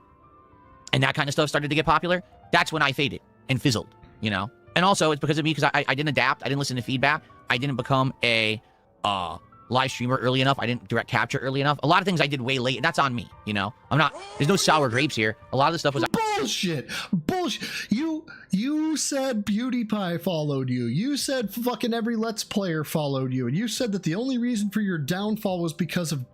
that kind of stuff started to get popular. That's when I faded and fizzled, you know. And also, it's because of me, because I didn't adapt. I didn't listen to feedback. I didn't become a live streamer early enough. I didn't direct capture early enough. A lot of things I did way late, and that's on me, you know. There's no sour grapes here. A lot of the stuff was bullshit. You said PewDiePie followed you. You said fucking every Let's Player followed you, and you said that the only reason for your downfall was because of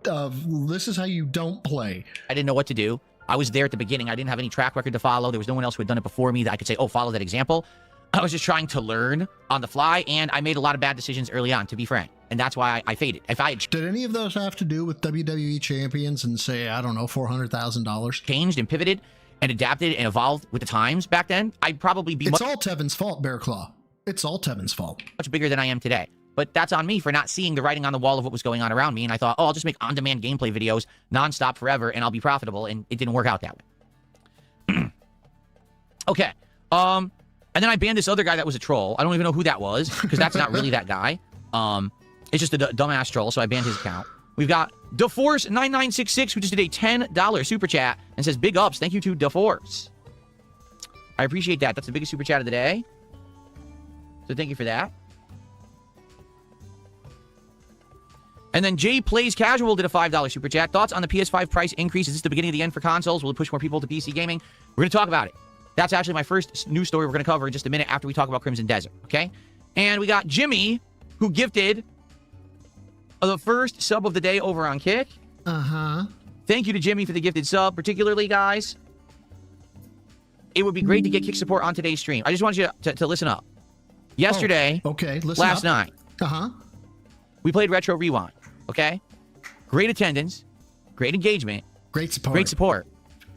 this is how you don't play. I didn't know what to do. I was there at the beginning. I didn't have any track record to follow. There was no one else who had done it before me that I could say, oh, follow that example. I was just trying to learn on the fly, and I made a lot of bad decisions early on, to be frank. And that's why I faded. Did any of those have to do with WWE champions and say, I don't know, $400,000? Changed and pivoted and adapted and evolved with the times back then, I'd probably be It's all Tevin's fault, Bear Claw. It's all Tevin's fault. Much bigger than I am today. But that's on me for not seeing the writing on the wall of what was going on around me. And I thought, oh, I'll just make on-demand gameplay videos nonstop forever, and I'll be profitable. And it didn't work out that way. Okay. And then I banned this other guy that was a troll. I don't even know who that was, because that's not really that guy. It's just a dumbass troll, so I banned his account. We've got DeForce9966, who just did a $10 super chat and says, big ups. Thank you to DeForce. I appreciate that. That's the biggest super chat of the day. So thank you for that. And then Jay Plays Casual did a $5 super chat. Thoughts on the PS5 price increase? Is this the beginning of the end for consoles? Will it push more people to PC gaming? We're going to talk about it. That's actually my first news story we're going to cover in just a minute after we talk about Crimson Desert, okay? And we got Jimmy, who gifted the first sub of the day over on Kick. Thank you to Jimmy for the gifted sub, particularly, guys. It would be great to get Kick support on today's stream. I just want you to listen up. Yesterday, last night, we played Retro Rewind, okay? Great attendance, great engagement, great support. Great support.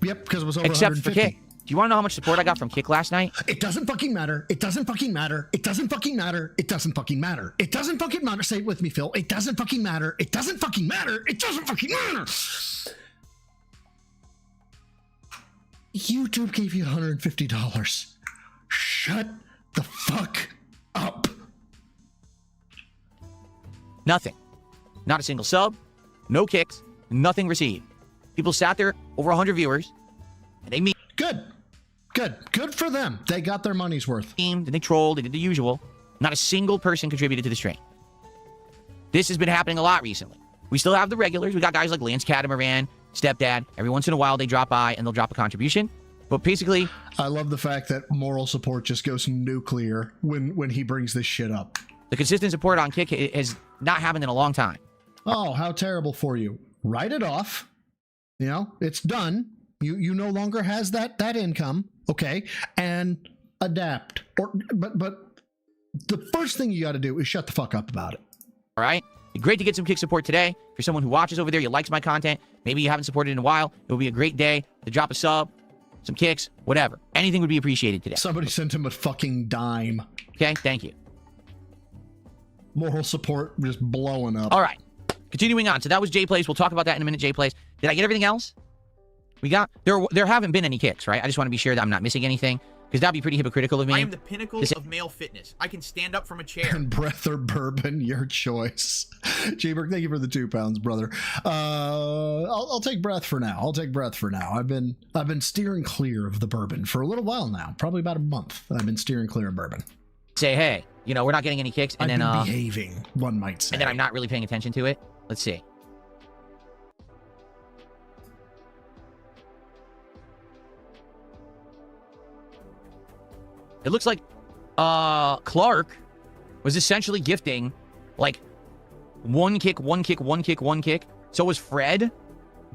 Yep, because it was over Except 150. for Kick. Do you want to know how much support I got from Kick last night? It doesn't fucking matter. It doesn't fucking matter. It doesn't fucking matter. It doesn't fucking matter. It doesn't fucking matter. Say it with me, Phil. It doesn't fucking matter. It doesn't fucking matter. It doesn't fucking matter. YouTube gave you $150. Shut the fuck up. Nothing. Not a single sub. No kicks. Nothing received. People sat there, over 100 viewers, and they Good for them. They got their money's worth. And they trolled. They did the usual. Not a single person contributed to the stream. This has been happening a lot recently. We still have the regulars. We got guys like Lance Catamaran, Stepdad. Every once in a while, they drop by and they'll drop a contribution. But basically, I love the fact that moral support just goes nuclear when he brings this shit up. The consistent support on Kick has not happened in a long time. Oh, how terrible for you. Write it off. You know, it's done. You no longer has that income, okay? And adapt. But the first thing you got to do is shut the fuck up about it. All right? Great to get some Kick support today. If you're someone who watches over there, you likes my content, maybe you haven't supported in a while, it will be a great day to drop a sub, some kicks, whatever. Anything would be appreciated today. Somebody sent him a fucking dime. Okay, thank you. Moral support just blowing up. All right. Continuing on. So that was Jay Plays. We'll talk about that in a minute, Jay Plays. Did I get everything else? We got there haven't been any kicks, right? I just want to be sure that I'm not missing anything, because that'd be pretty hypocritical of me. I am the pinnacle of male fitness. I can stand up from a chair. And breath or bourbon, your choice. Jaybird, thank you for the 2 pounds, brother. I'll take breath for now. I'll take breath for now. I've been steering clear of the bourbon for a little while now, probably about a month. I've been steering clear of bourbon. Say, hey, you know, we're not getting any kicks, and I've then been behaving, one might say. And then I'm not really paying attention to it. Let's see. It looks like Clark was essentially gifting like 1 kick, 1 kick, 1 kick, 1 kick. So was Fred.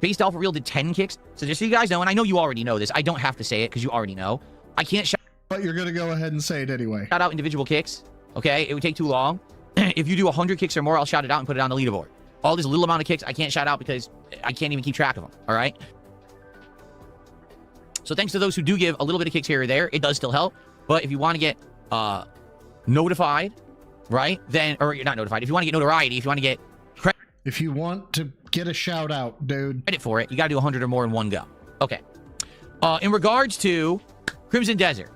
Based Alpha Real did 10 kicks. So just so you guys know, and I know you already know this, I don't have to say it because you already know. I can't shout. But you're going to go ahead and say it anyway. Shout out individual kicks. Okay, it would take too long. If you do 100 kicks or more, I'll shout it out and put it on the leaderboard. All this little amount of kicks, I can't shout out because I can't even keep track of them. All right. So thanks to those who do give a little bit of kicks here or there, it does still help. But if you want to get notified, right, then, or you're not notified, if you want to get notoriety, if you want to get credit. If you want to get a shout out, dude. Credit for it, you got to do 100 or more in one go. Okay. In regards to Crimson Desert,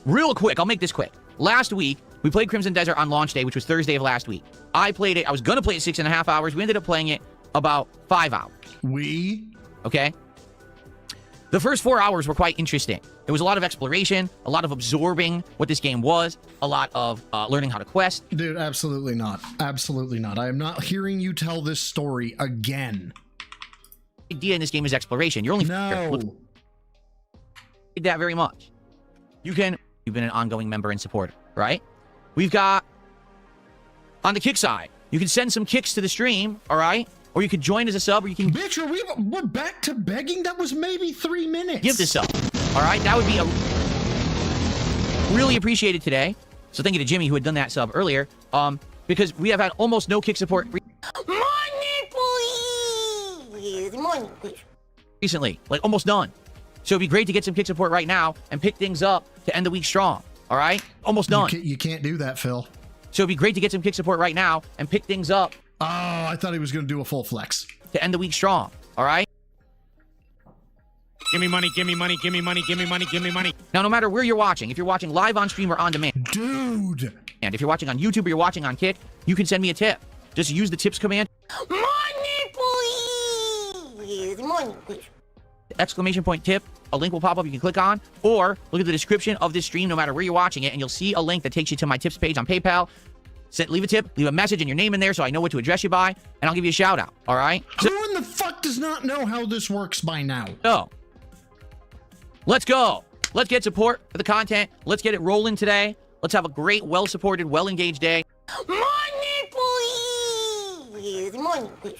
real quick, I'll make this quick. Last week, we played Crimson Desert on launch day, which was Thursday of last week. I played it, I was going to play it 6.5 hours. We ended up playing it about 5 hours. Okay. The first 4 hours were quite interesting. There was a lot of exploration, a lot of absorbing what this game was, a lot of learning how to quest. Dude, absolutely not. Absolutely not. I am not hearing you tell this story again. The idea in this game is exploration. You're only that very much. You've been an ongoing member and supporter, right? We've got on the kick side, you can send some kicks to the stream, all right? Or you could join as a sub, or you can... Bitch, we're back to begging? That was maybe 3 minutes. Give this up, all right? That would be really appreciated today. So thank you to Jimmy, who had done that sub earlier, because we have had almost no kick support... Money, please! Money, please. Recently, like almost none. So it'd be great to get some kick support right now and pick things up to end the week strong, all right? Almost done. You can't do that, Phil. So it'd be great to get some kick support right now and pick things up. Oh, I thought he was going to do a full flex. To end the week strong, all right? Give me money, give me money, give me money, give me money, give me money. Now, no matter where you're watching, if you're watching live on stream or on demand. Dude! And if you're watching on YouTube or you're watching on Kick, you can send me a tip. Just use the tips command. Money, please! Money, please. Exclamation point tip. A link will pop up you can click on. Or look at the description of this stream no matter where you're watching it, and you'll see a link that takes you to my tips page on PayPal. Leave a tip, leave a message and your name in there so I know what to address you by, and I'll give you a shout out, all right? So, who in the fuck does not know how this works by now? So, let's go. Let's get support for the content. Let's get it rolling today. Let's have a great, well-supported, well-engaged day. Money, please! Money, please.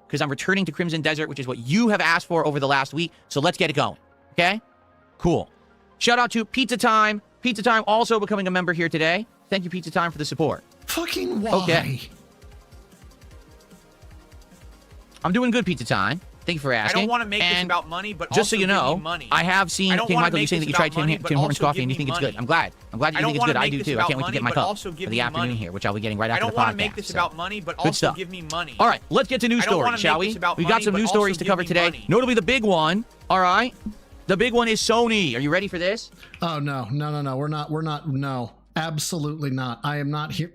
Because I'm returning to Crimson Desert, which is what you have asked for over the last week. So let's get it going, okay? Cool. Shout out to Pizza Time. Pizza Time also becoming a member here today. Thank you, Pizza Time, for the support. Fucking why? Okay. I'm doing good, Pizza Time. Thank you for asking. I don't want to make this about money, but just also so you know, money. I have seen King Michael, you saying that you tried Tim Hortons coffee and you think it's good. I'm glad. I'm glad you think it's good. I do too. I can't wait to get my cup for the afternoon here, which I'll be getting right after the podcast. I don't want to make this about money, but also give me money. All right, let's get to news stories, shall we? We've got some news stories to cover today. Notably the big one, all right? The big one is Sony. Are you ready for this? Oh, no. We're not. No, absolutely not. I am not here.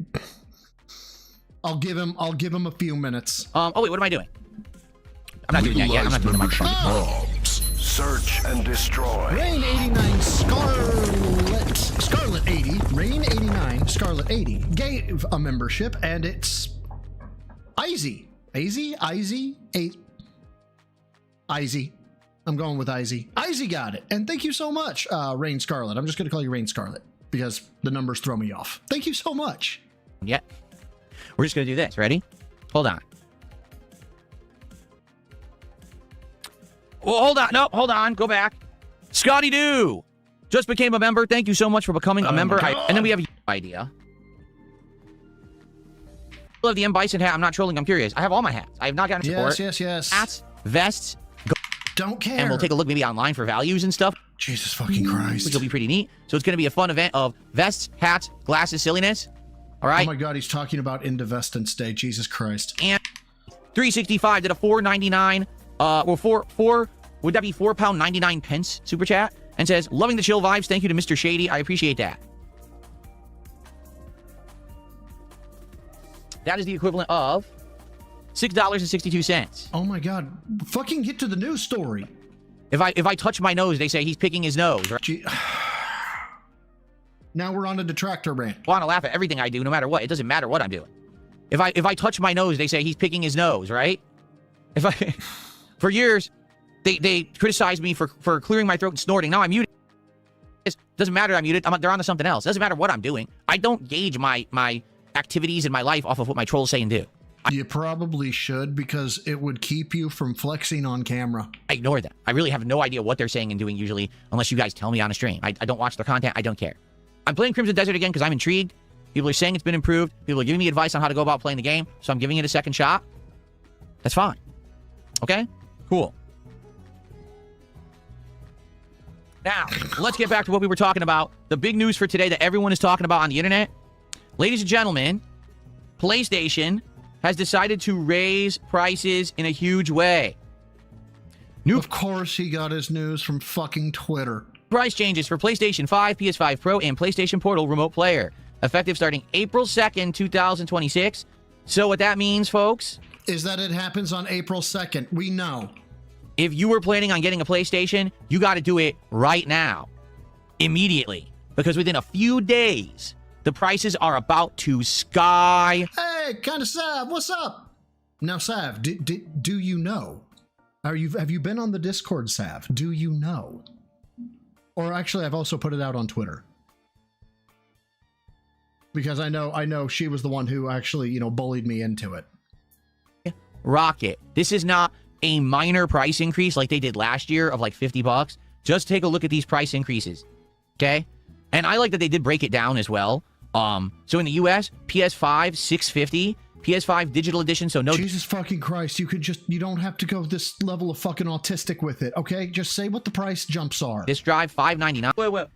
I'll give him a few minutes. Oh, wait, what am I doing? I'm not doing that yet. I'm not doing my Search and destroy. Rain 89 Scarlet 80. Rain 89 Scarlet 80 gave a membership, and it's Izzy. I'm going with Izzy. Izzy got it, and thank you so much, Rain Scarlet. I'm just going to call you Rain Scarlet because the numbers throw me off. Thank you so much. Yeah. We're just going to do this. Ready? Hold on. Well, hold on. No, hold on. Go back. Scotty Doo just became a member. Thank you so much for becoming a member. And then we have idea. I love the M. Bison hat. I'm not trolling. I'm curious. I have all my hats. I have not gotten support. Yes. Hats, vests. Don't care. And we'll take a look maybe online for values and stuff. Jesus fucking Christ. Which will be pretty neat. So it's going to be a fun event of vests, hats, glasses, silliness. All right. Oh my God, he's talking about Indivestance Day. Jesus Christ. And 365 did a $4.99. Would that be £4.99 super chat? And says, loving the chill vibes. Thank you to Mr. Shady. I appreciate that. That is the equivalent of $6.62. Oh my god. Fucking get to the news story. If I touch my nose, they say he's picking his nose. Right? Now we're on a detractor rant. I want to laugh at everything I do, no matter what. It doesn't matter what I'm doing. If I touch my nose, they say he's picking his nose, right? For years, they criticized me for clearing my throat and snorting. Now I'm muted. It doesn't matter I'm muted. They're on to something else. It doesn't matter what I'm doing. I don't gauge my activities in my life off of what my trolls say and do. You probably should, because it would keep you from flexing on camera. I ignore that. I really have no idea what they're saying and doing usually, unless you guys tell me on a stream. I don't watch their content. I don't care. I'm playing Crimson Desert again because I'm intrigued. People are saying it's been improved. People are giving me advice on how to go about playing the game, so I'm giving it a second shot. That's fine. Okay? Cool. Now, let's get back to what we were talking about. The big news for today that everyone is talking about on the internet. Ladies and gentlemen, PlayStation has decided to raise prices in a huge way. Of course he got his news from fucking Twitter. Price changes for PlayStation 5, PS5 Pro, and PlayStation Portal Remote Player. Effective starting April 2nd, 2026. So what that means, folks, is that it happens on April 2nd. We know. If you were planning on getting a PlayStation, you got to do it right now. Immediately. Because within a few days, the prices are about to sky. Hey, kind of Sav, what's up? Now, Sav, do you know? Have you been on the Discord, Sav? Do you know? Or actually, I've also put it out on Twitter. Because I know she was the one who actually, bullied me into it. Rocket. This is not a minor price increase like they did last year of like $50. Just take a look at these price increases. Okay? And I like that they did break it down as well. So in the US, PS5 $650, PS5 digital edition, so no. Jesus fucking Christ, you don't have to go this level of fucking autistic with it, okay? Just say what the price jumps are. This drive $599. Wait.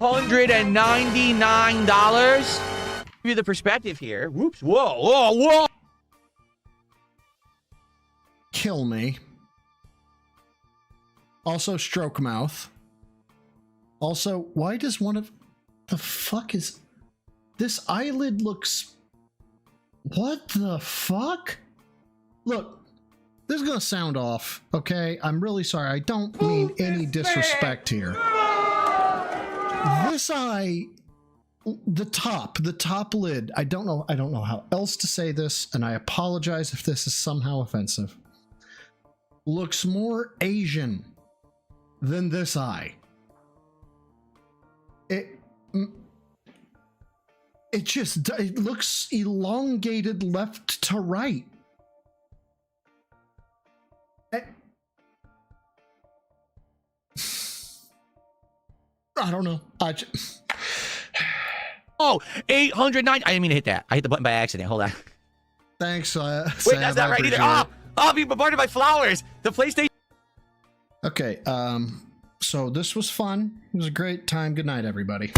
$899. Give you the perspective here. Whoops. Whoa. Kill me. Also, stroke mouth. Also, why does one of the fuck is this eyelid looks? What the fuck? Look, this is gonna sound off, okay? I'm really sorry. I don't mean any disrespect here. This eye, the top lid, I don't know how else to say this, and I apologize if this is somehow offensive. Looks more Asian than this eye. It looks elongated left to right. I don't know. Oh, 890. I didn't mean to hit that. I hit the button by accident. Hold on. Thanks. Wait, that's not right either. I'll be bombarded by flowers. The PlayStation. Okay. So this was fun. It was a great time. Good night, everybody.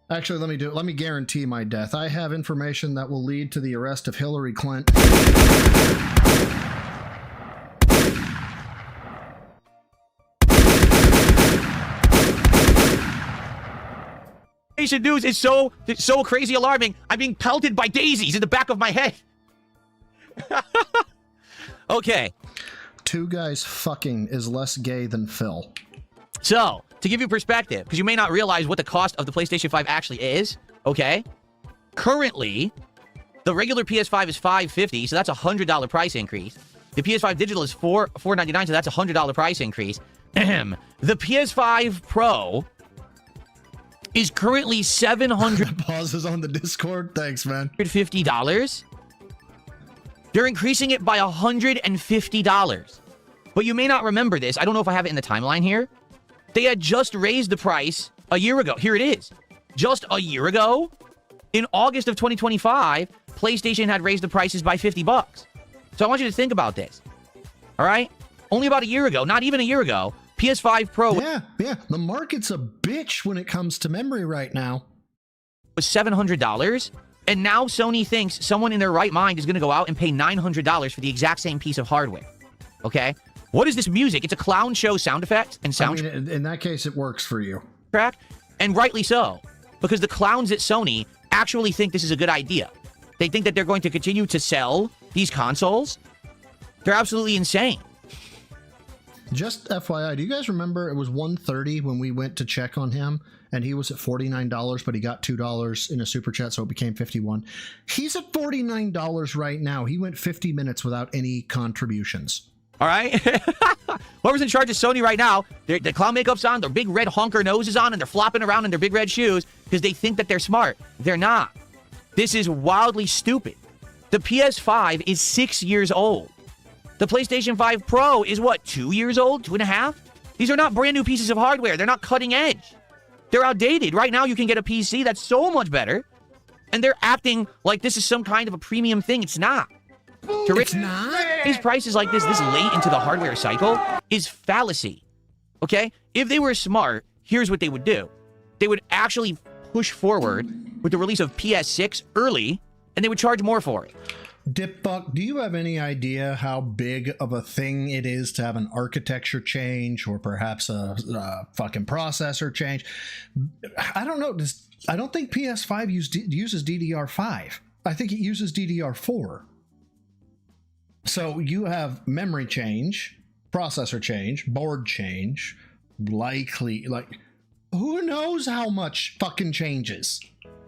Actually, let me guarantee my death. I have information that will lead to the arrest of Hillary Clinton. News is so crazy alarming. I'm being pelted by daisies in the back of my head. Okay. Two guys fucking is less gay than Phil. So, to give you perspective, because you may not realize what the cost of the PlayStation 5 actually is, okay? Currently, the regular PS5 is $550, so that's a $100 price increase. The PS5 digital is $499, so that's a $100 price increase. The PS5 Pro is currently $700. Pauses on the Discord. Thanks, man. $50. They're increasing it by $150. But you may not remember this. I don't know if I have it in the timeline here. They had just raised the price a year ago. Here it is. Just a year ago, in August of 2025, PlayStation had raised the prices by $50. So I want you to think about this. All right? Only about a year ago, not even a year ago, PS5 Pro... Yeah. The market's a bitch when it comes to memory right now. ...was $700, and now Sony thinks someone in their right mind is going to go out and pay $900 for the exact same piece of hardware. okay? What is this music? It's a clown show sound effect and sound. I mean, in that case, it works for you. Track, and rightly so, because the clowns at Sony actually think this is a good idea. They think that they're going to continue to sell these consoles. They're absolutely insane. Just FYI, do you guys remember it was $130 when we went to check on him, and he was at $49, but he got $2 in a super chat, so it became $51. He's at $49 right now. He went 50 minutes without any contributions. All right? Whoever's in charge of Sony right now, the clown makeup's on, their big red honker nose is on, and they're flopping around in their big red shoes because they think that they're smart. They're not. This is wildly stupid. The PS5 is 6 years old. The PlayStation 5 Pro is what, 2 years old? 2.5? These are not brand new pieces of hardware. They're not cutting edge. They're outdated. Right now, you can get a PC that's so much better, and they're acting like this is some kind of a premium thing. It's not. It's not? These prices like this late into the hardware cycle is fallacy. Okay? If they were smart, here's what they would do. They would actually push forward with the release of PS6 early, and they would charge more for it. Dipbuck, do you have any idea how big of a thing it is to have an architecture change or perhaps a fucking processor change? I don't know. I don't think PS5 uses DDR5. I think it uses DDR4. So you have memory change, processor change, board change, likely, like, who knows how much fucking changes?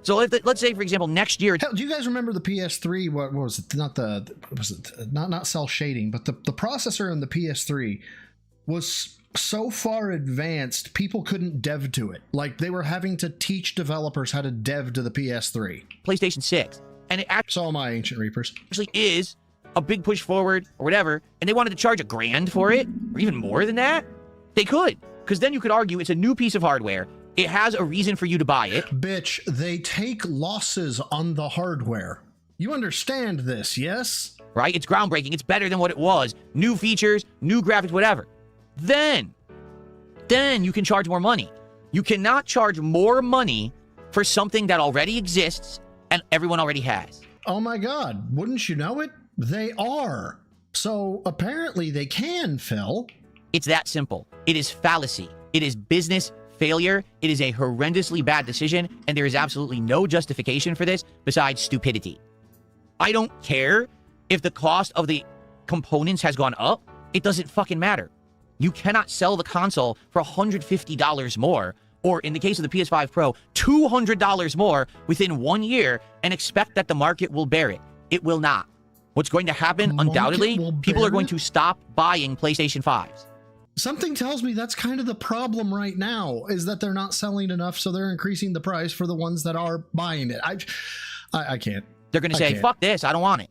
So let's say, for example, next year. Hell, do you guys remember the PS3? What was it? Not cell shading, but the processor in the PS3 was so far advanced, people couldn't dev to it. Like, they were having to teach developers how to dev to the PS3. PlayStation 6. And it actually, saw my Ancient Reapers. Actually is a big push forward or whatever, and they wanted to charge $1,000 for it, or even more than that, they could. Because then you could argue it's a new piece of hardware. It has a reason for you to buy it. Bitch, they take losses on the hardware. You understand this, yes? Right? It's groundbreaking. It's better than what it was. New features, new graphics, whatever. Then you can charge more money. You cannot charge more money for something that already exists and everyone already has. Oh my God, wouldn't you know it? They are. So apparently they can, Phil. It's that simple. It is fallacy. It is business failure. It is a horrendously bad decision, and there is absolutely no justification for this besides stupidity. I don't care if the cost of the components has gone up. It doesn't fucking matter. You cannot sell the console for $150 more, or in the case of the PS5 Pro, $200 more within 1 year and expect that the market will bear it. It will not. What's going to happen, undoubtedly, people are going to stop buying PlayStation 5s. Something tells me that's kind of the problem right now, is that they're not selling enough, so they're increasing the price for the ones that are buying it. I can't. They're going to say, fuck this, I don't want it.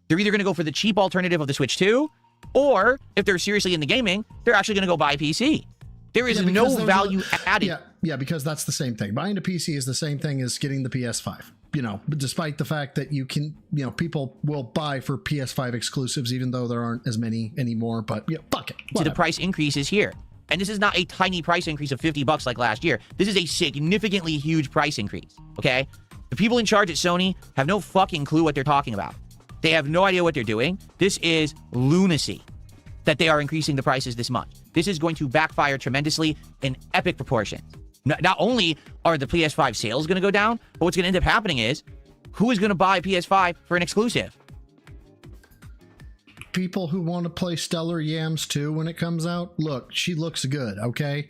They're either going to go for the cheap alternative of the Switch 2, or if they're seriously into gaming, they're actually going to go buy a PC. There is no value added. Yeah, because that's the same thing. Buying a PC is the same thing as getting the PS5. You know, despite the fact that you can, you know, people will buy for PS5 exclusives, even though there aren't as many anymore. But yeah, fuck it. So the price increase is here. And this is not a tiny price increase of $50 like last year. This is a significantly huge price increase. Okay? The people in charge at Sony have no fucking clue what they're talking about. They have no idea what they're doing. This is lunacy that they are increasing the prices this much. This is going to backfire tremendously in epic proportions. Not only are the PS5 sales going to go down, but what's going to end up happening is, who is going to buy a PS5 for an exclusive? People who want to play Stellar Yams 2 when it comes out. Look, she looks good, okay?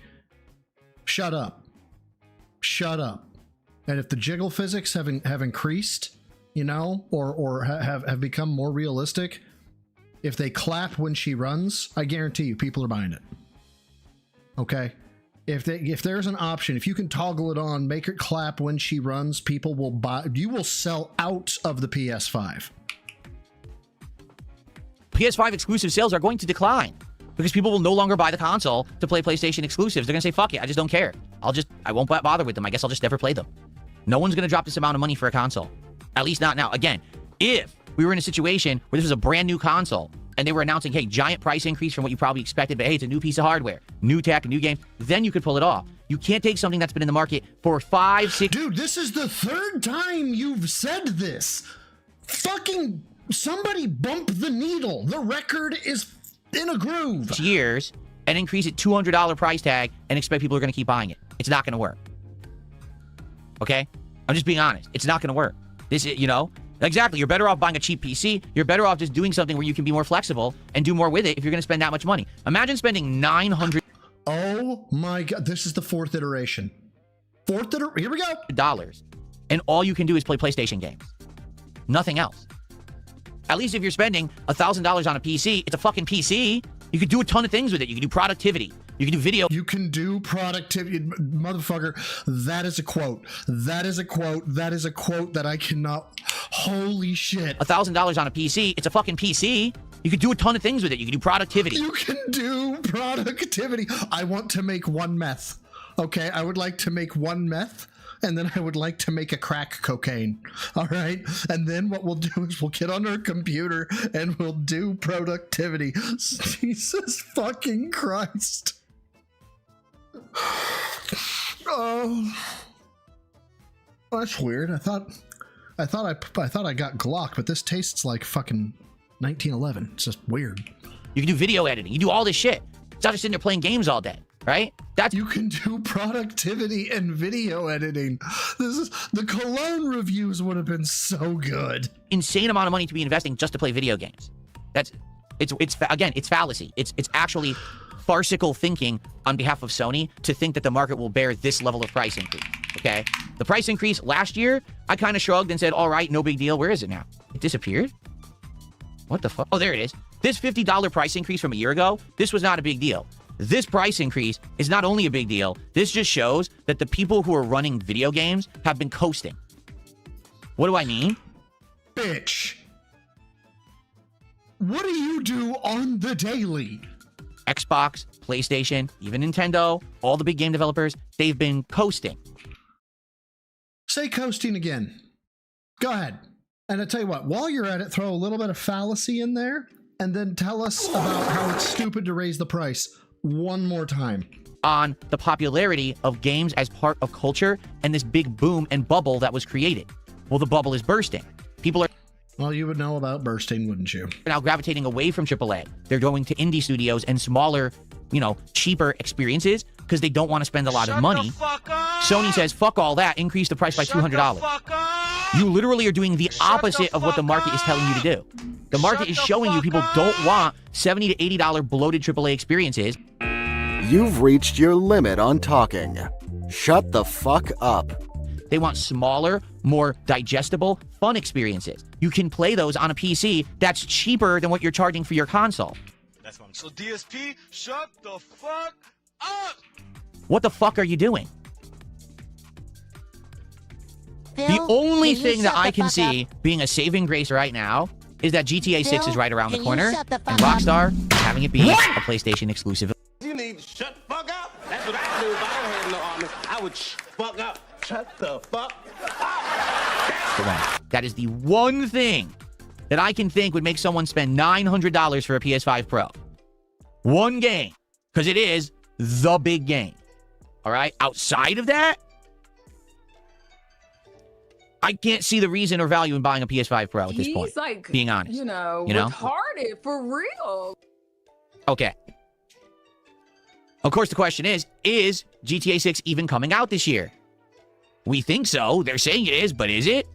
Shut up. Shut up. And if the jiggle physics have increased, you know, or have become more realistic, if they clap when she runs, I guarantee you people are buying it. Okay? If there's an option, if you can toggle it on, make it clap when she runs, people will buy. You will sell out of the PS5. PS5 exclusive sales are going to decline because people will no longer buy the console to play PlayStation exclusives. They're going to say, fuck it, I just don't care. I won't bother with them. I guess I'll just never play them. No one's going to drop this amount of money for a console. At least not now. Again, if we were in a situation where this was a brand new console and they were announcing, hey, giant price increase from what you probably expected, but hey, it's a new piece of hardware, new tech, new games, then you could pull it off. You can't take something that's been in the market for 5, 6... Dude, this is the third time you've said this. Fucking somebody bump the needle. The record is in a groove. Years and increase it $200 price tag and expect people are going to keep buying it. It's not going to work. Okay? I'm just being honest. It's not going to work. This is, you know, exactly. You're better off buying a cheap PC. You're better off just doing something where you can be more flexible and do more with it if you're going to spend that much money. Imagine spending $900. Oh my God. This is the fourth iteration. Here we go. Dollars. And all you can do is play PlayStation games. Nothing else. At least if you're spending $1,000 on a PC, it's a fucking PC. You could do a ton of things with it. You can do productivity. You can do video. You can do productivity. Motherfucker, that is a quote. That is a quote. That is a quote that I cannot. Holy shit. $1,000 on a PC. It's a fucking PC. You could do a ton of things with it. You can do productivity. You can do productivity. I want to make one meth. Okay, I would like to make one meth. And then I would like to make a crack cocaine. All right. And then what we'll do is we'll get on our computer and we'll do productivity. Jesus fucking Christ. Oh, that's weird. I thought I got Glock, but this tastes like fucking 1911. It's just weird. You can do video editing. You do all this shit. It's not just sitting there playing games all day. Right? You can do productivity and video editing. The Cologne reviews would have been so good. Insane amount of money to be investing just to play video games. It's fallacy. It's actually farcical thinking on behalf of Sony to think that the market will bear this level of price increase. Okay? The price increase last year, I kind of shrugged and said, all right, no big deal. Where is it now? It disappeared? What the fuck? Oh, there it is. This $50 price increase from a year ago, this was not a big deal. This price increase is not only a big deal, this just shows that the people who are running video games have been coasting. What do I mean? Bitch. What do you do on the daily? Xbox, PlayStation, even Nintendo, all the big game developers, they've been coasting. Say coasting again. Go ahead. And I tell you what, while you're at it, throw a little bit of fallacy in there, and then tell us about how it's stupid to raise the price. One more time. On the popularity of games as part of culture and this big boom and bubble that was created. Well, the bubble is bursting. People are... Well, you would know about bursting, wouldn't you? Now gravitating away from AAA. They're going to indie studios and smaller, you know, cheaper experiences because they don't want to spend a lot of money. Sony says, fuck all that, increase the price by $200. You literally are doing the opposite of what the market is telling you to do. The market is showing you people don't want $70 to $80 bloated AAA experiences. You've reached your limit on talking. Shut the fuck up. They want smaller, more digestible, fun experiences. You can play those on a PC that's cheaper than what you're charging for your console. That's what I'm saying. So DSP, shut the fuck up! What the fuck are you doing? The only thing that I can see being a saving grace right now is that GTA 6 is right around the corner, and Rockstar having it be a PlayStation exclusive. You need to shut the fuck up. That's what I do if I don't have no army. I would fuck up. Shut the fuck up. That is the one thing that I can think would make someone spend $900 for a PS5 Pro. One game. Because it is the big game. All right? Outside of that, I can't see the reason or value in buying a PS5 Pro at this point. Like, being honest. You know? Retarded, for real. Okay. Of course, the question is GTA 6 even coming out this year? We think so. They're saying it is, but is it?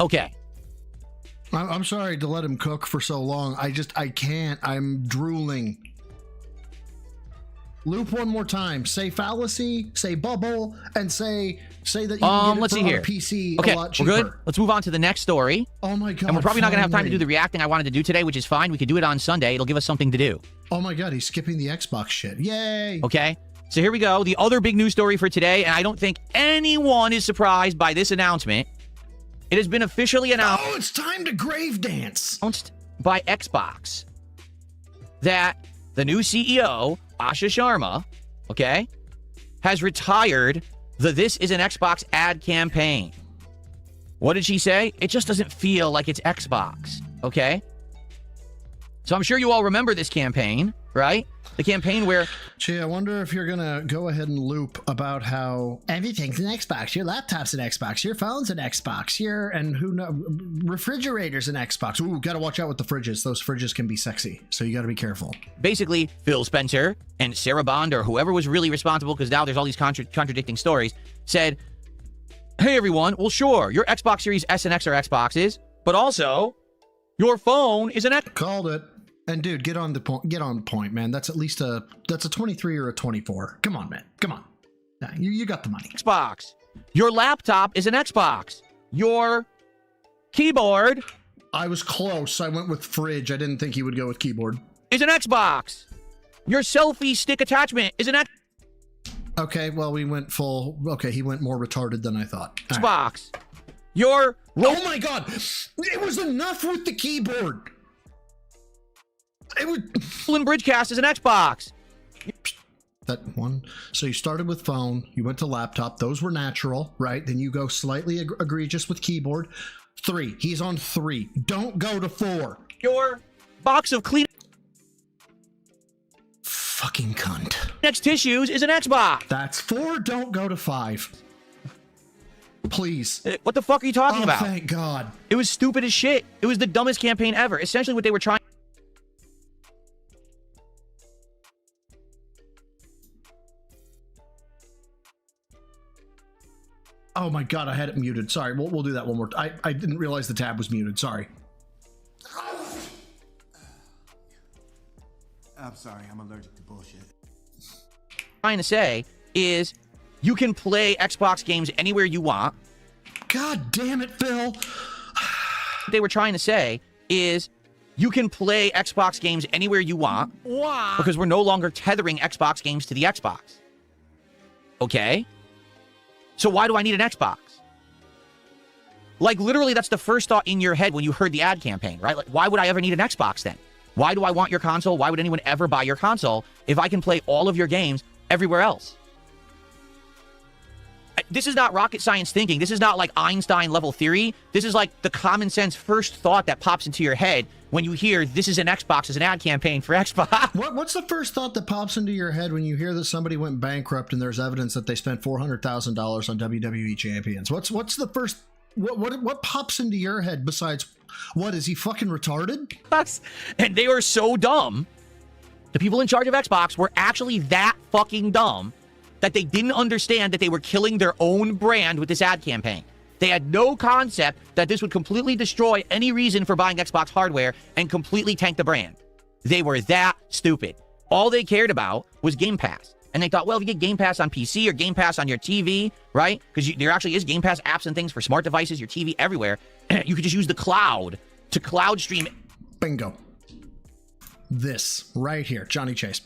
Okay. I'm sorry to let him cook for so long. I can't. I'm drooling. Loop one more time. Say fallacy, say bubble, and say that you can get let's it see here. on a PC okay, a lot cheaper. We're good. Let's move on to the next story. Oh my God. And we're probably not going to have time to finally. do the reacting I wanted to do today, which is fine. We could do it on Sunday. It'll give us something to do. Oh my God, he's skipping the Xbox shit. Yay. Okay. So here we go. The other big news story for today, and I don't think anyone is surprised by this announcement. It has been officially announced. Oh, it's time to grave dance. Announced by Xbox that the new CEO, Asha Sharma, okay, has retired the This Is an Xbox ad campaign. What did she say? It just doesn't feel like it's Xbox, okay? So I'm sure you all remember this campaign, right? The campaign where... Gee, I wonder if you're going to go ahead and loop about how everything's an Xbox, your laptop's an Xbox, your phone's an Xbox, refrigerator's an Xbox. Ooh, got to watch out with the fridges. Those fridges can be sexy, so you got to be careful. Basically, Phil Spencer and Sarah Bond, or whoever was really responsible, because now there's all these contradicting stories, said, hey, everyone, well, sure, your Xbox Series S and X are Xboxes, but also, your phone is an X. Called it. And dude, get on the point, man. That's at least that's a 23 or a 24. Come on, man. Come on. Nah, you got the money. Xbox. Your laptop is an Xbox. Your keyboard. I was close. I went with fridge. I didn't think he would go with keyboard. Is an Xbox. Your selfie stick attachment is an X. Okay, well, we went full. Okay, he went more retarded than I thought. Xbox. Right. Your. Oh my God. It was enough with the keyboard. It was Bridgecast is an Xbox. That one. So you started with phone, you went to laptop. Those were natural, right? Then you go slightly egregious with keyboard. 3. He's on 3. Don't go to 4. Your box of clean. Fucking cunt. Next tissues is an Xbox. That's 4. Don't go to 5. Please. What the fuck are you talking about? Thank God. It was stupid as shit. It was the dumbest campaign ever. Essentially what they were trying. Oh my God, I had it muted. Sorry, we'll do that one more time. I didn't realize the tab was muted. Sorry. I'm sorry, I'm allergic to bullshit. Trying to say is you can play Xbox games anywhere you want. God damn it, Phil. What they were trying to say is you can play Xbox games anywhere you want. Wow. Because we're no longer tethering Xbox games to the Xbox. Okay? So why do I need an Xbox? Like, literally, that's the first thought in your head when you heard the ad campaign, right? Like, why would I ever need an Xbox then? Why do I want your console? Why would anyone ever buy your console if I can play all of your games everywhere else? This is not rocket science thinking. This is not like Einstein level theory. This is like the common sense first thought that pops into your head when you hear this is an Xbox as an ad campaign for Xbox. What's the first thought that pops into your head when you hear that somebody went bankrupt and there's evidence that they spent $400,000 on WWE champions? What's the first what pops into your head besides what is he fucking retarded? And they were so dumb. The people in charge of Xbox were actually that fucking dumb that they didn't understand that they were killing their own brand with this ad campaign. They had no concept that this would completely destroy any reason for buying Xbox hardware and completely tank the brand. They were that stupid. All they cared about was Game Pass. And they thought, well, if you get Game Pass on PC or Game Pass on your TV, right? Because there actually is Game Pass apps and things for smart devices, your TV, everywhere. You could just use the cloud to cloud stream it. Bingo. This right here, Johnny Chase.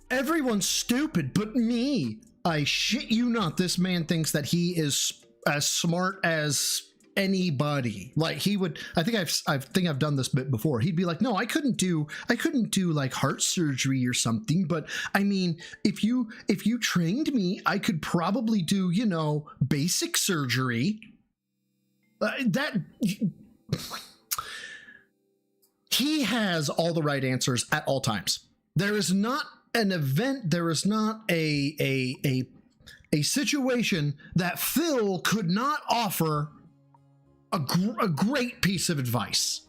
Everyone's stupid but me. I shit you not, this man thinks that he is as smart as anybody. Like he would, I think I've done this bit before. He'd be like, no, I couldn't do like heart surgery or something, but I mean, if you trained me, I could probably do, you know, basic surgery. He has all the right answers at all times. There is not an event, there is not a situation that Phil could not offer a great piece of advice.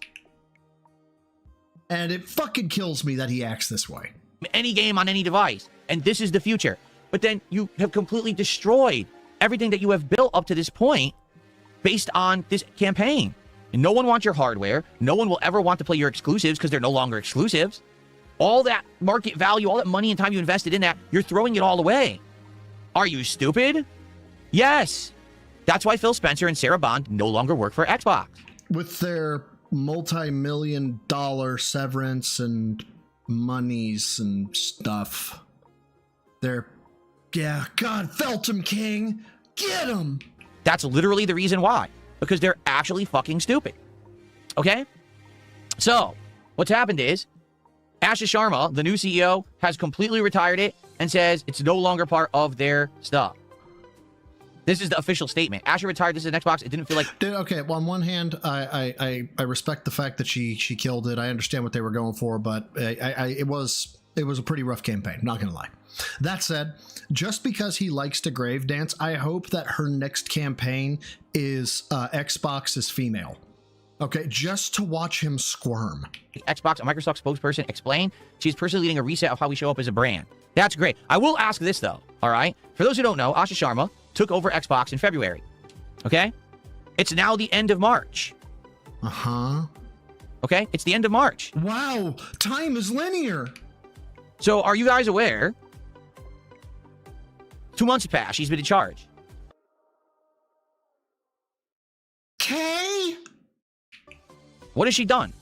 And it fucking kills me that he acts this way. Any game on any device. And this is the future. But then you have completely destroyed everything that you have built up to this point based on this campaign. And no one wants your hardware. No one will ever want to play your exclusives because they're no longer exclusives. All that market value, all that money and time you invested in that, you're throwing it all away. Are you stupid? Yes. That's why Phil Spencer and Sarah Bond no longer work for Xbox. With their multi-million-dollar severance and monies and stuff. God, Feltham King, get him! That's literally the reason why. Because they're actually fucking stupid. Okay? So, what's happened is, Asha Sharma, the new CEO, has completely retired it and says it's no longer part of their stuff. This is the official statement. Asha retired this is an Xbox. It didn't feel like... Dude, okay, well, on one hand, I respect the fact that she killed it. I understand what they were going for, but it was It was a pretty rough campaign, not gonna lie. That said, just because he likes to grave dance, I hope that her next campaign is Xbox is female. Okay, just to watch him squirm. Xbox, a Microsoft spokesperson, explained she's personally leading a reset of how we show up as a brand. That's great. I will ask this, though, all right? For those who don't know, Asha Sharma took over Xbox in February, okay? It's now the end of March. Uh-huh. Okay? It's the end of March. Wow, time is linear. So are you guys aware? 2 months have passed. She's been in charge. Okay. What has she done?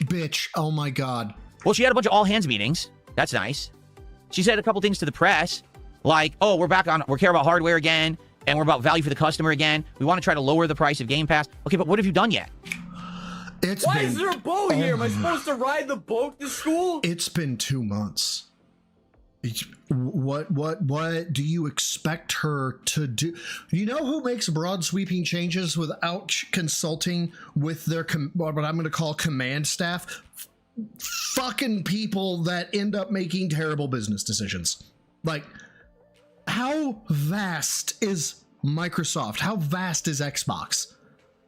Bitch, oh my God. Well, she had a bunch of all-hands meetings. That's nice. She said a couple things to the press, like, oh, we care about hardware again, and we're about value for the customer again. We want to try to lower the price of Game Pass. Okay, but what have you done yet? Why is there a boat here? Am I supposed to ride the boat to school? It's been 2 months. What do you expect her to do? You know who makes broad sweeping changes without consulting with their what I'm going to call command staff? Fucking people that end up making terrible business decisions. Like, how vast is Microsoft? How vast is Xbox?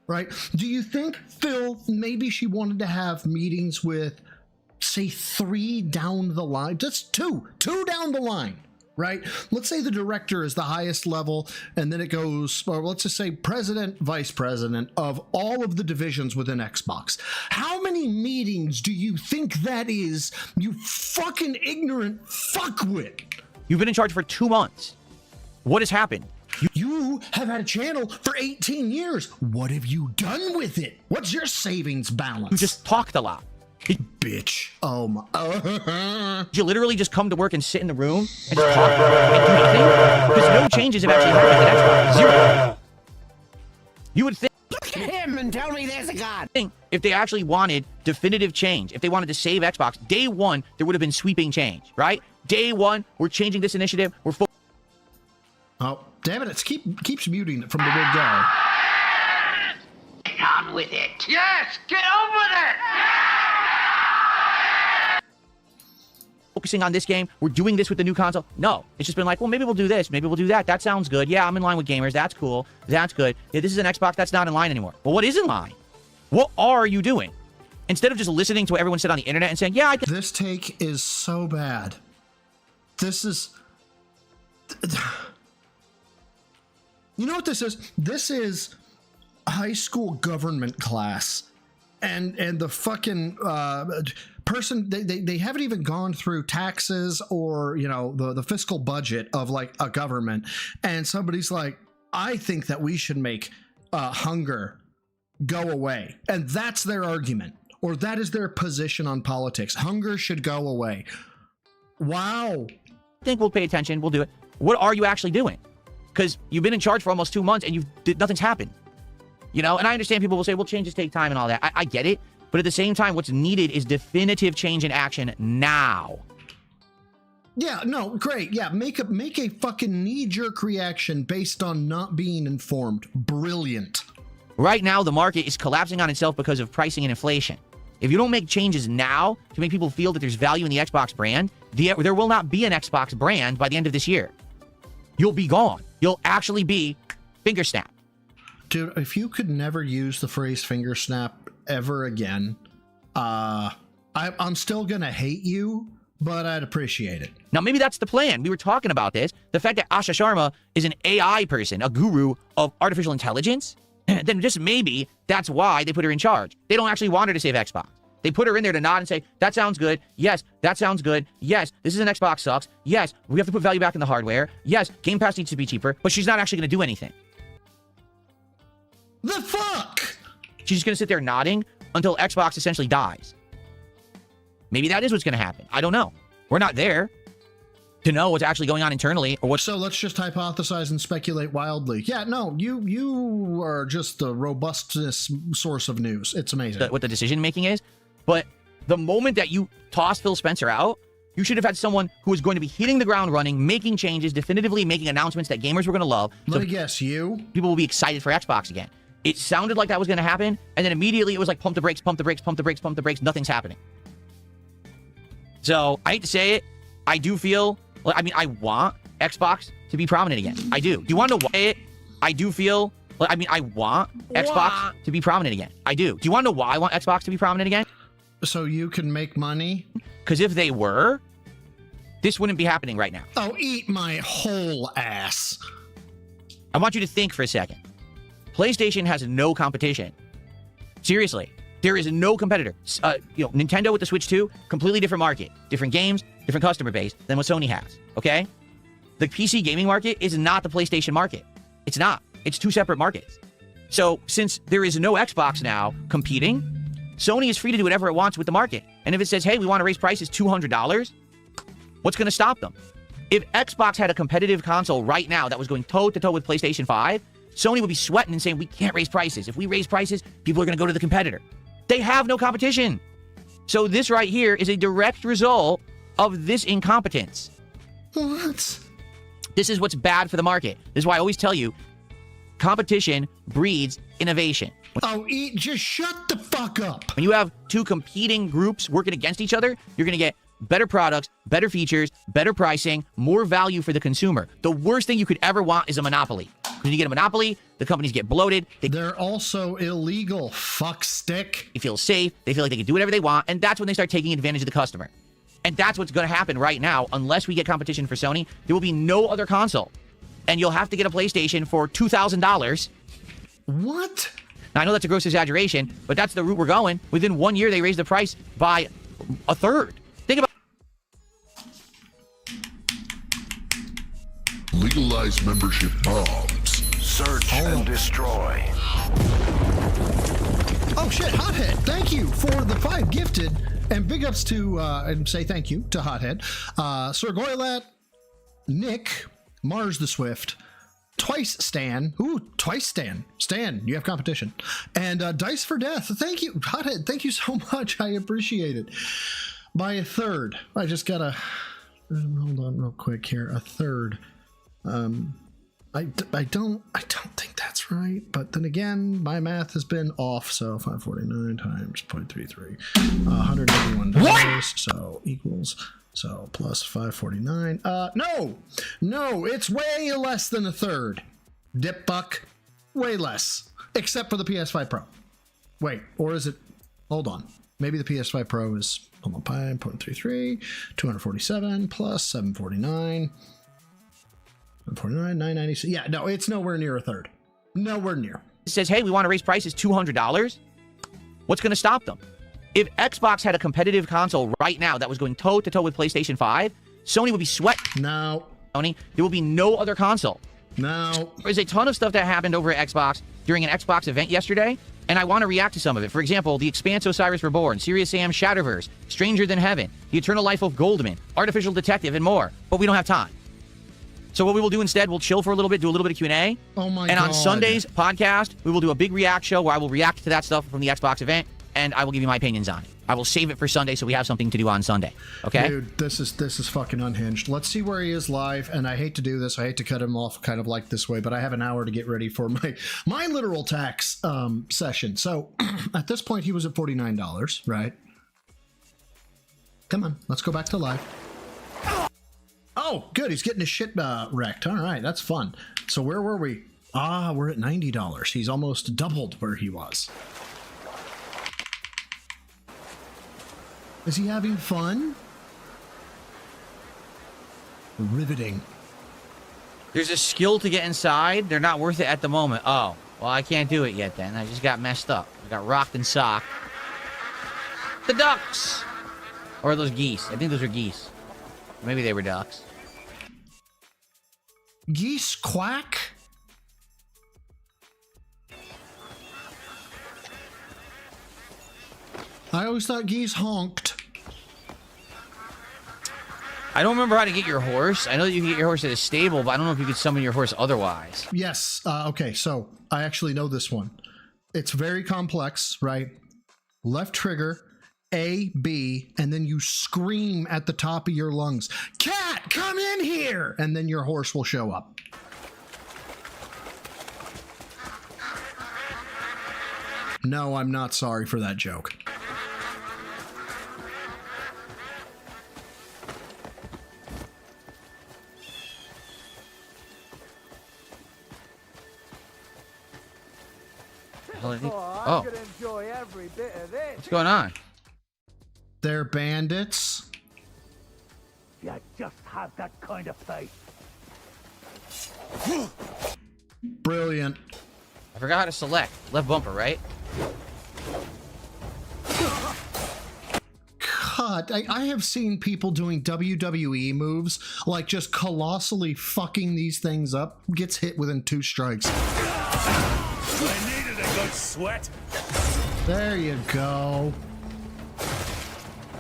Right? Do you think, Phil, maybe she wanted to have meetings with, say, 3 down the line? Just two down the line, right? Let's say the director is the highest level, and then it goes, or let's just say president, vice president of all of the divisions within Xbox. How many meetings do you think that is, you fucking ignorant fuckwit? You've been in charge for 2 months. What has happened? You have had a channel for 18 years. What have you done with it? What's your savings balance? You just talked a lot. Bitch. Oh my. You literally just come to work and sit in the room and just talk and do nothing? Because no changes have actually happened at Xbox. Zero. You would think. Look at him and tell me there's a God. If they actually wanted definitive change, if they wanted to save Xbox, day one, there would have been sweeping change, right? Day one, we're changing this initiative. We're Oh, damn it, it keeps muting it from the word go. Get on with it. Yes, get on with it. focusing on this game. We're doing this with the new console. No, it's just been like, well, maybe we'll do this. Maybe we'll do that. That sounds good. Yeah, I'm in line with gamers. That's cool. That's good. Yeah, this is an Xbox. That's not in line anymore. Well, what is in line? What are you doing? Instead of just listening to what everyone said on the internet and saying, yeah, I can. This take is so bad. This is... You know what this is? This is high school government class. And the fucking person, they haven't even gone through taxes or, you know, the fiscal budget of like a government. And somebody's like, I think that we should make hunger go away. And that's their argument. Or that is their position on politics. Hunger should go away. Wow. I think we'll pay attention. We'll do it. What are you actually doing? Because you've been in charge for almost 2 months and nothing's happened. You know, and I understand people will say, well, changes take time and all that. I get it. But at the same time, what's needed is definitive change in action now. Yeah, no, great. Yeah, make a fucking knee-jerk reaction based on not being informed. Brilliant. Right now, the market is collapsing on itself because of pricing and inflation. If you don't make changes now to make people feel that there's value in the Xbox brand, there will not be an Xbox brand by the end of this year. You'll be gone. You'll actually be finger snap. Dude, if you could never use the phrase finger snap ever again, I'm still gonna hate you, but I'd appreciate it. Now, maybe that's the plan. We were talking about this. The fact that Asha Sharma is an AI person, a guru of artificial intelligence, then just maybe that's why they put her in charge. They don't actually want her to save Xbox. They put her in there to nod and say, that sounds good. Yes, that sounds good. Yes, this is an Xbox sucks. Yes, we have to put value back in the hardware. Yes, Game Pass needs to be cheaper, but she's not actually going to do anything. The fuck? She's just going to sit there nodding until Xbox essentially dies. Maybe that is what's going to happen. I don't know. We're not there to know what's actually going on internally or what. So let's just hypothesize and speculate wildly. Yeah, no, you are just the robustness source of news. It's amazing. What the decision making is. But the moment that you toss Phil Spencer out, you should have had someone who was going to be hitting the ground running, making changes, definitively making announcements that gamers were going to love. Let me guess, you? People will be excited for Xbox again. It sounded like that was going to happen, and then immediately it was like pump the brakes, pump the brakes, pump the brakes, pump the brakes. Nothing's happening. So I hate to say it, I do feel, I mean, I want Xbox to be prominent again. I do. Do you want to know why? I do feel, I mean, I want Xbox to be prominent again. I do. Do you want to know why I want Xbox to be prominent again? So you can make money? Because if they were, this wouldn't be happening right now. Oh, eat my whole ass. I want you to think for a second. PlayStation has no competition. Seriously, there is no competitor. Nintendo with the Switch 2, completely different market, different games, different customer base than what Sony has, okay? The PC gaming market is not the PlayStation market. It's not. It's two separate markets. So since there is no Xbox now competing, Sony is free to do whatever it wants with the market. And if it says, hey, we want to raise prices $200, what's going to stop them? If Xbox had a competitive console right now that was going toe-to-toe with PlayStation 5, Sony would be sweating and saying, we can't raise prices. If we raise prices, people are going to go to the competitor. They have no competition. So this right here is a direct result of this incompetence. What? This is what's bad for the market. This is why I always tell you, competition breeds innovation. Oh, just shut the fuck up. When you have two competing groups working against each other, you're going to get better products, better features, better pricing, more value for the consumer. The worst thing you could ever want is a monopoly. When you get a monopoly, the companies get bloated. They're also illegal, fuck stick. They feel safe. They feel like they can do whatever they want. And that's when they start taking advantage of the customer. And that's what's going to happen right now. Unless we get competition for Sony, there will be no other console. And you'll have to get a PlayStation for $2,000. What? Now, I know that's a gross exaggeration, but that's the route we're going. Within 1 year, they raised the price by a third. Think about Legalize membership bombs. Search and destroy. Oh shit, Hothead, thank you for the 5 gifted. And big ups to, and say thank you to Hothead. Sir Goylat, Nick, Mars the Swift, Twice Stan. Ooh, Twice Stan. Stan, you have competition. And Dice for Death. Thank you, Hothead. Thank you so much. I appreciate it. By a third. I just gotta hold on real quick here. A third. I don't think that's right. But then again, my math has been off. So 549 times 0.33. $181. So equals. So plus 549. No, it's way less than a third. Dip buck, way less. Except for the PS5 Pro. Wait, or is it? Hold on. Maybe the PS5 Pro is 0.33, 247 plus 749. 749, 996. Yeah, no, it's nowhere near a third. Nowhere near. It says, hey, we want to raise prices $200. What's going to stop them? If Xbox had a competitive console right now that was going toe-to-toe with PlayStation 5, Sony would be sweating. No. Sony, there will be no other console. No. There's a ton of stuff that happened over at Xbox during an Xbox event yesterday, and I want to react to some of it. For example, The Expanse Osiris Reborn, Serious Sam Shatterverse, Stranger Than Heaven, The Eternal Life of Goldman, Artificial Detective, and more. But we don't have time. So what we will do instead, we'll chill for a little bit, do a little bit of Q&A. Oh my God. And on Sunday's podcast, we will do a big react show where I will react to that stuff from the Xbox event, and I will give you my opinions on it. I will save it for Sunday so we have something to do on Sunday. Okay? Dude, this is fucking unhinged. Let's see where he is live, and I hate to do this. I hate to cut him off kind of like this way, but I have an hour to get ready for my literal tax session. So at this point, he was at $49, right? Come on, let's go back to live. Oh, good. He's getting his shit wrecked. All right, that's fun. So where were we? We're at $90. He's almost doubled where he was. Is he having fun? Riveting. There's a skill to get inside. They're not worth it at the moment. Oh, well, I can't do it yet then. I just got messed up. I got rocked and socked. The ducks! Or are those geese? I think those are geese. Maybe they were ducks. Geese quack? I always thought geese honked. I don't remember how to get your horse. I know that you can get your horse at a stable, but I don't know if you could summon your horse otherwise. Yes. Okay, so I actually know this one. It's very complex, right? Left trigger, A, B, and then you scream at the top of your lungs, "Cat, come in here!" And then your horse will show up. No, I'm not sorry for that joke. Oh. What's going on? They're bandits. You just have that kind of faith. Brilliant. I forgot how to select. Left bumper, right? God, I have seen people doing WWE moves, like just colossally fucking these things up. Gets hit within 2 strikes. I needed a good sweat. There you go.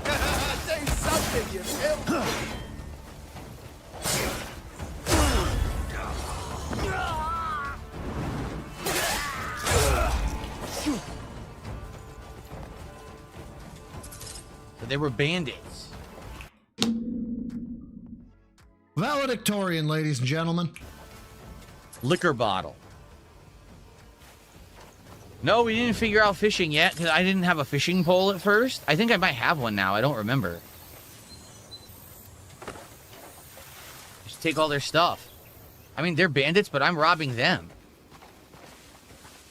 Say something, you filth. They were bandits. Valedictorian, ladies and gentlemen. Liquor bottle. No, we didn't figure out fishing yet because I didn't have a fishing pole at first. I think I might have one now. I don't remember. Just take all their stuff. I mean, they're bandits, but I'm robbing them.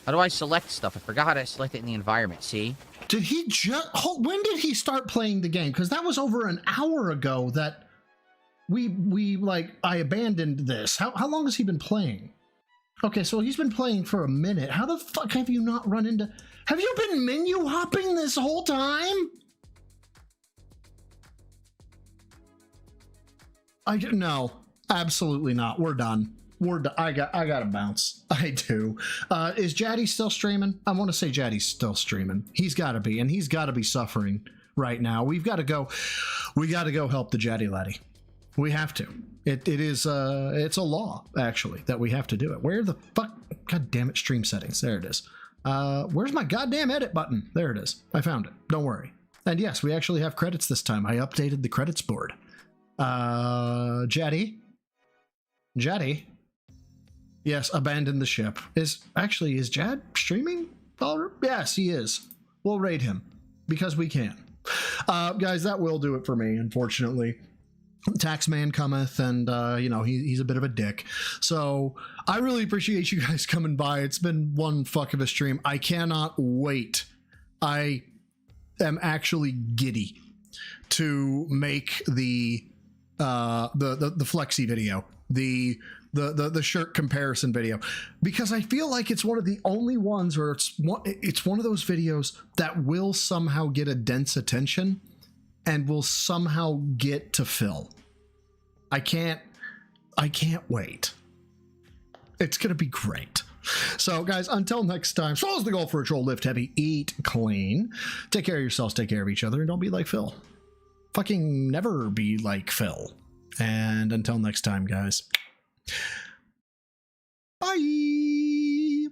How do I select stuff? I forgot how to select it in the environment. See? Did he just... When did he start playing the game? Because that was over an hour ago that I abandoned this. How long has he been playing? Okay, so he's been playing for a minute. How the fuck have you not run into... Have you been menu hopping this whole time? No, absolutely not. We're done. I gotta bounce. I do. Is Jaddy still streaming? I want to say Jaddy's still streaming. He's got to be, and he's got to be suffering right now. We got to go help the Jaddy laddie. We have to. It's a law actually that we have to do it. Where the fuck? God damn it! Stream settings. There it is. Where's my goddamn edit button? There it is. I found it. Don't worry. And yes, we actually have credits this time. I updated the credits board. Jaddy. Yes, abandon the ship. Is Jad streaming? Yes, he is. We'll raid him because we can. Guys, that will do it for me, unfortunately. Taxman cometh, and he's a bit of a dick. So I really appreciate you guys coming by. It's been one fuck of a stream. I cannot wait. I am actually giddy to make the flexi video, the shirt comparison video, because I feel like it's one of the only ones where it's one of those videos that will somehow get a dense attention and will somehow get to Phil. I can't wait. It's gonna be great. So guys, until next time, swallows the goal for a troll, lift heavy, eat clean, take care of yourselves, take care of each other, and don't be like Phil. Fucking never be like Phil. And until next time, guys. Bye.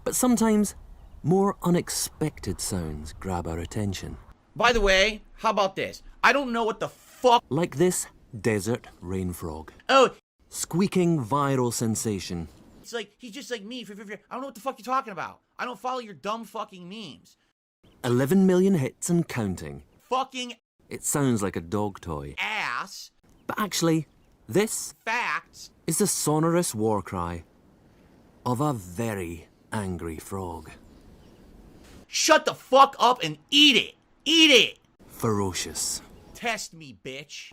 But sometimes more unexpected sounds grab our attention. By the way, how about this? I don't know what the fuck. Like this desert rain frog. Oh. Squeaking viral sensation. It's like, he's just like me. I don't know what the fuck you're talking about. I don't follow your dumb fucking memes. 11 million hits and counting. Fucking. It sounds like a dog toy. Ass. But actually, this facts is the sonorous war cry of a very angry frog. Shut the fuck up and eat it! Eat it! Ferocious. Test me, bitch.